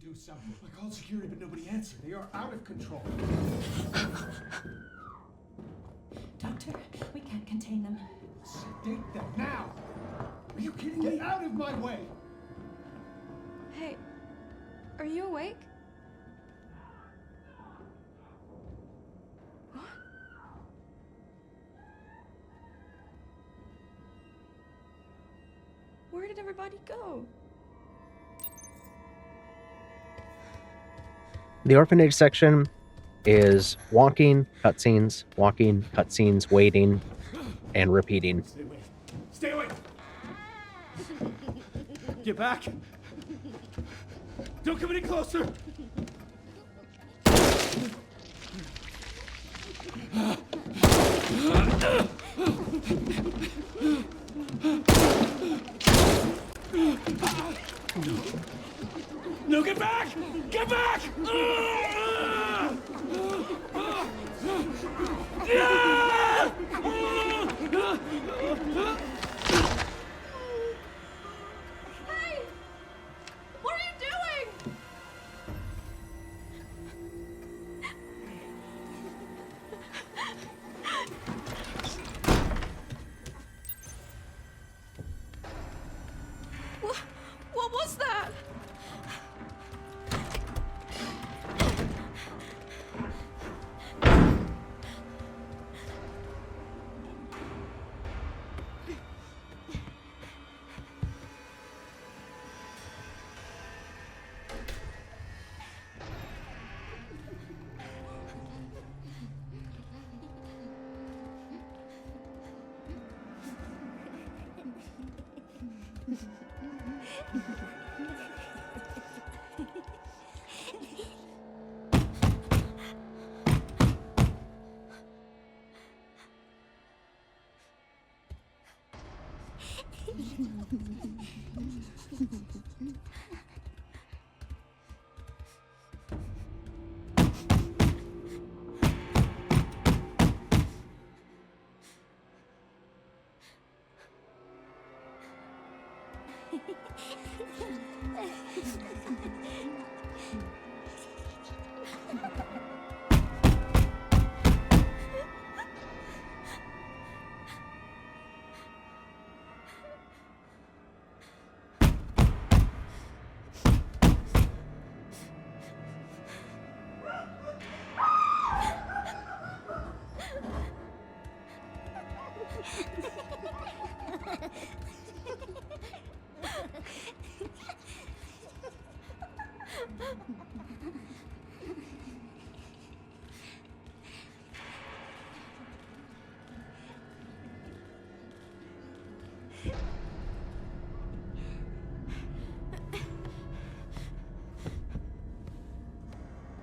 Speaker 2: Do something. I called security, but nobody answered. They are out of control.
Speaker 19: Doctor, we can't contain them.
Speaker 2: Sedate them now! Are you kidding me? Get out of my way!
Speaker 3: Hey, are you awake? What? Where did everybody go?
Speaker 1: The orphanage section is walking, cutscenes, waiting, and repeating.
Speaker 2: Stay away. Stay away! Get back! Don't come any closer! No, get back! Get back!
Speaker 3: Hey! What are you doing? What was that?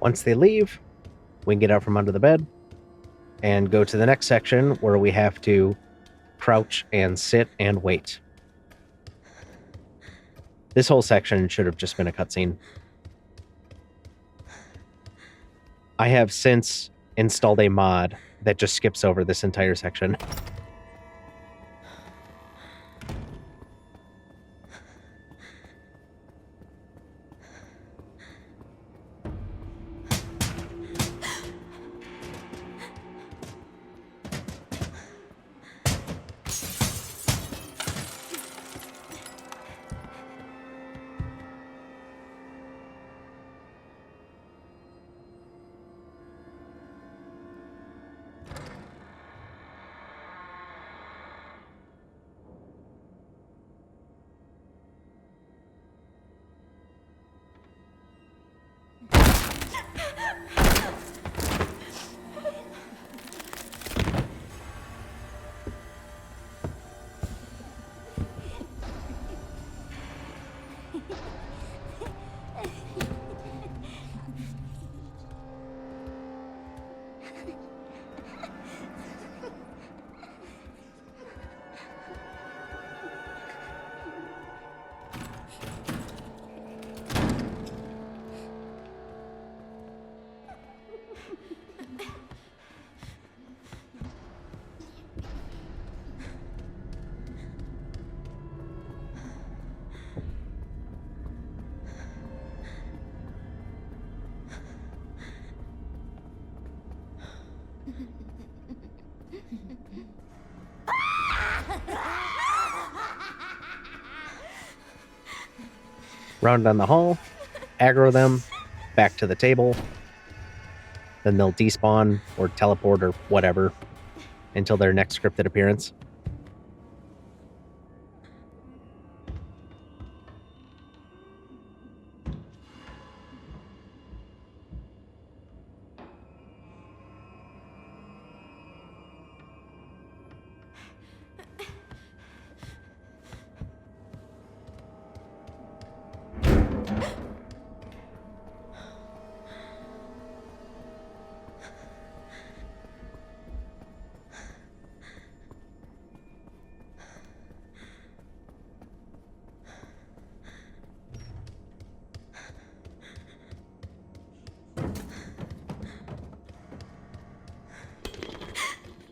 Speaker 1: Once they leave, we can get out from under the bed and go to the next section where we have to crouch and sit and wait. This whole section should have just been a cutscene. I have since installed a mod that just skips over this entire section. Round down the hall, aggro them, back to the table. Then they'll despawn or teleport or whatever until their next scripted appearance.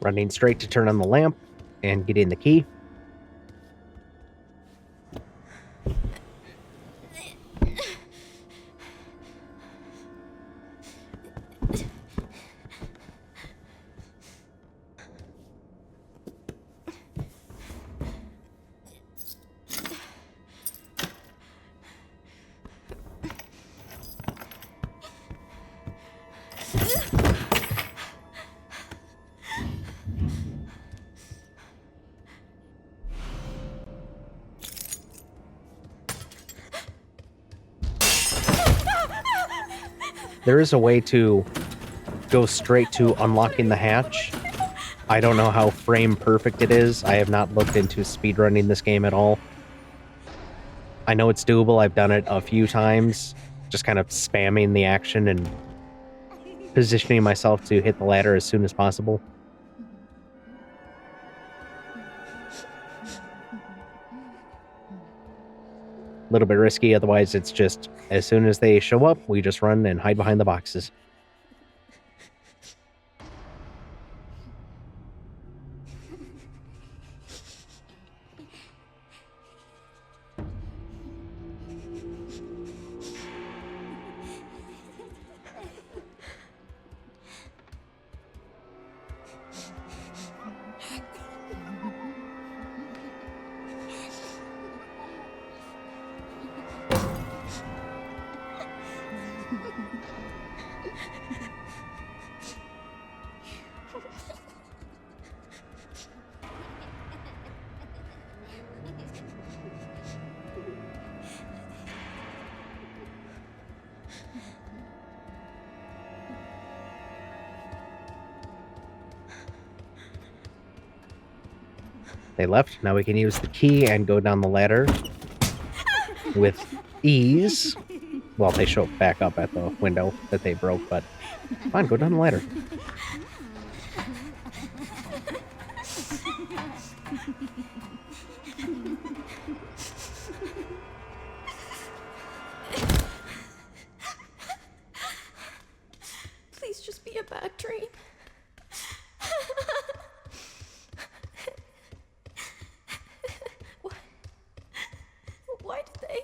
Speaker 1: Running straight to turn on the lamp and get in the key. There is a way to go straight to unlocking the hatch. I don't know how frame perfect it is. I have not looked into speedrunning this game at all. I know it's doable. I've done it a few times, just kind of spamming the action and positioning myself to hit the ladder as soon as possible. A little bit risky, otherwise it's just, as soon as they show up, we just run and hide behind the boxes. They left. Now we can use the key and go down the ladder with ease. Well, they show back up at the window that they broke, but fine, go down the ladder.
Speaker 3: Please just be a bad dream. Why did they?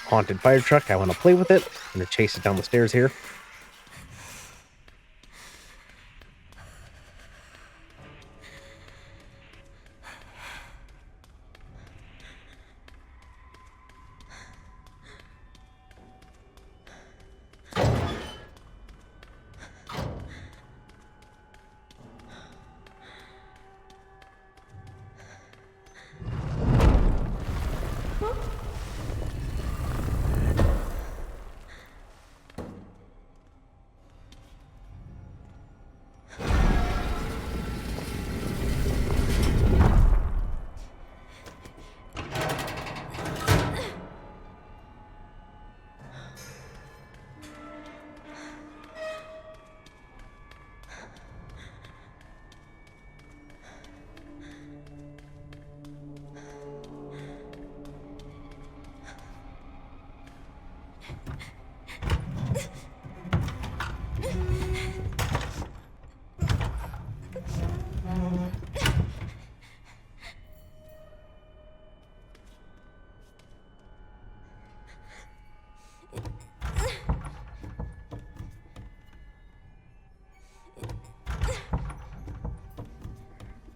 Speaker 1: Haunted fire truck. I want to play with it. I'm gonna chase it down the stairs here.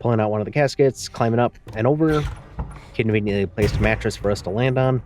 Speaker 1: Pulling out one of the caskets, climbing up and over. Conveniently placed a mattress for us to land on.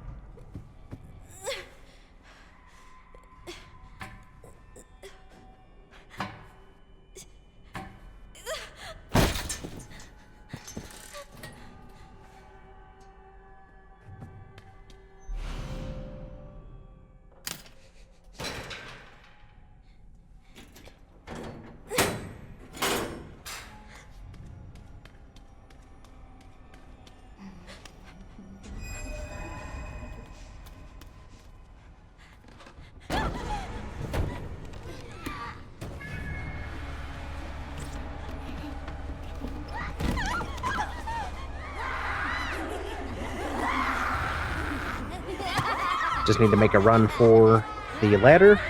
Speaker 1: Just need to make a run for the ladder.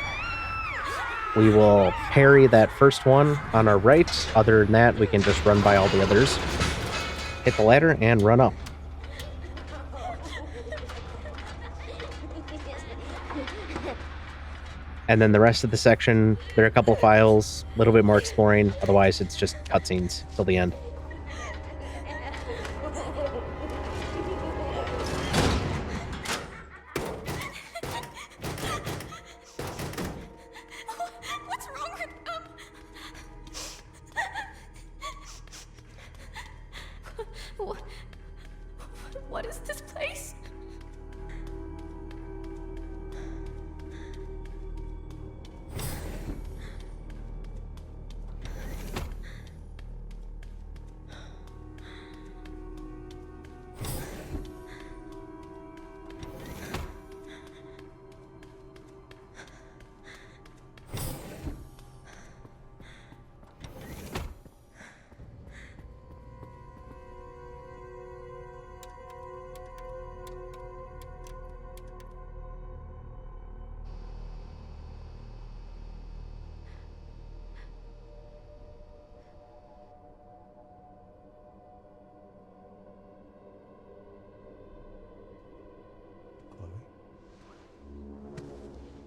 Speaker 1: We will parry that first one on our right. Other than that, we can just run by all the others. Hit the ladder and run up. And then the rest of the section, there are a couple files, a little bit more exploring. Otherwise, it's just cutscenes till the end.
Speaker 3: What is this place?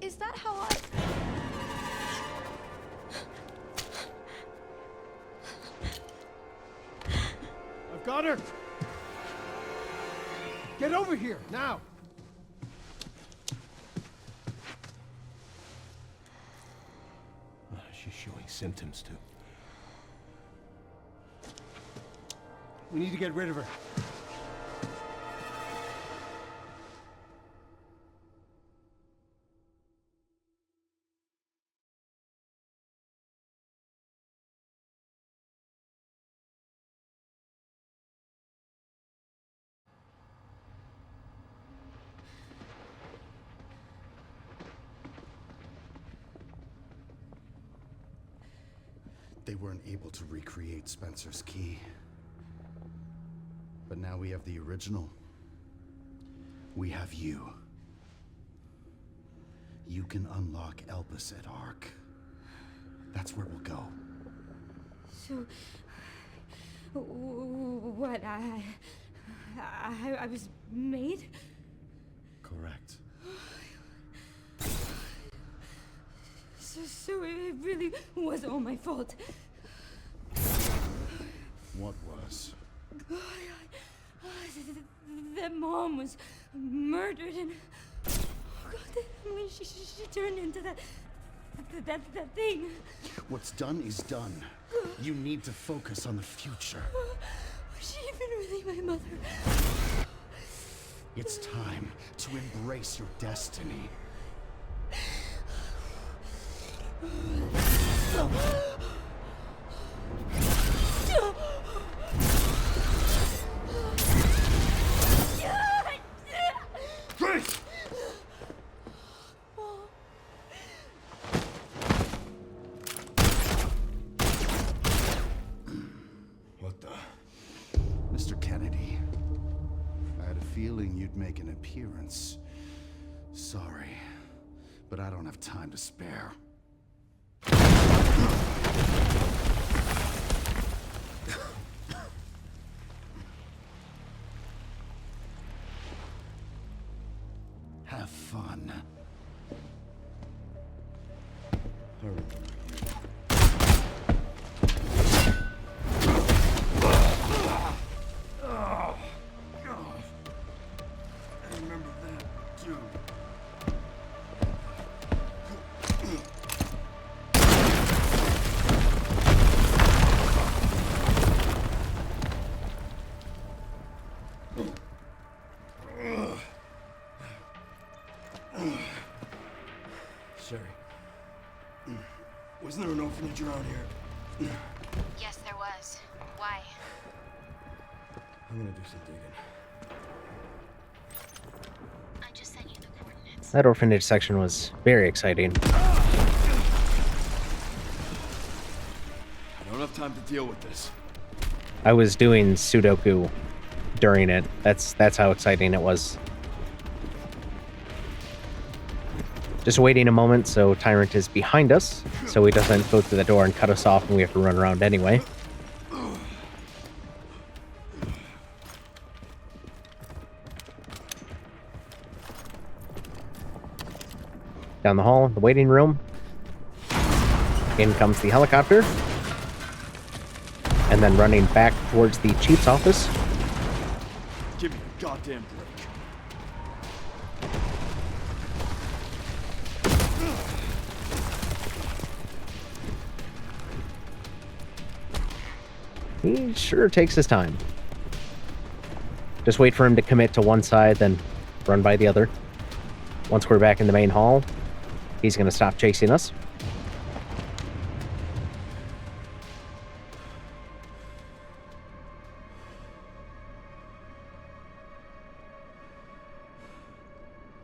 Speaker 3: Is that how I...
Speaker 20: I've got her! Get over here, now!
Speaker 14: She's showing symptoms too.
Speaker 20: We need to get rid of her.
Speaker 14: They weren't able to recreate Spencer's key. But now we have the original. We have you. You can unlock Elpis at ARK. That's where we'll go.
Speaker 12: So, what, I was made?
Speaker 14: Correct.
Speaker 12: So it really was all my fault.
Speaker 14: What was?
Speaker 12: That Mom was murdered, and when she turned into that thing.
Speaker 14: What's done is done. You need to focus on the future.
Speaker 12: Was she even really my mother?
Speaker 14: It's time to embrace your destiny.
Speaker 17: Grace!
Speaker 14: What the? Mr. Kennedy, I had a feeling you'd make an appearance. Sorry, but I don't have time to spare. Have fun. Hurry.
Speaker 17: Oh, God. I remember that, too.
Speaker 4: Sherry. Wasn't there an orphanage around here?
Speaker 8: Yes, there was. Why?
Speaker 4: I'm gonna do some digging.
Speaker 8: I just sent you the coordinates.
Speaker 1: That orphanage section was very exciting.
Speaker 17: I don't have time to deal with this.
Speaker 1: I was doing Sudoku during it. That's how exciting it was. Just waiting a moment so Tyrant is behind us, so he doesn't go through the door and cut us off and we have to run around anyway. Down the hall, the waiting room. In comes the helicopter. And then running back towards the chief's office.
Speaker 17: Give me a goddamn break.
Speaker 1: He sure takes his time. Just wait for him to commit to one side, then run by the other. Once we're back in the main hall, he's going to stop chasing us.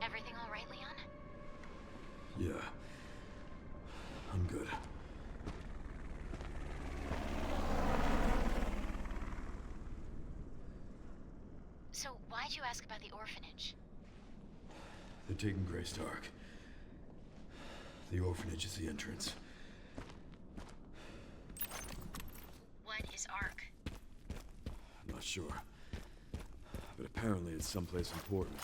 Speaker 8: Everything all right, Leon?
Speaker 4: Yeah. I'm good.
Speaker 8: So why'd you ask about the orphanage?
Speaker 4: They're taking Grace to ARK. The orphanage is the entrance.
Speaker 8: What is ARK?
Speaker 4: I'm not sure. But apparently it's someplace important.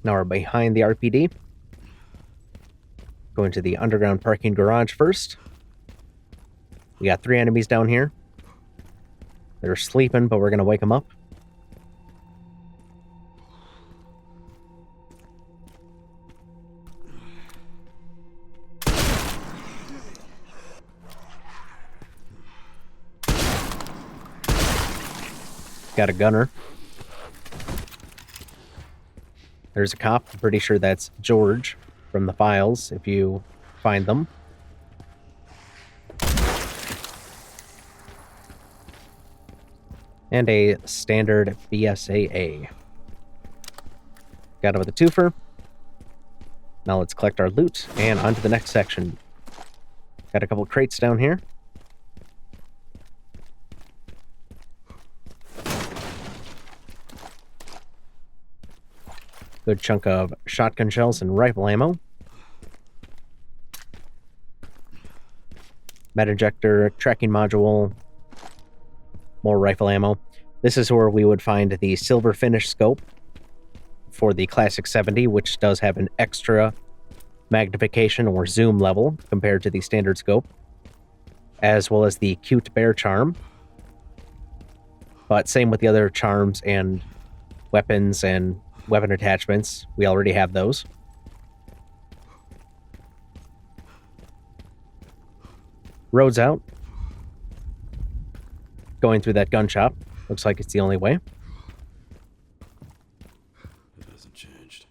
Speaker 1: Now we're behind the RPD. Going to the underground parking garage first. We got 3 enemies down here. They're sleeping, but we're going to wake them up. Got a gunner. There's a cop. I'm pretty sure that's George from the files, if you find them. And a standard BSAA. Got it with a twofer. Now let's collect our loot and on to the next section. Got a couple crates down here. Good chunk of shotgun shells and rifle ammo. Med injector, tracking module, more rifle ammo. This is where we would find the silver finish scope for the Classic 70, which does have an extra magnification or zoom level compared to the standard scope, as well as the cute bear charm. But same with the other charms and weapons and weapon attachments. We already have those. Roads out. Going through that gun shop. Looks like it's the only way.
Speaker 4: It hasn't changed.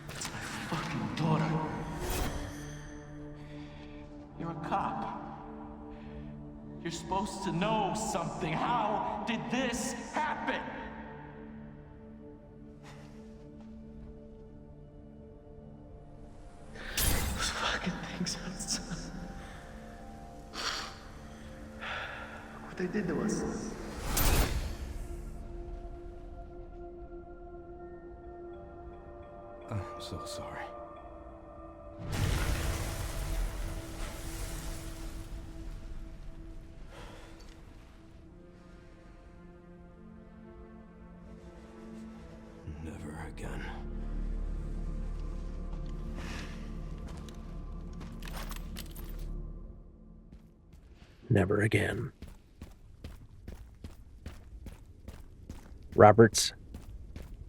Speaker 11: It's my fucking daughter. You're a cop. You're supposed to know something. How did this happen? Those fucking things outside. What they did to us.
Speaker 4: I'm so sorry. Never again.
Speaker 1: Never again. Robert's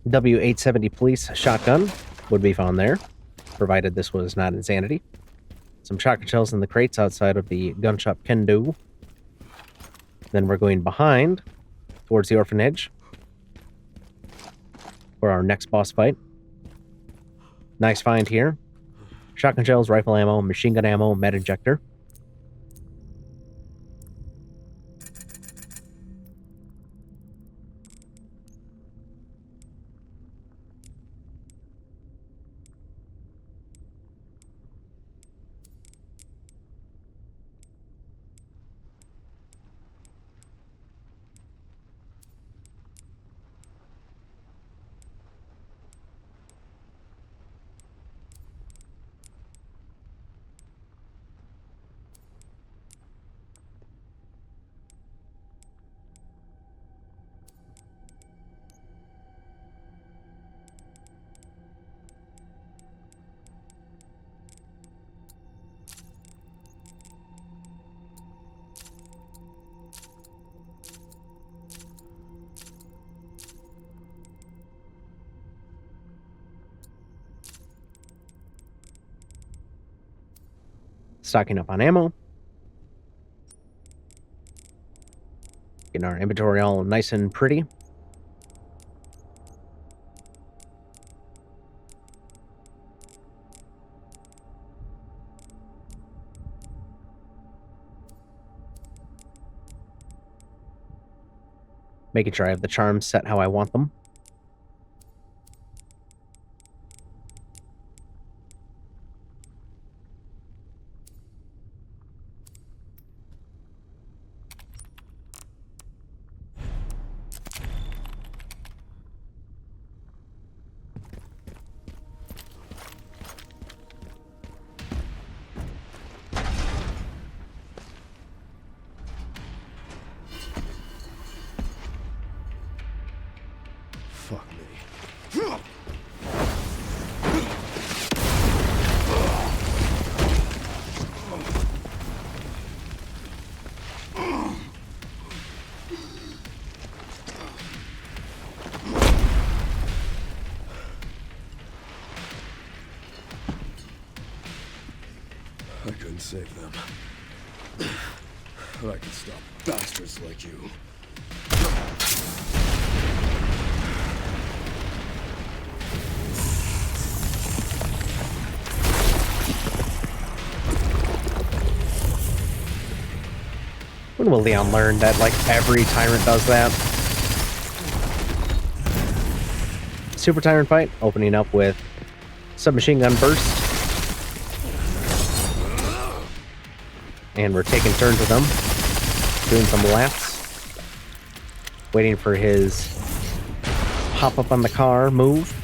Speaker 1: W870 police shotgun would be found there, provided this was not insanity. Some shotgun shells in the crates outside of the gun shop Kendo. Then we're going behind towards the orphanage for our next boss fight. Nice find here. Shotgun shells, rifle ammo, machine gun ammo, med injector. Stocking up on ammo. Getting our inventory all nice and pretty. Making sure I have the charms set how I want them.
Speaker 4: I couldn't save them. But I can stop bastards like you.
Speaker 1: When will Leon learn that, like, every Tyrant does that? Super Tyrant fight, opening up with submachine gun burst. And we're taking turns with him, doing some laps. Waiting for his hop up on the car move.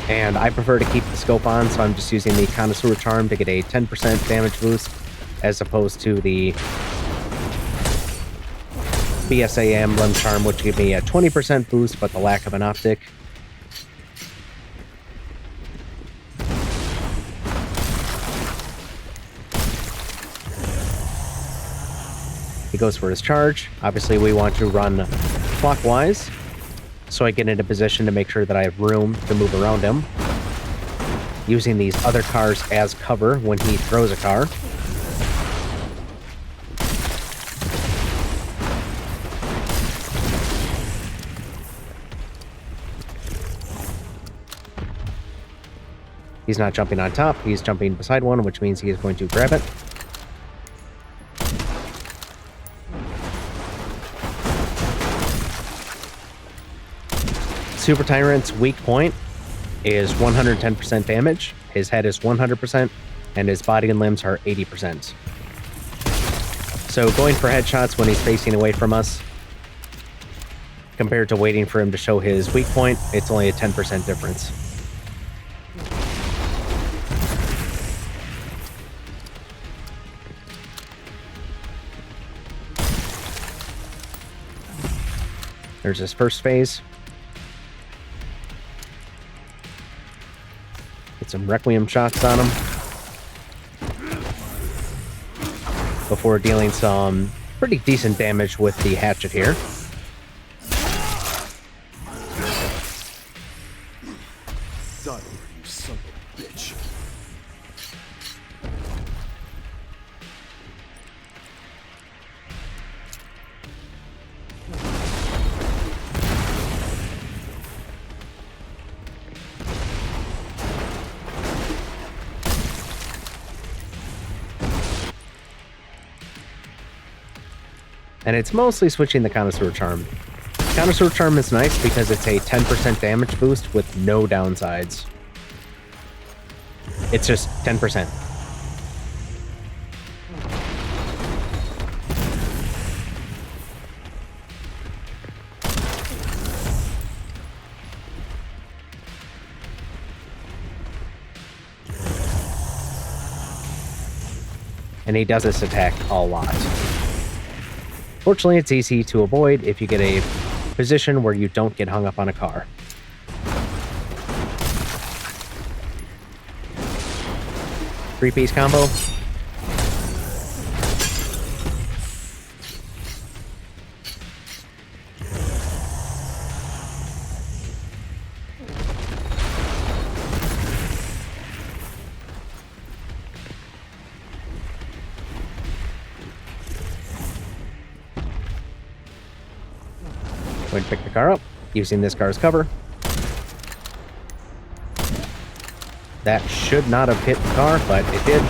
Speaker 1: And I prefer to keep the scope on, so I'm just using the Connoisseur Charm to get a 10% damage boost, as opposed to the BSA Emblem Charm, which give me a 20% boost, but the lack of an optic. He goes for his charge. Obviously, we want to run clockwise, so I get into position to make sure that I have room to move around him, using these other cars as cover when he throws a car. He's not jumping on top, he's jumping beside one, which means he is going to grab it. Super Tyrant's weak point is 110% damage, his head is 100%, and his body and limbs are 80%. So going for headshots when he's facing away from us, compared to waiting for him to show his weak point, it's only a 10% difference. There's his first phase. Get some Requiem shots on him before dealing some pretty decent damage with the hatchet here.
Speaker 4: Die, you son of a bitch.
Speaker 1: And it's mostly switching the Connoisseur Charm. Connoisseur Charm is nice because it's a 10% damage boost with no downsides. It's just 10%. And he does this attack a lot. Fortunately, it's easy to avoid if you get a position where you don't get hung up on a car. Three-piece combo. Going to pick the car up, using this car as cover. That should not have hit the car, but it did.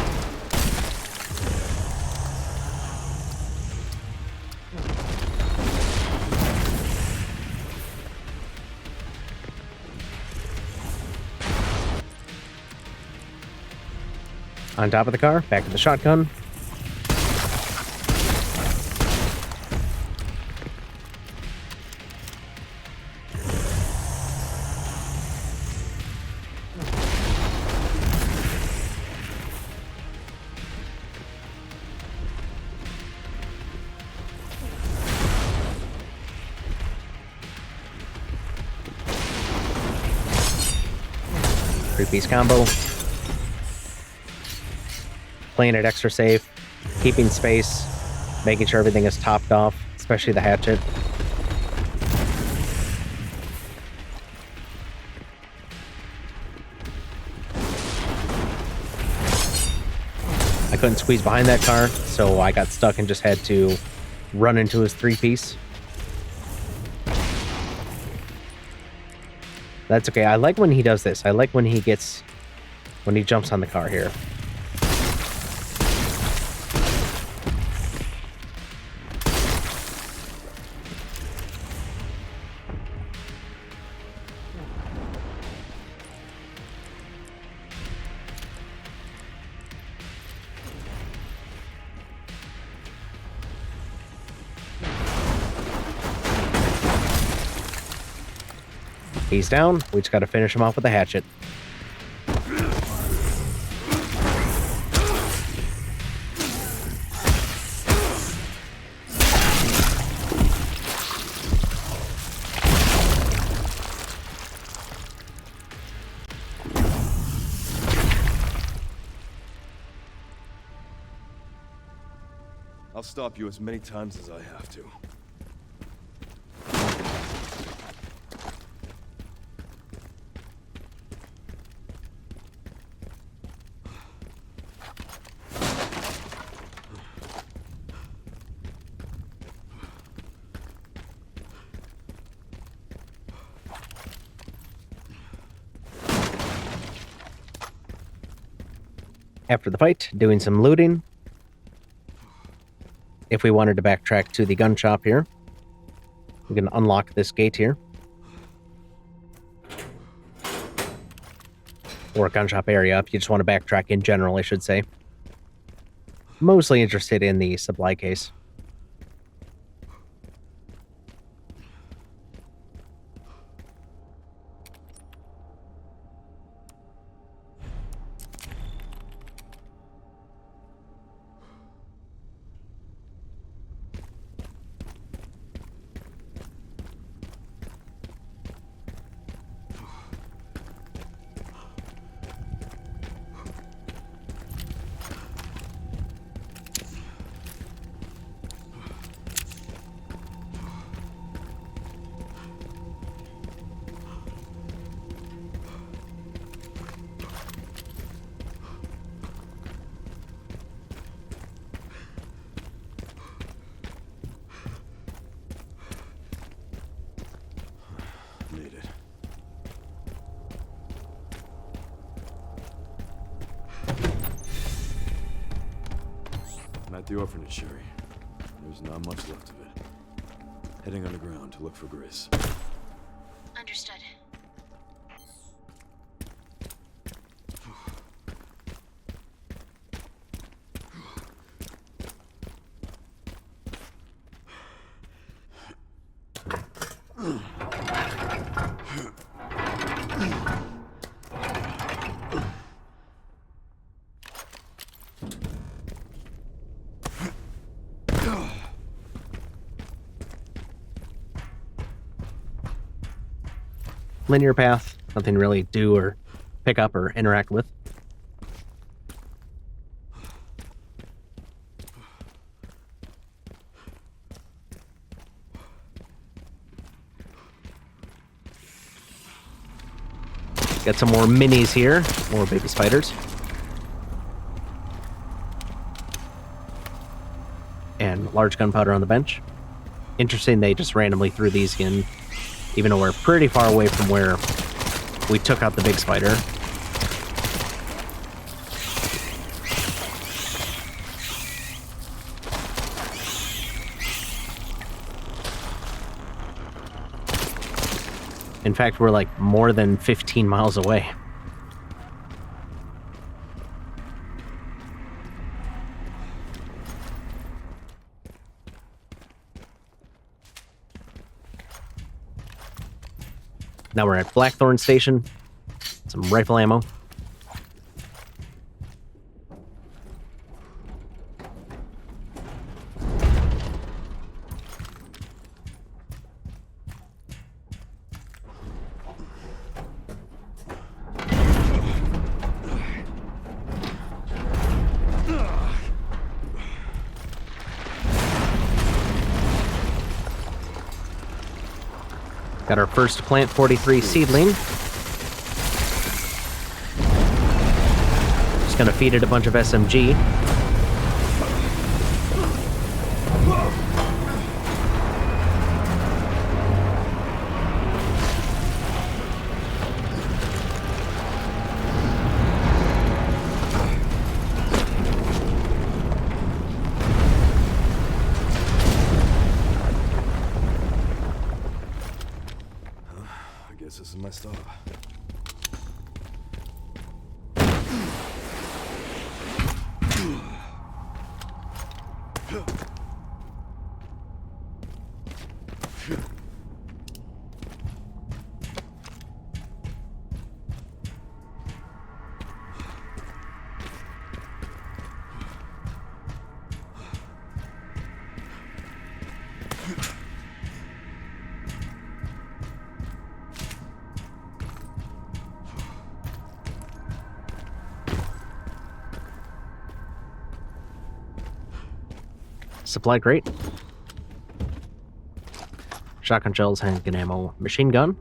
Speaker 1: On top of the car, back to the shotgun. Three-piece combo. Playing it extra safe, keeping space, making sure everything is topped off. It's especially the hatchet. I couldn't squeeze behind that car, so I got stuck and just had to run into his three-piece. That's okay. I like when he does this. I like when he jumps on the car here. He's down. We just got to finish him off with a hatchet.
Speaker 17: I'll stop you as many times as I have to.
Speaker 1: After the fight, doing some looting. If we wanted to backtrack to the gun shop here, we can unlock this gate here. Or gun shop area, if you just want to backtrack in general, I should say. Mostly interested in the supply case.
Speaker 4: At the Orphanage, Sherry. There's not much left of it. Heading underground to look for Gris.
Speaker 8: Understood.
Speaker 1: Linear path, nothing really do or pick up or interact with. Got some more minis here, more baby spiders. And large gunpowder on the bench. Interesting, they just randomly threw these in, even though we're pretty far away from where we took out the big spider. In fact, we're like more than 15 miles away. Now we're at Blackthorn Station. Some rifle ammo. Got our first Plant 43 seedling. Just gonna feed it a bunch of SMG.
Speaker 4: This is my stop.
Speaker 1: Supply crate. Shotgun shells, handgun ammo, machine gun.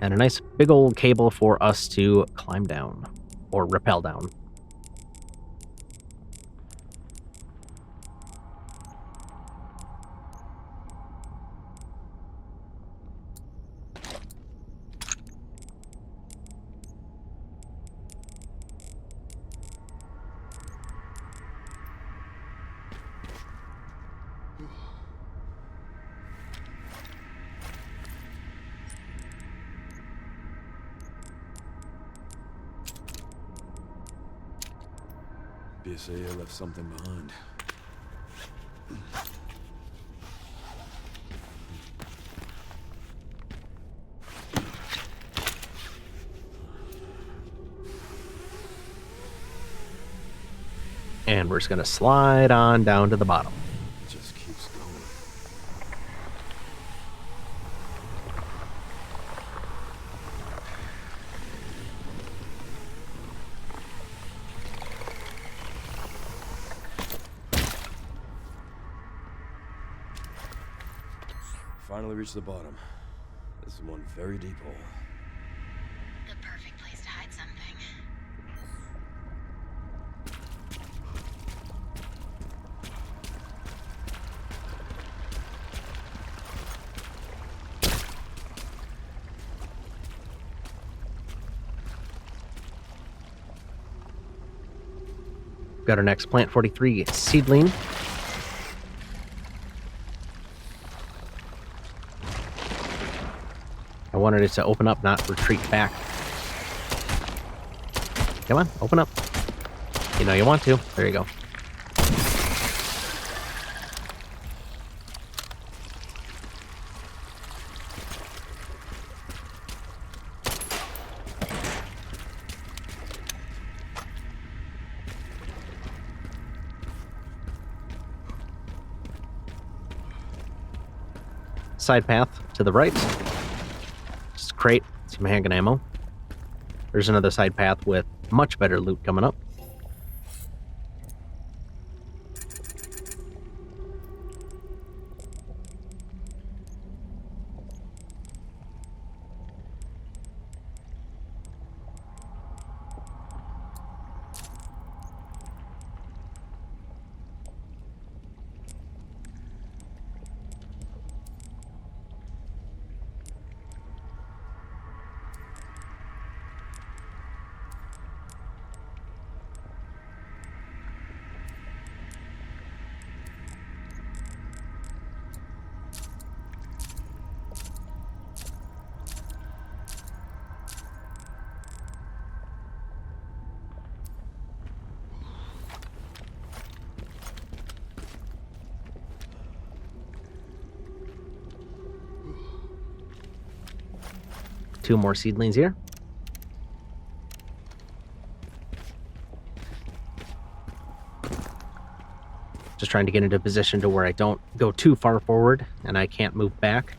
Speaker 1: And a nice big old cable for us to climb down. Or rappel down.
Speaker 4: BSAA left something behind.
Speaker 1: And we're just gonna slide on down to the bottom.
Speaker 4: It just keeps going. Finally reached the bottom. This is one very deep hole.
Speaker 8: The perfect place to hide something.
Speaker 1: Got our next Plant 43 seedling. I wanted it to open up, not retreat back. Come on, open up. You know you want to. There you go. Side path to the right. Just a crate, some handgun ammo. There's another side path with much better loot coming up. Two more seedlings here. Just trying to get into a position to where I don't go too far forward and I can't move back.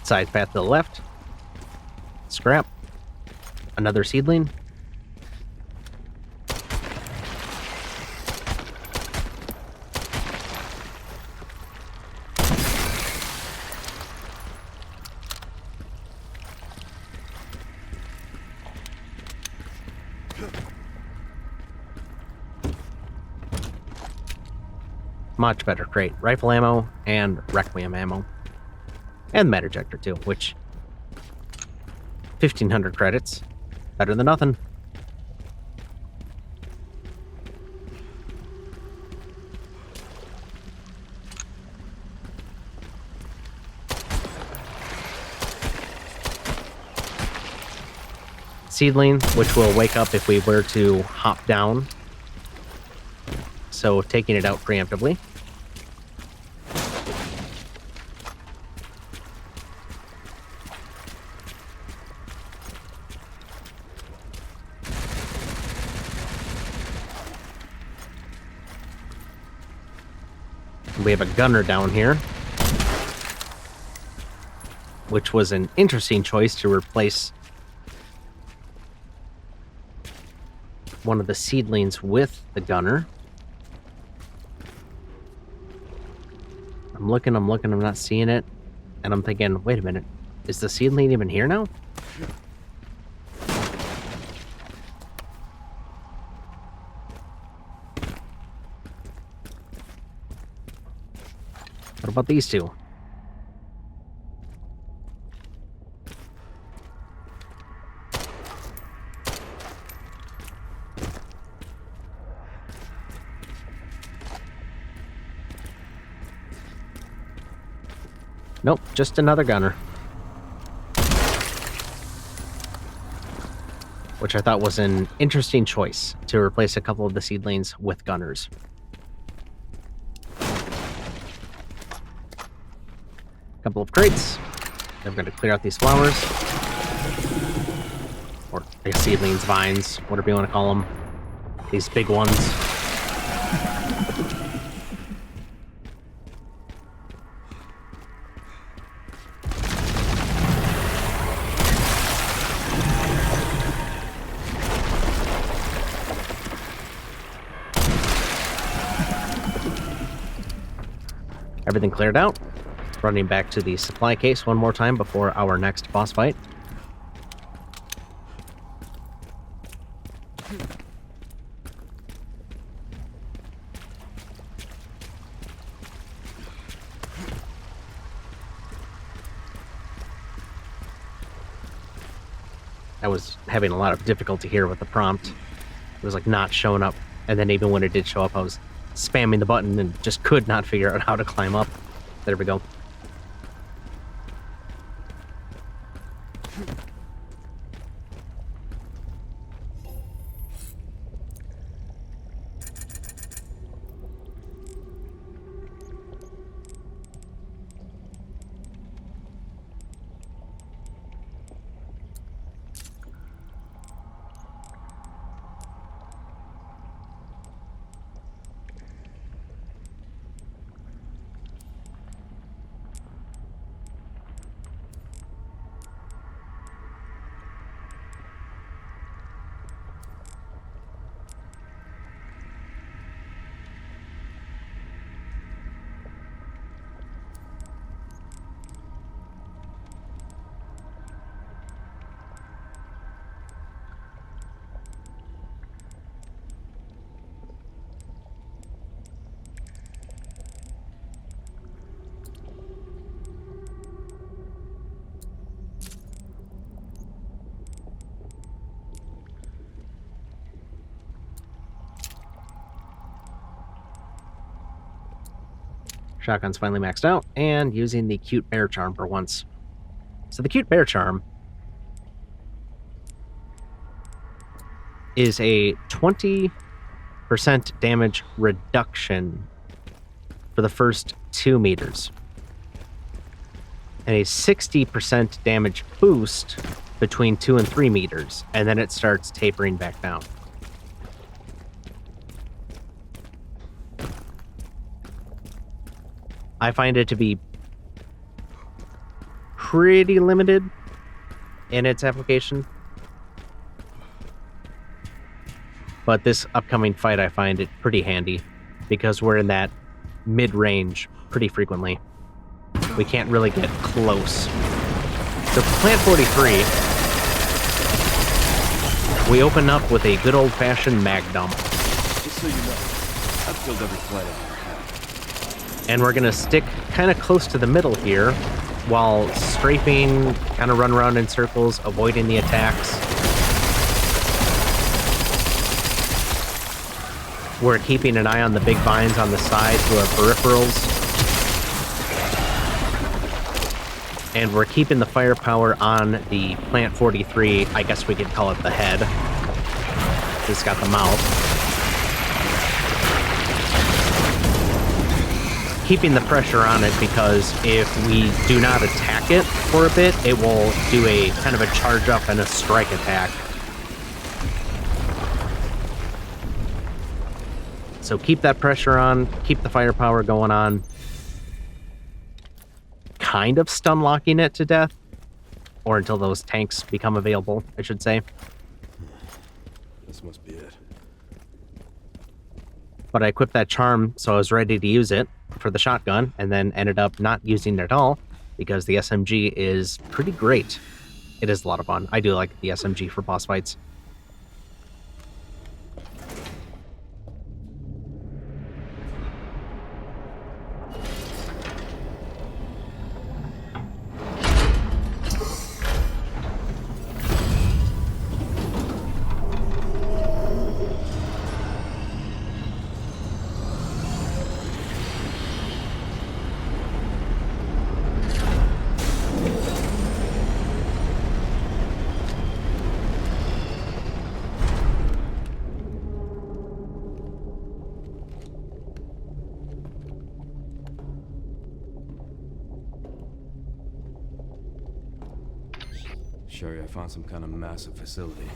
Speaker 1: Side path to the left. Scrap. Another seedling. Much better crate. Rifle ammo and Requiem ammo. And med ejector too, which 1,500 credits. Better than nothing. Seedling, which will wake up if we were to hop down. So taking it out preemptively. We have a gunner down here, which was an interesting choice to replace one of the seedlings with the gunner. I'm looking, I'm not seeing it. And I'm thinking, wait a minute, is the seedling even here now? What about these two? Nope, just another gunner. Which I thought was an interesting choice to replace a couple of the seedlings with gunners. Couple of crates. I'm going to clear out these flowers. Or seedlings, vines, whatever you want to call them. These big ones. Everything cleared out. Running back to the supply case one more time before our next boss fight. I was having a lot of difficulty here with the prompt. It was like not showing up. And then even when it did show up, I was spamming the button and just could not figure out how to climb up. There we go. Shotgun's finally maxed out, and using the Cute Bear Charm for once. So the Cute Bear Charm is a 20% damage reduction for the first 2 meters, and a 60% damage boost between 2 and 3 meters, and then it starts tapering back down. I find it to be pretty limited in its application. But this upcoming fight, I find it pretty handy because we're in that mid-range pretty frequently. We can't really get close. So Plant 43, we open up with a good old-fashioned mag dump.
Speaker 17: Just so you know, I've killed every flight I've ever had.
Speaker 1: And we're going to stick kind of close to the middle here while strafing, kind of run around in circles, avoiding the attacks. We're keeping an eye on the big vines on the sides who are peripherals. And we're keeping the firepower on the Plant 43. I guess we could call it the head. It's got the mouth. Keeping the pressure on it because if we do not attack it for a bit, it will do a kind of a charge up and a strike attack. So keep that pressure on, keep the firepower going on. Kind of stun locking it to death. Or until those tanks become available, I should say.
Speaker 4: This must be it.
Speaker 1: But I equipped that charm, so I was ready to use it for the shotgun, and then ended up not using it at all, because the SMG is pretty great. It is a lot of fun. I do like the SMG for boss fights.
Speaker 4: Sherry, I found some kind of massive facility.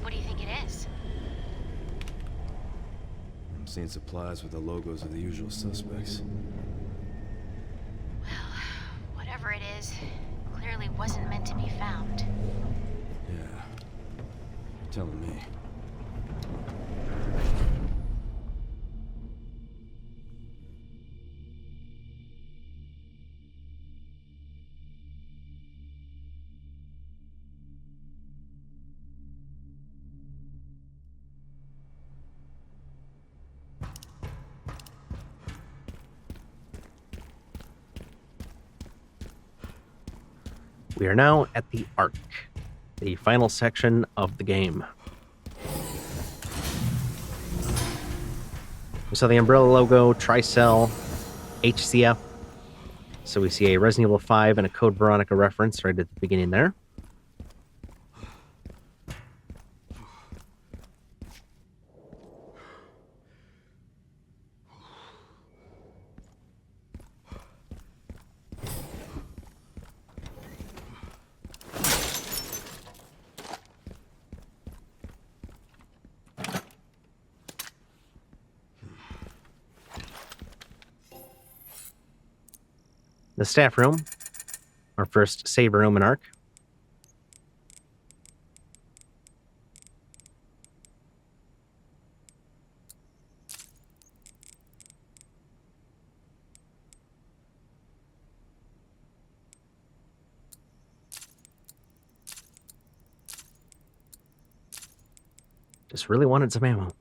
Speaker 8: What do you think it is?
Speaker 4: I'm seeing supplies with the logos of the usual suspects.
Speaker 8: Well, whatever it is, clearly wasn't meant to be found.
Speaker 4: Yeah. You're telling me.
Speaker 1: We are now at the ARK, the final section of the game. We saw the Umbrella logo, Tricell, HCF. So we see a Resident Evil 5 and a Code Veronica reference right at the beginning there. The staff room, our first save room in ARK. Just really wanted some ammo.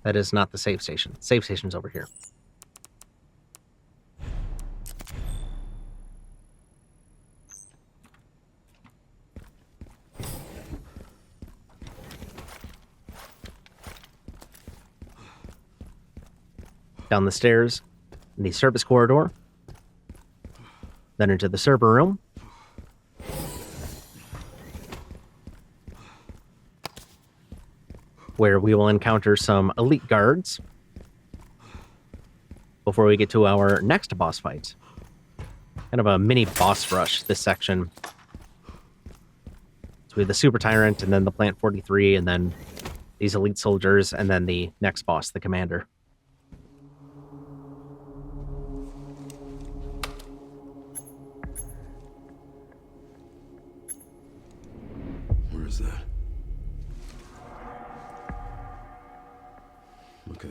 Speaker 1: That is not the save station. Save station's over here. Down the stairs, in the service corridor. Then into the server room. Where we will encounter some elite guards before we get to our next boss fight. Kind of a mini boss rush, this section. So we have the Super Tyrant, and then the Plant 43, and then these elite soldiers, and then the next boss, the Commander.
Speaker 4: Where is that? Okay.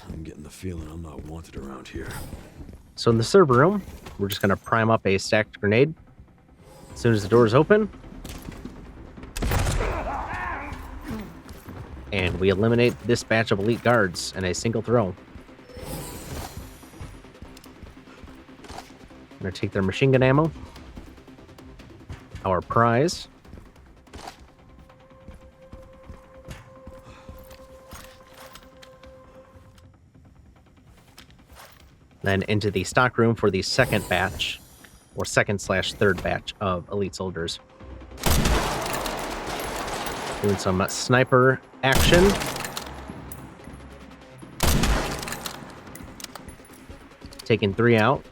Speaker 4: I'm getting the feeling I'm not wanted around here.
Speaker 1: So in the server room, we're just going to prime up a stacked grenade. As soon as the doors open, and we eliminate this batch of elite guards in a single throw. I'm going to take their machine gun ammo, our prize, then into the stock room for the second batch, or second/third batch of elite soldiers. Doing some sniper action. Taking 3 out.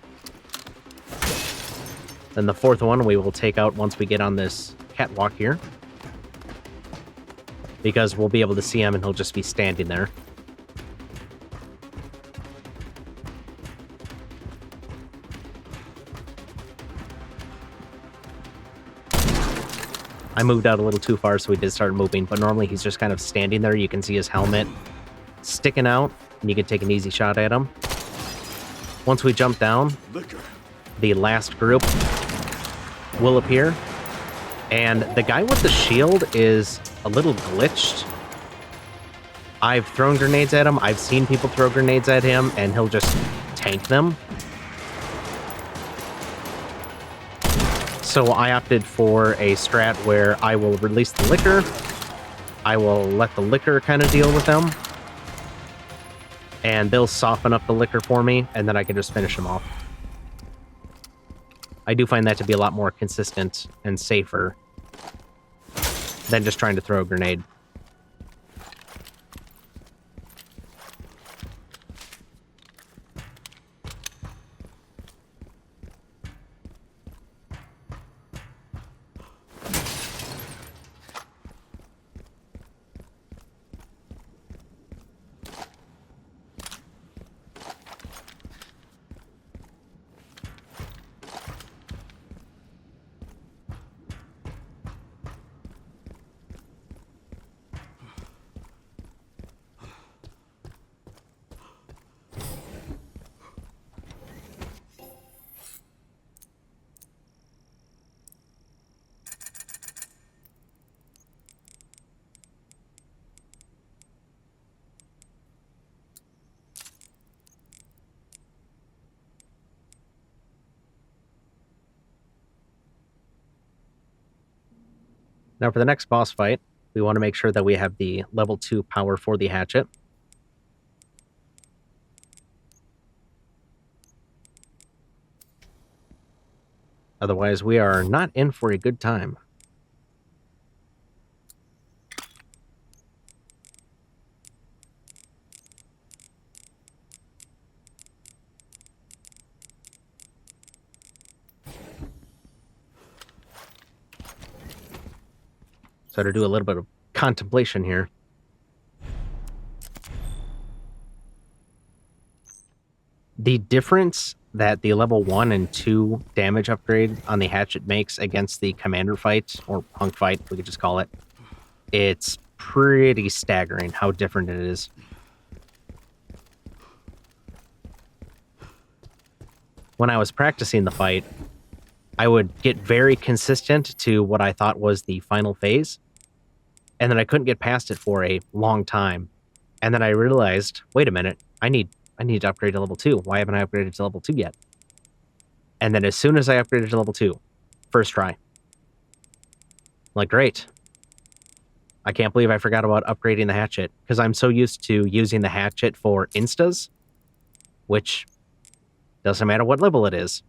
Speaker 1: Then the fourth one we will take out once we get on this catwalk here. Because we'll be able to see him and he'll just be standing there. I moved out a little too far, so he did start moving, but normally he's just kind of standing there. You can see his helmet sticking out, and you can take an easy shot at him. Once we jump down, the last group will appear, and the guy with the shield is a little glitched. I've thrown grenades at him, I've seen people throw grenades at him, and he'll just tank them. So I opted for a strat where I will release the liquor, I will let the liquor kind of deal with them, and they'll soften up the liquor for me, and then I can just finish them off. I do find that to be a lot more consistent and safer than just trying to throw a grenade. Now for the next boss fight, we want to make sure that we have the level 2 power for the hatchet. Otherwise, we are not in for a good time. So to do a little bit of contemplation here. The difference that the level 1 and 2 damage upgrade on the hatchet makes against the commander fight, or HUNK fight, we could just call it, it's pretty staggering how different it is. When I was practicing the fight, I would get very consistent to what I thought was the final phase, and then I couldn't get past it for a long time. And then I realized, wait a minute, I need to upgrade to level 2. Why haven't I upgraded to level 2 yet? And then as soon as I upgraded to level 2, first try. I'm like, great. I can't believe I forgot about upgrading the hatchet, because I'm so used to using the hatchet for instas, which doesn't matter what level it is.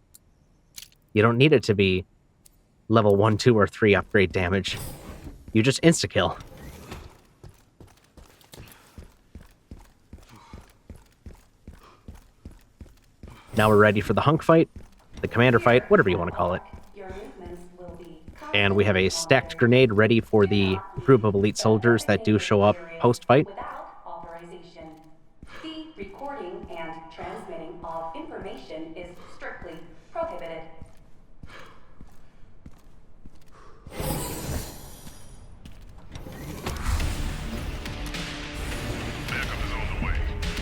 Speaker 1: You don't need it to be level 1, 2, or 3 upgrade damage. You just insta-kill. Now we're ready for the hunk fight, the commander fight, whatever you want to call it. And we have a stacked grenade ready for the group of elite soldiers that do show up post-fight.
Speaker 10: Without authorization. The recording and transmitting of information is strictly prohibited.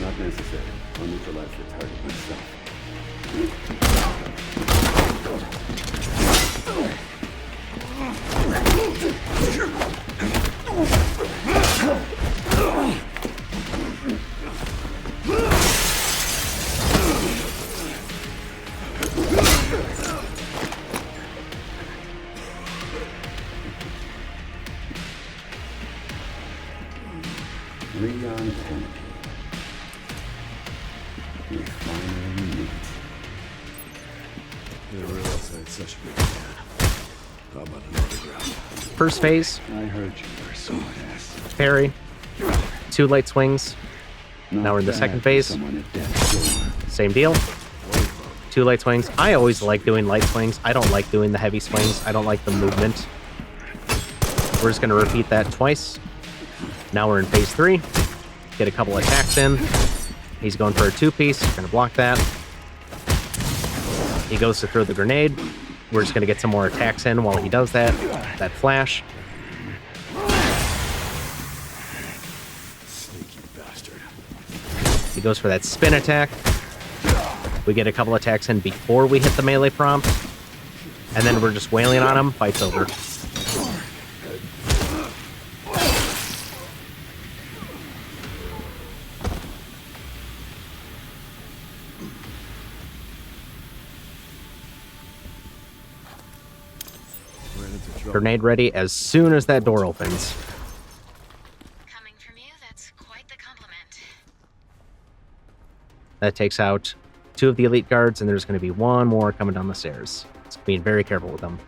Speaker 4: Not necessary. I'll neutralize the target myself. We finally meet. Didn't realize I had such a big fan. How about an autograph?
Speaker 1: First phase.
Speaker 4: I heard you were so fast.
Speaker 1: Parry. 2 light swings. Now we're in the second phase. Same deal. 2 light swings. I always like doing light swings. I don't like doing the heavy swings. I don't like the movement. We're just going to repeat that twice. Now we're in phase 3. Get a couple attacks in. He's going for a 2-piece. We're going to block that. He goes to throw the grenade. We're just going to get some more attacks in while he does that. That flash.
Speaker 4: Sneaky bastard.
Speaker 1: He goes for that spin attack. We get a couple attacks in before we hit the melee prompt. And then we're just wailing on him. Fight's over. Grenade ready as soon as that door opens.
Speaker 8: Coming from you, that's quite the compliment.
Speaker 1: That takes out 2 of the elite guards, and there's going to be 1 more coming down the stairs. So being very careful with them.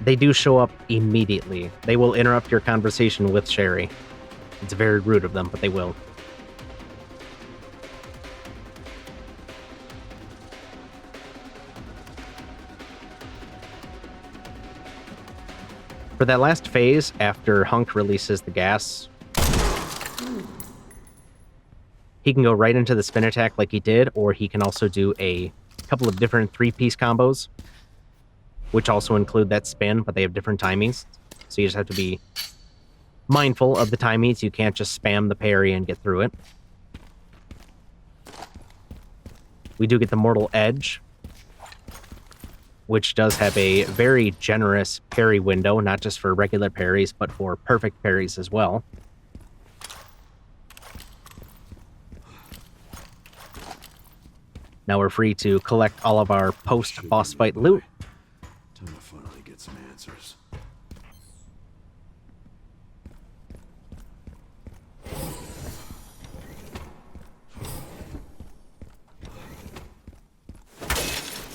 Speaker 1: They do show up immediately. They will interrupt your conversation with Sherry. It's very rude of them, but they will. For that last phase, after Hunk releases the gas, he can go right into the spin attack like he did, or he can also do a couple of different 3-piece combos, which also include that spin, but they have different timings. So you just have to be mindful of the timings. You can't just spam the parry and get through it. We do get the Mortal Edge, which does have a very generous parry window, not just for regular parries, but for perfect parries as well. Now we're free to collect all of our post-boss fight loot.
Speaker 4: Time to finally get some answers.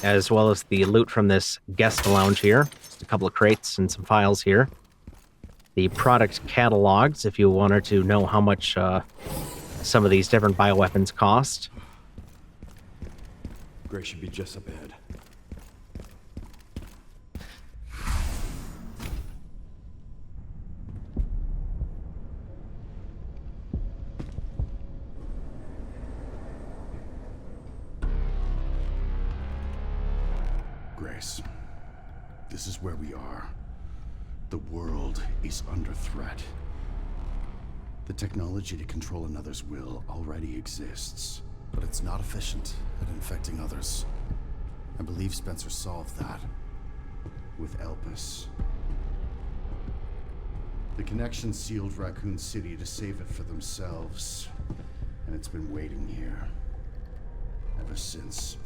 Speaker 1: As well as the loot from this guest lounge here. Just a couple of crates and some files here. The product catalogs, if you wanted to know how much some of these different bioweapons cost.
Speaker 4: Gray should be just up ahead.
Speaker 14: Grace, this is where we are. The world is under threat. The technology to control another's will already exists, but it's not efficient at infecting others. I believe Spencer solved that with Elpis. The connection sealed Raccoon City to save it for themselves, and it's been waiting here ever since.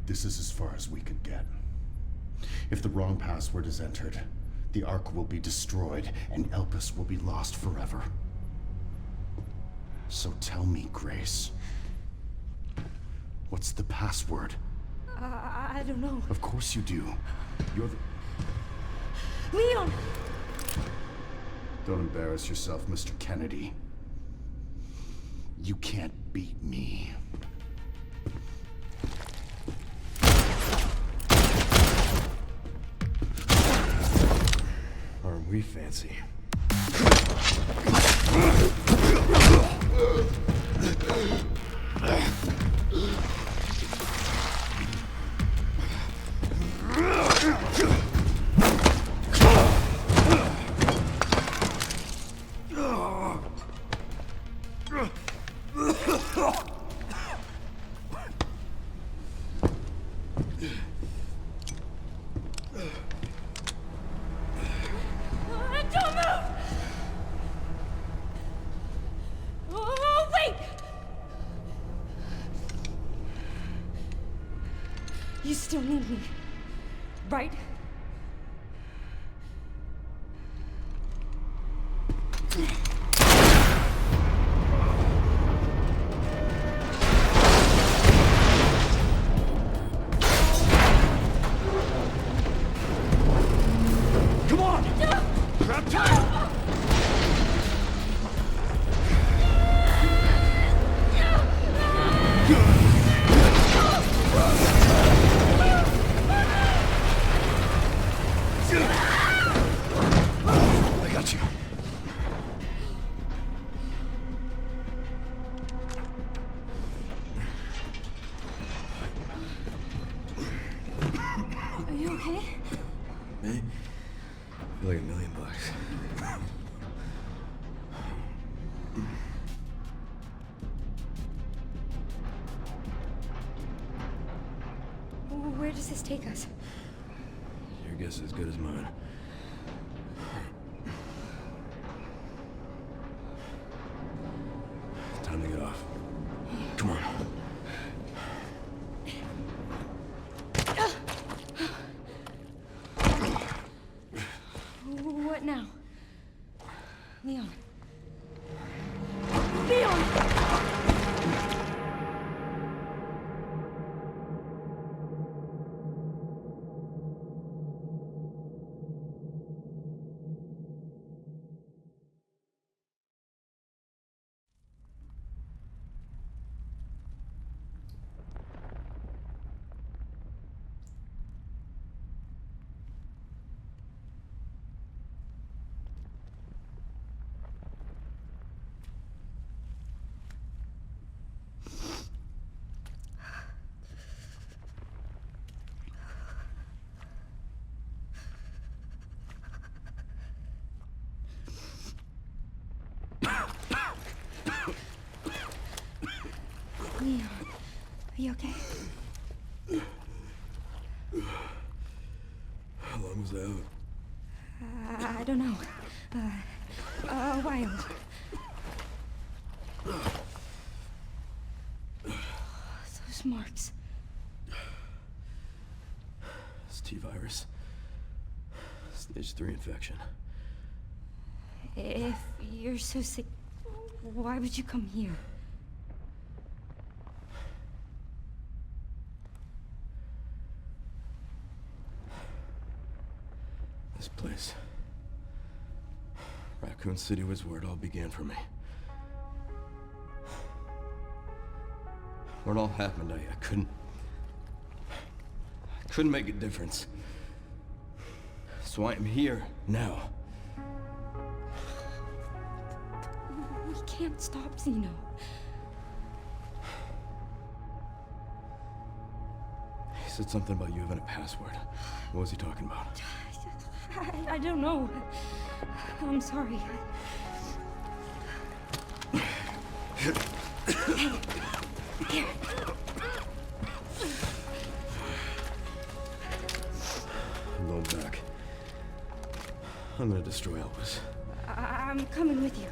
Speaker 14: This is as far as we could get. If the wrong password is entered, the ARK will be destroyed, and Elpis will be lost forever. So tell me, Grace, what's the password?
Speaker 3: I don't know.
Speaker 14: Of course you do. You're the...
Speaker 3: Leon!
Speaker 14: Don't embarrass yourself, Mr. Kennedy. You can't beat me.
Speaker 4: Aren't we fancy?
Speaker 3: Don't move! Oh, wait! You still need me, right?
Speaker 11: Come on! Grab time!
Speaker 14: I got you.
Speaker 3: Are you okay?
Speaker 4: Me? I feel like $1 million.
Speaker 3: Where does this take us?
Speaker 4: Your guess is as good as mine. Time to get off. Come on.
Speaker 3: What now? Leon. Leon! Leon, are you okay?
Speaker 4: How long was that?
Speaker 3: I don't know. A while. Those marks.
Speaker 4: It's T-virus. Stage 3 infection.
Speaker 3: If you're so sick, why would you come here?
Speaker 4: This place. Raccoon City was where it all began for me. Where it all happened, I couldn't make a difference. So I am here now.
Speaker 3: We can't stop Zeno.
Speaker 4: He said something about you having a password. What was he talking about?
Speaker 3: I don't know. I'm sorry. Hey, here.
Speaker 4: I'm going back. I'm gonna destroy Elpis.
Speaker 3: I'm coming with you.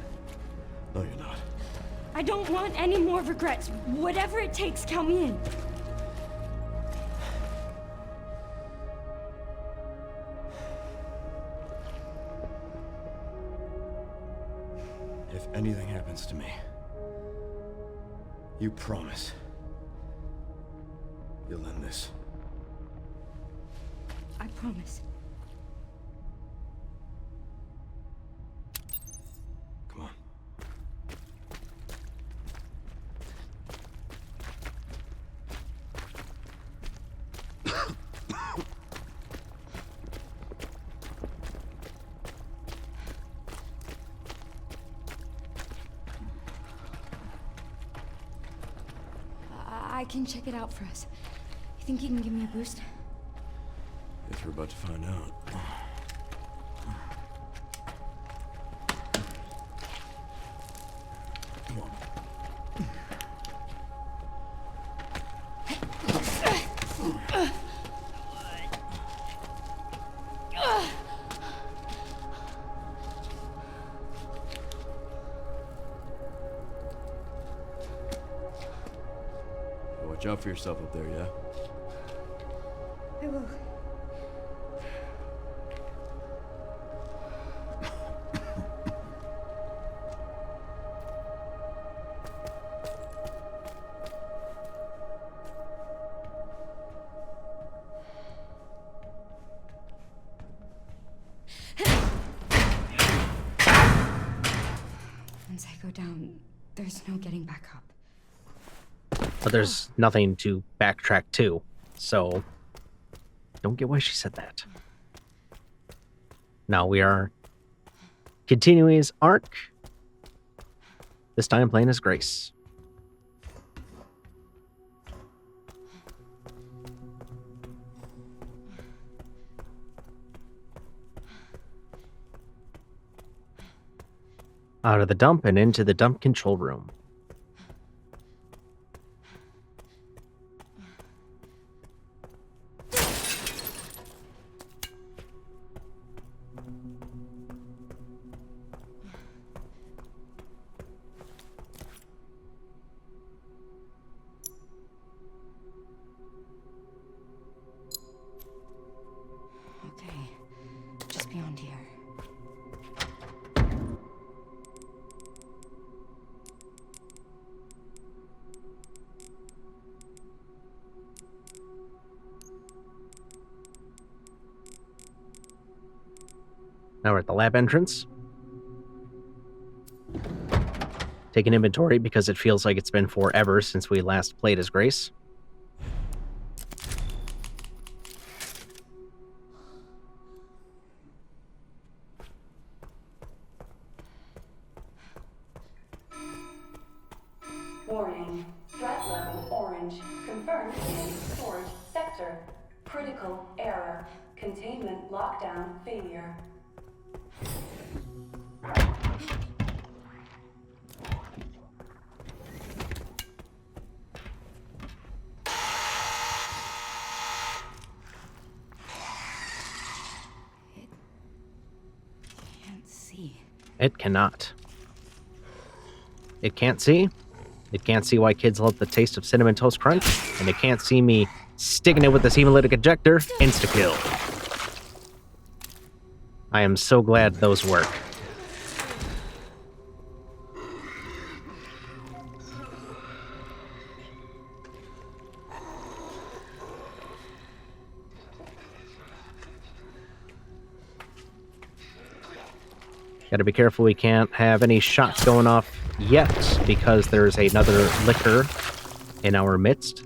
Speaker 4: No, you're not.
Speaker 3: I don't want any more regrets. Whatever it takes, count me in.
Speaker 4: If anything happens to me, you promise you'll end this.
Speaker 12: I promise.
Speaker 4: Come on.
Speaker 12: I can check it out for us. You think you can give me a boost?
Speaker 4: Guess we're about to find out. Come on. Watch out for yourself up there, yeah?
Speaker 12: I will. Once I go down, there's no getting back up.
Speaker 1: But there's nothing to backtrack to, so don't get why she said that. Now we are continuing as ARK. This time playing as Grace. Out of the dump and into the dump control room.
Speaker 12: Okay, just beyond here.
Speaker 1: Now we're at the lab entrance. Take an inventory because it feels like it's been forever since we last played as Grace.
Speaker 10: Warning. Threat level orange. Confirmed in storage sector. Critical error. Containment lockdown failure.
Speaker 12: Can't see.
Speaker 1: It cannot. It can't see. It can't see why kids love the taste of Cinnamon Toast Crunch. And it can't see me sticking it with this hemolytic ejector. Insta-kill. I am so glad those work. Gotta be careful we can't have any shots going off yet because there's another licker in our midst.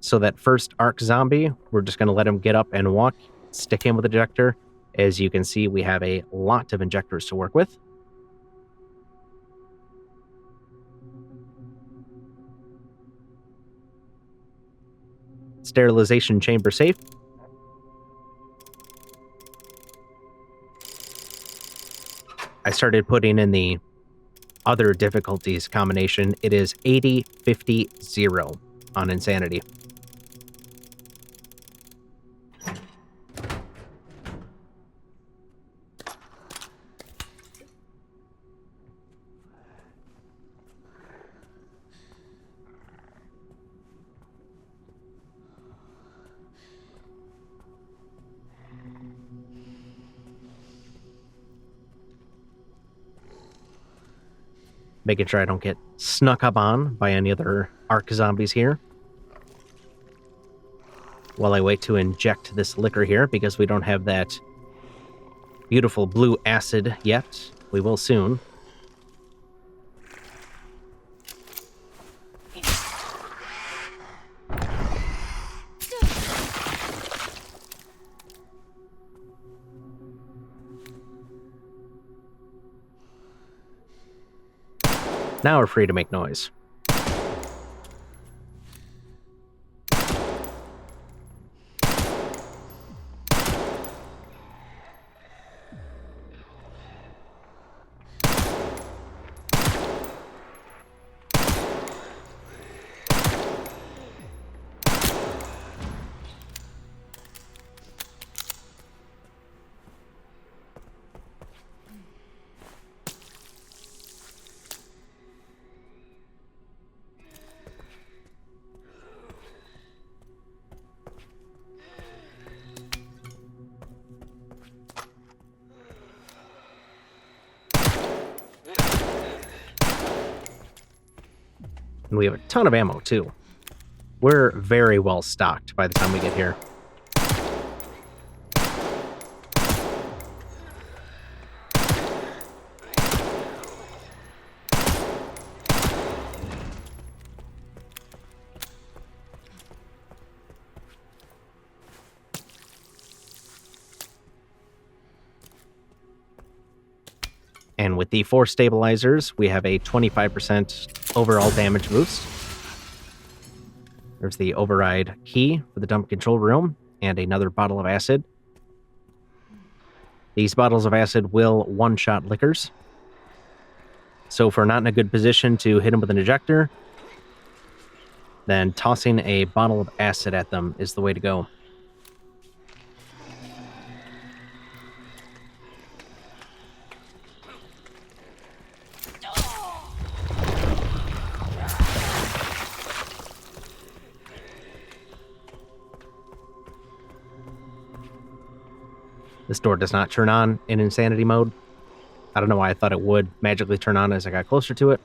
Speaker 1: So that first ARK zombie, we're just going to let him get up and walk, stick him with the ejector. As you can see, we have a lot of injectors to work with. Sterilization chamber safe. I started putting in the other difficulties combination. It is 80, 50, 0 on Insanity. Making sure I don't get snuck up on by any other ARK zombies here. While I wait to inject this liquor here, because we don't have that beautiful blue acid yet. We will soon. Now we're free to make noise. And we have a ton of ammo, too. We're very well stocked by the time we get here. And with the 4 stabilizers, we have a 25% overall damage boost. There's the override key for the dump control room, and another bottle of acid. These bottles of acid will one-shot lickers. So if we're not in a good position to hit them with an ejector, then tossing a bottle of acid at them is the way to go. This door does not turn on in insanity mode. I don't know why I thought it would magically turn on as I got closer to it.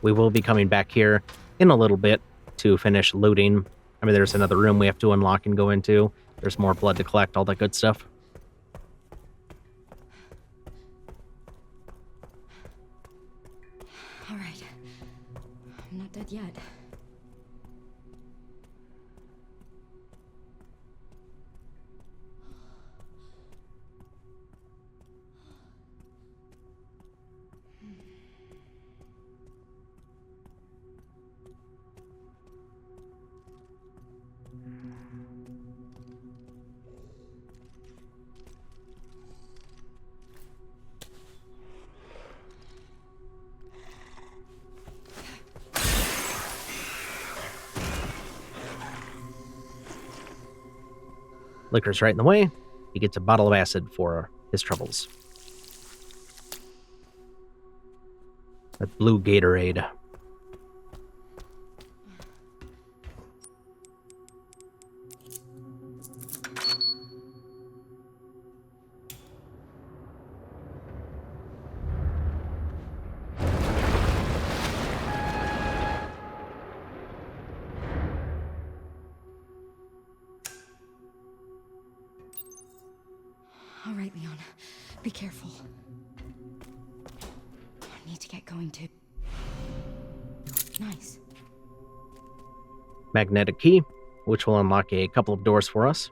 Speaker 1: We will be coming back here in a little bit to finish looting. I mean, there's another room we have to unlock and go into. There's more blood to collect, all that good stuff.
Speaker 12: All right. I'm not dead yet.
Speaker 1: Liquor's right in the way. He gets a bottle of acid for his troubles. That blue Gatorade.
Speaker 12: All right, Leon. Be careful. I need to get going too. Nice.
Speaker 1: Magnetic key, which will unlock a couple of doors for us.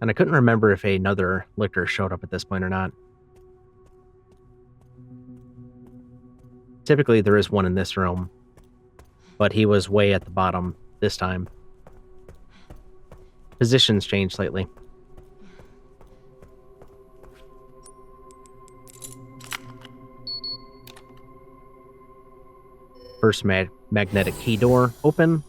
Speaker 1: And I couldn't remember if another liquor showed up at this point or not. Typically there is one in this room, but he was way at the bottom this time. positions changed lately. First magnetic key door open.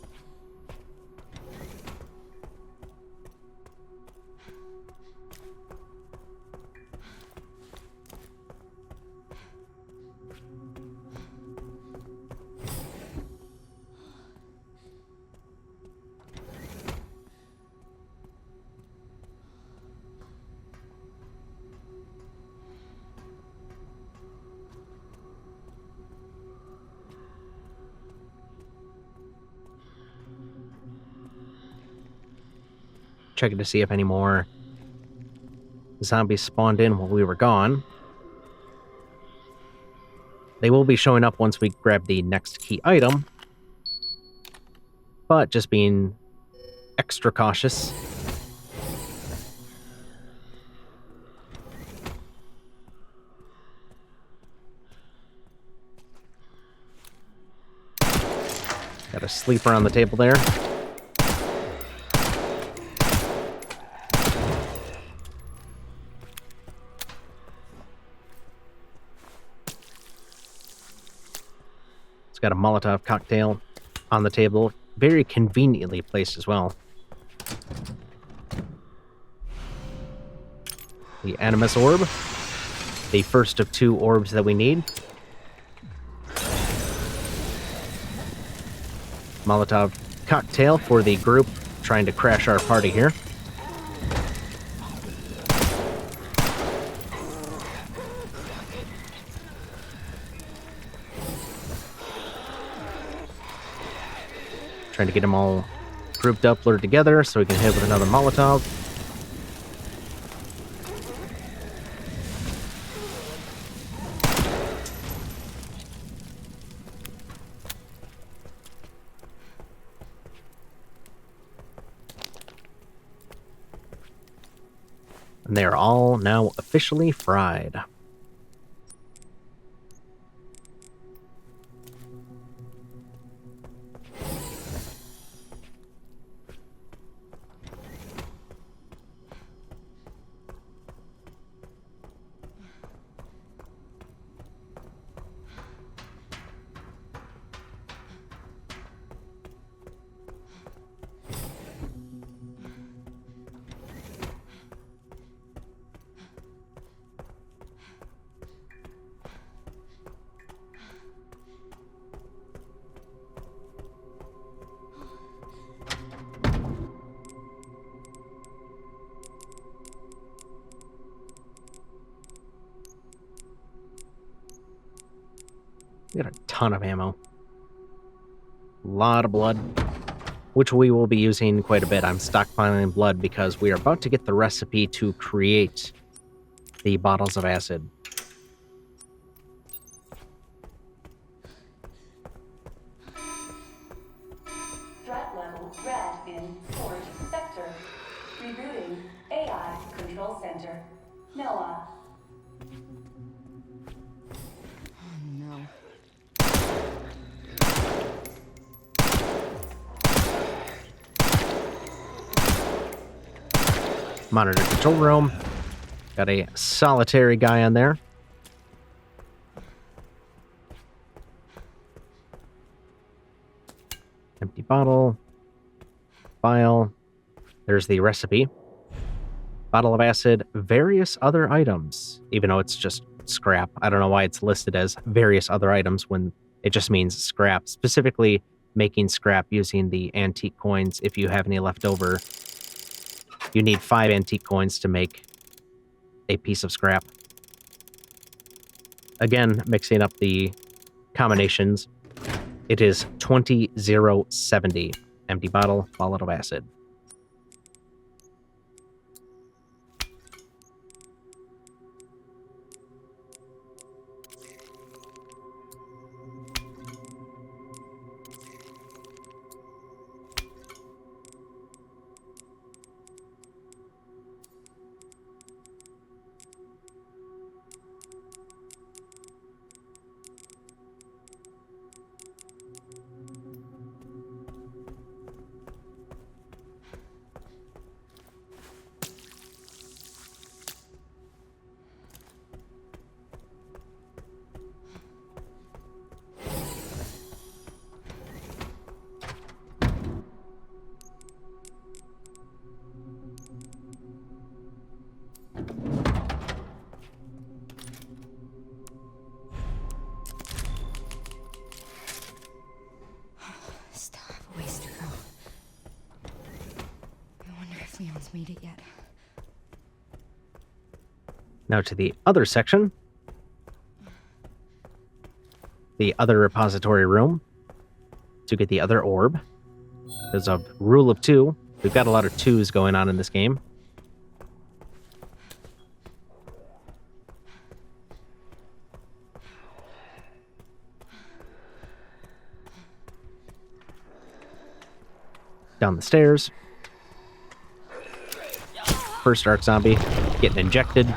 Speaker 1: Checking to see if any more zombies spawned in while we were gone. They will be showing up once we grab the next key item, but just being extra cautious. Got a sleeper on the table there. Got a Molotov cocktail on the table, very conveniently placed as well. The Animus Orb, the first of 2 orbs that we need. Molotov cocktail for the group trying to crash our party here. Trying to get them all grouped up, lured together, so we can hit with another Molotov. And they are all now officially fried. We got a ton of ammo. A lot of blood, which we will be using quite a bit. I'm stockpiling blood because we are about to get the recipe to create the bottles of acid.
Speaker 10: Threat level red in storage sector. Rebooting AI control center. Noah.
Speaker 9: No.
Speaker 1: Monitor control room. Got a solitary guy on there. Empty bottle. Vial. There's the recipe. Bottle of acid. Various other items. Even though it's just scrap. I don't know why it's listed as various other items when it just means scrap. Specifically making scrap using the antique coins. If you have any left over, you need 5 antique coins to make a piece of scrap. Again, mixing up the combinations. It is 20-070. Empty bottle, bottle of acid.
Speaker 12: Still have a ways to go. I wonder if Leon's made it yet.
Speaker 1: Now to the other section. The other repository room. To get the other orb. There's a rule of 2. We've got a lot of 2s going on in this game. Down the stairs. First ARK zombie getting injected.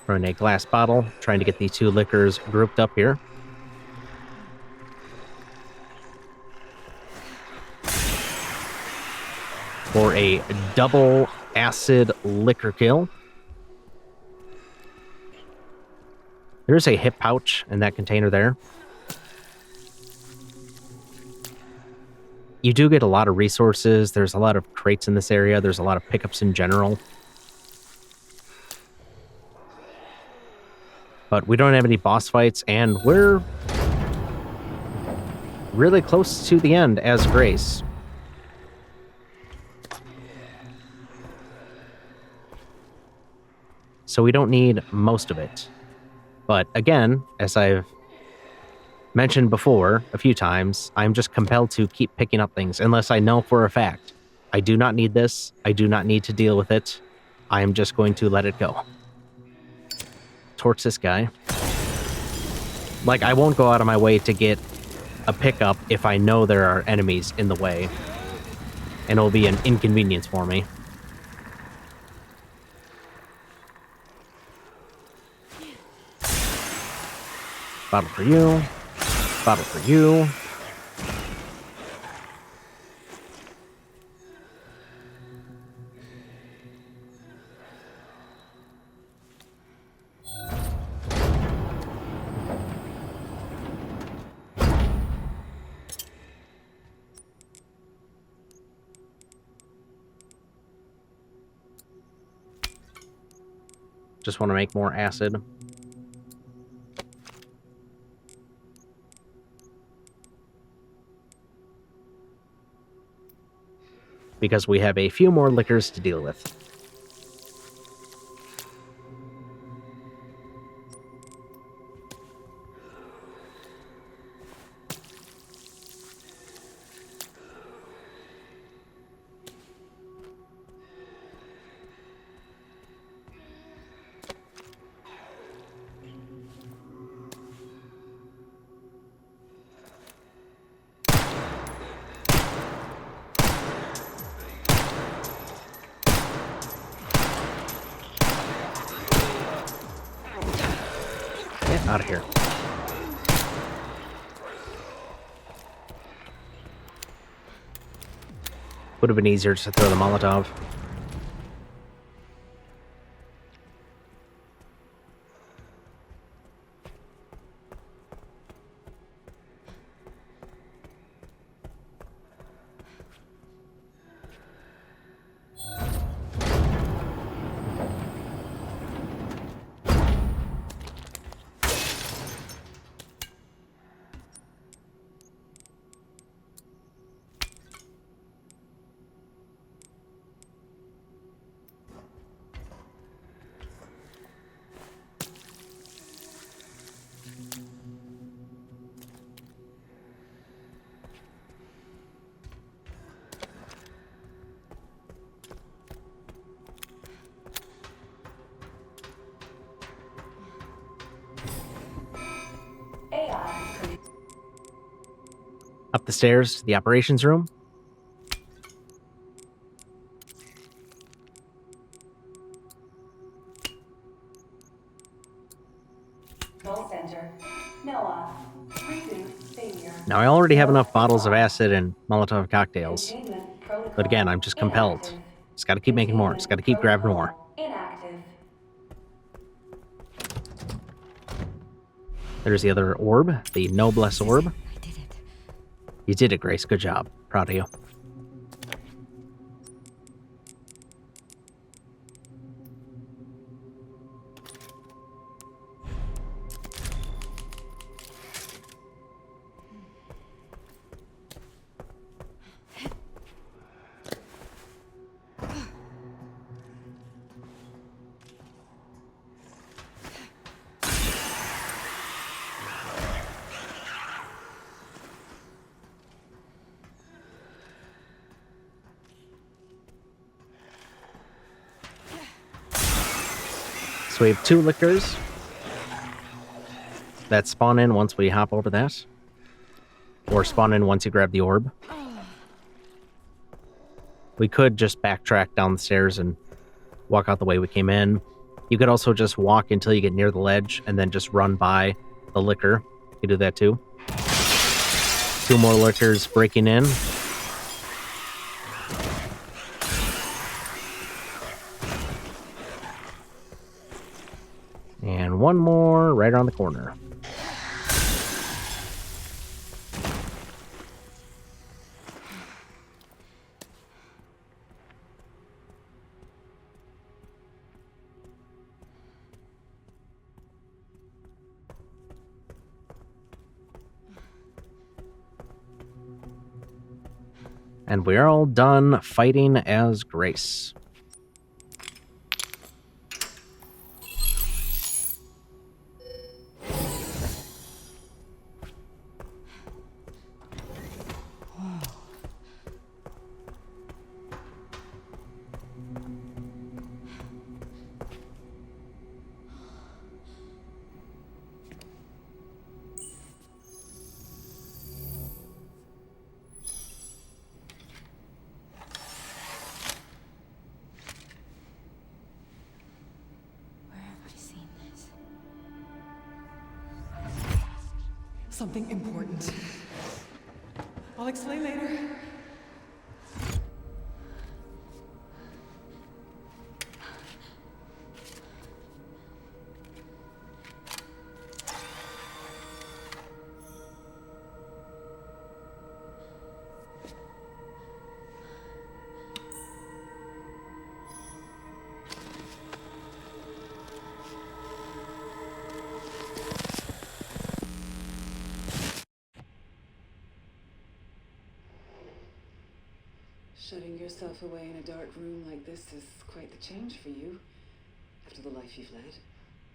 Speaker 1: Throwing a glass bottle, trying to get these 2 liquors grouped up here. For a double acid liquor kill. There's a hip pouch in that container there. You do get a lot of resources. There's a lot of crates in this area. There's a lot of pickups in general. But we don't have any boss fights, and we're really close to the end as Grace. So we don't need most of it. But again, as I've mentioned before a few times, I'm just compelled to keep picking up things unless I know for a fact I do not need this, I do not need to deal with it. I am just going to let it go. Torch this guy. Like, I won't go out of my way to get a pickup if I know there are enemies in the way. And it'll be an inconvenience for me. Bottle for you. Bottle for you. Just want to make more acid. Because we have a few more liquors to deal with. Out of here. Would have been easier just to throw the Molotov. Up the stairs to the operations room.
Speaker 10: Control center. Noah. Reboot failure.
Speaker 1: Now, I already have enough bottles of acid and Molotov cocktails. But again, I'm just compelled. Just gotta keep making more. Just gotta keep grabbing more.
Speaker 10: Inactive.
Speaker 1: There's the other orb, the Noblesse orb. I did it. You did it, Grace. Good job. Proud of you. So we have 2 liquors that spawn in once we hop over that. Or spawn in once you grab the orb. We could just backtrack down the stairs and walk out the way we came in. You could also just walk until you get near the ledge and then just run by the liquor. You could do that too. 2 more liquors breaking in. And 1 more right around the corner. And we're all done fighting as Grace.
Speaker 5: Something important. I'll explain later.
Speaker 9: Shutting yourself away in a dark room like this is quite the change for you, after the life you've led.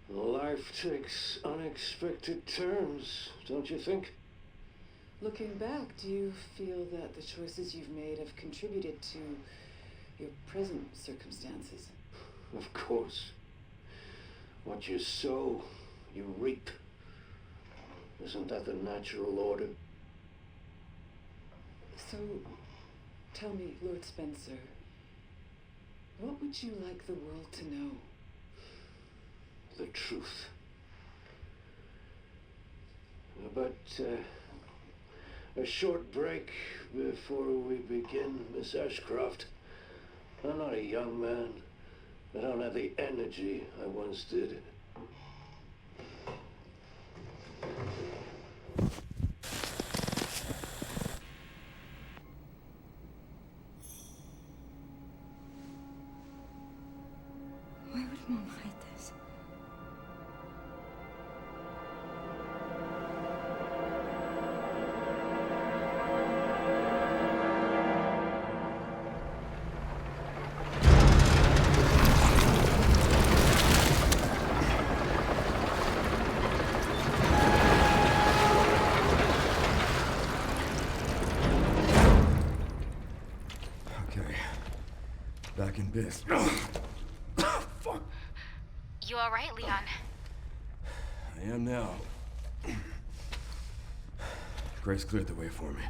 Speaker 21: Life takes unexpected turns, don't you think?
Speaker 9: Looking back, do you feel that the choices you've made have contributed to your present circumstances?
Speaker 21: Of course. What you sow, you reap. Isn't that the natural order?
Speaker 9: So, tell me, Lord Spencer, what would you like the world to know?
Speaker 21: The truth. But, a short break before we begin, Miss Ashcroft. I'm not a young man. I don't have the energy I once did.
Speaker 12: Why would Mom hide this?
Speaker 2: Okay. Back in biz. Fuck.
Speaker 8: You alright, Leon?
Speaker 4: I am now. Grace cleared the way for me.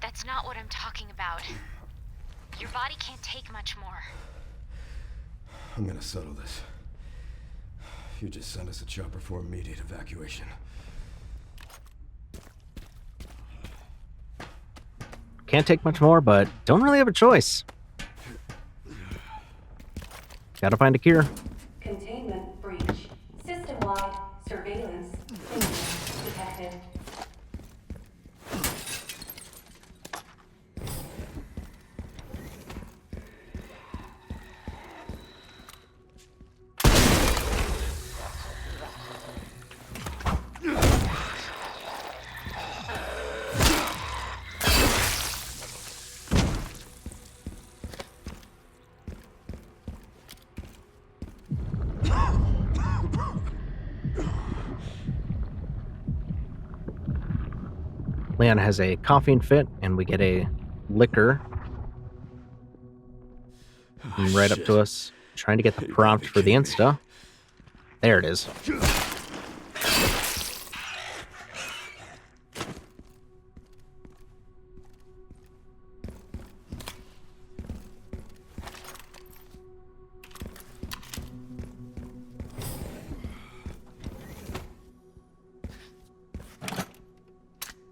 Speaker 8: That's not what I'm talking about. Your body can't take much more.
Speaker 4: I'm gonna settle this. You just sent us a chopper for immediate evacuation.
Speaker 1: Can't take much more, but don't really have a choice. Gotta find a cure.
Speaker 10: Containment breach. System-wide surveillance.
Speaker 1: Leon has a coughing fit, and we get a liquor right up to us, trying to get the prompt for the Insta. There it is.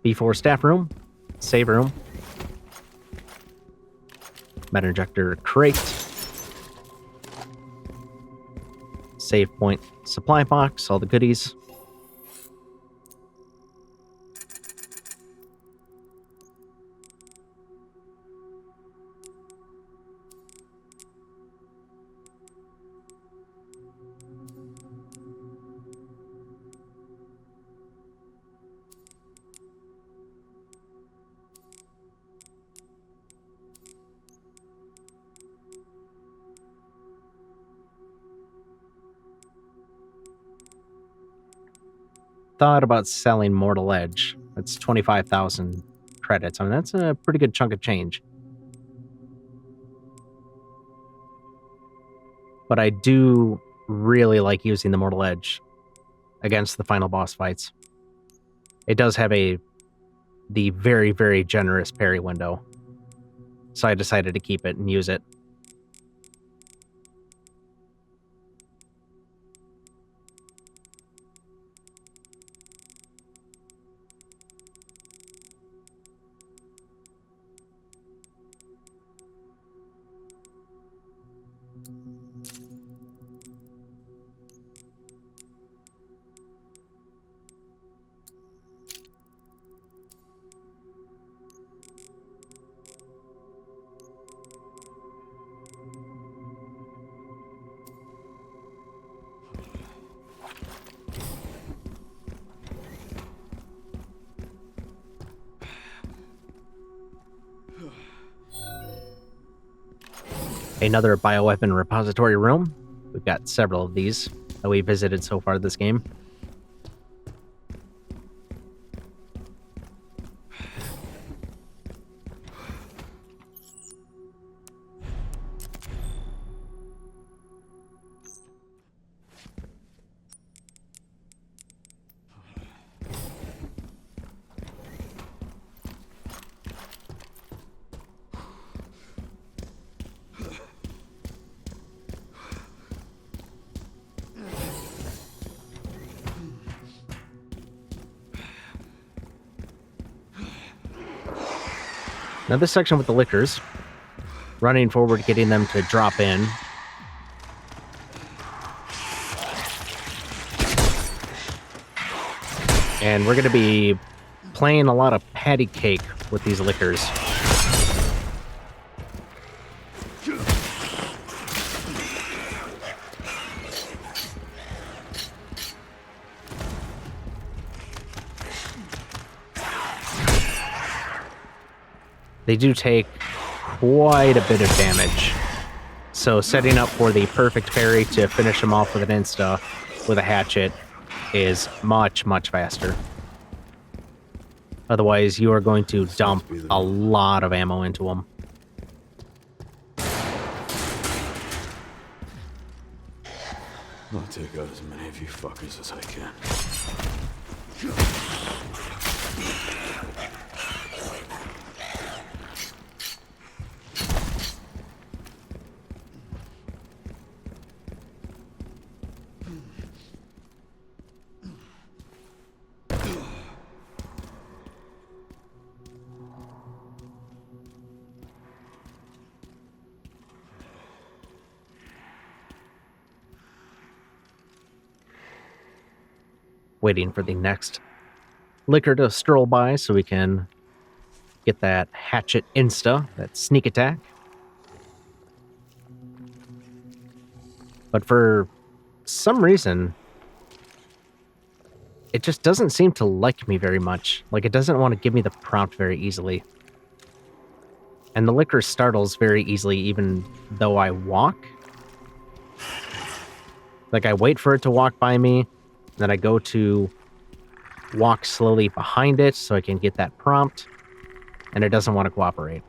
Speaker 1: B4 staff room, save room, med injector crate, save point supply box, all the goodies. Thought about selling Mortal Edge. That's 25,000 credits. I mean, that's a pretty good chunk of change. But I do really like using the Mortal Edge against the final boss fights. It does have the very, very generous parry window. So I decided to keep it and use it. Another bioweapon repository room. We've got several of these that we visited so far this game. Now this section with the liquors, running forward, getting them to drop in. And we're going to be playing a lot of patty cake with these liquors. They do take quite a bit of damage. So setting up for the perfect parry to finish them off with an insta with a hatchet is much, much faster. Otherwise, you are going to dump a lot of ammo into them.
Speaker 4: I'll take out as many of you fuckers as I can.
Speaker 1: Waiting for the next liquor to stroll by so we can get that hatchet insta, that sneak attack. But for some reason, it just doesn't seem to like me very much. Like, it doesn't want to give me the prompt very easily. And the liquor startles very easily even though I walk. Like, I wait for it to walk by me, then I go to walk slowly behind it so I can get that prompt, and it doesn't want to cooperate.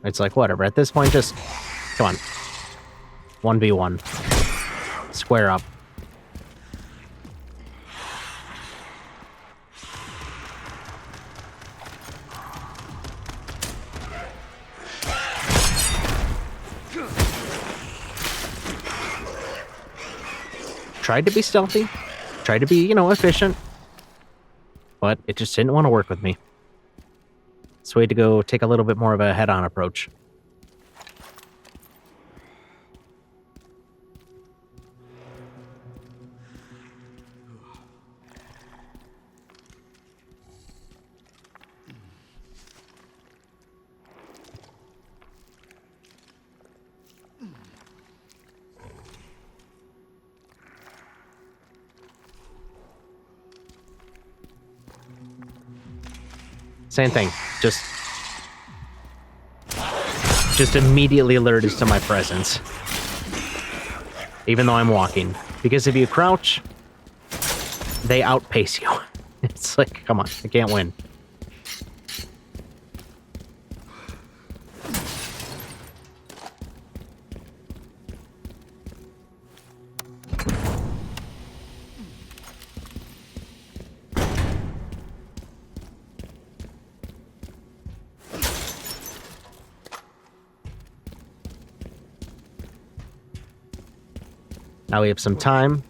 Speaker 1: It's like, whatever. At this point, just... Come on. 1v1. Square up. Tried to be stealthy. Tried to be, efficient. But it just didn't want to work with me. So we had to go take a little bit more of a head-on approach. Same thing. Just immediately alerted to my presence. Even though I'm walking. Because if you crouch, they outpace you. It's like, come on, I can't win. Now we have some time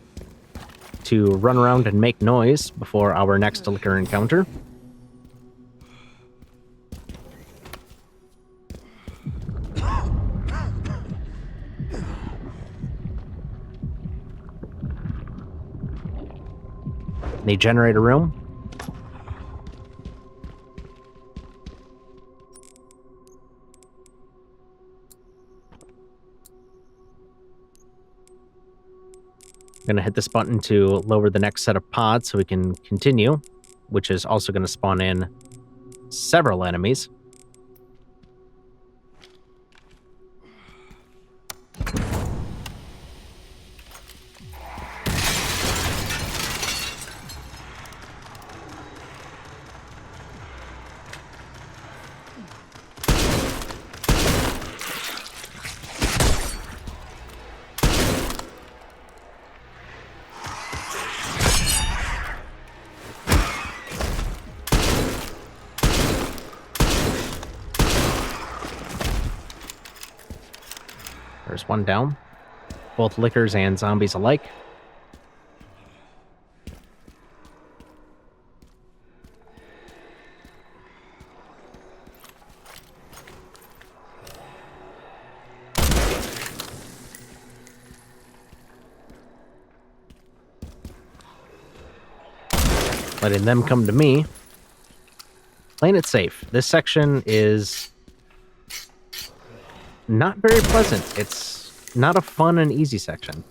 Speaker 1: to run around and make noise before our next liquor encounter. They generate a room. I'm going to hit this button to lower the next set of pods so we can continue, which is also going to spawn in several enemies. There's one down. Both lickers and zombies alike. Letting them come to me. Playing it safe. This section is not very pleasant. It's not a fun and easy section.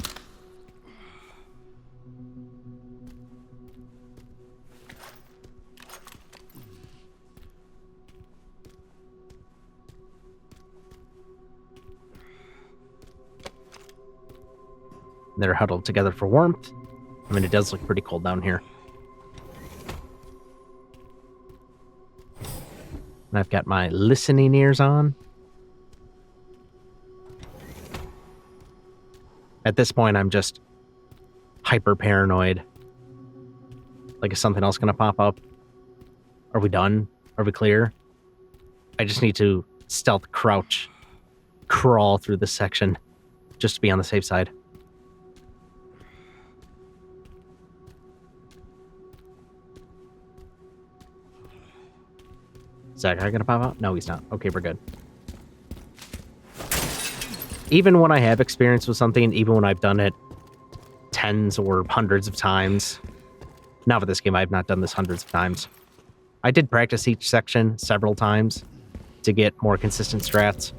Speaker 1: They're huddled together for warmth. I mean, it does look pretty cold down here. And I've got my listening ears on. At this point, I'm just hyper paranoid. Like, is something else going to pop up? Are we done? Are we clear? I just need to stealth crouch, crawl through this section just to be on the safe side. Is that guy going to pop out? No, he's not. Okay, we're good. Even when I have experience with something, even when I've done it tens or hundreds of times, Not for this game, I have not done this hundreds of times. I did practice each section several times to get more consistent strats.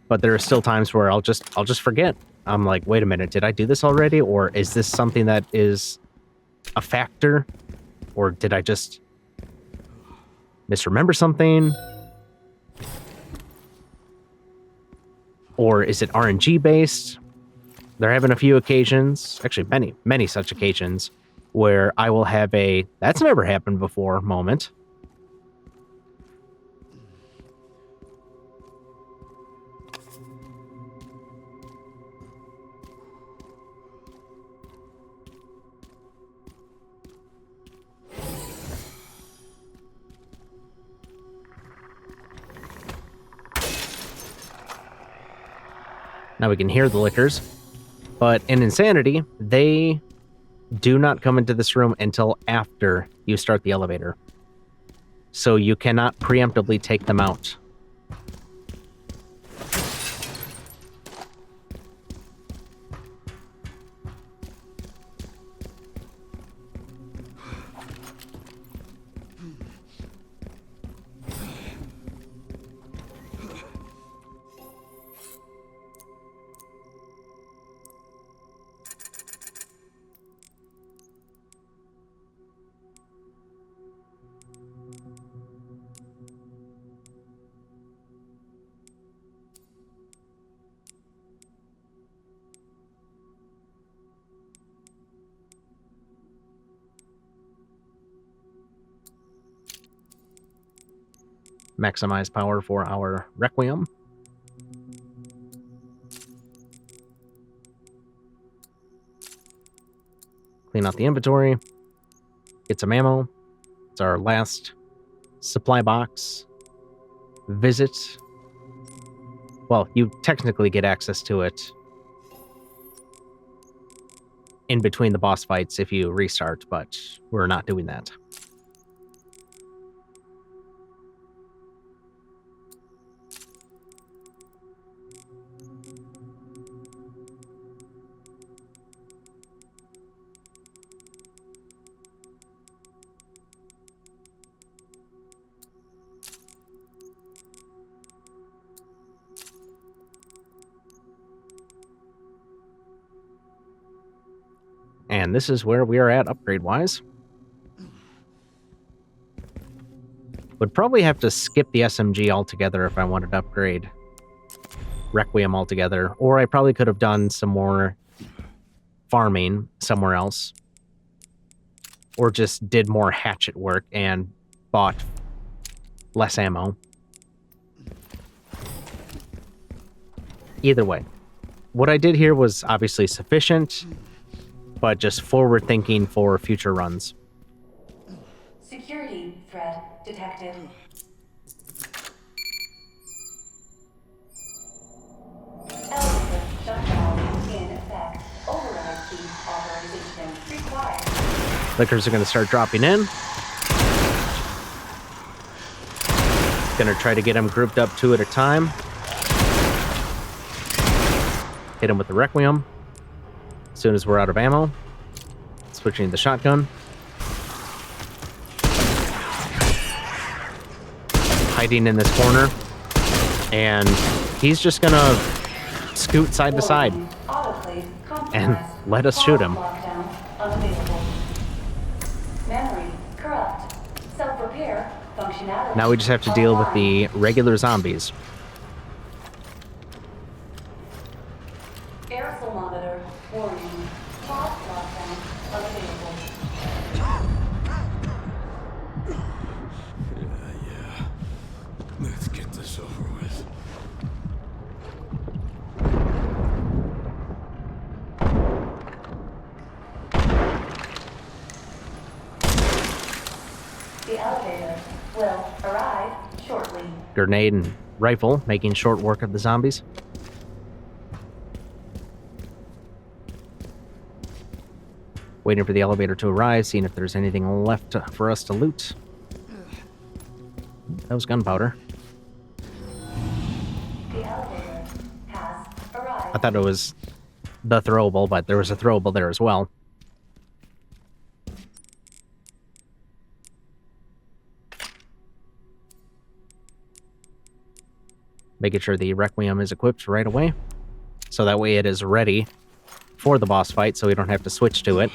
Speaker 1: But there are still times where I'll just forget. I'm like, wait a minute, did I do this already? Or is this something that is a factor? Or did I just misremember something? Or is it RNG based? There have been a few occasions, actually many such occasions, where I will have a "that's never happened before" moment. Now we can hear the lickers, but in Insanity, they do not come into this room until after you start the elevator. So you cannot preemptively take them out. Maximize power for our Requiem. Clean out the inventory. Get some ammo. It's our last supply box. Visit. Well, you technically get access to it in between the boss fights if you restart, but we're not doing that. And this is where we are at upgrade-wise. Would probably have to skip the SMG altogether if I wanted to upgrade Requiem altogether. Or I probably could have done some more farming somewhere else. Or just did more hatchet work and bought less ammo. Either way. What I did here was obviously sufficient, but just forward thinking for future runs.
Speaker 10: Security threat detected. Elevator shutdown in effect. Override key authorization required.
Speaker 1: Lickers are going to start dropping in. Going to try to get them grouped up 2 at a time. Hit them with the Requiem. As soon as we're out of ammo, switching to the shotgun. Hiding in this corner. And he's just gonna scoot side to side and let us shoot him. Now we just have to deal with the regular zombies.
Speaker 10: Aerosol monitor warning. Pod lockdown unavailable.
Speaker 4: Yeah. Let's get this over with.
Speaker 10: The elevator will arrive shortly.
Speaker 1: Grenade and rifle, making short work of the zombies. Waiting for the elevator to arrive, seeing if there's anything left for us to loot. That was gunpowder.
Speaker 10: The elevator has arrived.
Speaker 1: I thought it was the throwable, but there was a throwable there as well. Making sure the Requiem is equipped right away, so that way it is ready for the boss fight, so we don't have to switch to it.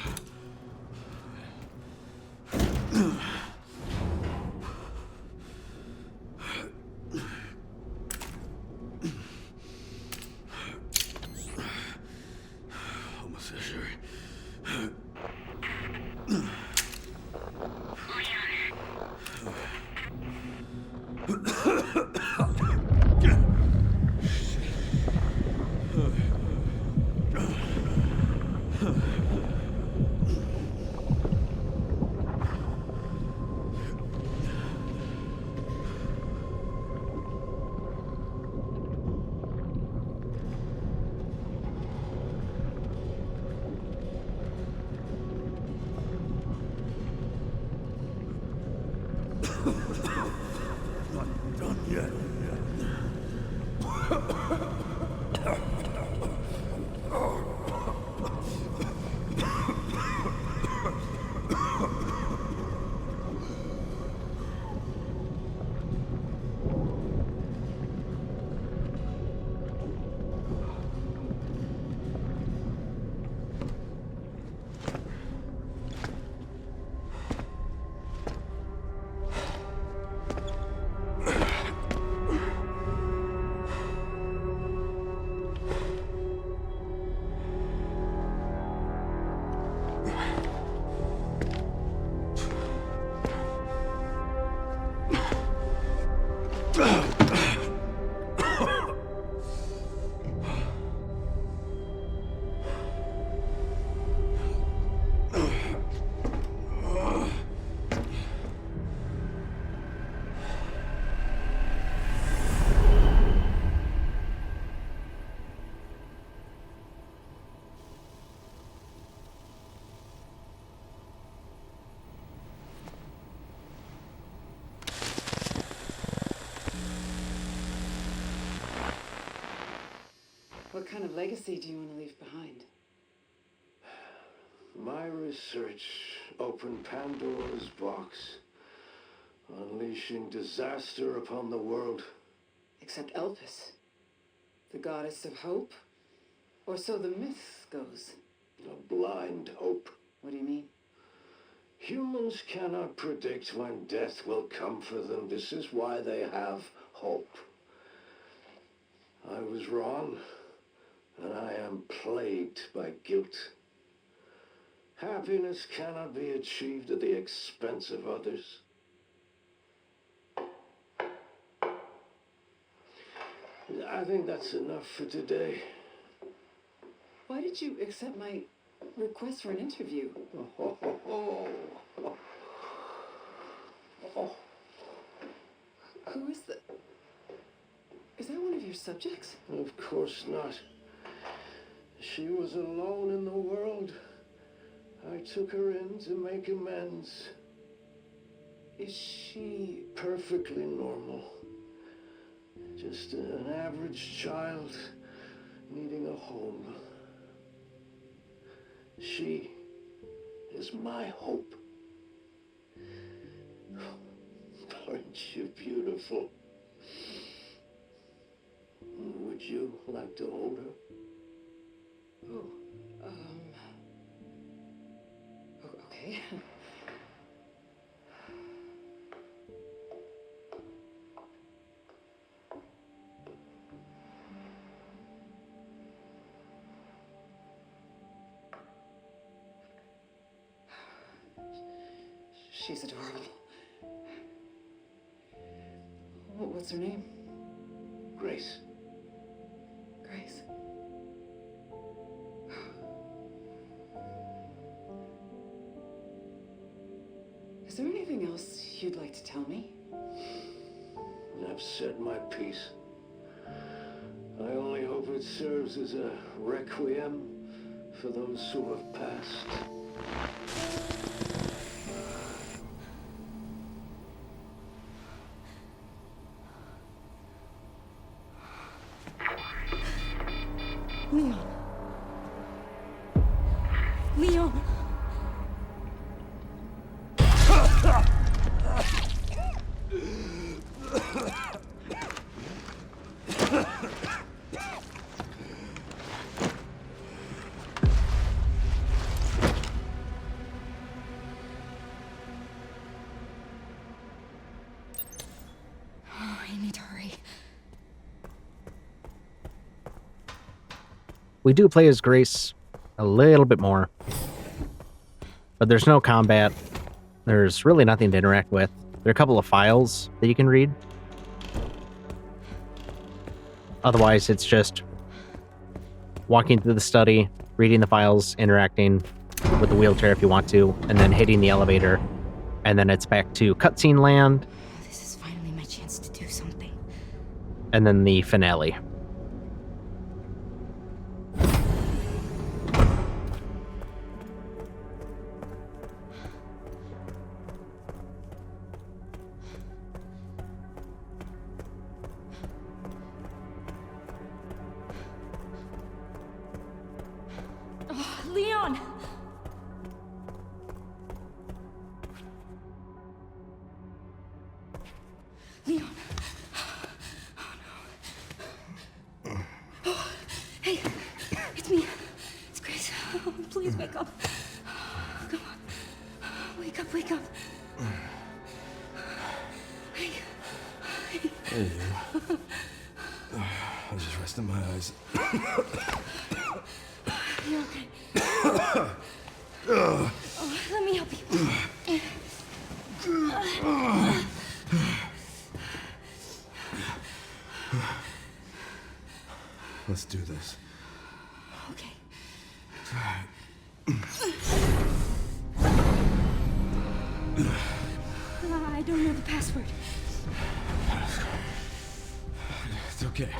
Speaker 5: What kind of legacy do you want to leave behind?
Speaker 21: My research opened Pandora's box, unleashing disaster upon the world.
Speaker 5: Except Elpis, the goddess of hope? Or so the myth goes.
Speaker 21: A blind hope.
Speaker 5: What do you mean?
Speaker 21: Humans cannot predict when death will come for them. This is why they have hope. I was wrong, and I am plagued by guilt. Happiness cannot be achieved at the expense of others. I think that's enough for today.
Speaker 5: Why did you accept my request for an interview? Who is that? Is that one of your subjects?
Speaker 21: Of course not. She was alone in the world. I took her in to make amends.
Speaker 5: Is she
Speaker 21: perfectly normal? Just an average child needing a home. She is my hope. Aren't you beautiful? Would you like to hold her?
Speaker 5: Oh, okay. She's adorable. What's her name?
Speaker 21: Grace.
Speaker 5: Grace. Is there anything else you'd like to tell me?
Speaker 21: I've said my piece. I only hope it serves as a requiem for those who have passed.
Speaker 5: Leon.
Speaker 1: we do play as Grace a little bit more. But there's no combat. There's really nothing to interact with. There are a couple of files that you can read. Otherwise, it's just walking through the study, reading the files, interacting with the wheelchair if you want to, and then hitting the elevator. And then it's back to cutscene land.
Speaker 12: This is finally my chance to do something.
Speaker 1: And then the finale.
Speaker 3: Oh, Leon! Leon. Oh, no. Oh, hey, it's me. It's Grace. Oh, please wake up. Come on. Wake up, wake up. Hey.
Speaker 4: Hey, you. I was just resting my eyes.
Speaker 3: You're okay. Oh, let me help you.
Speaker 4: Let's do this.
Speaker 3: Okay. I don't know the password.
Speaker 4: It's okay.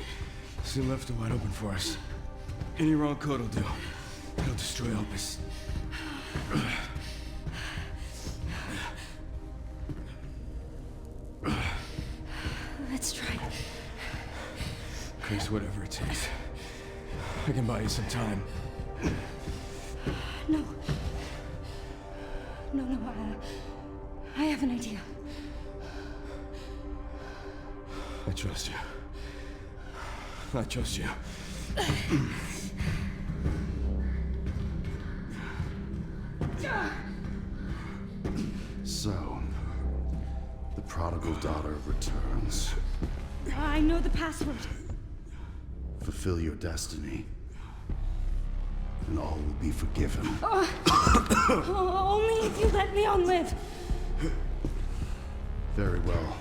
Speaker 4: Soon left it wide open for us. Any wrong code will do. It'll destroy Elpis.
Speaker 3: Let's try.
Speaker 4: Grace, whatever it takes. I can buy you some time.
Speaker 3: No. No, I have an idea.
Speaker 4: I trust you. I trust you.
Speaker 14: So, the prodigal daughter returns.
Speaker 3: I know the password.
Speaker 14: Fulfill your destiny, and all will be forgiven.
Speaker 3: Only if you let Leon live.
Speaker 14: Very well.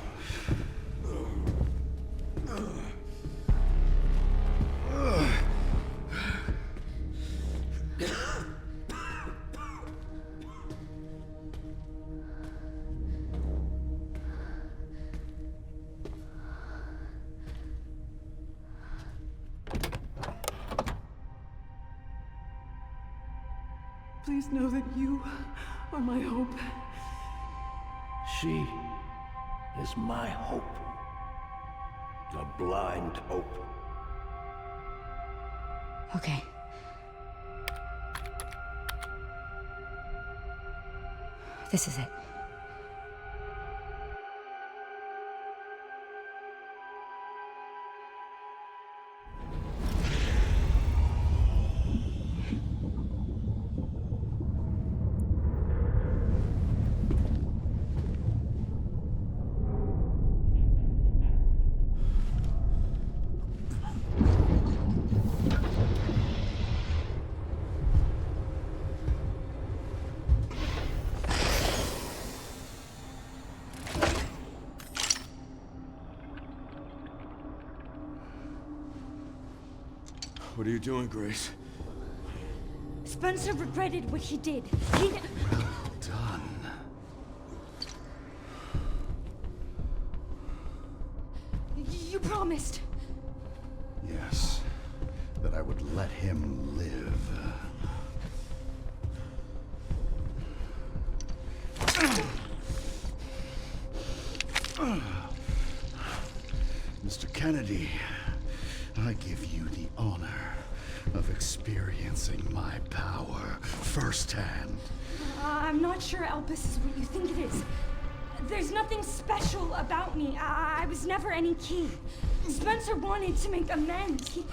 Speaker 5: Please know that you are my hope.
Speaker 21: She is my hope. A blind hope.
Speaker 12: Okay. This is it.
Speaker 4: What are you doing, Grace?
Speaker 3: Spencer regretted what he did. He...
Speaker 14: Well done.
Speaker 3: You promised.
Speaker 14: Yes, that I would let him live. Mr. Kennedy, I give you the honor of experiencing my power firsthand.
Speaker 3: I'm not sure Elpis is what you think it is. There's nothing special about me. I was never any key. Spencer wanted to make amends. He...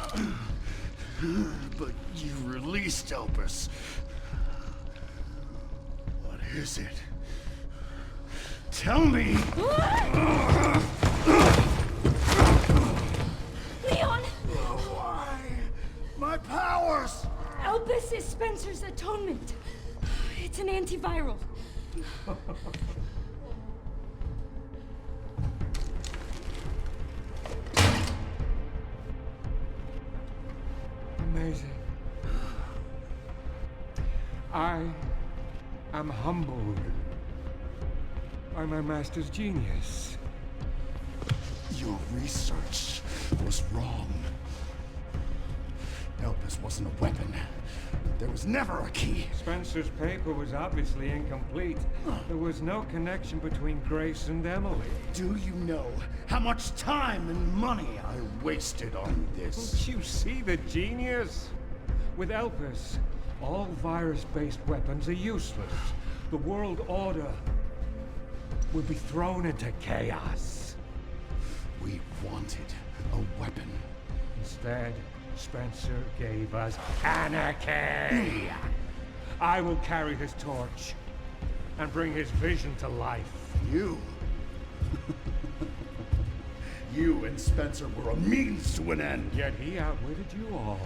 Speaker 14: But you released Elpis. What is it? Tell me!
Speaker 3: Leon!
Speaker 14: Why? My powers!
Speaker 3: Elpis is Spencer's atonement. It's an antiviral.
Speaker 6: Amazing. I am humbled by my master's genius.
Speaker 14: Your research was wrong. Elpis wasn't a weapon. There was never a key.
Speaker 6: Spencer's paper was obviously incomplete. There was no connection between Grace and Emily.
Speaker 14: Do you know how much time and money I wasted on this?
Speaker 6: Don't you see the genius? With Elpis, all virus-based weapons are useless. The world order will be thrown into chaos.
Speaker 14: We wanted a weapon.
Speaker 6: Instead, Spencer gave us anarchy. I will carry his torch and bring his vision to life.
Speaker 14: You? You and Spencer were a means to an end.
Speaker 6: Yet he outwitted you all.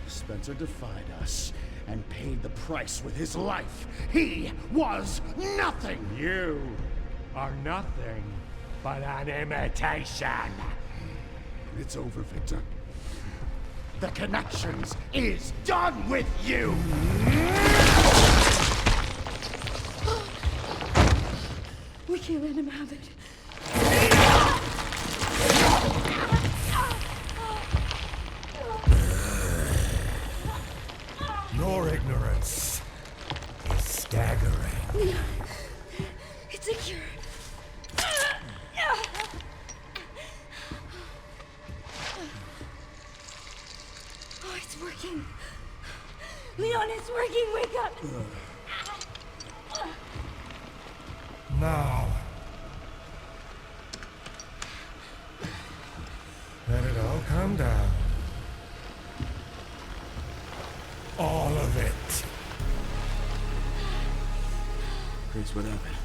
Speaker 14: Spencer defied us and paid the price with his life. He was nothing.
Speaker 6: You are nothing but an imitation.
Speaker 14: It's over, Victor. The Connections is done with you!
Speaker 3: We can't let him have it.
Speaker 7: Your ignorance is staggering.
Speaker 3: It's a cure. Oh, it's working. Leon, it's working. Wake up.
Speaker 7: Now, let it all come down. All of it.
Speaker 4: Grace, what happened?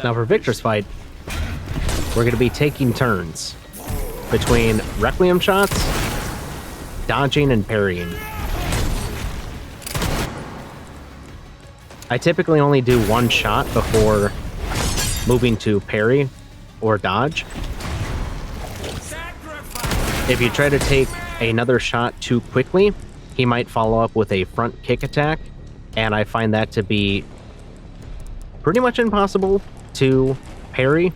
Speaker 1: Now for Victor's fight, we're going to be taking turns between Requiem shots, dodging, and parrying. I typically only do one shot before moving to parry or dodge. If you try to take another shot too quickly, he might follow up with a front kick attack, and I find that to be pretty much impossible to parry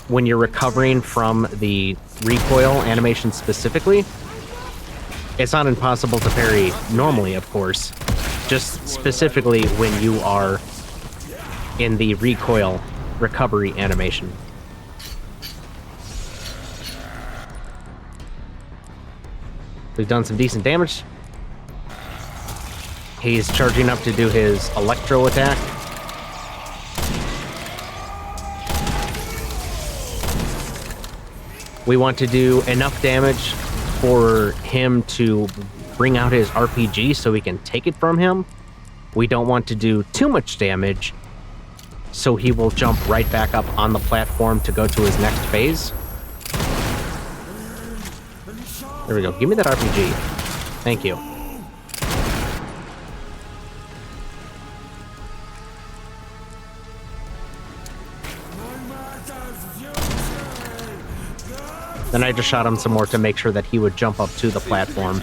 Speaker 1: when you're recovering from the recoil animation specifically. It's not impossible to parry normally, of course, just specifically when you are in the recoil recovery animation. We've done some decent damage. He's charging up to do his electro attack. We want to do enough damage for him to bring out his RPG so we can take it from him. We don't want to do too much damage so he will jump right back up on the platform to go to his next phase. There we go. Give me that RPG. Thank you. Then I just shot him some more to make sure that he would jump up to the platform.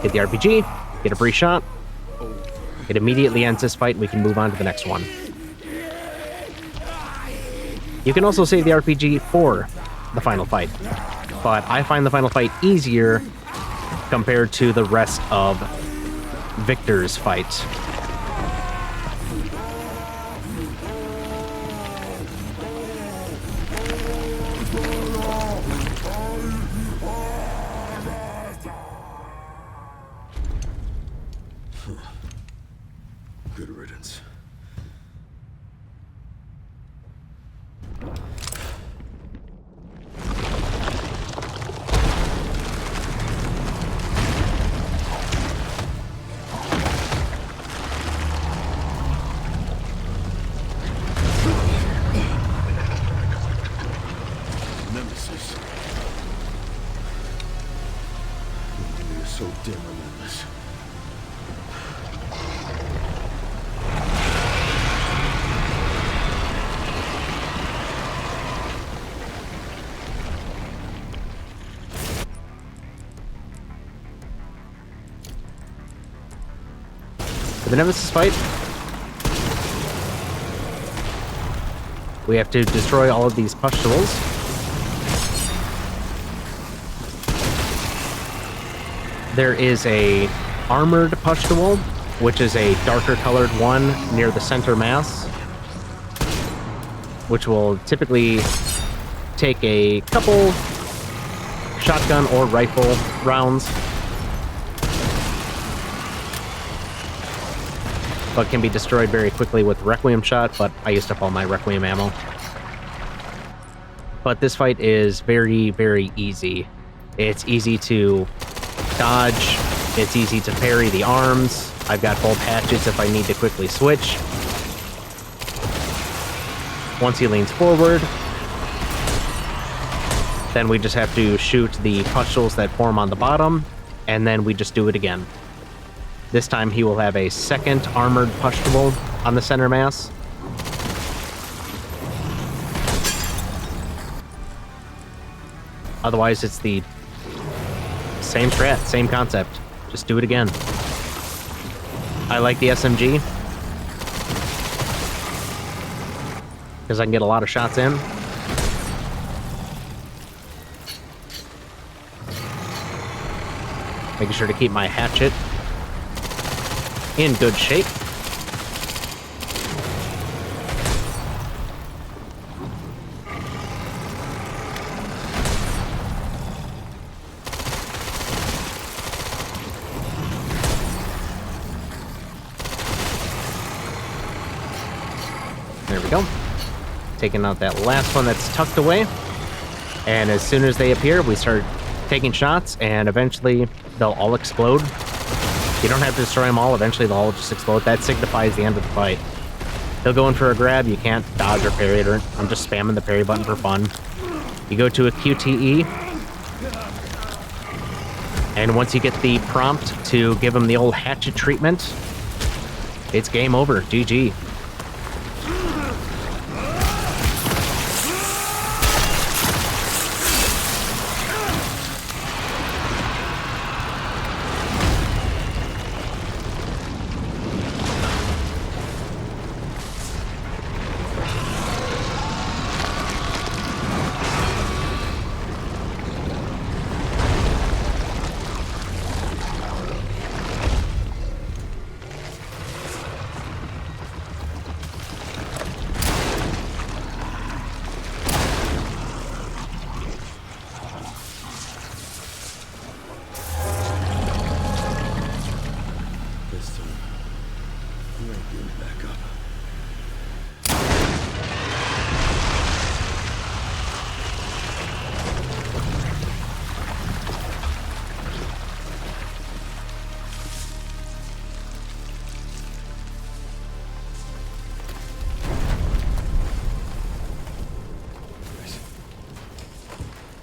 Speaker 1: Get the RPG, get a free shot. It immediately ends this fight, and we can move on to the next one. You can also save the RPG for the final fight, but I find the final fight easier compared to the rest of Victor's fight.
Speaker 4: Good riddance. Nemesis. You're so damn relentless.
Speaker 1: For the Nemesis fight, we have to destroy all of these pustules. There is a armored pustule, which is a darker colored one near the center mass, which will typically take a couple shotgun or rifle rounds, but can be destroyed very quickly with Requiem shot, but I used up all my Requiem ammo. But this fight is very, very easy. It's easy to dodge, it's easy to parry the arms. I've got both hatchets if I need to quickly switch. Once he leans forward, then we just have to shoot the pustules that form on the bottom, and then we just do it again. This time he will have a second armored pustule on the center mass. Otherwise, it's the same strat, same concept. Just do it again. I like the SMG because I can get a lot of shots in. Making sure to keep my hatchet in good shape. There we go. Taking out that last one that's tucked away. And as soon as they appear, we start taking shots, and eventually they'll all explode. You don't have to destroy them all. Eventually they'll all just explode. That signifies the end of the fight. They'll go in for a grab. You can't dodge or parry it. I'm just spamming the parry button for fun. You go to a QTE. And once you get the prompt to give them the old hatchet treatment, it's game over. GG.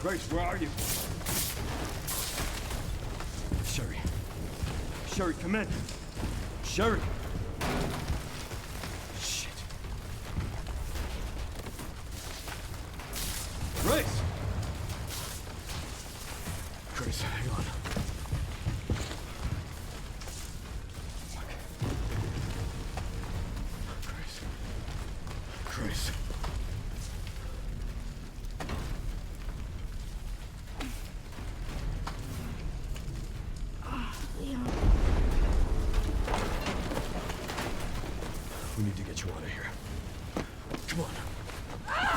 Speaker 6: Grace, where are you? Sherry. Sherry, come in. Sherry. Shit.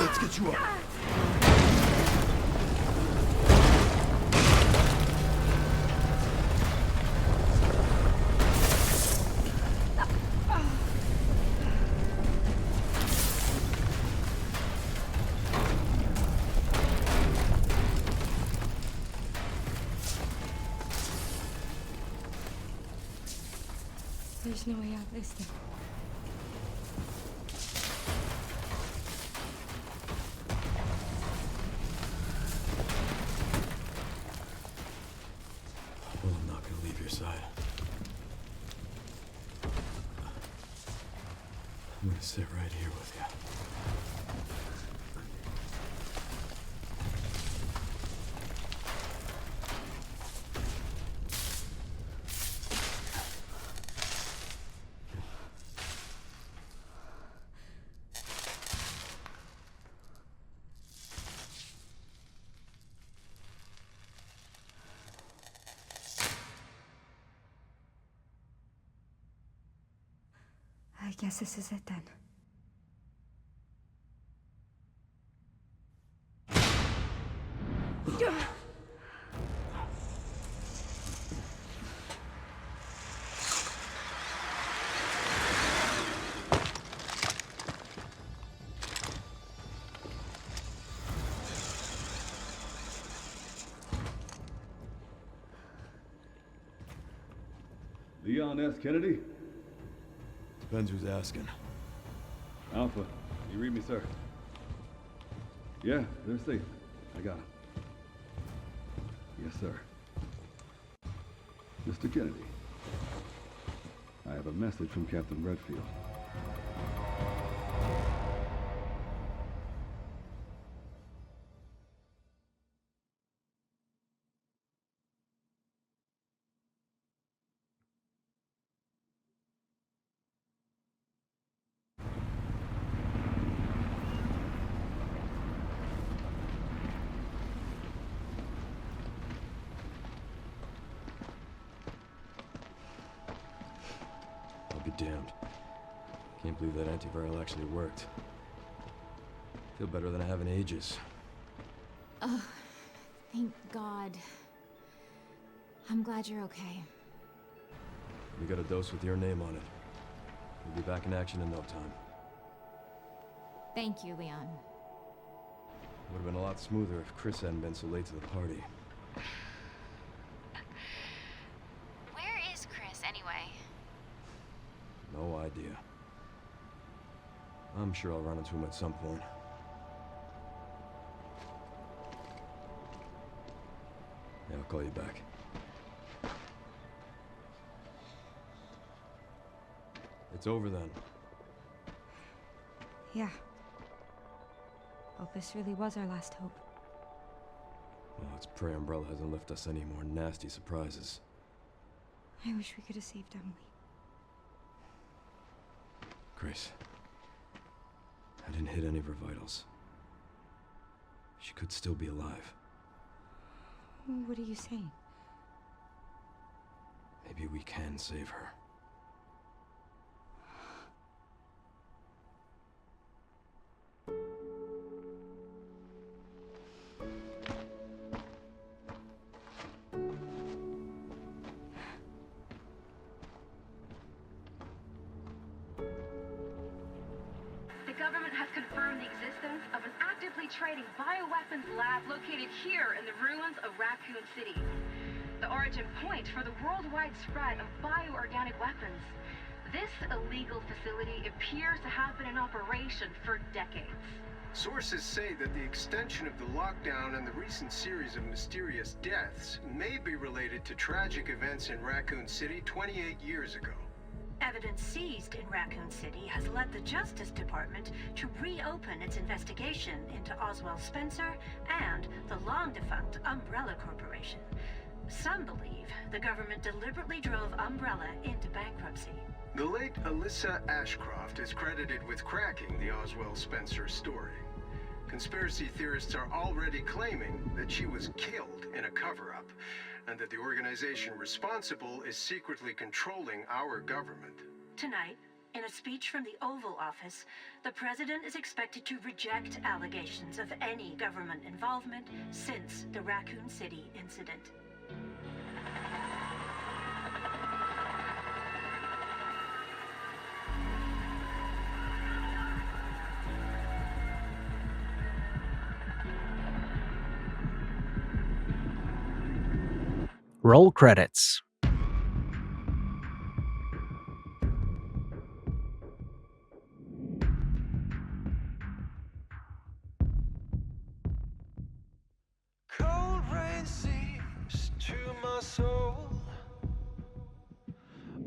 Speaker 14: Let's get you up.
Speaker 3: There's no way out this thing.
Speaker 4: Well, I'm not gonna leave your side. I'm gonna sit right here with you.
Speaker 12: I guess this is it then.
Speaker 17: Leon S. Kennedy?
Speaker 4: Depends who's asking.
Speaker 17: Alpha, you read me, sir? Yeah, they're safe. I got them. Yes, sir. Mr. Kennedy, I have a message from Captain Redfield.
Speaker 4: I'll be damned. Can't believe that antiviral actually worked. Feel better than I have in ages.
Speaker 18: Oh, thank God. I'm glad you're okay.
Speaker 4: We got a dose with your name on it. We'll be back in action in no time.
Speaker 18: Thank you, Leon.
Speaker 4: Would have been a lot smoother if Chris hadn't been so late to the party.
Speaker 8: Where is Chris, anyway?
Speaker 4: No idea. I'm sure I'll run into him at some point. Yeah, I'll call you back. It's over then.
Speaker 12: Yeah. Elpis really was our last hope.
Speaker 4: Well, let's pray Umbrella hasn't left us any more nasty surprises.
Speaker 12: I wish we could have saved Emily.
Speaker 4: Grace. I didn't hit any of her vitals. She could still be alive.
Speaker 12: What are you saying?
Speaker 4: Maybe we can save her.
Speaker 10: The government has confirmed the existence of an actively trading bioweapons lab located here in the ruins of Raccoon City. The origin point for the worldwide spread of bioorganic weapons. This illegal facility appears to have been in operation for decades.
Speaker 13: Sources say that the extension of the lockdown and the recent series of mysterious deaths may be related to tragic events in Raccoon City 28 years ago.
Speaker 22: Evidence seized in Raccoon City has led the Justice Department to reopen its investigation into Oswald Spencer and the long-defunct Umbrella Corporation. Some believe the government deliberately drove Umbrella into bankruptcy.
Speaker 13: The late Alyssa Ashcroft is credited with cracking the Oswald Spencer story. Conspiracy theorists are already claiming that she was killed in a cover-up, and that the organization responsible is secretly controlling our government.
Speaker 22: Tonight, In a speech from the Oval Office, the president is expected to reject allegations of any government involvement since the Raccoon City incident.
Speaker 1: Roll credits.
Speaker 15: Cold rain seeps to my soul.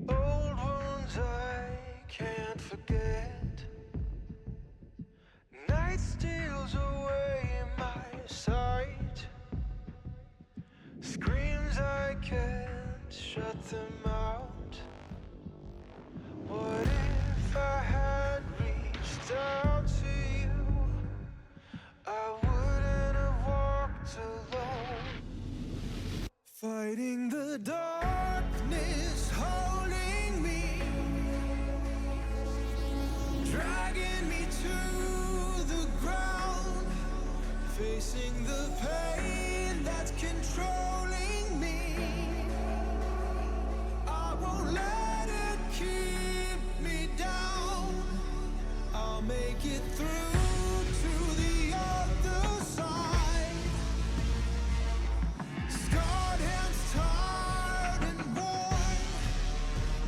Speaker 15: Old wounds I can't forget. Night steals away my sight. Screams I can't shut them out. What if I had reached out to you? I wouldn't have walked alone. Fighting the darkness, holding me, dragging me to the ground, facing the pain that's controlling me. I won't let it keep me down. I'll make it through to the other side. Scarred hands, tired and worn,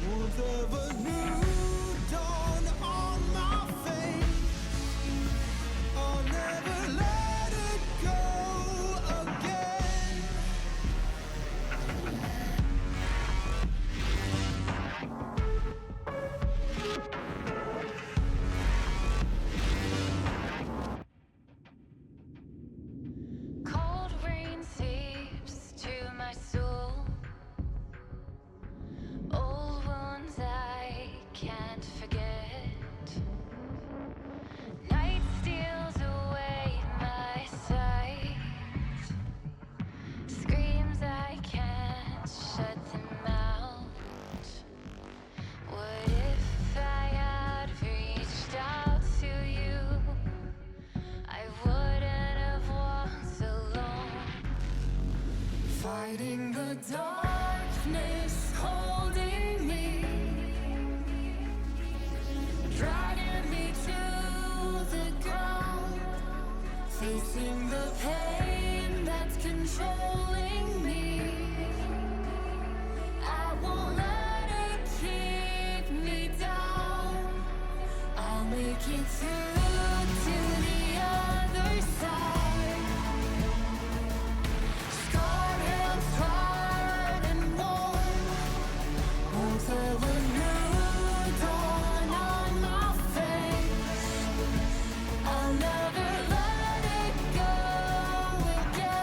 Speaker 15: warmth of a new dawn on my face. I'll never let it go again.
Speaker 8: Cold rain seeps to my soul. Old wounds I can't forget. Night steals away my sight. Screams I can't shut them out. What if I had reached out to you? I wouldn't have walked alone.
Speaker 15: Fighting the darkness, holding me, dragging me to the ground, facing the pain that's controlling me. I won't let it keep me down. I'll make it through to the other side. Scarred hands, tired and worn, warmth of a new dawn on my face. I'll never let it go again.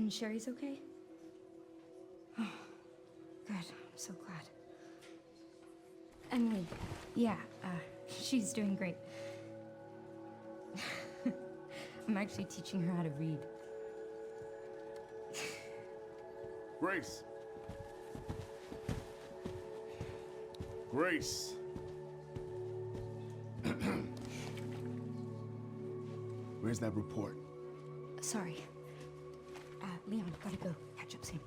Speaker 12: And Sherry's okay? Oh, good. I'm so glad. Emily, yeah, she's doing great. I'm actually teaching her how to read.
Speaker 2: Grace. Grace. Where's that report?
Speaker 12: Sorry. Leon, gotta go. Catch up soon.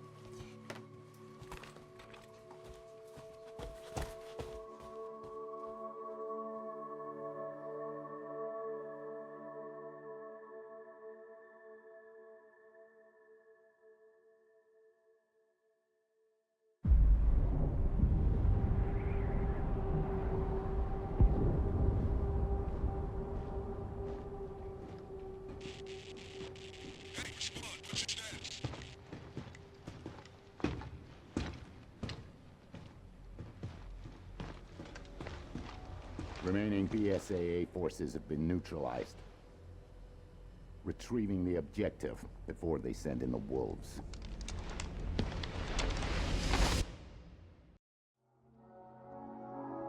Speaker 16: Remaining BSAA forces have been neutralized. Retrieving the objective before they send in the wolves.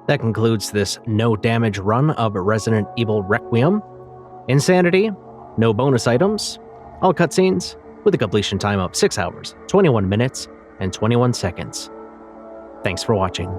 Speaker 1: That concludes this no damage run of Resident Evil Requiem. Insanity, no bonus items, all cutscenes, with a completion time of 6 hours, 21 minutes, and 21 seconds. Thanks for watching.